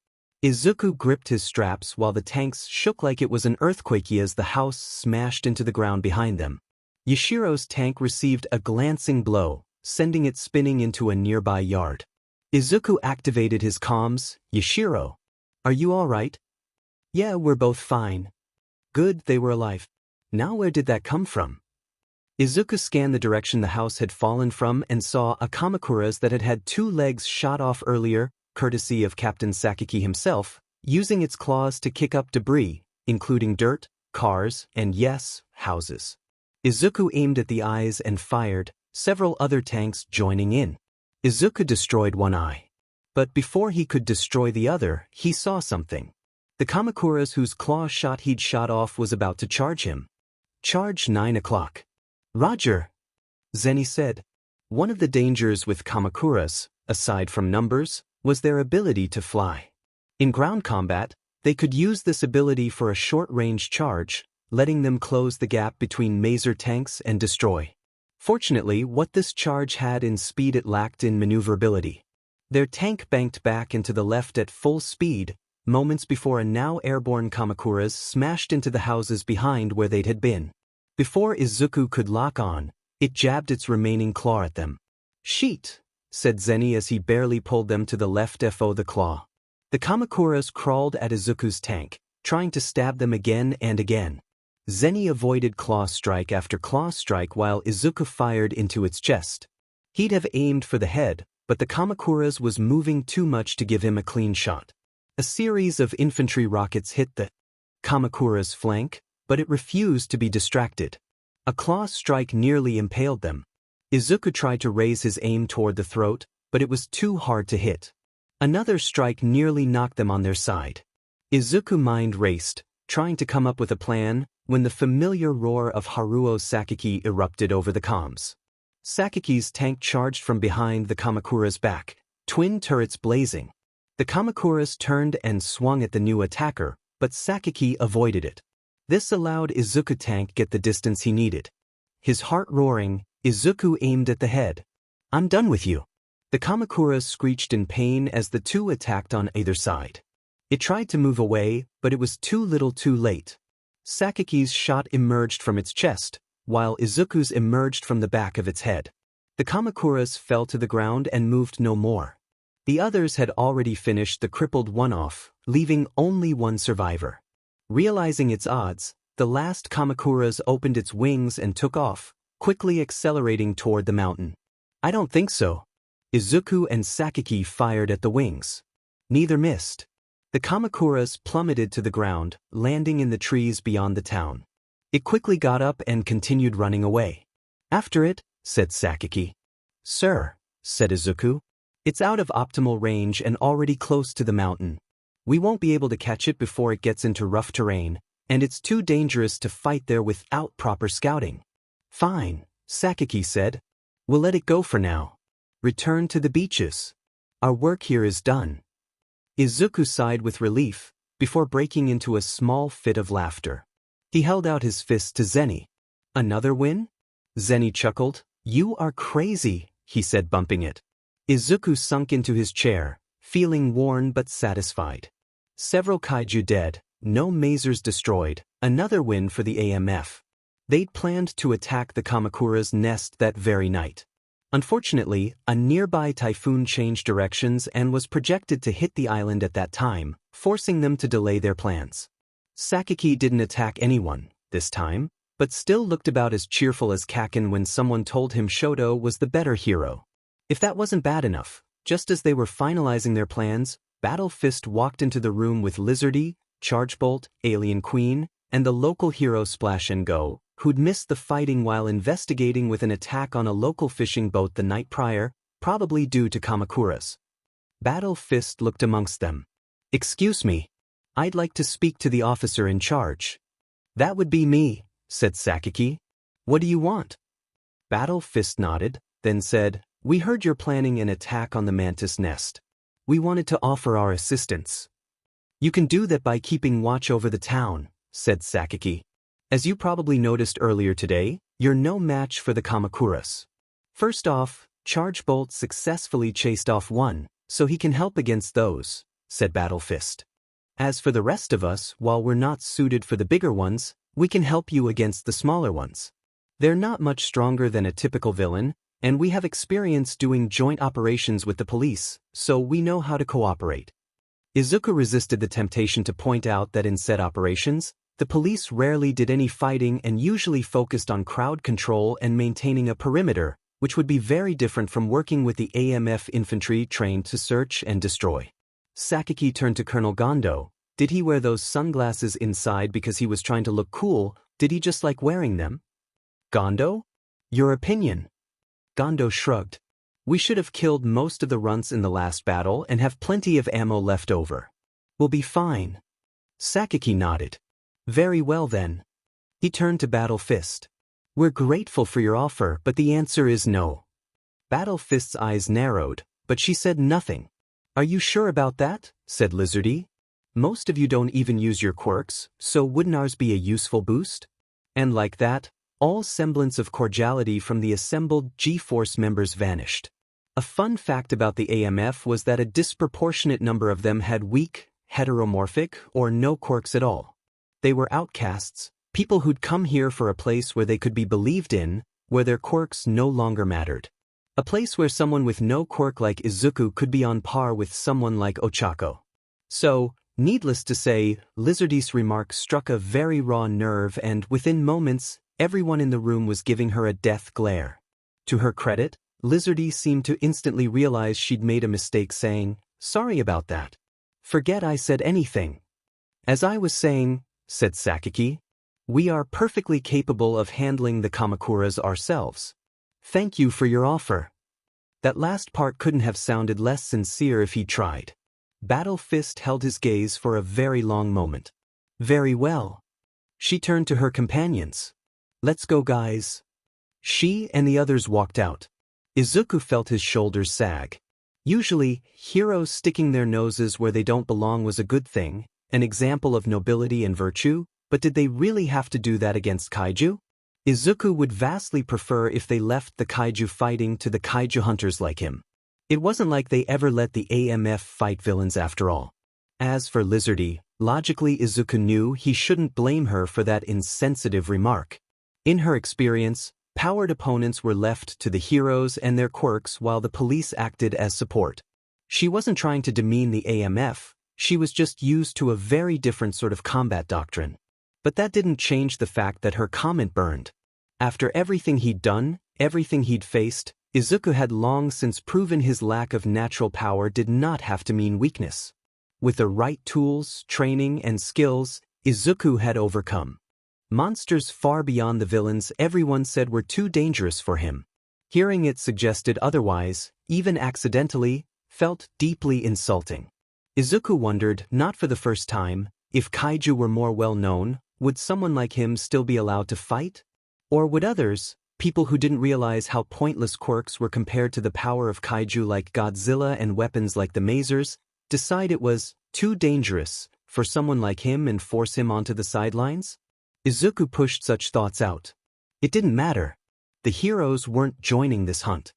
Izuku gripped his straps while the tanks shook like it was an earthquake as the house smashed into the ground behind them. Yashiro's tank received a glancing blow, sending it spinning into a nearby yard. Izuku activated his comms. "Yashiro, are you all right?" "Yeah, we're both fine." "Good, they were alive. Now where did that come from?" Izuku scanned the direction the house had fallen from and saw a Kamakura's that had had 2 legs shot off earlier, courtesy of Captain Sakaki himself, using its claws to kick up debris, including dirt, cars, and yes, houses. Izuku aimed at the eyes and fired, several other tanks joining in. Izuku destroyed one eye. But before he could destroy the other, he saw something. The Kamakura's whose claw shot he'd shot off was about to charge him. "Charge 9 o'clock. "Roger," Zenny said. One of the dangers with Kamakura's, aside from numbers, was their ability to fly. In ground combat, they could use this ability for a short-range charge, letting them close the gap between maser tanks and destroy. Fortunately, what this charge had in speed it lacked in maneuverability. Their tank banked back into the left at full speed, moments before a now airborne Kamakura's smashed into the houses behind where they'd had been. Before Izuku could lock on, it jabbed its remaining claw at them. "Sheet," said Zenny as he barely pulled them to the left fo the claw. The Kamakura's crawled at Izuku's tank, trying to stab them again and again. Zenny avoided claw strike after claw strike while Izuku fired into its chest. He'd have aimed for the head, but the Kamakura's was moving too much to give him a clean shot. A series of infantry rockets hit the Kamakura's flank, but it refused to be distracted. A claw strike nearly impaled them. Izuku tried to raise his aim toward the throat, but it was too hard to hit. Another strike nearly knocked them on their side. Izuku's mind raced, trying to come up with a plan, when the familiar roar of Haruo Sakaki erupted over the comms. Sakaki's tank charged from behind the Kamakura's back, twin turrets blazing. The Kamakura's turned and swung at the new attacker, but Sakaki avoided it. This allowed Izuku's tank get the distance he needed. His heart roaring, Izuku aimed at the head. "I'm done with you." The Kamakura screeched in pain as the two attacked on either side. It tried to move away, but it was too little too late. Sakaki's shot emerged from its chest, while Izuku's emerged from the back of its head. The Kamakura's fell to the ground and moved no more. The others had already finished the crippled one off, leaving only one survivor. Realizing its odds, the last Kamakura's opened its wings and took off, quickly accelerating toward the mountain. "I don't think so." Izuku and Sakaki fired at the wings. Neither missed. The Kamakura's plummeted to the ground, landing in the trees beyond the town. It quickly got up and continued running away. "After it," said Sakaki. "Sir," said Izuku. "It's out of optimal range and already close to the mountain. We won't be able to catch it before it gets into rough terrain, and it's too dangerous to fight there without proper scouting." "Fine," Sakaki said. "We'll let it go for now. Return to the beaches. Our work here is done." Izuku sighed with relief, before breaking into a small fit of laughter. He held out his fist to Zenny. "Another win?" Zenny chuckled. "You are crazy," he said, bumping it. Izuku sunk into his chair, feeling worn but satisfied. Several kaiju dead, no masers destroyed, another win for the AMF. They'd planned to attack the Kamakura's nest that very night. Unfortunately, a nearby typhoon changed directions and was projected to hit the island at that time, forcing them to delay their plans. Sakaki didn't attack anyone, this time, but still looked about as cheerful as Kaken when someone told him Shoto was the better hero. If that wasn't bad enough, just as they were finalizing their plans, Battle Fist walked into the room with Lizardy, Chargebolt, Alien Queen, and the local hero Splash and Go, who'd missed the fighting while investigating with an attack on a local fishing boat the night prior, probably due to Kamakura's. Battle Fist looked amongst them. "Excuse me. I'd like to speak to the officer in charge." "That would be me," said Sakaki. "What do you want?" Battle Fist nodded, then said, "We heard you're planning an attack on the Mantis Nest. We wanted to offer our assistance." "You can do that by keeping watch over the town," said Sakaki. "As you probably noticed earlier today, you're no match for the Kamakura's. First off, Chargebolt successfully chased off one, so he can help against those," said Battle Fist. As for the rest of us, while we're not suited for the bigger ones, we can help you against the smaller ones. They're not much stronger than a typical villain, and we have experience doing joint operations with the police, so we know how to cooperate. Izuku resisted the temptation to point out that in said operations, the police rarely did any fighting and usually focused on crowd control and maintaining a perimeter, which would be very different from working with the AMF infantry trained to search and destroy. Sakaki turned to Colonel Gondo. Did he wear those sunglasses inside because he was trying to look cool? Did he just like wearing them? Gondo? Your opinion? Gondo shrugged. We should have killed most of the runts in the last battle and have plenty of ammo left over. We'll be fine. Sakaki nodded. Very well then. He turned to Battle Fist. We're grateful for your offer, but the answer is no. Battle Fist's eyes narrowed, but she said nothing. Are you sure about that? Said Lizardy. Most of you don't even use your quirks, so wouldn't ours be a useful boost? And like that, all semblance of cordiality from the assembled G-Force members vanished. A fun fact about the AMF was that a disproportionate number of them had weak, heteromorphic, or no quirks at all. They were outcasts, people who'd come here for a place where they could be believed in, where their quirks no longer mattered. A place where someone with no quirk like Izuku could be on par with someone like Ochako. So, needless to say, Lizardy's remark struck a very raw nerve and, within moments, everyone in the room was giving her a death glare. To her credit, Lizardy seemed to instantly realize she'd made a mistake saying, "Sorry about that. Forget I said anything." As I was saying, said Sakaki, we are perfectly capable of handling the Kamakuras ourselves. Thank you for your offer. That last part couldn't have sounded less sincere if he'd tried. Battle Fist held his gaze for a very long moment. Very well. She turned to her companions. Let's go, guys. She and the others walked out. Izuku felt his shoulders sag. Usually, heroes sticking their noses where they don't belong was a good thing, an example of nobility and virtue, but did they really have to do that against kaiju? Izuku would vastly prefer if they left the kaiju fighting to the kaiju hunters like him. It wasn't like they ever let the AMF fight villains after all. As for Lizardy, logically Izuku knew he shouldn't blame her for that insensitive remark. In her experience, powered opponents were left to the heroes and their quirks while the police acted as support. She wasn't trying to demean the AMF, she was just used to a very different sort of combat doctrine. But that didn't change the fact that her comment burned. After everything he'd done, everything he'd faced, Izuku had long since proven his lack of natural power did not have to mean weakness. With the right tools, training, and skills, Izuku had overcome monsters far beyond the villains everyone said were too dangerous for him. Hearing it suggested otherwise, even accidentally, felt deeply insulting. Izuku wondered, not for the first time, if kaiju were more well-known, would someone like him still be allowed to fight? Or would others, people who didn't realize how pointless quirks were compared to the power of kaiju like Godzilla and weapons like the Mazers, decide it was too dangerous for someone like him and force him onto the sidelines? Izuku pushed such thoughts out. It didn't matter. The heroes weren't joining this hunt.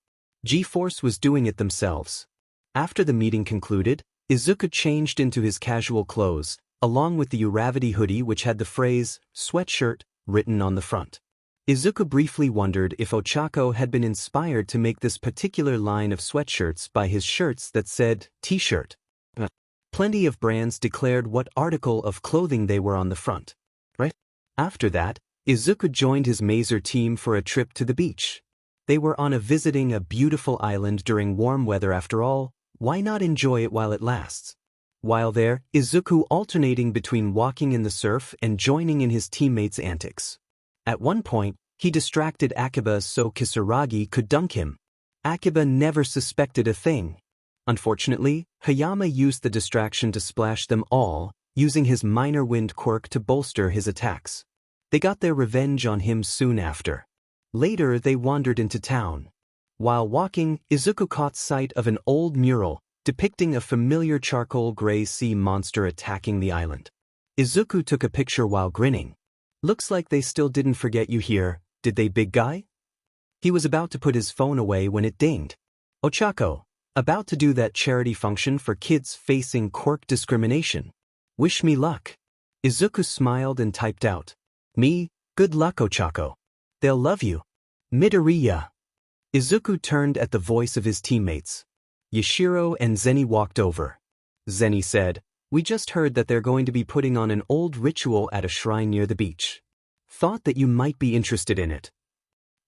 G-Force was doing it themselves. After the meeting concluded, Izuku changed into his casual clothes, along with the Uravity hoodie which had the phrase, sweatshirt, written on the front. Izuku briefly wondered if Ochako had been inspired to make this particular line of sweatshirts by his shirts that said, T-shirt. Plenty of brands declared what article of clothing they were on the front. Right? After that, Izuku joined his Mazer team for a trip to the beach. They were on visiting a beautiful island during warm weather after all, why not enjoy it while it lasts? While there, Izuku alternating between walking in the surf and joining in his teammates' antics. At one point, he distracted Akiba so Kisaragi could dunk him. Akiba never suspected a thing. Unfortunately, Hayama used the distraction to splash them all, using his minor wind quirk to bolster his attacks. They got their revenge on him soon after. Later they wandered into town. While walking, Izuku caught sight of an old mural depicting a familiar charcoal gray sea monster attacking the island. Izuku took a picture while grinning. Looks like they still didn't forget you here, did they, big guy? He was about to put his phone away when it dinged. Ochako, about to do that charity function for kids facing quirk discrimination. Wish me luck. Izuku smiled and typed out. Me, good luck Ochako. They'll love you. Midoriya. Izuku turned at the voice of his teammates. Yashiro and Zeni walked over. Zeni said, we just heard that they're going to be putting on an old ritual at a shrine near the beach. Thought that you might be interested in it.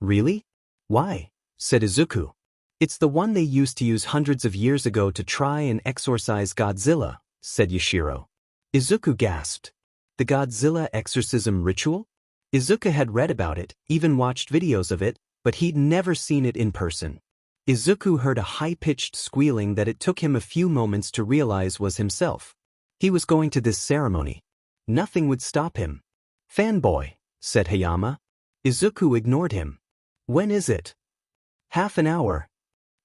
Really? Why? Said Izuku. It's the one they used to use hundreds of years ago to try and exorcise Godzilla, said Yashiro. Izuku gasped. The Godzilla exorcism ritual? Izuku had read about it, even watched videos of it, but he'd never seen it in person. Izuku heard a high-pitched squealing that it took him a few moments to realize was himself. He was going to this ceremony. Nothing would stop him. Fanboy, said Hayama. Izuku ignored him. When is it? Half an hour.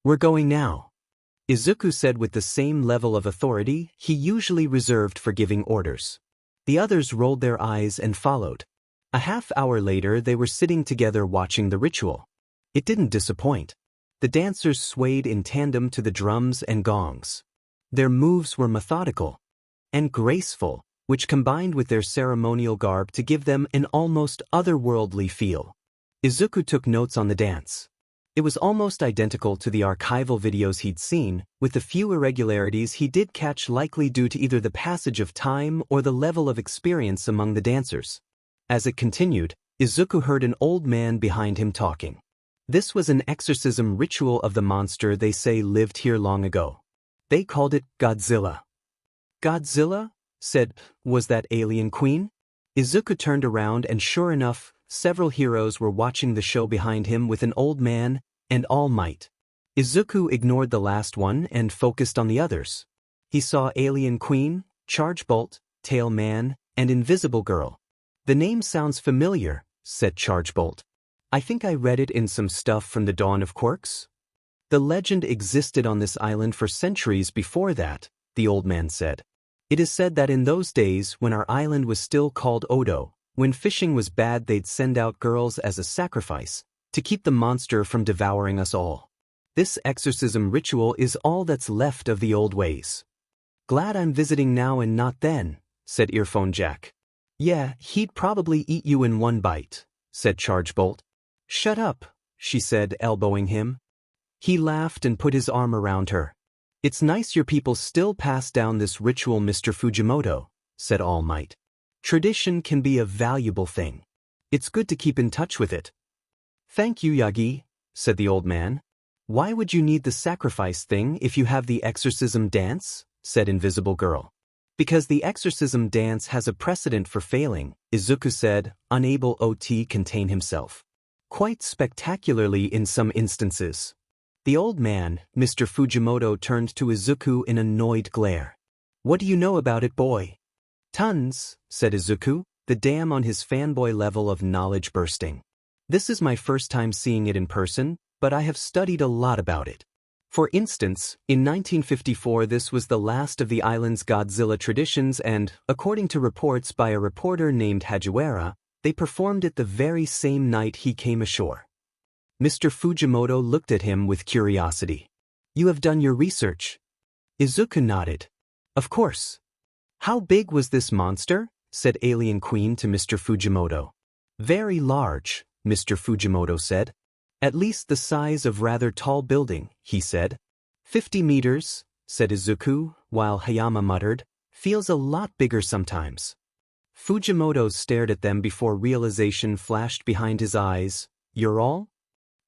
We're going now. Izuku said with the same level of authority he usually reserved for giving orders. The others rolled their eyes and followed. A half hour later they were sitting together watching the ritual. It didn't disappoint. The dancers swayed in tandem to the drums and gongs. Their moves were methodical and graceful, which combined with their ceremonial garb to give them an almost otherworldly feel. Izuku took notes on the dance. It was almost identical to the archival videos he'd seen, with the few irregularities he did catch likely due to either the passage of time or the level of experience among the dancers. As it continued, Izuku heard an old man behind him talking. This was an exorcism ritual of the monster they say lived here long ago. They called it Godzilla. Godzilla? Said, was that alien queen? Izuku turned around and sure enough, several heroes were watching the show behind him with an old man and All Might. Izuku ignored the last one and focused on the others. He saw Alien Queen, Charge Bolt, Tail Man, and Invisible Girl. The name sounds familiar, said Charge Bolt. I think I read it in some stuff from the dawn of quirks. The legend existed on this island for centuries before that, the old man said. It is said that in those days when our island was still called Odo, when fishing was bad they'd send out girls as a sacrifice, to keep the monster from devouring us all. This exorcism ritual is all that's left of the old ways. Glad I'm visiting now and not then, said Earphone Jack. Yeah, he'd probably eat you in one bite, said Charge Bolt. Shut up, she said, elbowing him. He laughed and put his arm around her. It's nice your people still pass down this ritual, Mr. Fujimoto, said All Might. Tradition can be a valuable thing. It's good to keep in touch with it. Thank you, Yagi, said the old man. Why would you need the sacrifice thing if you have the exorcism dance? Said Invisible Girl. Because the exorcism dance has a precedent for failing, Izuku said, unable to contain himself. Quite spectacularly in some instances. The old man, Mr. Fujimoto, turned to Izuku in annoyed glare. What do you know about it, boy? Tons, said Izuku, the dam on his fanboy level of knowledge bursting. This is my first time seeing it in person, but I have studied a lot about it. For instance, in 1954 this was the last of the island's Godzilla traditions and, according to reports by a reporter named Hajiwara, they performed it the very same night he came ashore. Mr. Fujimoto looked at him with curiosity. You have done your research? Izuku nodded. Of course. How big was this monster? Said Alien Queen to Mr. Fujimoto. Very large, Mr. Fujimoto said. At least the size of rather tall building, he said. 50 meters, said Izuku, while Hayama muttered, feels a lot bigger sometimes. Fujimoto stared at them before realization flashed behind his eyes. You're all?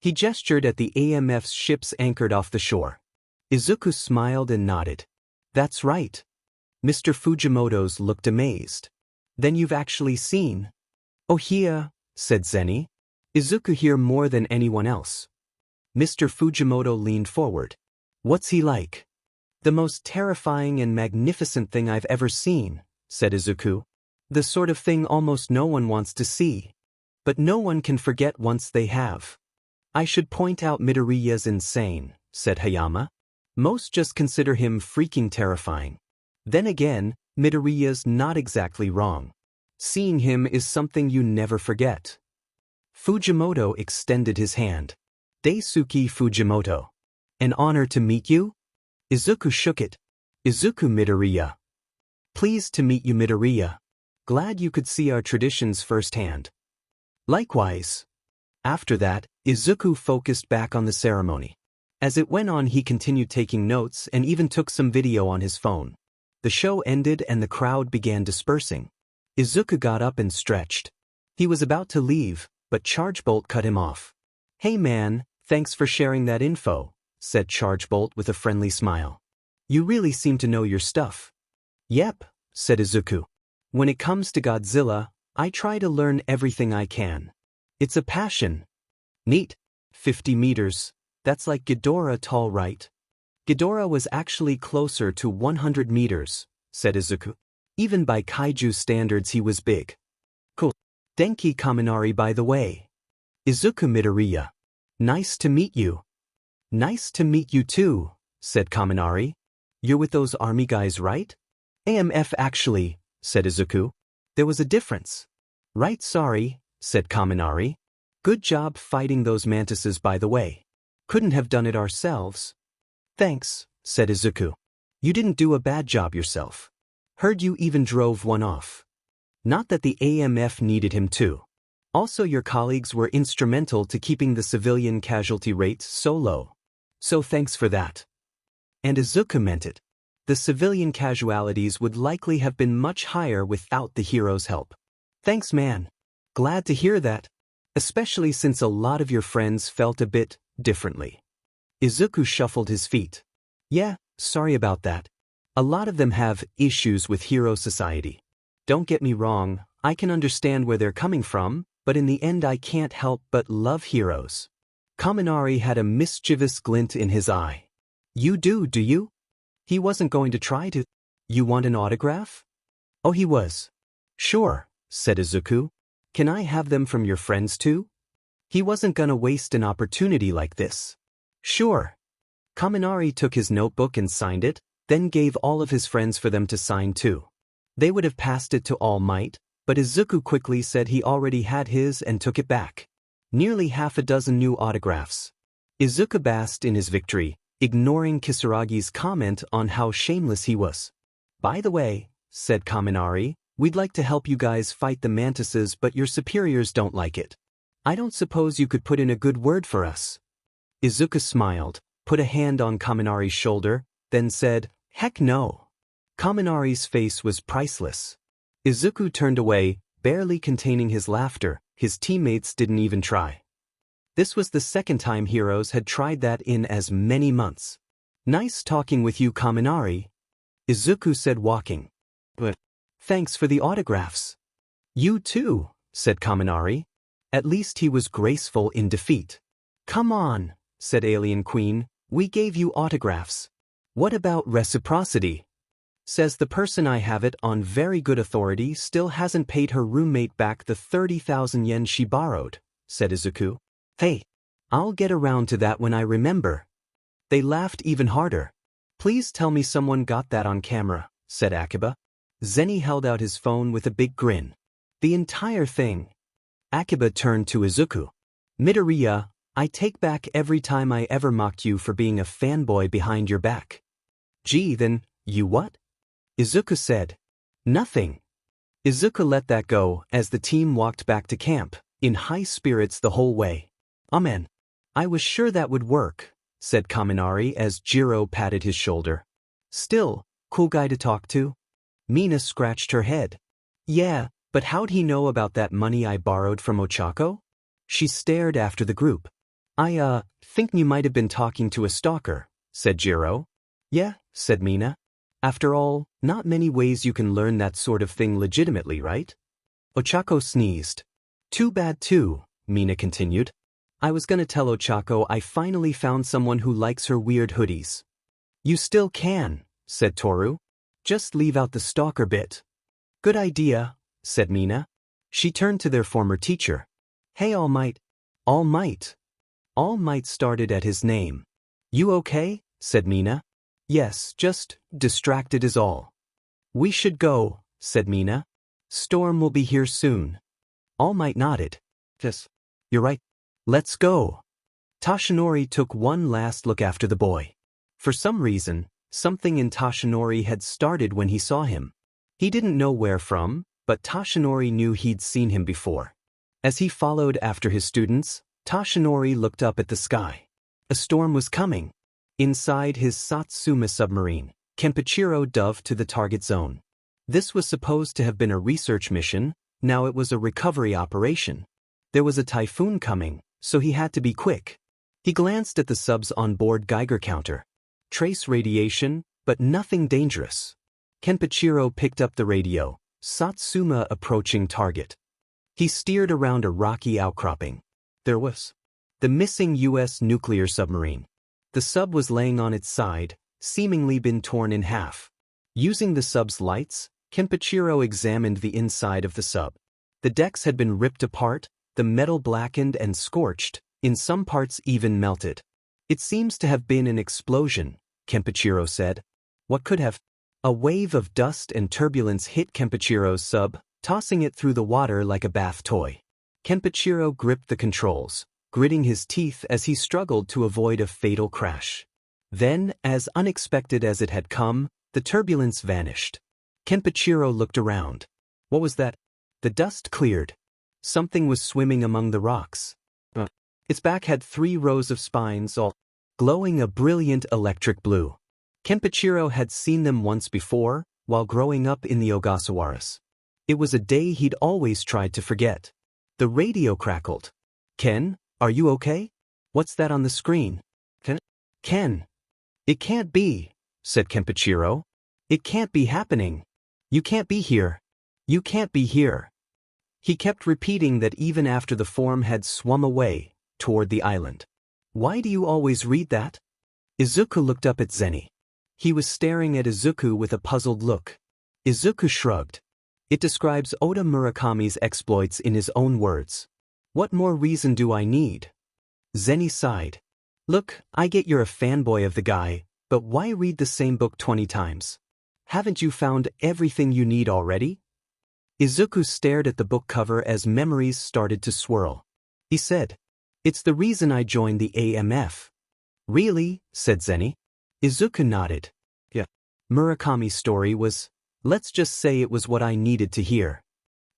He gestured at the AMF's ships anchored off the shore. Izuku smiled and nodded. That's right. Mr. Fujimoto's looked amazed. Then you've actually seen? Ohia, said Zeni. Izuku here more than anyone else. Mr. Fujimoto leaned forward. What's he like? The most terrifying and magnificent thing I've ever seen, said Izuku. The sort of thing almost no one wants to see. But no one can forget once they have. I should point out Midoriya's insane, said Hayama. Most just consider him freaking terrifying. Then again, Midoriya's not exactly wrong. Seeing him is something you never forget. Fujimoto extended his hand. Daisuke Fujimoto. An honor to meet you? Izuku shook it. Izuku Midoriya. Pleased to meet you, Midoriya. Glad you could see our traditions firsthand. Likewise. After that, Izuku focused back on the ceremony. As it went on, he continued taking notes and even took some video on his phone. The show ended and the crowd began dispersing. Izuku got up and stretched. He was about to leave, but Chargebolt cut him off. Hey man, thanks for sharing that info, said Chargebolt with a friendly smile. You really seem to know your stuff. Yep, said Izuku. When it comes to Godzilla, I try to learn everything I can. It's a passion. Neat. 50 meters. That's like Ghidorah tall, right? Ghidorah was actually closer to 100 meters, said Izuku. Even by kaiju standards he was big. Cool. Denki Kaminari by the way. Izuku Midoriya. Nice to meet you. Nice to meet you too, said Kaminari. You're with those army guys, right? AMF actually, said Izuku. There was a difference. Right, sorry, said Kaminari. Good job fighting those mantises by the way. Couldn't have done it ourselves. Thanks, said Izuku. You didn't do a bad job yourself. Heard you even drove one off. Not that the AMF needed him to. Also your colleagues were instrumental to keeping the civilian casualty rate so low. So thanks for that. And Izuku meant it. The civilian casualties would likely have been much higher without the hero's help. Thanks man. Glad to hear that. Especially since a lot of your friends felt a bit differently. Izuku shuffled his feet. Yeah, sorry about that. A lot of them have issues with Hero Society. Don't get me wrong, I can understand where they're coming from, but in the end I can't help but love heroes. Kaminari had a mischievous glint in his eye. You do you? He wasn't going to try to. You want an autograph? Oh, he was. Sure, said Izuku. Can I have them from your friends too? He wasn't gonna waste an opportunity like this. Sure. Kaminari took his notebook and signed it, then gave all of his friends for them to sign too. They would have passed it to All Might, but Izuku quickly said he already had his and took it back. Nearly half a dozen new autographs. Izuku basked in his victory, ignoring Kisaragi's comment on how shameless he was. By the way, said Kaminari, we'd like to help you guys fight the mantises but your superiors don't like it. I don't suppose you could put in a good word for us. Izuku smiled, put a hand on Kaminari's shoulder, then said, heck no. Kaminari's face was priceless. Izuku turned away, barely containing his laughter. His teammates didn't even try. This was the second time heroes had tried that in as many months. Nice talking with you, Kaminari, Izuku said, walking. But thanks for the autographs. You too, said Kaminari. At least he was graceful in defeat. Come on, said Alien Queen, we gave you autographs. What about reciprocity? Says the person I have it on very good authority still hasn't paid her roommate back the 30,000 yen she borrowed, said Izuku. Hey, I'll get around to that when I remember. They laughed even harder. Please tell me someone got that on camera, said Akiba. Zenny held out his phone with a big grin. The entire thing. Akiba turned to Izuku. Midoriya, I take back every time I ever mocked you for being a fanboy behind your back. Gee, then, you what? Izuku said. Nothing. Izuku let that go as the team walked back to camp, in high spirits the whole way. Amen. I was sure that would work, said Kaminari as Jiro patted his shoulder. Still, cool guy to talk to? Mina scratched her head. Yeah, but how'd he know about that money I borrowed from Ochako? She stared after the group. I think you might have been talking to a stalker, said Jiro. Yeah, said Mina. After all, not many ways you can learn that sort of thing legitimately, right? Ochako sneezed. Too bad too, Mina continued. I was gonna tell Ochako I finally found someone who likes her weird hoodies. You still can, said Toru. Just leave out the stalker bit. Good idea, said Mina. She turned to their former teacher. Hey All Might. All Might. All Might started at his name. You okay? Said Mina. Yes, just distracted is all. We should go, said Mina. Storm will be here soon. All Might nodded. Yes, you're right. Let's go. Tashinori took one last look after the boy. For some reason, something in Tashinori had started when he saw him. He didn't know where from, but Toshinori knew he'd seen him before. As he followed after his students, Toshinori looked up at the sky. A storm was coming. Inside his Satsuma submarine, Kenpachiro dove to the target zone. This was supposed to have been a research mission, now it was a recovery operation. There was a typhoon coming, so he had to be quick. He glanced at the sub's onboard Geiger counter. Trace radiation, but nothing dangerous. Kenpachiro picked up the radio, Satsuma approaching target. He steered around a rocky outcropping. There was the missing U.S. nuclear submarine. The sub was laying on its side, seemingly been torn in half. Using the sub's lights, Kenpachiro examined the inside of the sub. The decks had been ripped apart, the metal blackened and scorched, in some parts even melted. It seems to have been an explosion, Kenpachiro said. What could have? A wave of dust and turbulence hit Kenpachiro's sub, tossing it through the water like a bath toy. Kenpachiro gripped the controls, gritting his teeth as he struggled to avoid a fatal crash. Then, as unexpected as it had come, the turbulence vanished. Kenpachiro looked around. What was that? The dust cleared. Something was swimming among the rocks. Its back had 3 rows of spines, all glowing a brilliant electric blue. Kenpachiro had seen them once before, while growing up in the Ogasawaras. It was a day he'd always tried to forget. The radio crackled. Ken, are you okay? What's that on the screen? Ken. It can't be, said Kenpachiro. It can't be happening. You can't be here. You can't be here. He kept repeating that even after the form had swum away, toward the island. Why do you always read that? Izuku looked up at Zeni. He was staring at Izuku with a puzzled look. Izuku shrugged. It describes Oda Murakami's exploits in his own words. What more reason do I need? Zeni sighed. Look, I get you're a fanboy of the guy, but why read the same book 20 times? Haven't you found everything you need already? Izuku stared at the book cover as memories started to swirl. He said, It's the reason I joined the AMF. Really? Said Zeni. Izuku nodded. Yeah. Murakami's story was, let's just say it was what I needed to hear.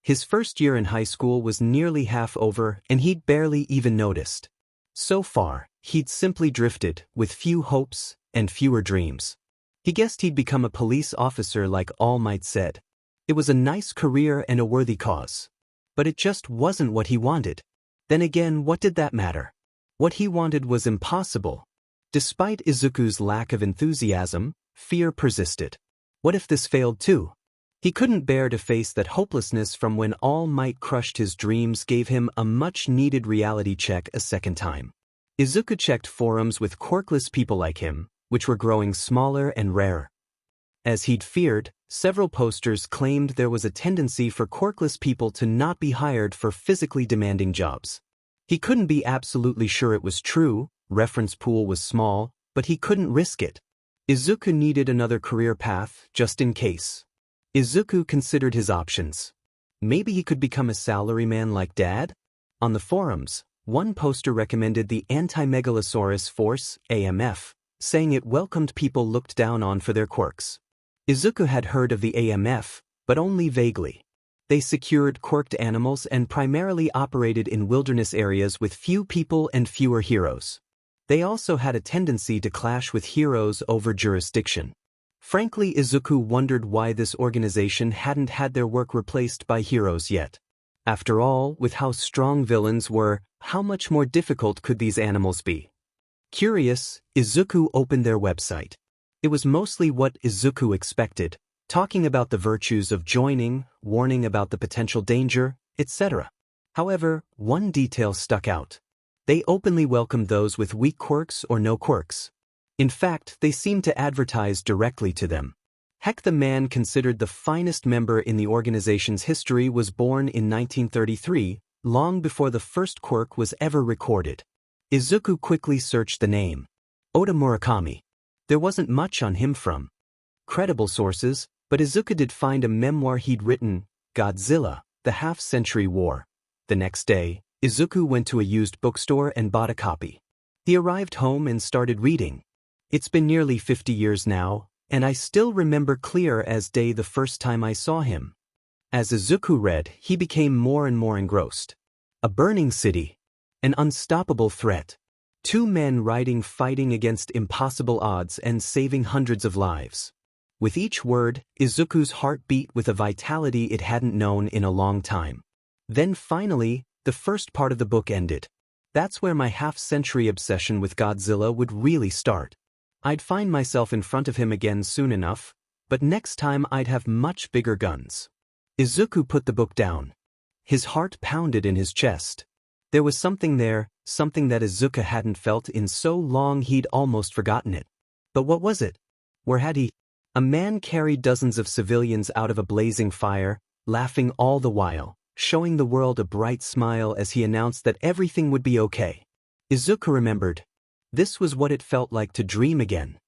His first year in high school was nearly half over and he'd barely even noticed. So far, he'd simply drifted, with few hopes and fewer dreams. He guessed he'd become a police officer like All Might said. It was a nice career and a worthy cause. But it just wasn't what he wanted. Then again, what did that matter? What he wanted was impossible. Despite Izuku's lack of enthusiasm, fear persisted. What if this failed too? He couldn't bear to face that hopelessness from when All Might crushed his dreams gave him a much-needed reality check a second time. Izuku checked forums with quirkless people like him, which were growing smaller and rarer. As he'd feared, several posters claimed there was a tendency for quirkless people to not be hired for physically demanding jobs. He couldn't be absolutely sure it was true, reference pool was small, but he couldn't risk it. Izuku needed another career path, just in case. Izuku considered his options. Maybe he could become a salaryman like Dad? On the forums, one poster recommended the Anti-Megalosaurus Force, AMF, saying it welcomed people looked down on for their quirks. Izuku had heard of the AMF, but only vaguely. They secured quirked animals and primarily operated in wilderness areas with few people and fewer heroes. They also had a tendency to clash with heroes over jurisdiction. Frankly, Izuku wondered why this organization hadn't had their work replaced by heroes yet. After all, with how strong villains were, how much more difficult could these animals be? Curious, Izuku opened their website. It was mostly what Izuku expected, talking about the virtues of joining, warning about the potential danger, etc. However, one detail stuck out. They openly welcomed those with weak quirks or no quirks. In fact, they seemed to advertise directly to them. Heck, the man considered the finest member in the organization's history was born in 1933, long before the first quirk was ever recorded. Izuku quickly searched the name. Oda Murakami. There wasn't much on him from credible sources, but Izuku did find a memoir he'd written, Godzilla, the Half-Century War. The next day, Izuku went to a used bookstore and bought a copy. He arrived home and started reading. It's been nearly 50 years now, And I still remember clear as day the first time I saw him. As Izuku read, he became more and more engrossed. A burning city. An unstoppable threat. Two men fighting against impossible odds and saving hundreds of lives. With each word, Izuku's heart beat with a vitality it hadn't known in a long time. Then finally, the first part of the book ended. That's where my half-century obsession with Godzilla would really start. I'd find myself in front of him again soon enough, but next time I'd have much bigger guns. Izuku put the book down. His heart pounded in his chest. There was something there, something that Izuku hadn't felt in so long he'd almost forgotten it. But what was it? Where had he? A man carried dozens of civilians out of a blazing fire, laughing all the while, showing the world a bright smile as he announced that everything would be okay. Izuku remembered. This was what it felt like to dream again.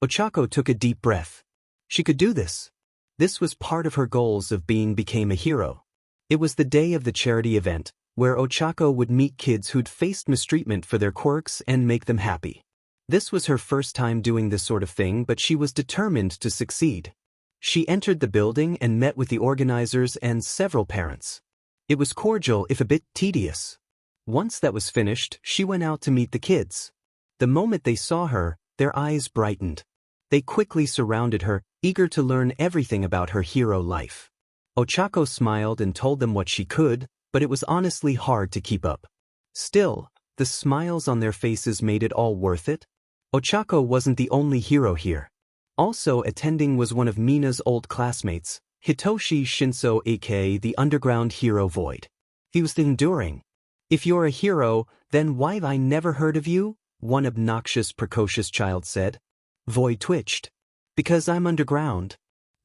Ochako took a deep breath. She could do this. This was part of her goals of became a hero. It was the day of the charity event, where Ochako would meet kids who'd faced mistreatment for their quirks and make them happy. This was her first time doing this sort of thing, but she was determined to succeed. She entered the building and met with the organizers and several parents. It was cordial if a bit tedious. Once that was finished, she went out to meet the kids. The moment they saw her, their eyes brightened. They quickly surrounded her, eager to learn everything about her hero life. Ochako smiled and told them what she could, but it was honestly hard to keep up. Still, the smiles on their faces made it all worth it. Ochako wasn't the only hero here. Also attending was one of Mina's old classmates, Hitoshi Shinso aka the underground hero Void. He was enduring. If you're a hero, then why've I never heard of you? One obnoxious precocious child said. Void twitched. Because I'm underground.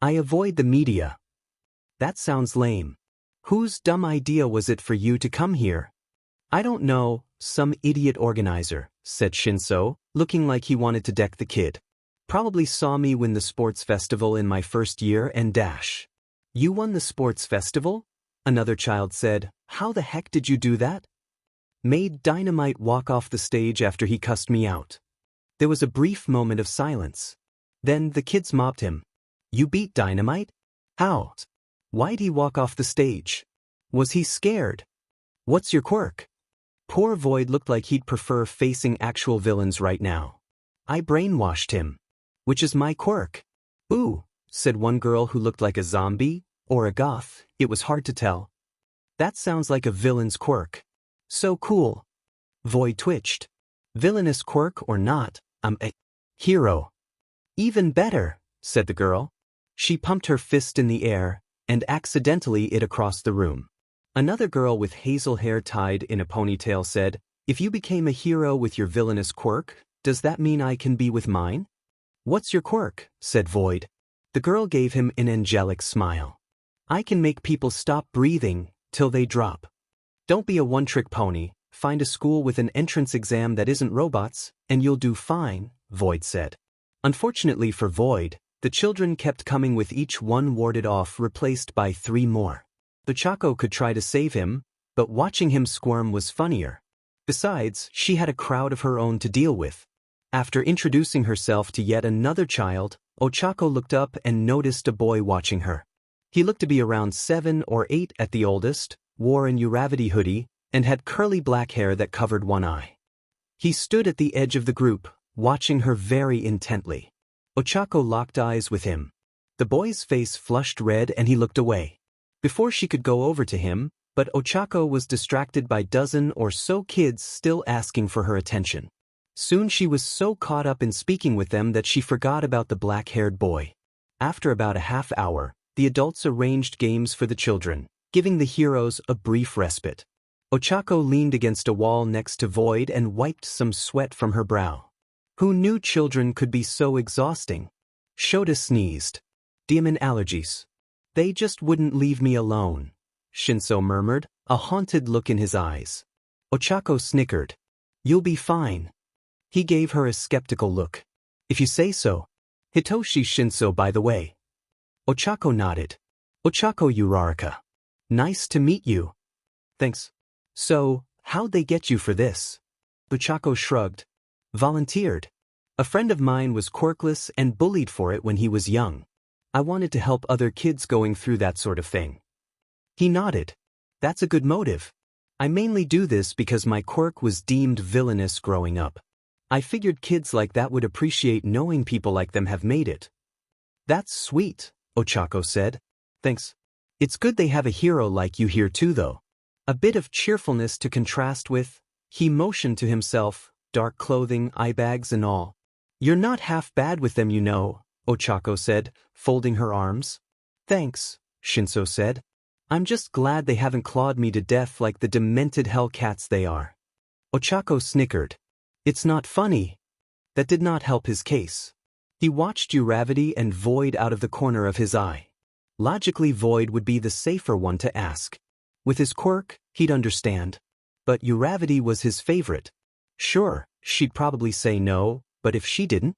I avoid the media. That sounds lame. Whose dumb idea was it for you to come here? I don't know, some idiot organizer, said Shinso, looking like he wanted to deck the kid. Probably saw me win the sports festival in my first year and dash. You won the sports festival? Another child said. How the heck did you do that? Made Dynamite walk off the stage after he cussed me out. There was a brief moment of silence. Then the kids mobbed him. You beat Dynamite? How? Why'd he walk off the stage? Was he scared? What's your quirk? Poor Void looked like he'd prefer facing actual villains right now. I brainwashed him. Which is my quirk. Ooh, said one girl who looked like a zombie, or a goth, it was hard to tell. That sounds like a villain's quirk. So cool. Void twitched. Villainous quirk or not, I'm a hero. Even better, said the girl. She pumped her fist in the air, and accidentally it across the room. Another girl with hazel hair tied in a ponytail said, If you became a hero with your villainous quirk, does that mean I can be with mine? What's your quirk? Said Void. The girl gave him an angelic smile. I can make people stop breathing till they drop. Don't be a one-trick pony, find a school with an entrance exam that isn't robots, and you'll do fine, Void said. Unfortunately for Void, the children kept coming with each one warded off replaced by 3 more. Ochako could try to save him, but watching him squirm was funnier. Besides, she had a crowd of her own to deal with. After introducing herself to yet another child, Ochako looked up and noticed a boy watching her. He looked to be around 7 or 8 at the oldest, wore an Uravity hoodie, and had curly black hair that covered one eye. He stood at the edge of the group, watching her very intently. Ochako locked eyes with him. The boy's face flushed red and he looked away. Before she could go over to him, but Ochako was distracted by dozen or so kids still asking for her attention. Soon she was so caught up in speaking with them that she forgot about the black-haired boy. After about a half hour, the adults arranged games for the children, giving the heroes a brief respite. Ochako leaned against a wall next to Void and wiped some sweat from her brow. Who knew children could be so exhausting? Shota sneezed. Demon allergies. They just wouldn't leave me alone, Shinso murmured, a haunted look in his eyes. Ochako snickered. You'll be fine. He gave her a skeptical look. If you say so. Hitoshi Shinso, by the way. Ochako nodded. Ochako Uraraka. Nice to meet you. Thanks. So, how'd they get you for this? Ochako shrugged. Volunteered. A friend of mine was quirkless and bullied for it when he was young. I wanted to help other kids going through that sort of thing. He nodded. That's a good motive. I mainly do this because my quirk was deemed villainous growing up. I figured kids like that would appreciate knowing people like them have made it. That's sweet, Ochako said. Thanks. It's good they have a hero like you here too though. A bit of cheerfulness to contrast with. He motioned to himself, dark clothing, eye bags and all. You're not half bad with them, you know, Ochako said, folding her arms. Thanks, Shinso said. I'm just glad they haven't clawed me to death like the demented hellcats they are. Ochako snickered. It's not funny. That did not help his case. He watched Uravity and Void out of the corner of his eye. Logically, Void would be the safer one to ask. With his quirk, he'd understand. But Uravity was his favorite. Sure, she'd probably say no, but if she didn't,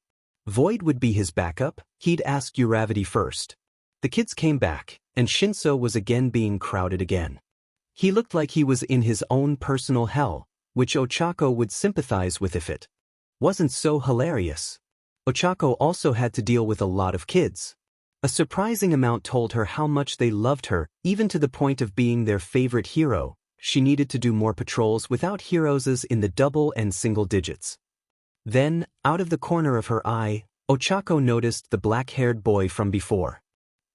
Void would be his backup. He'd ask Uravity first. The kids came back, and Shinso was again being crowded again. He looked like he was in his own personal hell, which Ochako would sympathize with if it wasn't so hilarious. Ochako also had to deal with a lot of kids. A surprising amount told her how much they loved her, even to the point of being their favorite hero. She needed to do more patrols without heroes in the double and single digits. Then, out of the corner of her eye, Ochako noticed the black-haired boy from before.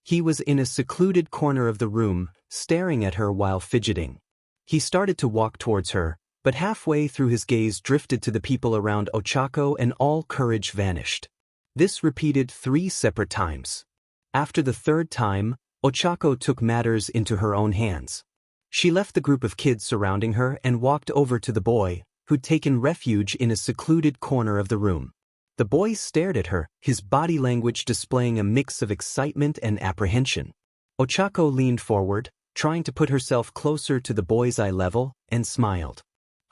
He was in a secluded corner of the room, staring at her while fidgeting. He started to walk towards her, but halfway through his gaze drifted to the people around Ochako and all courage vanished. This repeated 3 separate times. After the 3rd time, Ochako took matters into her own hands. She left the group of kids surrounding her and walked over to the boy, who'd taken refuge in a secluded corner of the room. The boy stared at her, his body language displaying a mix of excitement and apprehension. Ochako leaned forward, trying to put herself closer to the boy's eye level, and smiled.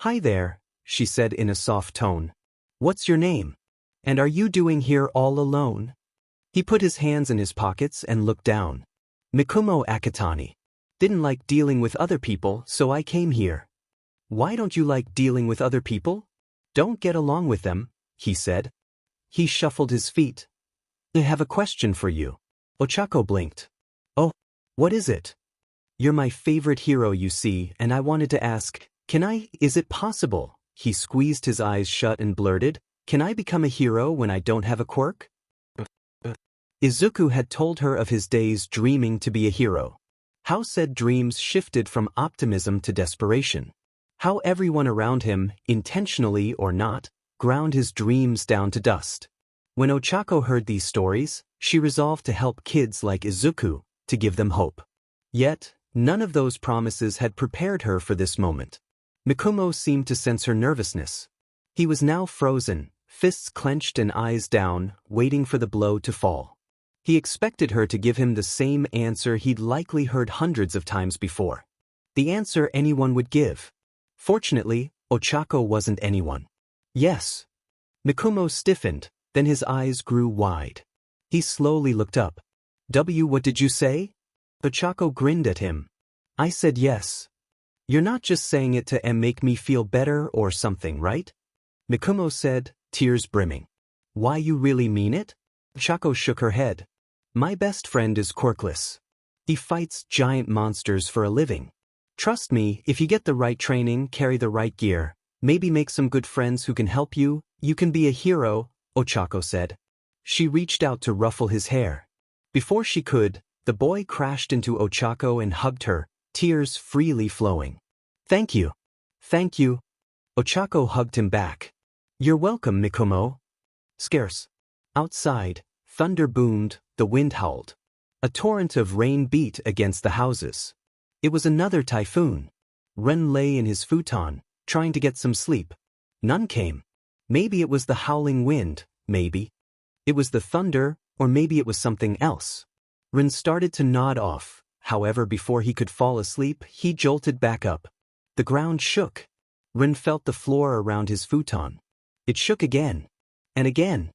Hi there, she said in a soft tone. What's your name? And are you doing here all alone? He put his hands in his pockets and looked down. Mikumo Akitani. Didn't like dealing with other people, so I came here. Why don't you like dealing with other people? Don't get along with them, he said. He shuffled his feet. I have a question for you. Ochako blinked. Oh, what is it? You're my favorite hero, you see, and I wanted to ask, is it possible? He squeezed his eyes shut and blurted, can I become a hero when I don't have a quirk? Izuku had told her of his days dreaming to be a hero. How said dreams shifted from optimism to desperation. How everyone around him, intentionally or not, ground his dreams down to dust. When Ochako heard these stories, she resolved to help kids like Izuku, to give them hope. Yet, none of those promises had prepared her for this moment. Mikumo seemed to sense her nervousness. He was now frozen, fists clenched and eyes down, waiting for the blow to fall. He expected her to give him the same answer he'd likely heard hundreds of times before. The answer anyone would give. Fortunately, Ochako wasn't anyone. Yes. Mikumo stiffened, then his eyes grew wide. He slowly looked up. What did you say? Ochako grinned at him. I said yes. You're not just saying it to make me feel better or something, right? Mikumo said, tears brimming. Why, you really mean it? Ochako shook her head. My best friend is quirkless. He fights giant monsters for a living. Trust me, if you get the right training, carry the right gear, maybe make some good friends who can help you, you can be a hero, Ochako said. She reached out to ruffle his hair. Before she could, the boy crashed into Ochako and hugged her, tears freely flowing. Thank you. Thank you. Ochako hugged him back. You're welcome, Mikumo. Scarce. Outside, thunder boomed, the wind howled. A torrent of rain beat against the houses. It was another typhoon. Ren lay in his futon, trying to get some sleep. None came. Maybe it was the howling wind, maybe. It was the thunder, or maybe it was something else. Ren started to nod off, however before he could fall asleep, he jolted back up. The ground shook. Ren felt the floor around his futon. It shook again. And again.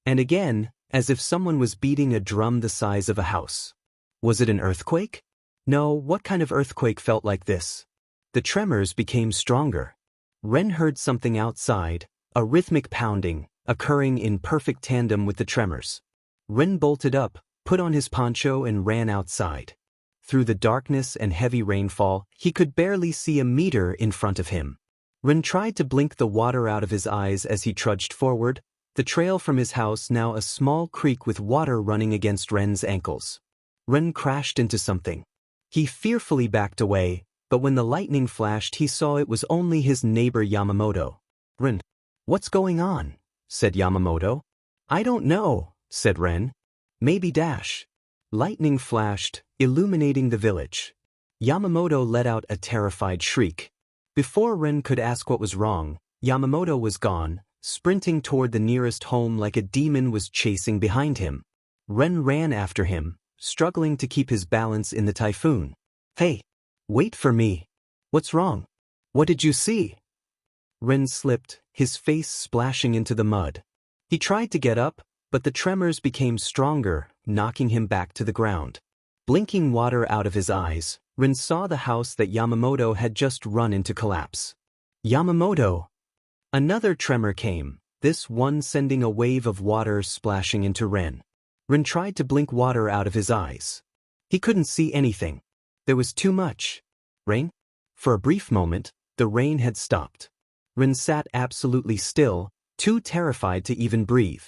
And again, as if someone was beating a drum the size of a house. Was it an earthquake? No, what kind of earthquake felt like this? The tremors became stronger. Ren heard something outside, a rhythmic pounding, occurring in perfect tandem with the tremors. Ren bolted up, put on his poncho and ran outside. Through the darkness and heavy rainfall, he could barely see a meter in front of him. Ren tried to blink the water out of his eyes as he trudged forward, the trail from his house now a small creek with water running against Ren's ankles. Ren crashed into something. He fearfully backed away, but when the lightning flashed he saw it was only his neighbor Yamamoto. "Ren, what's going on?" said Yamamoto. "I don't know," said Ren. "Maybe dash." Lightning flashed, illuminating the village. Yamamoto let out a terrified shriek. Before Ren could ask what was wrong, Yamamoto was gone, sprinting toward the nearest home like a demon was chasing behind him. Ren ran after him, struggling to keep his balance in the typhoon. "Hey, wait for me. What's wrong? What did you see?" Ren slipped, his face splashing into the mud. He tried to get up, but the tremors became stronger, knocking him back to the ground. Blinking water out of his eyes, Ren saw the house that Yamamoto had just run into collapse. "Yamamoto!" Another tremor came, this one sending a wave of water splashing into Ren. Ren tried to blink water out of his eyes. He couldn't see anything. There was too much. Rain? For a brief moment, the rain had stopped. Ren sat absolutely still, too terrified to even breathe.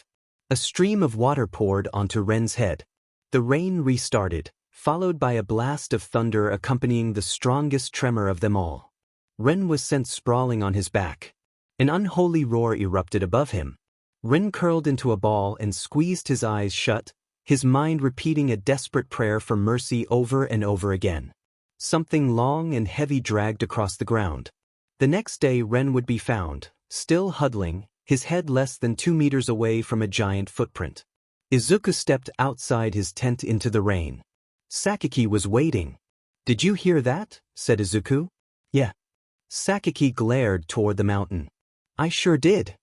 A stream of water poured onto Ren's head. The rain restarted, followed by a blast of thunder accompanying the strongest tremor of them all. Ren was sent sprawling on his back. An unholy roar erupted above him. Ren curled into a ball and squeezed his eyes shut, his mind repeating a desperate prayer for mercy over and over again. Something long and heavy dragged across the ground. The next day Ren would be found, still huddling, his head less than 2 meters away from a giant footprint. Izuku stepped outside his tent into the rain. Sakaki was waiting. "Did you hear that?" said Izuku. "Yeah." Sakaki glared toward the mountain. "I sure did."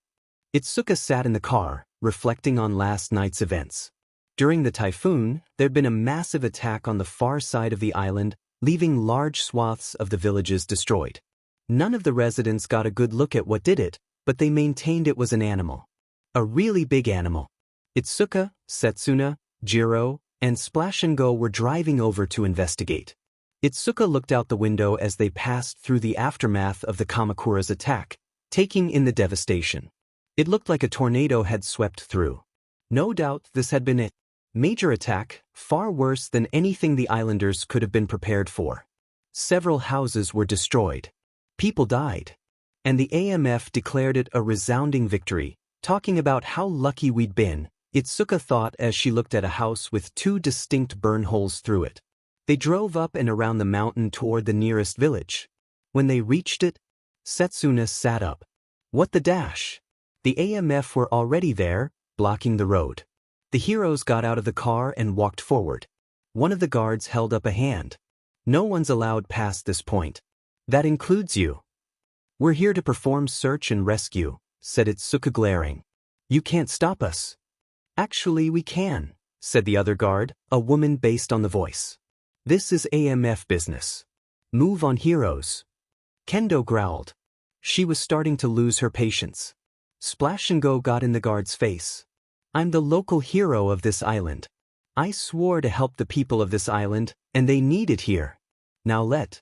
Itsuka sat in the car, reflecting on last night's events. During the typhoon, there'd been a massive attack on the far side of the island, leaving large swaths of the villages destroyed. None of the residents got a good look at what did it, but they maintained it was an animal. A really big animal. Itsuka, Setsuna, Jiro, and Splash and Go were driving over to investigate. Itsuka looked out the window as they passed through the aftermath of the Kamakura's attack, taking in the devastation. It looked like a tornado had swept through. No doubt this had been a major attack, far worse than anything the islanders could have been prepared for. Several houses were destroyed. People died. And the AMF declared it a resounding victory, talking about how lucky we'd been, Itsuka thought as she looked at a house with 2 distinct burn holes through it. They drove up and around the mountain toward the nearest village. When they reached it, Setsuna sat up. What the dash? The AMF were already there, blocking the road. The heroes got out of the car and walked forward. One of the guards held up a hand. "No one's allowed past this point. That includes you." "We're here to perform search and rescue," said Itsuka glaring. "You can't stop us." "Actually we can," said the other guard, a woman based on the voice. "This is AMF business. Move on, heroes." Kendo growled. She was starting to lose her patience. Splash and Go got in the guard's face. "I'm the local hero of this island. I swore to help the people of this island, and they need it here. Now let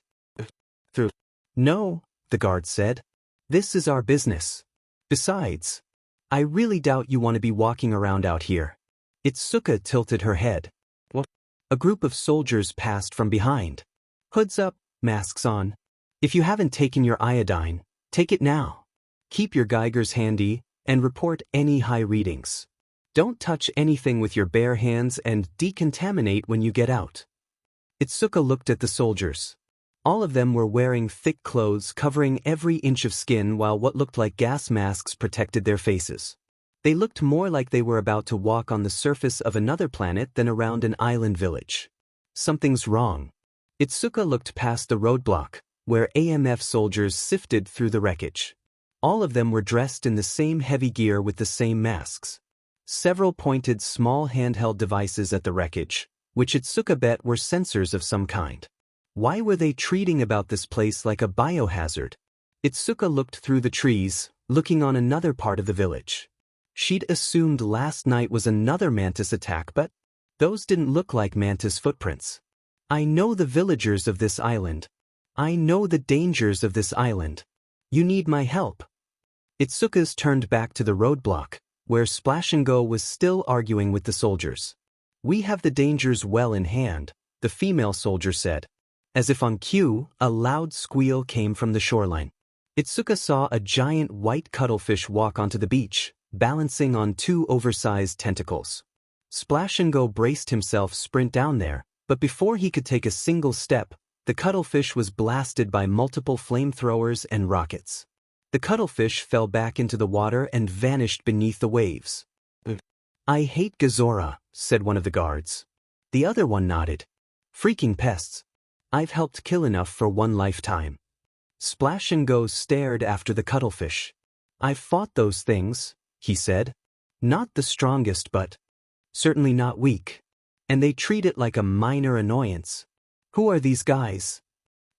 through." "No," the guard said. "This is our business. Besides, I really doubt you want to be walking around out here." Itsuka tilted her head. "What?" A group of soldiers passed from behind. "Hoods up, masks on. If you haven't taken your iodine, take it now. Keep your Geigers handy, and report any high readings. Don't touch anything with your bare hands and decontaminate when you get out." Itsuka looked at the soldiers. All of them were wearing thick clothes covering every inch of skin while what looked like gas masks protected their faces. They looked more like they were about to walk on the surface of another planet than around an island village. Something's wrong. Itsuka looked past the roadblock, where AMF soldiers sifted through the wreckage. All of them were dressed in the same heavy gear with the same masks. Several pointed small handheld devices at the wreckage, which Itsuka bet were sensors of some kind. Why were they treating about this place like a biohazard? Itsuka looked through the trees, looking on another part of the village. She'd assumed last night was another mantis attack, but those didn't look like mantis footprints. I know the villagers of this island. I know the dangers of this island. You need my help. Itsuka's turned back to the roadblock, where Splash and Go was still arguing with the soldiers. We have the dangers well in hand, the female soldier said. As if on cue, a loud squeal came from the shoreline. Itsuka saw a giant white cuttlefish walk onto the beach, balancing on two oversized tentacles. Splash and Go braced himself sprint down there, but before he could take a single step, the cuttlefish was blasted by multiple flamethrowers and rockets. The cuttlefish fell back into the water and vanished beneath the waves. I hate Gazora, said one of the guards. The other one nodded. Freaking pests. I've helped kill enough for one lifetime. Splash and Go stared after the cuttlefish. I've fought those things, he said. Not the strongest, but certainly not weak. And they treat it like a minor annoyance. Who are these guys?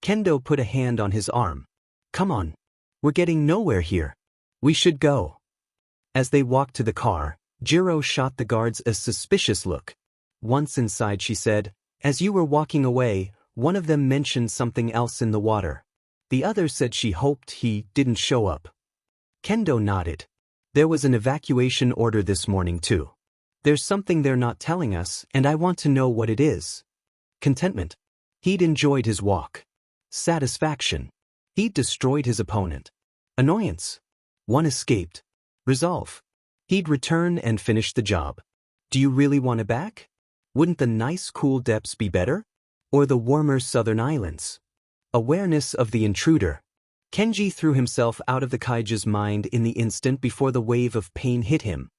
Kendo put a hand on his arm. Come on. We're getting nowhere here. We should go. As they walked to the car, Jiro shot the guards a suspicious look. Once inside, she said, as you were walking away, one of them mentioned something else in the water. The other said she hoped he didn't show up. Kendo nodded. There was an evacuation order this morning too. There's something they're not telling us, and I want to know what it is. Contentment. He'd enjoyed his walk. Satisfaction. He'd destroyed his opponent. Annoyance. One escaped. Resolve. He'd return and finish the job. Do you really want it back? Wouldn't the nice cool depths be better? Or the warmer southern islands? Awareness of the intruder. Kenji threw himself out of the kaiju's mind in the instant before the wave of pain hit him.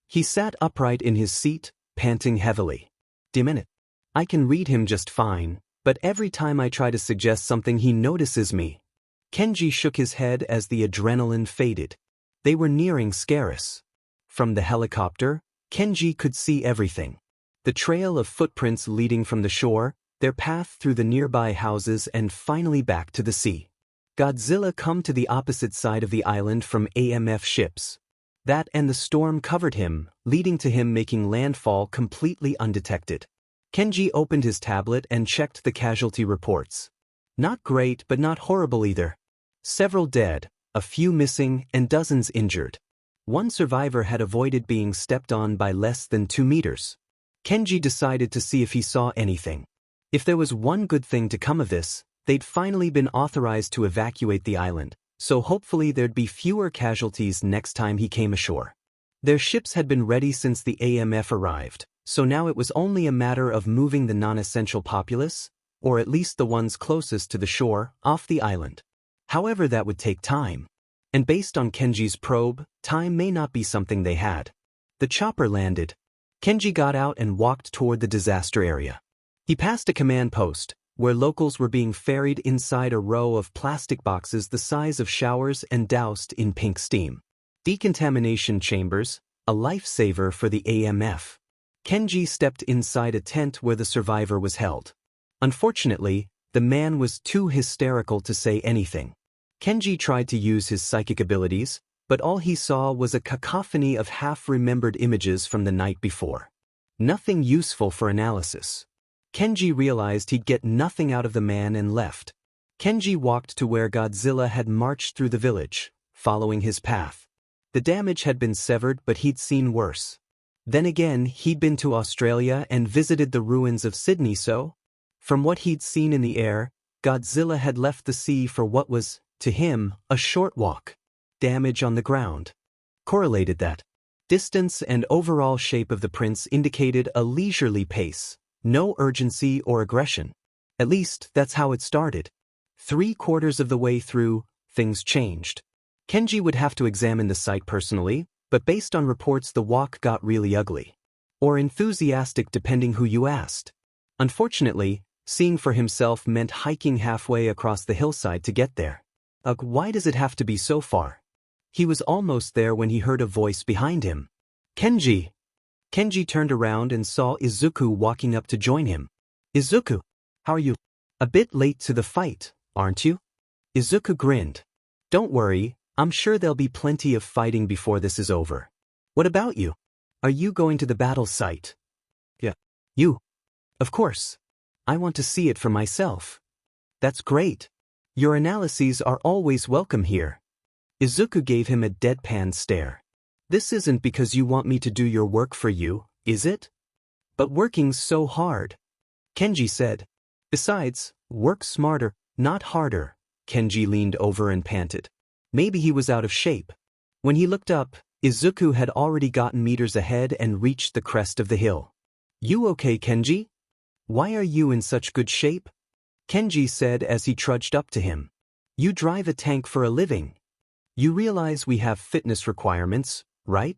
He sat upright in his seat, panting heavily. Minute. I can read him just fine, but every time I try to suggest something he notices me. Kenji shook his head as the adrenaline faded. They were nearing Scaris. From the helicopter, Kenji could see everything. The trail of footprints leading from the shore, their path through the nearby houses and finally back to the sea. Godzilla come to the opposite side of the island from AMF ships. That and the storm covered him, leading to him making landfall completely undetected. Kenji opened his tablet and checked the casualty reports. Not great, but not horrible either. Several dead, a few missing, and dozens injured. One survivor had avoided being stepped on by less than 2 meters. Kenji decided to see if he saw anything. If there was one good thing to come of this, they'd finally been authorized to evacuate the island, so hopefully there'd be fewer casualties next time he came ashore. Their ships had been ready since the AMF arrived, so now it was only a matter of moving the non-essential populace, or at least the ones closest to the shore, off the island. However, that would take time. And based on Kenji's probe, time may not be something they had. The chopper landed. Kenji got out and walked toward the disaster area. He passed a command post, where locals were being ferried inside a row of plastic boxes the size of showers and doused in pink steam. Decontamination chambers, a lifesaver for the AMF. Kenji stepped inside a tent where the survivor was held. Unfortunately, the man was too hysterical to say anything. Kenji tried to use his psychic abilities, but all he saw was a cacophony of half-remembered images from the night before. Nothing useful for analysis. Kenji realized he'd get nothing out of the man and left. Kenji walked to where Godzilla had marched through the village, following his path. The damage had been severed, but he'd seen worse. Then again, he'd been to Australia and visited the ruins of Sydney, so, from what he'd seen in the air, Godzilla had left the sea for what was, to him, a short walk. Damage on the ground correlated that. Distance and overall shape of the prince indicated a leisurely pace. No urgency or aggression. At least, that's how it started. 3/4 of the way through, things changed. Kenji would have to examine the site personally, but based on reports the walk got really ugly. Or enthusiastic depending who you asked. Unfortunately, seeing for himself meant hiking halfway across the hillside to get there. Ugh, why does it have to be so far? He was almost there when he heard a voice behind him. Kenji! Kenji turned around and saw Izuku walking up to join him. Izuku, how are you? A bit late to the fight, aren't you? Izuku grinned. Don't worry, I'm sure there'll be plenty of fighting before this is over. What about you? Are you going to the battle site? Yeah. You? Of course. I want to see it for myself. That's great. Your analyses are always welcome here. Izuku gave him a deadpan stare. This isn't because you want me to do your work for you, is it? But working's so hard. Kenji said. Besides, work smarter, not harder. Kenji leaned over and panted. Maybe he was out of shape. When he looked up, Izuku had already gotten meters ahead and reached the crest of the hill. You okay, Kenji? Why are you in such good shape? Kenji said as he trudged up to him. You drive a tank for a living. You realize we have fitness requirements, right?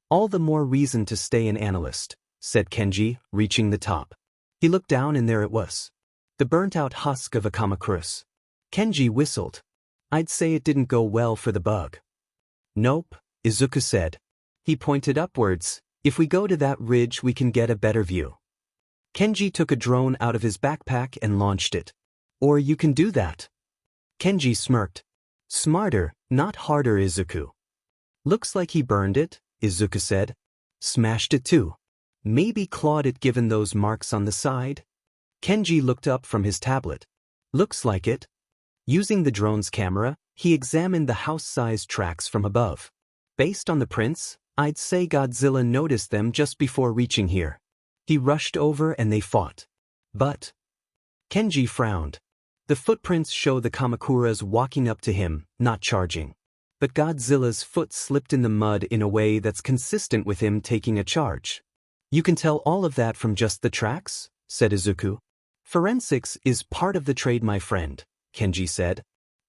All the more reason to stay an analyst, said Kenji, reaching the top. He looked down and there it was. The burnt-out husk of a Kamakurus. Kenji whistled. I'd say it didn't go well for the bug. Nope, Izuku said. He pointed upwards. If we go to that ridge we can get a better view. Kenji took a drone out of his backpack and launched it. Or you can do that. Kenji smirked. Smarter, not harder, Izuku. Looks like he burned it, Izuku said. Smashed it too. Maybe clawed it given those marks on the side? Kenji looked up from his tablet. Looks like it. Using the drone's camera, he examined the house-sized tracks from above. Based on the prints, I'd say Godzilla noticed them just before reaching here. He rushed over and they fought. But... Kenji frowned. The footprints show the Kamakuras walking up to him, not charging. But Godzilla's foot slipped in the mud in a way that's consistent with him taking a charge. You can tell all of that from just the tracks? Said Izuku. Forensics is part of the trade, my friend, Kenji said.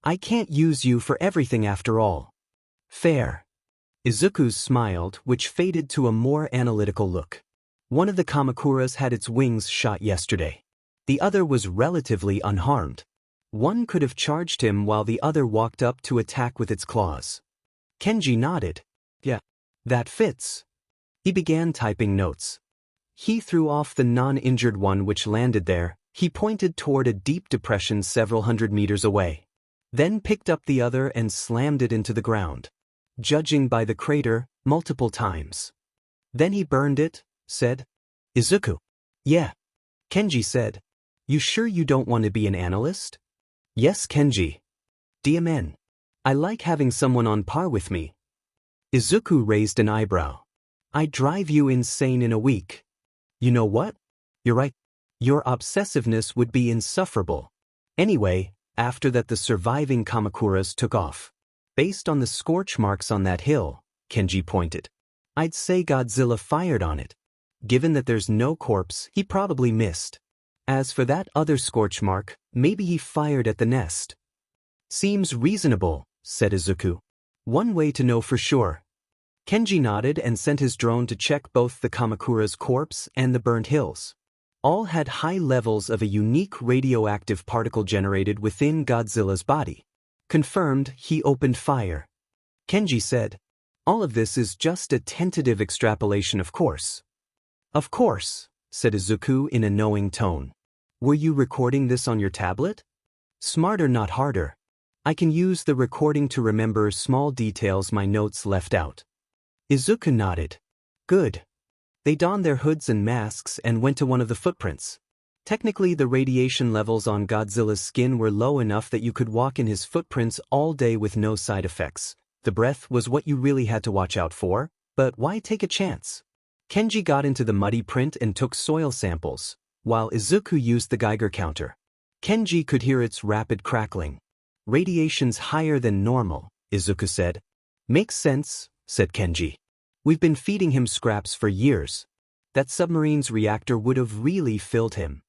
I can't use you for everything after all. Fair. Izuku smiled, which faded to a more analytical look. One of the Kamakuras had its wings shot yesterday. The other was relatively unharmed. One could have charged him while the other walked up to attack with its claws. Kenji nodded. Yeah, that fits. He began typing notes. He threw off the non-injured one which landed there. He pointed toward a deep depression several hundred meters away. Then picked up the other and slammed it into the ground. Judging by the crater, multiple times. Then he burned it, said. Izuku. Yeah. Kenji said. You sure you don't want to be an analyst? Yes, Kenji. DMN. I like having someone on par with me. Izuku raised an eyebrow. I'd drive you insane in a week. You know what? You're right. Your obsessiveness would be insufferable. Anyway, after that the surviving Kamakuras took off. Based on the scorch marks on that hill, Kenji pointed. I'd say Godzilla fired on it. Given that there's no corpse, he probably missed. As for that other scorch mark, maybe he fired at the nest. Seems reasonable, said Izuku. One way to know for sure. Kenji nodded and sent his drone to check both the Kamakura's corpse and the burnt hills. All had high levels of a unique radioactive particle generated within Godzilla's body. Confirmed, he opened fire. Kenji said, all of this is just a tentative extrapolation, of course. Of course, said Izuku in a knowing tone. Were you recording this on your tablet? Smarter, not harder. I can use the recording to remember small details my notes left out. Izuku nodded. Good. They donned their hoods and masks and went to one of the footprints. Technically, the radiation levels on Godzilla's skin were low enough that you could walk in his footprints all day with no side effects. The breath was what you really had to watch out for, but why take a chance? Kenji got into the muddy print and took soil samples, while Izuku used the Geiger counter. Kenji could hear its rapid crackling. Radiation's higher than normal, Izuku said. Makes sense, said Kenji. We've been feeding him scraps for years. That submarine's reactor would have really filled him.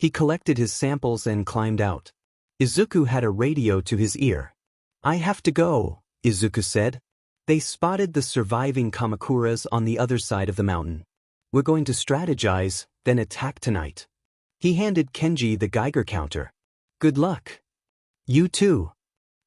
He collected his samples and climbed out. Izuku had a radio to his ear. I have to go, Izuku said. They spotted the surviving Kamakuras on the other side of the mountain. We're going to strategize, then attack tonight. He handed Kenji the Geiger counter. Good luck. You too.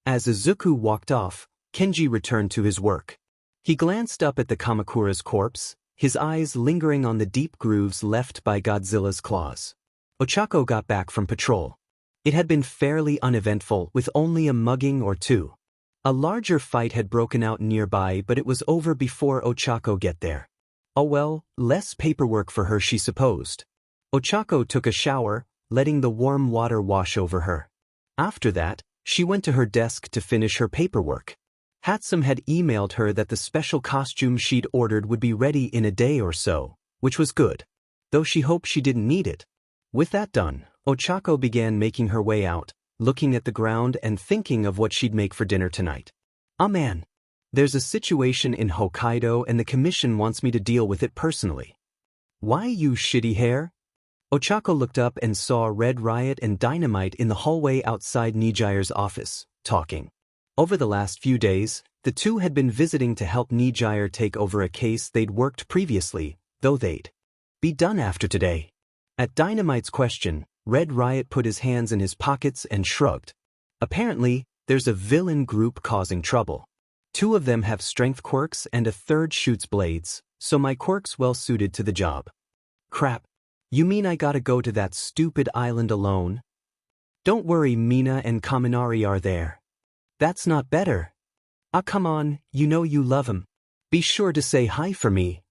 As Izuku walked off, Kenji returned to his work. He glanced up at the Kamakura's corpse, his eyes lingering on the deep grooves left by Godzilla's claws. Ochako got back from patrol. It had been fairly uneventful with only a mugging or two. A larger fight had broken out nearby, but it was over before Ochako get there. Oh well, less paperwork for her, she supposed. Ochako took a shower, letting the warm water wash over her. After that, she went to her desk to finish her paperwork. Hatsum had emailed her that the special costume she'd ordered would be ready in a day or so, which was good, though she hoped she didn't need it. With that done, Ochako began making her way out, looking at the ground and thinking of what she'd make for dinner tonight. Ah man, there's a situation in Hokkaido and the commission wants me to deal with it personally. Why, you shitty hair? Ochako looked up and saw Red Riot and Dynamite in the hallway outside Nijire's office, talking. Over the last few days, the two had been visiting to help Nijire take over a case they'd worked previously, though they'd be done after today. At Dynamite's question, Red Riot put his hands in his pockets and shrugged. Apparently, there's a villain group causing trouble. 2 of them have strength quirks and a 3rd shoots blades, so my quirk's well suited to the job. Crap. You mean I gotta go to that stupid island alone? Don't worry, Mina and Kaminari are there. That's not better. Ah, come on, you know you love him. Be sure to say hi for me.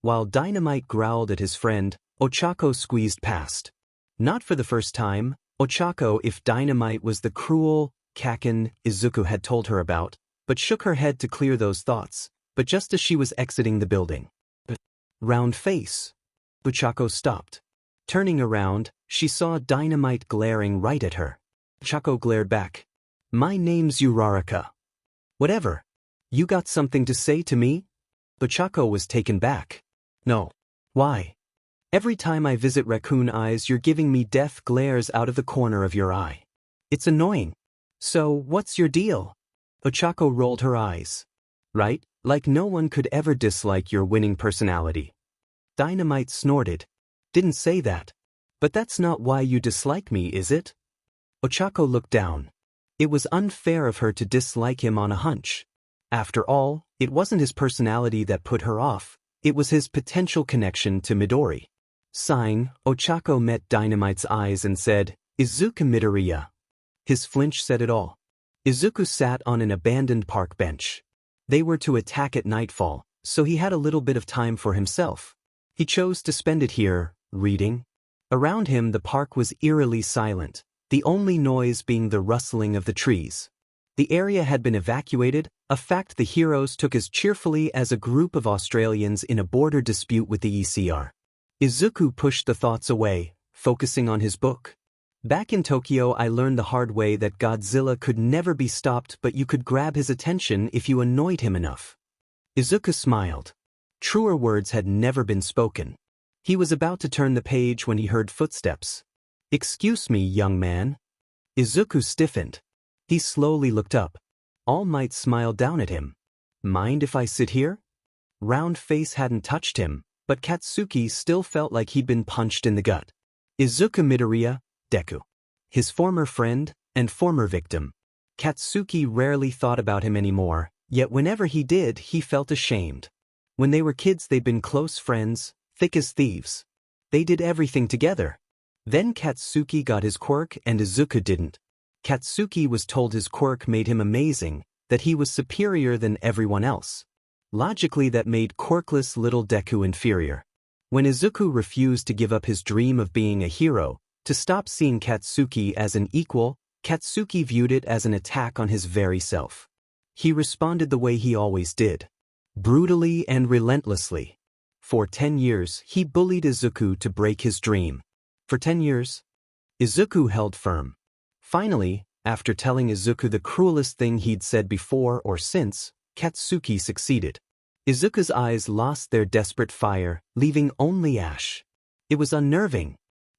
While Dynamite growled at his friend, Ochako squeezed past. Not for the first time, Ochako, if Dynamite was the cruel Kaken Izuku had told her about, but shook her head to clear those thoughts, but just as she was exiting the building. Round face. Ochako stopped. Turning around, she saw Dynamite glaring right at her. Ochako glared back. My name's Uraraka. Whatever. You got something to say to me? Ochako was taken back. No. Why? Every time I visit Raccoon Eyes, you're giving me death glares out of the corner of your eye. It's annoying. So, what's your deal? Ochako rolled her eyes. Right, like no one could ever dislike your winning personality. Dynamite snorted. Didn't say that. But that's not why you dislike me, is it? Ochako looked down. It was unfair of her to dislike him on a hunch. After all, it wasn't his personality that put her off, it was his potential connection to Midori. Sighing, Ochako met Dynamite's eyes and said, Izuku Midoriya. His flinch said it all. Izuku sat on an abandoned park bench. They were to attack at nightfall, so he had a little bit of time for himself. He chose to spend it here, reading. Around him the park was eerily silent, the only noise being the rustling of the trees. The area had been evacuated, a fact the heroes took as cheerfully as a group of Australians in a border dispute with the ECR. Izuku pushed the thoughts away, focusing on his book. Back in Tokyo, I learned the hard way that Godzilla could never be stopped, but you could grab his attention if you annoyed him enough. Izuku smiled. Truer words had never been spoken. He was about to turn the page when he heard footsteps. Excuse me, young man. Izuku stiffened. He slowly looked up. All Might smiled down at him. Mind if I sit here? Round Face hadn't touched him, but Katsuki still felt like he'd been punched in the gut. Izuku Midoriya, Deku. His former friend and former victim. Katsuki rarely thought about him anymore, yet whenever he did, he felt ashamed. When they were kids, they'd been close friends, thick as thieves. They did everything together. Then Katsuki got his quirk and Izuku didn't. Katsuki was told his quirk made him amazing, that he was superior than everyone else. Logically, that made quirkless little Deku inferior. When Izuku refused to give up his dream of being a hero, to stop seeing Katsuki as an equal, Katsuki viewed it as an attack on his very self. He responded the way he always did. Brutally and relentlessly. For 10 years, he bullied Izuku to break his dream. For 10 years, Izuku held firm. Finally, after telling Izuku the cruelest thing he'd said before or since, Katsuki succeeded. Izuku's eyes lost their desperate fire, leaving only ash. It was unnerving.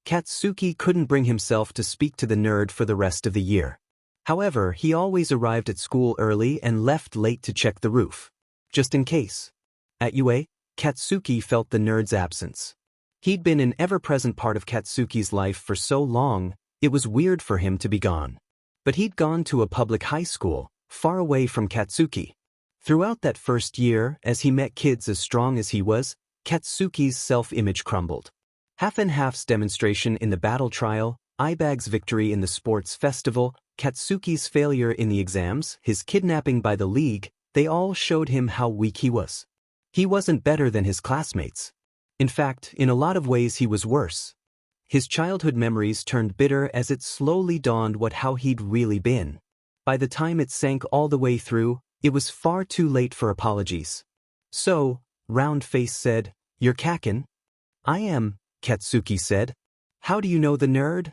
Katsuki couldn't bring himself to speak to the nerd for the rest of the year. However, he always arrived at school early and left late to check the roof. Just in case. At UA, Katsuki felt the nerd's absence. He'd been an ever-present part of Katsuki's life for so long, it was weird for him to be gone. But he'd gone to a public high school, far away from Katsuki. Throughout that first year, as he met kids as strong as he was, Katsuki's self-image crumbled. Half and Half's demonstration in the battle trial, Ibag's victory in the sports festival, Katsuki's failure in the exams, his kidnapping by the League, they all showed him how weak he was. He wasn't better than his classmates. In fact, in a lot of ways he was worse. His childhood memories turned bitter as it slowly dawned how he'd really been. By the time it sank all the way through, it was far too late for apologies. So, Round Face said, "You're Kaken?" "I am," Katsuki said. "How do you know the nerd?"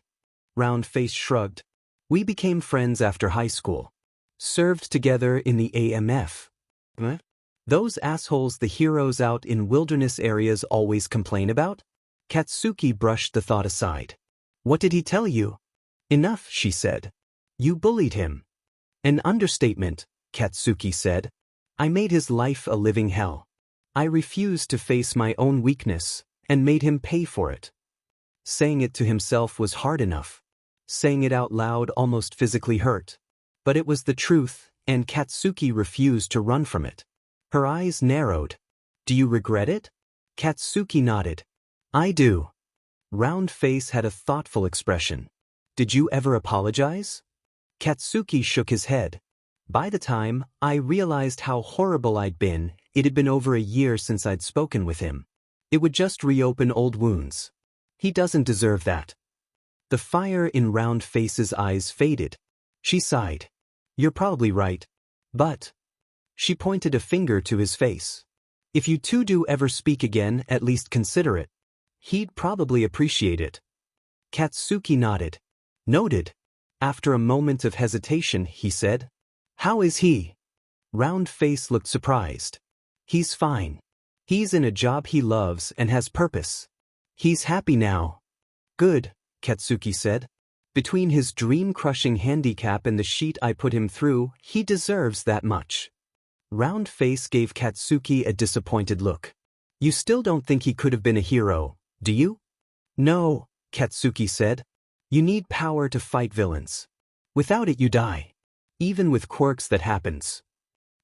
Round Face shrugged. "We became friends after high school. Served together in the AMF. Those assholes the heroes out in wilderness areas always complain about?" Katsuki brushed the thought aside. "What did he tell you?" "Enough," she said. "You bullied him." "An understatement," Katsuki said. "I made his life a living hell. I refused to face my own weakness, and made him pay for it." Saying it to himself was hard enough. Saying it out loud almost physically hurt. But it was the truth, and Katsuki refused to run from it. Her eyes narrowed. "Do you regret it?" Katsuki nodded. "I do." Round Face had a thoughtful expression. "Did you ever apologize?" Katsuki shook his head. "By the time I realized how horrible I'd been, it had been over a year since I'd spoken with him. It would just reopen old wounds. He doesn't deserve that." The fire in Round Face's eyes faded. She sighed. "You're probably right. But..." She pointed a finger to his face. "If you two do ever speak again, at least consider it. He'd probably appreciate it." Katsuki nodded. "Noted." After a moment of hesitation, he said, "How is he?" Round Face looked surprised. "He's fine. He's in a job he loves and has purpose. He's happy now." "Good," Katsuki said. "Between his dream-crushing handicap and the sheet I put him through, he deserves that much." Round Face gave Katsuki a disappointed look. "You still don't think he could have been a hero, do you?" "No," Katsuki said. "You need power to fight villains. Without it you die. Even with quirks that happens."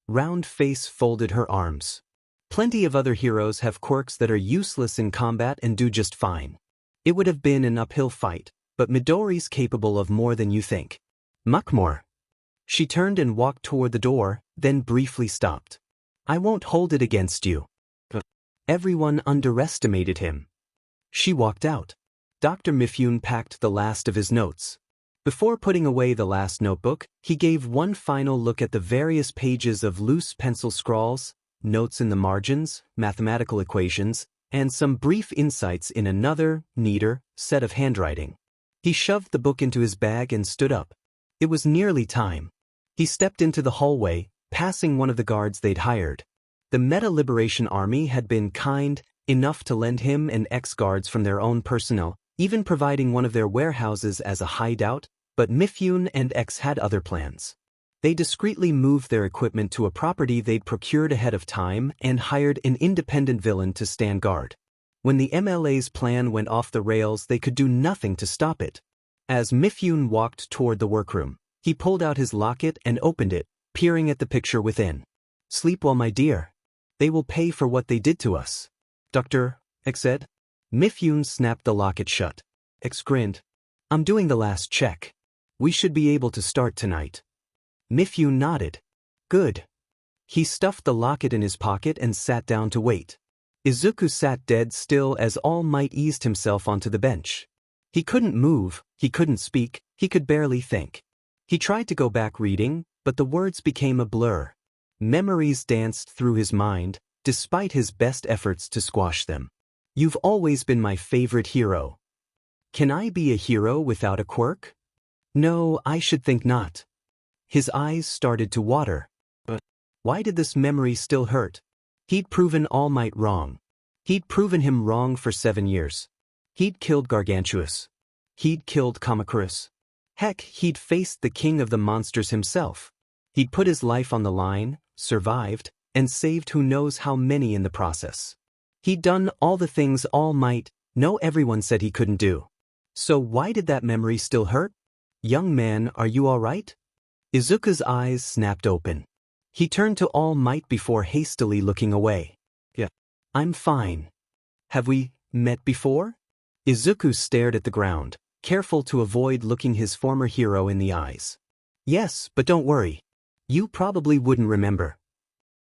Round Face folded her arms. "Plenty of other heroes have quirks that are useless in combat and do just fine. It would have been an uphill fight, but Midori's capable of more than you think. Much more." She turned and walked toward the door, then briefly stopped. "I won't hold it against you. Everyone underestimated him." She walked out. Dr. Mifune packed the last of his notes. Before putting away the last notebook, he gave one final look at the various pages of loose pencil scrawls, notes in the margins, mathematical equations, and some brief insights in another, neater, set of handwriting. He shoved the book into his bag and stood up. It was nearly time. He stepped into the hallway, passing one of the guards they'd hired. The Meta Liberation Army had been kind enough to lend him and ex-guards from their own personnel, even providing one of their warehouses as a hideout, but Mifune and X had other plans. They discreetly moved their equipment to a property they'd procured ahead of time and hired an independent villain to stand guard. When the MLA's plan went off the rails, they could do nothing to stop it. As Mifune walked toward the workroom, he pulled out his locket and opened it, peering at the picture within. "Sleep well, my dear. They will pay for what they did to us." "Dr. X said." Mifune snapped the locket shut. X grinned. "I'm doing the last check. We should be able to start tonight." Mifune nodded. "Good." He stuffed the locket in his pocket and sat down to wait. Izuku sat dead still as All Might eased himself onto the bench. He couldn't move, he couldn't speak, he could barely think. He tried to go back reading, but the words became a blur. Memories danced through his mind, despite his best efforts to squash them. "You've always been my favorite hero." "Can I be a hero without a quirk?" "No, I should think not." His eyes started to water. But why did this memory still hurt? He'd proven All Might wrong. He'd proven him wrong for 7 years. He'd killed Gargantuous. He'd killed Kamakurus. Heck, he'd faced the king of the monsters himself. He'd put his life on the line, survived, and saved who knows how many in the process. He'd done all the things All Might, no everyone said he couldn't do. So why did that memory still hurt? "Young man, are you all right?" Izuku's eyes snapped open. He turned to All Might before hastily looking away. "Yeah, I'm fine. Have we met before?" Izuku stared at the ground, careful to avoid looking his former hero in the eyes. Yes, but don't worry. You probably wouldn't remember.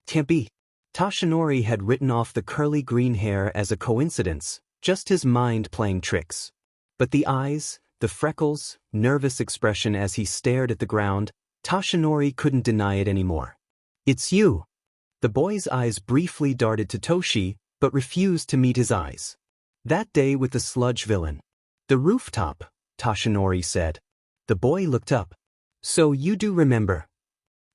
Can't be. Toshinori had written off the curly green hair as a coincidence, just his mind playing tricks. But the eyes, the freckles, nervous expression as he stared at the ground, Toshinori couldn't deny it anymore. It's you. The boy's eyes briefly darted to Toshi, but refused to meet his eyes. That day with the sludge villain. The rooftop, Toshinori said. The boy looked up. So you do remember.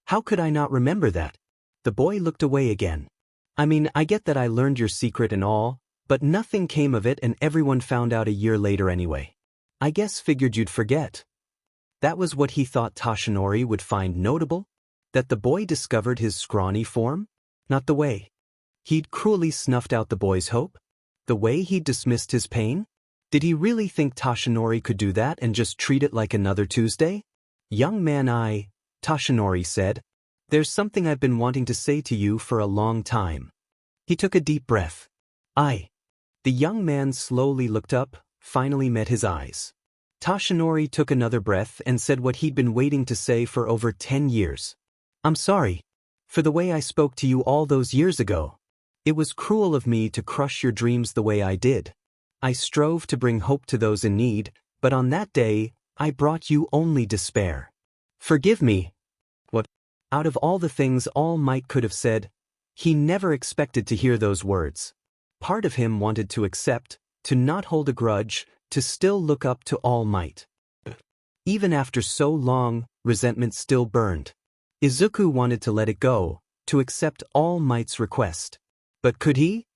How could I not remember that? The boy looked away again. I mean, I get that I learned your secret and all, but nothing came of it and everyone found out a year later anyway. I guess figured you'd forget. That was what he thought Toshinori would find notable? That the boy discovered his scrawny form? Not the way he'd cruelly snuffed out the boy's hope? The way he'd dismissed his pain? Did he really think Toshinori could do that and just treat it like another Tuesday? Young man, Toshinori said. There's something I've been wanting to say to you for a long time. He took a deep breath. The young man slowly looked up, finally met his eyes. Toshinori took another breath and said what he'd been waiting to say for over 10 years. I'm sorry. For the way I spoke to you all those years ago. It was cruel of me to crush your dreams the way I did. I strove to bring hope to those in need, but on that day, I brought you only despair. Forgive me. What? Out of all the things All Might could have said, he never expected to hear those words. Part of him wanted to accept, to not hold a grudge, to still look up to All Might. Even after so long, resentment still burned. Izuku wanted to let it go, to accept All Might's request. But could he?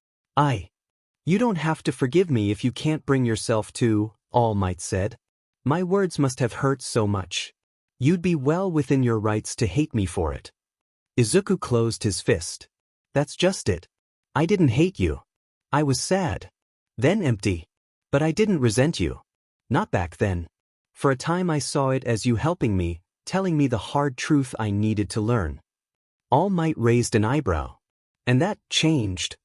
You don't have to forgive me if you can't bring yourself to, All Might said. My words must have hurt so much. You'd be well within your rights to hate me for it. Izuku closed his fist. That's just it. I didn't hate you. I was sad. Then empty. But I didn't resent you. Not back then. For a time I saw it as you helping me, telling me the hard truth I needed to learn. All Might raised an eyebrow. And that changed.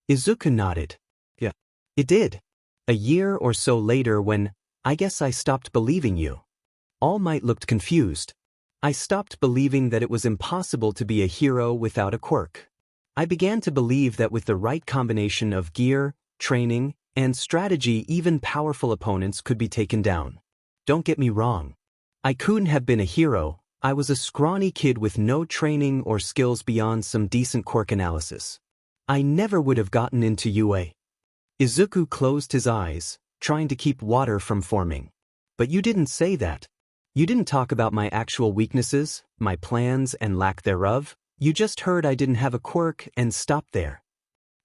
Izuku nodded. Yeah. It did. A year or so later when, I guess I stopped believing you. All Might looked confused. I stopped believing that it was impossible to be a hero without a quirk. I began to believe that with the right combination of gear, training, and strategy even powerful opponents could be taken down. Don't get me wrong. I couldn't have been a hero. I was a scrawny kid with no training or skills beyond some decent quirk analysis. I never would have gotten into UA. Izuku closed his eyes, trying to keep water from forming. But you didn't say that. You didn't talk about my actual weaknesses, my plans and lack thereof. You just heard I didn't have a quirk and stopped there.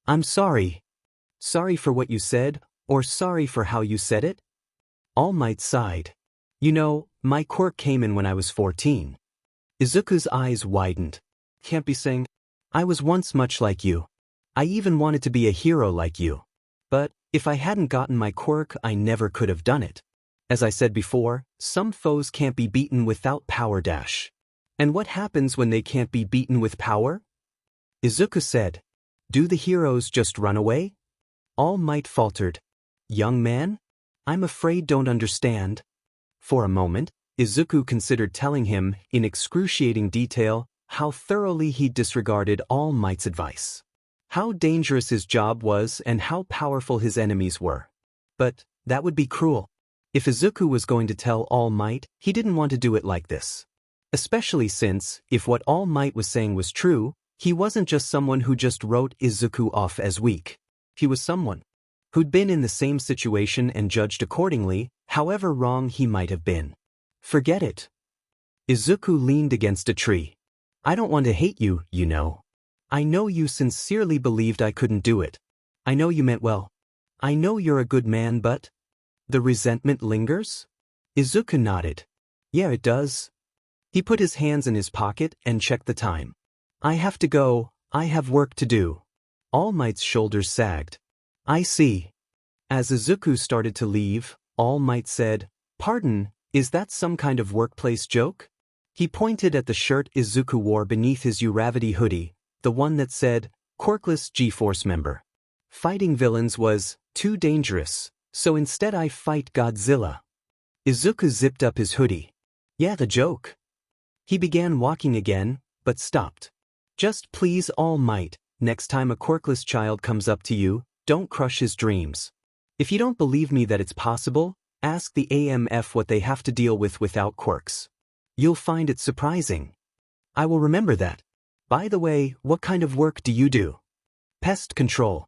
I'm sorry. Sorry for what you said, or sorry for how you said it? All Might sighed. You know, my quirk came in when I was 14. Izuku's eyes widened. Can't be saying, I was once much like you. I even wanted to be a hero like you. But, if I hadn't gotten my quirk, I never could have done it. As I said before, some foes can't be beaten without power dash. And what happens when they can't be beaten with power? Izuku said. Do the heroes just run away? All Might faltered. Young man? I'm afraid don't understand. For a moment, Izuku considered telling him, in excruciating detail, how thoroughly he disregarded All Might's advice. How dangerous his job was and how powerful his enemies were. But, that would be cruel. If Izuku was going to tell All Might, he didn't want to do it like this. Especially since, if what All Might was saying was true, he wasn't just someone who just wrote Izuku off as weak. He was someone who'd been in the same situation and judged accordingly, however wrong he might have been. Forget it. Izuku leaned against a tree. I don't want to hate you, you know. I know you sincerely believed I couldn't do it. I know you meant well. I know you're a good man, but... The resentment lingers? Izuku nodded. Yeah, it does. He put his hands in his pocket and checked the time. I have to go, I have work to do. All Might's shoulders sagged. I see. As Izuku started to leave, All Might said, Pardon, is that some kind of workplace joke? He pointed at the shirt Izuku wore beneath his Uravity hoodie, the one that said, Quirkless G-Force member. Fighting villains was too dangerous, so instead I fight Godzilla. Izuku zipped up his hoodie. Yeah, the joke. He began walking again, but stopped. Just please, All Might, next time a quirkless child comes up to you, don't crush his dreams. If you don't believe me that it's possible, ask the AMF what they have to deal with without quirks. You'll find it surprising. I will remember that. By the way, what kind of work do you do? Pest control.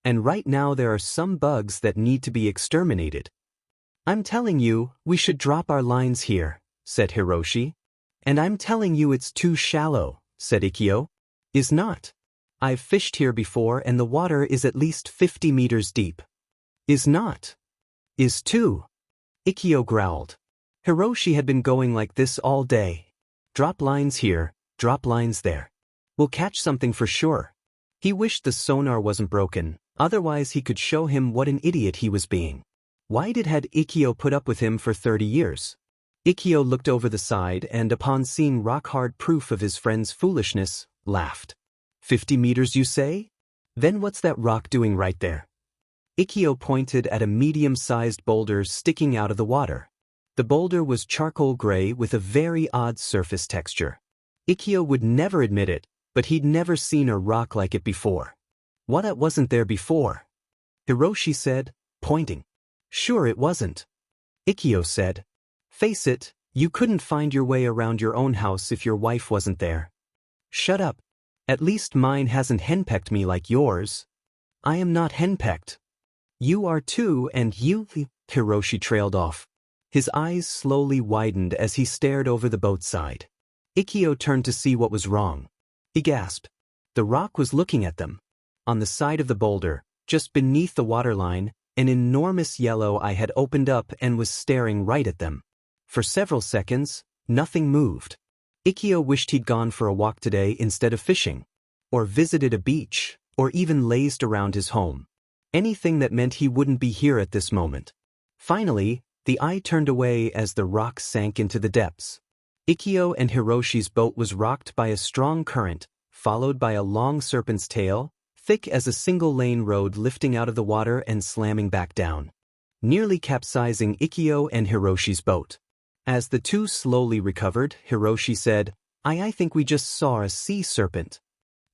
And right now there are some bugs that need to be exterminated. I'm telling you, we should drop our lines here, said Hiroshi. And I'm telling you it's too shallow, said Ikkyo. Is not. I've fished here before and the water is at least 50 meters deep. Is not. Is too. Ikkyo growled. Hiroshi had been going like this all day. Drop lines here, drop lines there. We'll catch something for sure. He wished the sonar wasn't broken, otherwise he could show him what an idiot he was being. Why had Ikkyo put up with him for 30 years? Ikkyo looked over the side and upon seeing rock-hard proof of his friend's foolishness, laughed. 50 meters you say? Then what's that rock doing right there? Ikkyo pointed at a medium-sized boulder sticking out of the water. The boulder was charcoal gray with a very odd surface texture. Ikkyo would never admit it, but he'd never seen a rock like it before. What wasn't there before? Hiroshi said, pointing. Sure it wasn't. Ikkyo said. Face it, you couldn't find your way around your own house if your wife wasn't there. Shut up. At least mine hasn't henpecked me like yours. I am not henpecked. You are too, and you... Hiroshi trailed off. His eyes slowly widened as he stared over the boat side. Ikkyo turned to see what was wrong. He gasped. The rock was looking at them. On the side of the boulder, just beneath the waterline, an enormous yellow eye had opened up and was staring right at them. For several seconds, nothing moved. Ikkyo wished he'd gone for a walk today instead of fishing, or visited a beach, or even lazed around his home. Anything that meant he wouldn't be here at this moment. Finally, the eye turned away as the rock sank into the depths. Ikkyo and Hiroshi's boat was rocked by a strong current, followed by a long serpent's tail, thick as a single-lane road lifting out of the water and slamming back down, nearly capsizing Ikkyo and Hiroshi's boat. As the two slowly recovered, Hiroshi said, I think we just saw a sea serpent.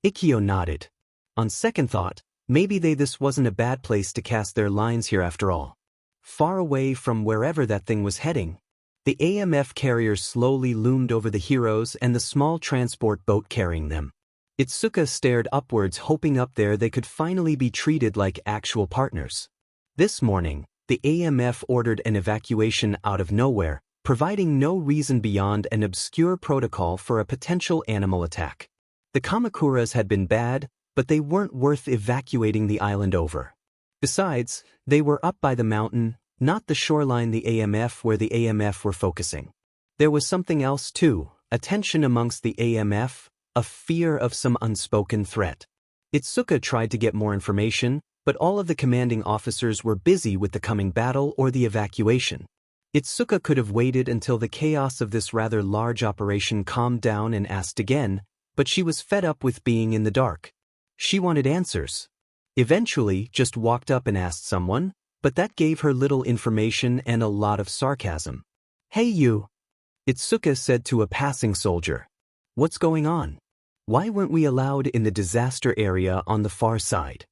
Ikkyo nodded. On second thought, maybe this wasn't a bad place to cast their lines here after all. Far away from wherever that thing was heading. The AMF carrier slowly loomed over the heroes and the small transport boat carrying them. Izuku stared upwards, hoping up there they could finally be treated like actual partners. This morning, the AMF ordered an evacuation out of nowhere, providing no reason beyond an obscure protocol for a potential animal attack. The Kamakuras had been bad, but they weren't worth evacuating the island over. Besides, they were up by the mountain, not the shoreline the AMF where the AMF were focusing. There was something else too, a tension amongst the AMF, a fear of some unspoken threat. Izuku tried to get more information, but all of the commanding officers were busy with the coming battle or the evacuation. Izuku could have waited until the chaos of this rather large operation calmed down and asked again, but she was fed up with being in the dark. She wanted answers. Eventually, just walked up and asked someone, but that gave her little information and a lot of sarcasm. Hey you! Izuku said to a passing soldier. What's going on? Why weren't we allowed in the disaster area on the far side?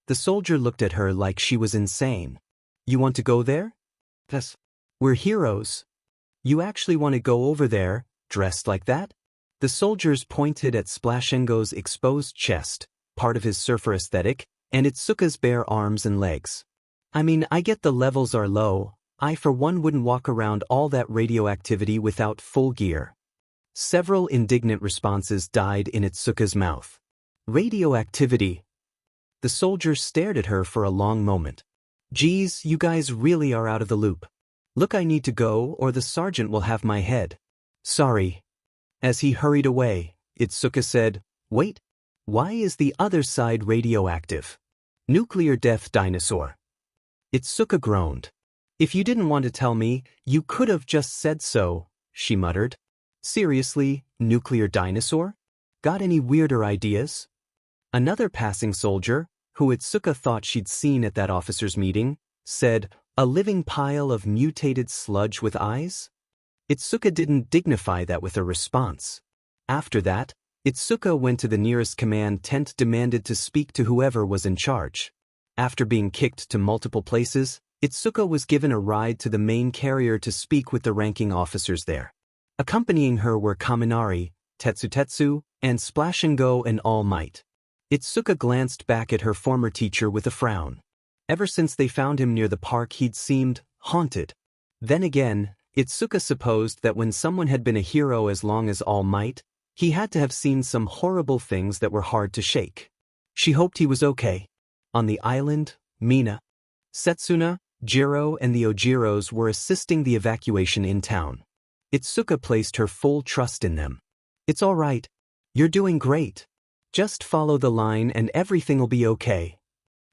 The soldier looked at her like she was insane. You want to go there? Yes. We're heroes. You actually want to go over there, dressed like that? The soldiers pointed at Splashengo's exposed chest, part of his surfer aesthetic, and Itsuka's bare arms and legs. I mean, I get the levels are low, I for one wouldn't walk around all that radioactivity without full gear. Several indignant responses died in Itsuka's mouth. Radioactivity? The soldier stared at her for a long moment. Geez, you guys really are out of the loop. Look, I need to go or the sergeant will have my head. Sorry. As he hurried away, Izuku said, Wait, why is the other side radioactive? Nuclear death dinosaur. Izuku groaned. If you didn't want to tell me, you could have just said so, she muttered. Seriously, nuclear dinosaur? Got any weirder ideas? Another passing soldier, who Izuku thought she'd seen at that officers' meeting, said, A living pile of mutated sludge with eyes? Itsuka didn't dignify that with a response. After that, Itsuka went to the nearest command tent, demanded to speak to whoever was in charge. After being kicked to multiple places, Itsuka was given a ride to the main carrier to speak with the ranking officers there. Accompanying her were Kaminari, Tetsu, and Splash and Go and All Might. Itsuka glanced back at her former teacher with a frown. Ever since they found him near the park, he'd seemed haunted. Then again, Itsuka supposed that when someone had been a hero as long as All Might, he had to have seen some horrible things that were hard to shake. She hoped he was okay. On the island, Mina, Setsuna, Jiro and the Ojiros were assisting the evacuation in town. Itsuka placed her full trust in them. "It's all right. You're doing great. Just follow the line and everything'll be okay."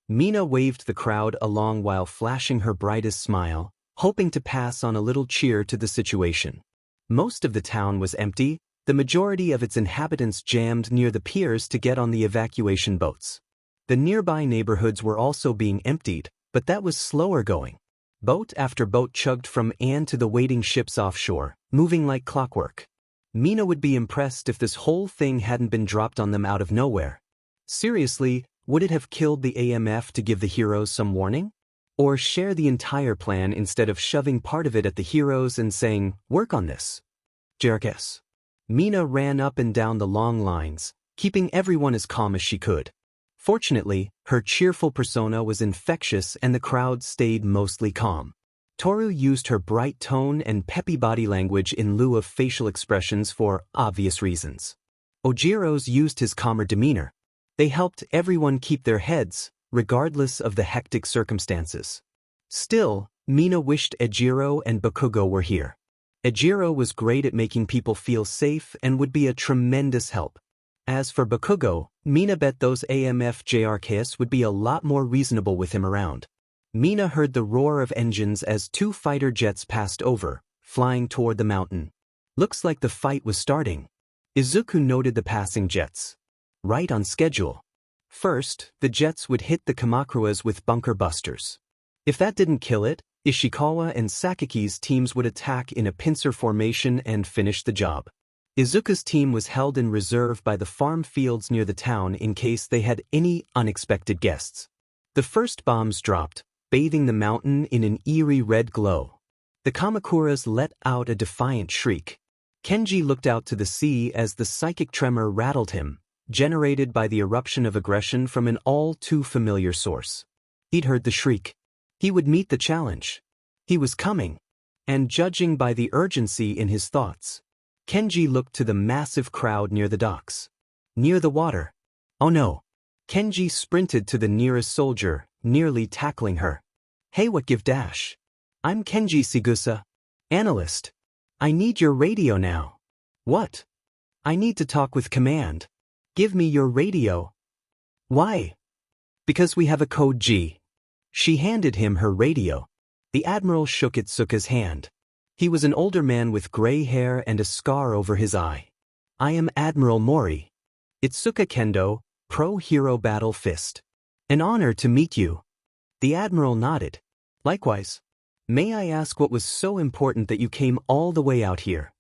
Mina waved the crowd along while flashing her brightest smile, hoping to pass on a little cheer to the situation. Most of the town was empty, the majority of its inhabitants jammed near the piers to get on the evacuation boats. The nearby neighborhoods were also being emptied, but that was slower going. Boat after boat chugged from and to the waiting ships offshore, moving like clockwork. Mina would be impressed if this whole thing hadn't been dropped on them out of nowhere. Seriously, would it have killed the AMF to give the heroes some warning? Or share the entire plan instead of shoving part of it at the heroes and saying, "Work on this"? Jerkes. Mina ran up and down the long lines, keeping everyone as calm as she could. Fortunately, her cheerful persona was infectious and the crowd stayed mostly calm. Toru used her bright tone and peppy body language in lieu of facial expressions for obvious reasons. Ojiro's used his calmer demeanor. They helped everyone keep their heads, regardless of the hectic circumstances. Still, Mina wished Ejiro and Bakugo were here. Ejiro was great at making people feel safe and would be a tremendous help. As for Bakugo, Mina bet those AMF JRKs would be a lot more reasonable with him around. Mina heard the roar of engines as 2 fighter jets passed over, flying toward the mountain. Looks like the fight was starting. Izuku noted the passing jets. Right on schedule. First, the jets would hit the Kamakuras with bunker busters. If that didn't kill it, Ishikawa and Sakiki's teams would attack in a pincer formation and finish the job. Izuku's team was held in reserve by the farm fields near the town in case they had any unexpected guests. The first bombs dropped, bathing the mountain in an eerie red glow. The Kamakuras let out a defiant shriek. Kenji looked out to the sea as the psychic tremor rattled him, generated by the eruption of aggression from an all-too-familiar source. He'd heard the shriek. He would meet the challenge. He was coming. And judging by the urgency in his thoughts, Kenji looked to the massive crowd near the docks. Near the water. Oh no. Kenji sprinted to the nearest soldier, nearly tackling her. "Hey, what give dash? I'm Kenji Sigusa. Analyst. I need your radio now." "What?" "I need to talk with command." "Give me your radio." "Why?" "Because we have a code G." She handed him her radio. The Admiral shook Itsuka's hand. He was an older man with gray hair and a scar over his eye. "I am Admiral Mori. Itsuka Kendo, Pro-Hero Battle Fist. An honor to meet you." The Admiral nodded. "Likewise. May I ask what was so important that you came all the way out here?"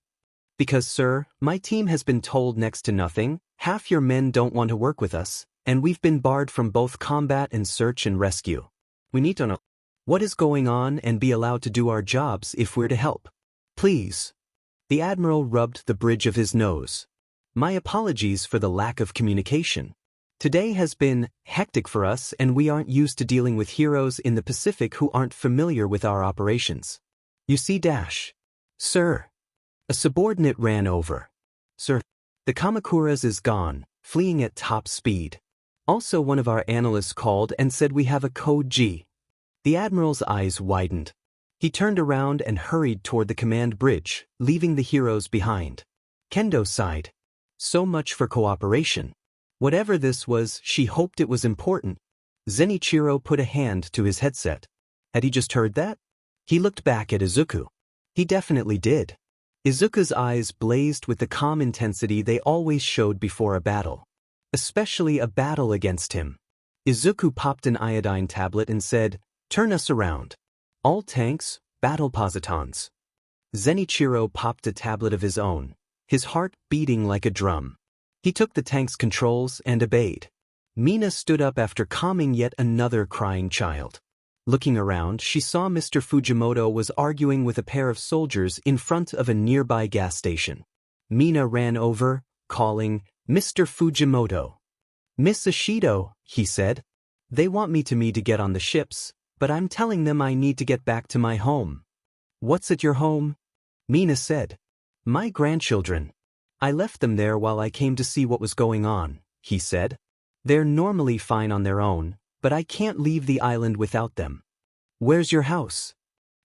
"Because, sir, my team has been told next to nothing. Half your men don't want to work with us, and we've been barred from both combat and search and rescue. We need to know what is going on and be allowed to do our jobs if we're to help. Please." The Admiral rubbed the bridge of his nose. "My apologies for the lack of communication. Today has been hectic for us and we aren't used to dealing with heroes in the Pacific who aren't familiar with our operations. You see dash." "Sir." A subordinate ran over. "Sir, the Kamakuras is gone, fleeing at top speed. Also one of our analysts called and said we have a code G." The Admiral's eyes widened. He turned around and hurried toward the command bridge, leaving the heroes behind. Kendo sighed. So much for cooperation. Whatever this was, she hoped it was important. Zenichiro put a hand to his headset. Had he just heard that? He looked back at Izuku. He definitely did. Izuku's eyes blazed with the calm intensity they always showed before a battle. Especially a battle against him. Izuku popped an iodine tablet and said, "Turn us around. All tanks, battle positons." Zenichiro popped a tablet of his own, his heart beating like a drum. He took the tank's controls and obeyed. Mina stood up after calming yet another crying child. Looking around, she saw Mr. Fujimoto was arguing with a pair of soldiers in front of a nearby gas station. Mina ran over, calling, "Mr. Fujimoto." "Miss Ishido," he said. "They want me to get on the ships, but I'm telling them I need to get back to my home." "What's at your home?" Mina said. "My grandchildren. I left them there while I came to see what was going on," he said. "They're normally fine on their own, but I can't leave the island without them." "Where's your house?"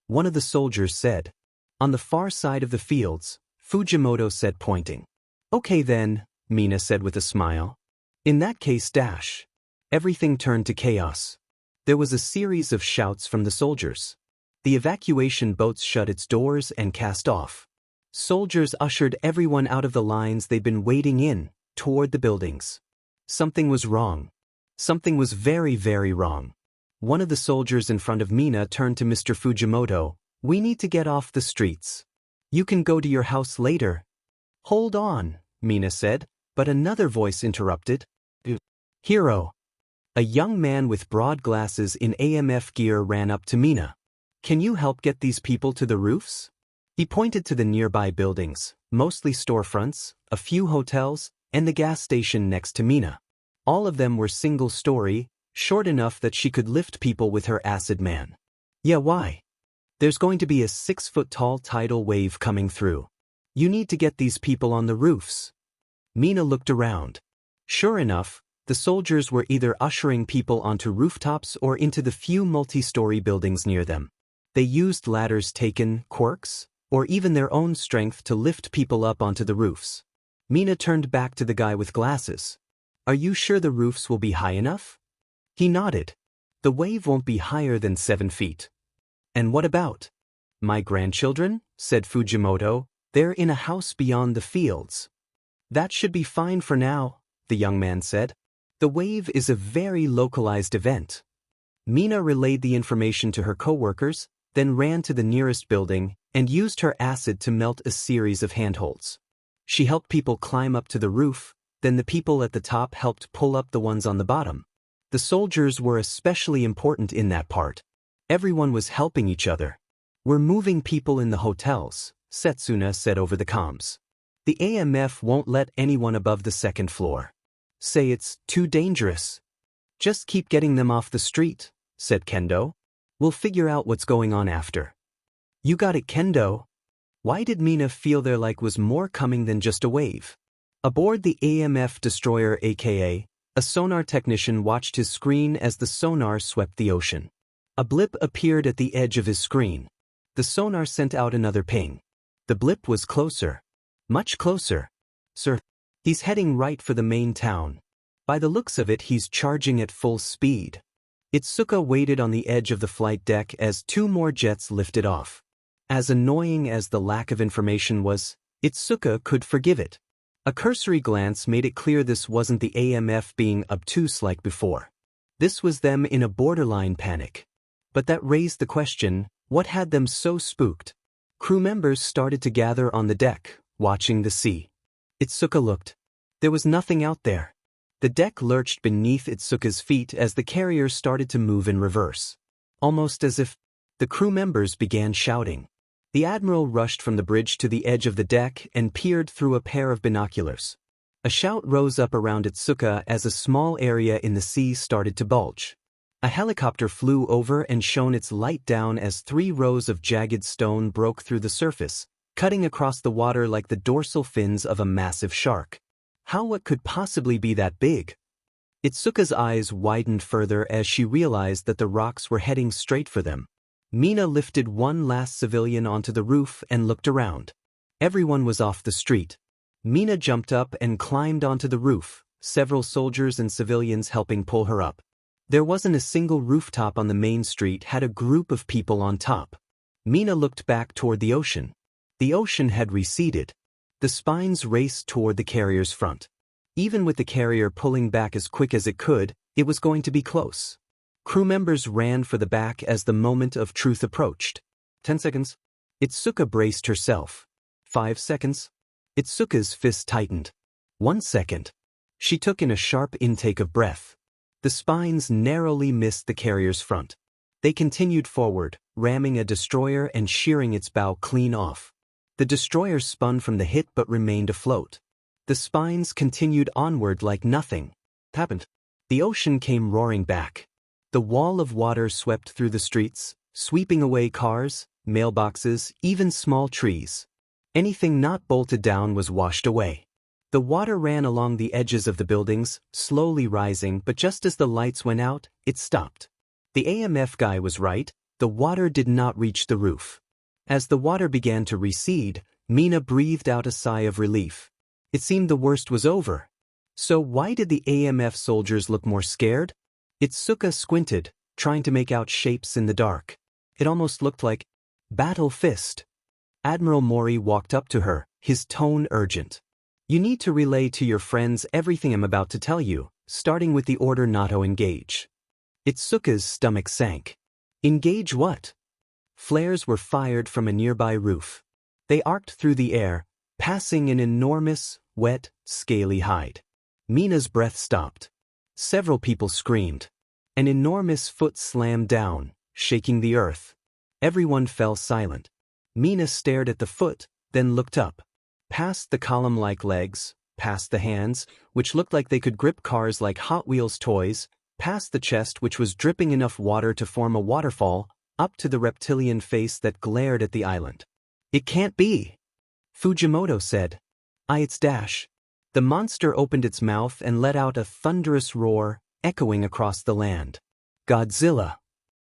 one of the soldiers said. "On the far side of the fields," Fujimoto said, pointing. "Okay then," Mina said with a smile. "In that case dash." Everything turned to chaos. There was a series of shouts from the soldiers. The evacuation boats shut its doors and cast off. Soldiers ushered everyone out of the lines they'd been waiting in, toward the buildings. Something was wrong. Something was very, very wrong. One of the soldiers in front of Mina turned to Mr. Fujimoto. "We need to get off the streets. You can go to your house later." "Hold on," Mina said, but another voice interrupted. "Hero." A young man with broad glasses in AMF gear ran up to Mina. "Can you help get these people to the roofs?" He pointed to the nearby buildings, mostly storefronts, a few hotels, and the gas station next to Mina. All of them were single-story, short enough that she could lift people with her acid man. "Yeah, why?" "There's going to be a 6-foot-tall tidal wave coming through. You need to get these people on the roofs." Mina looked around. Sure enough, the soldiers were either ushering people onto rooftops or into the few multi-story buildings near them. They used ladders taken, quirks, or even their own strength to lift people up onto the roofs. Mina turned back to the guy with glasses. "Are you sure the roofs will be high enough?" He nodded. "The wave won't be higher than 7 feet. "And what about?" "My grandchildren," said Fujimoto. "They're in a house beyond the fields." "That should be fine for now," the young man said. "The wave is a very localized event." Mina relayed the information to her coworkers, then ran to the nearest building and used her acid to melt a series of handholds. She helped people climb up to the roof, then the people at the top helped pull up the ones on the bottom. The soldiers were especially important in that part. Everyone was helping each other. "We're moving people in the hotels," Setsuna said over the comms. "The AMF won't let anyone above the 2nd floor. Say it's too dangerous." "Just keep getting them off the street," said Kendo. "We'll figure out what's going on after." "You got it, Kendo." Why did Mina feel there was more coming than just a wave? Aboard the AMF destroyer aka, a sonar technician watched his screen as the sonar swept the ocean. A blip appeared at the edge of his screen. The sonar sent out another ping. The blip was closer. Much closer. "Sir, he's heading right for the main town. By the looks of it, he's charging at full speed." Itsuka waited on the edge of the flight deck as 2 more jets lifted off. As annoying as the lack of information was, Itsuka could forgive it. A cursory glance made it clear this wasn't the AMF being obtuse like before. This was them in a borderline panic. But that raised the question, what had them so spooked? Crew members started to gather on the deck, watching the sea. Itsuka looked. There was nothing out there. The deck lurched beneath Itsuka's feet as the carrier started to move in reverse. Almost as if the crew members began shouting. The admiral rushed from the bridge to the edge of the deck and peered through a pair of binoculars. A shout rose up around Itsuka as a small area in the sea started to bulge. A helicopter flew over and shone its light down as 3 rows of jagged stone broke through the surface, cutting across the water like the dorsal fins of a massive shark. What could possibly be that big? Itsuka's eyes widened further as she realized that the rocks were heading straight for them. Mina lifted one last civilian onto the roof and looked around. Everyone was off the street. Mina jumped up and climbed onto the roof, several soldiers and civilians helping pull her up. There wasn't a single rooftop on the main street had a group of people on top. Mina looked back toward the ocean. The ocean had receded. The spines raced toward the carrier's front. Even with the carrier pulling back as quick as it could, it was going to be close. Crew members ran for the back as the moment of truth approached. 10 seconds. Itsuka braced herself. 5 seconds. Itsuka's fist tightened. 1 second. She took in a sharp intake of breath. The spines narrowly missed the carrier's front. They continued forward, ramming a destroyer and shearing its bow clean off. The destroyer spun from the hit but remained afloat. The spines continued onward like nothing happened. The ocean came roaring back. The wall of water swept through the streets, sweeping away cars, mailboxes, even small trees. Anything not bolted down was washed away. The water ran along the edges of the buildings, slowly rising, but just as the lights went out, it stopped. The AMF guy was right, the water did not reach the roof. As the water began to recede, Mina breathed out a sigh of relief. It seemed the worst was over. So why did the AMF soldiers look more scared? Itsuka squinted, trying to make out shapes in the dark. It almost looked like Battle Fist. Admiral Mori walked up to her, his tone urgent. You need to relay to your friends everything I'm about to tell you, starting with the order not to engage. Itsuka's stomach sank. Engage what? Flares were fired from a nearby roof. They arced through the air, passing an enormous, wet, scaly hide. Mina's breath stopped. Several people screamed. An enormous foot slammed down, shaking the earth. Everyone fell silent. Mina stared at the foot, then looked up. Past the column-like legs, past the hands, which looked like they could grip cars like Hot Wheels toys, past the chest which was dripping enough water to form a waterfall, up to the reptilian face that glared at the island. It can't be, Fujimoto said. It's Dash. The monster opened its mouth and let out a thunderous roar, echoing across the land. Godzilla.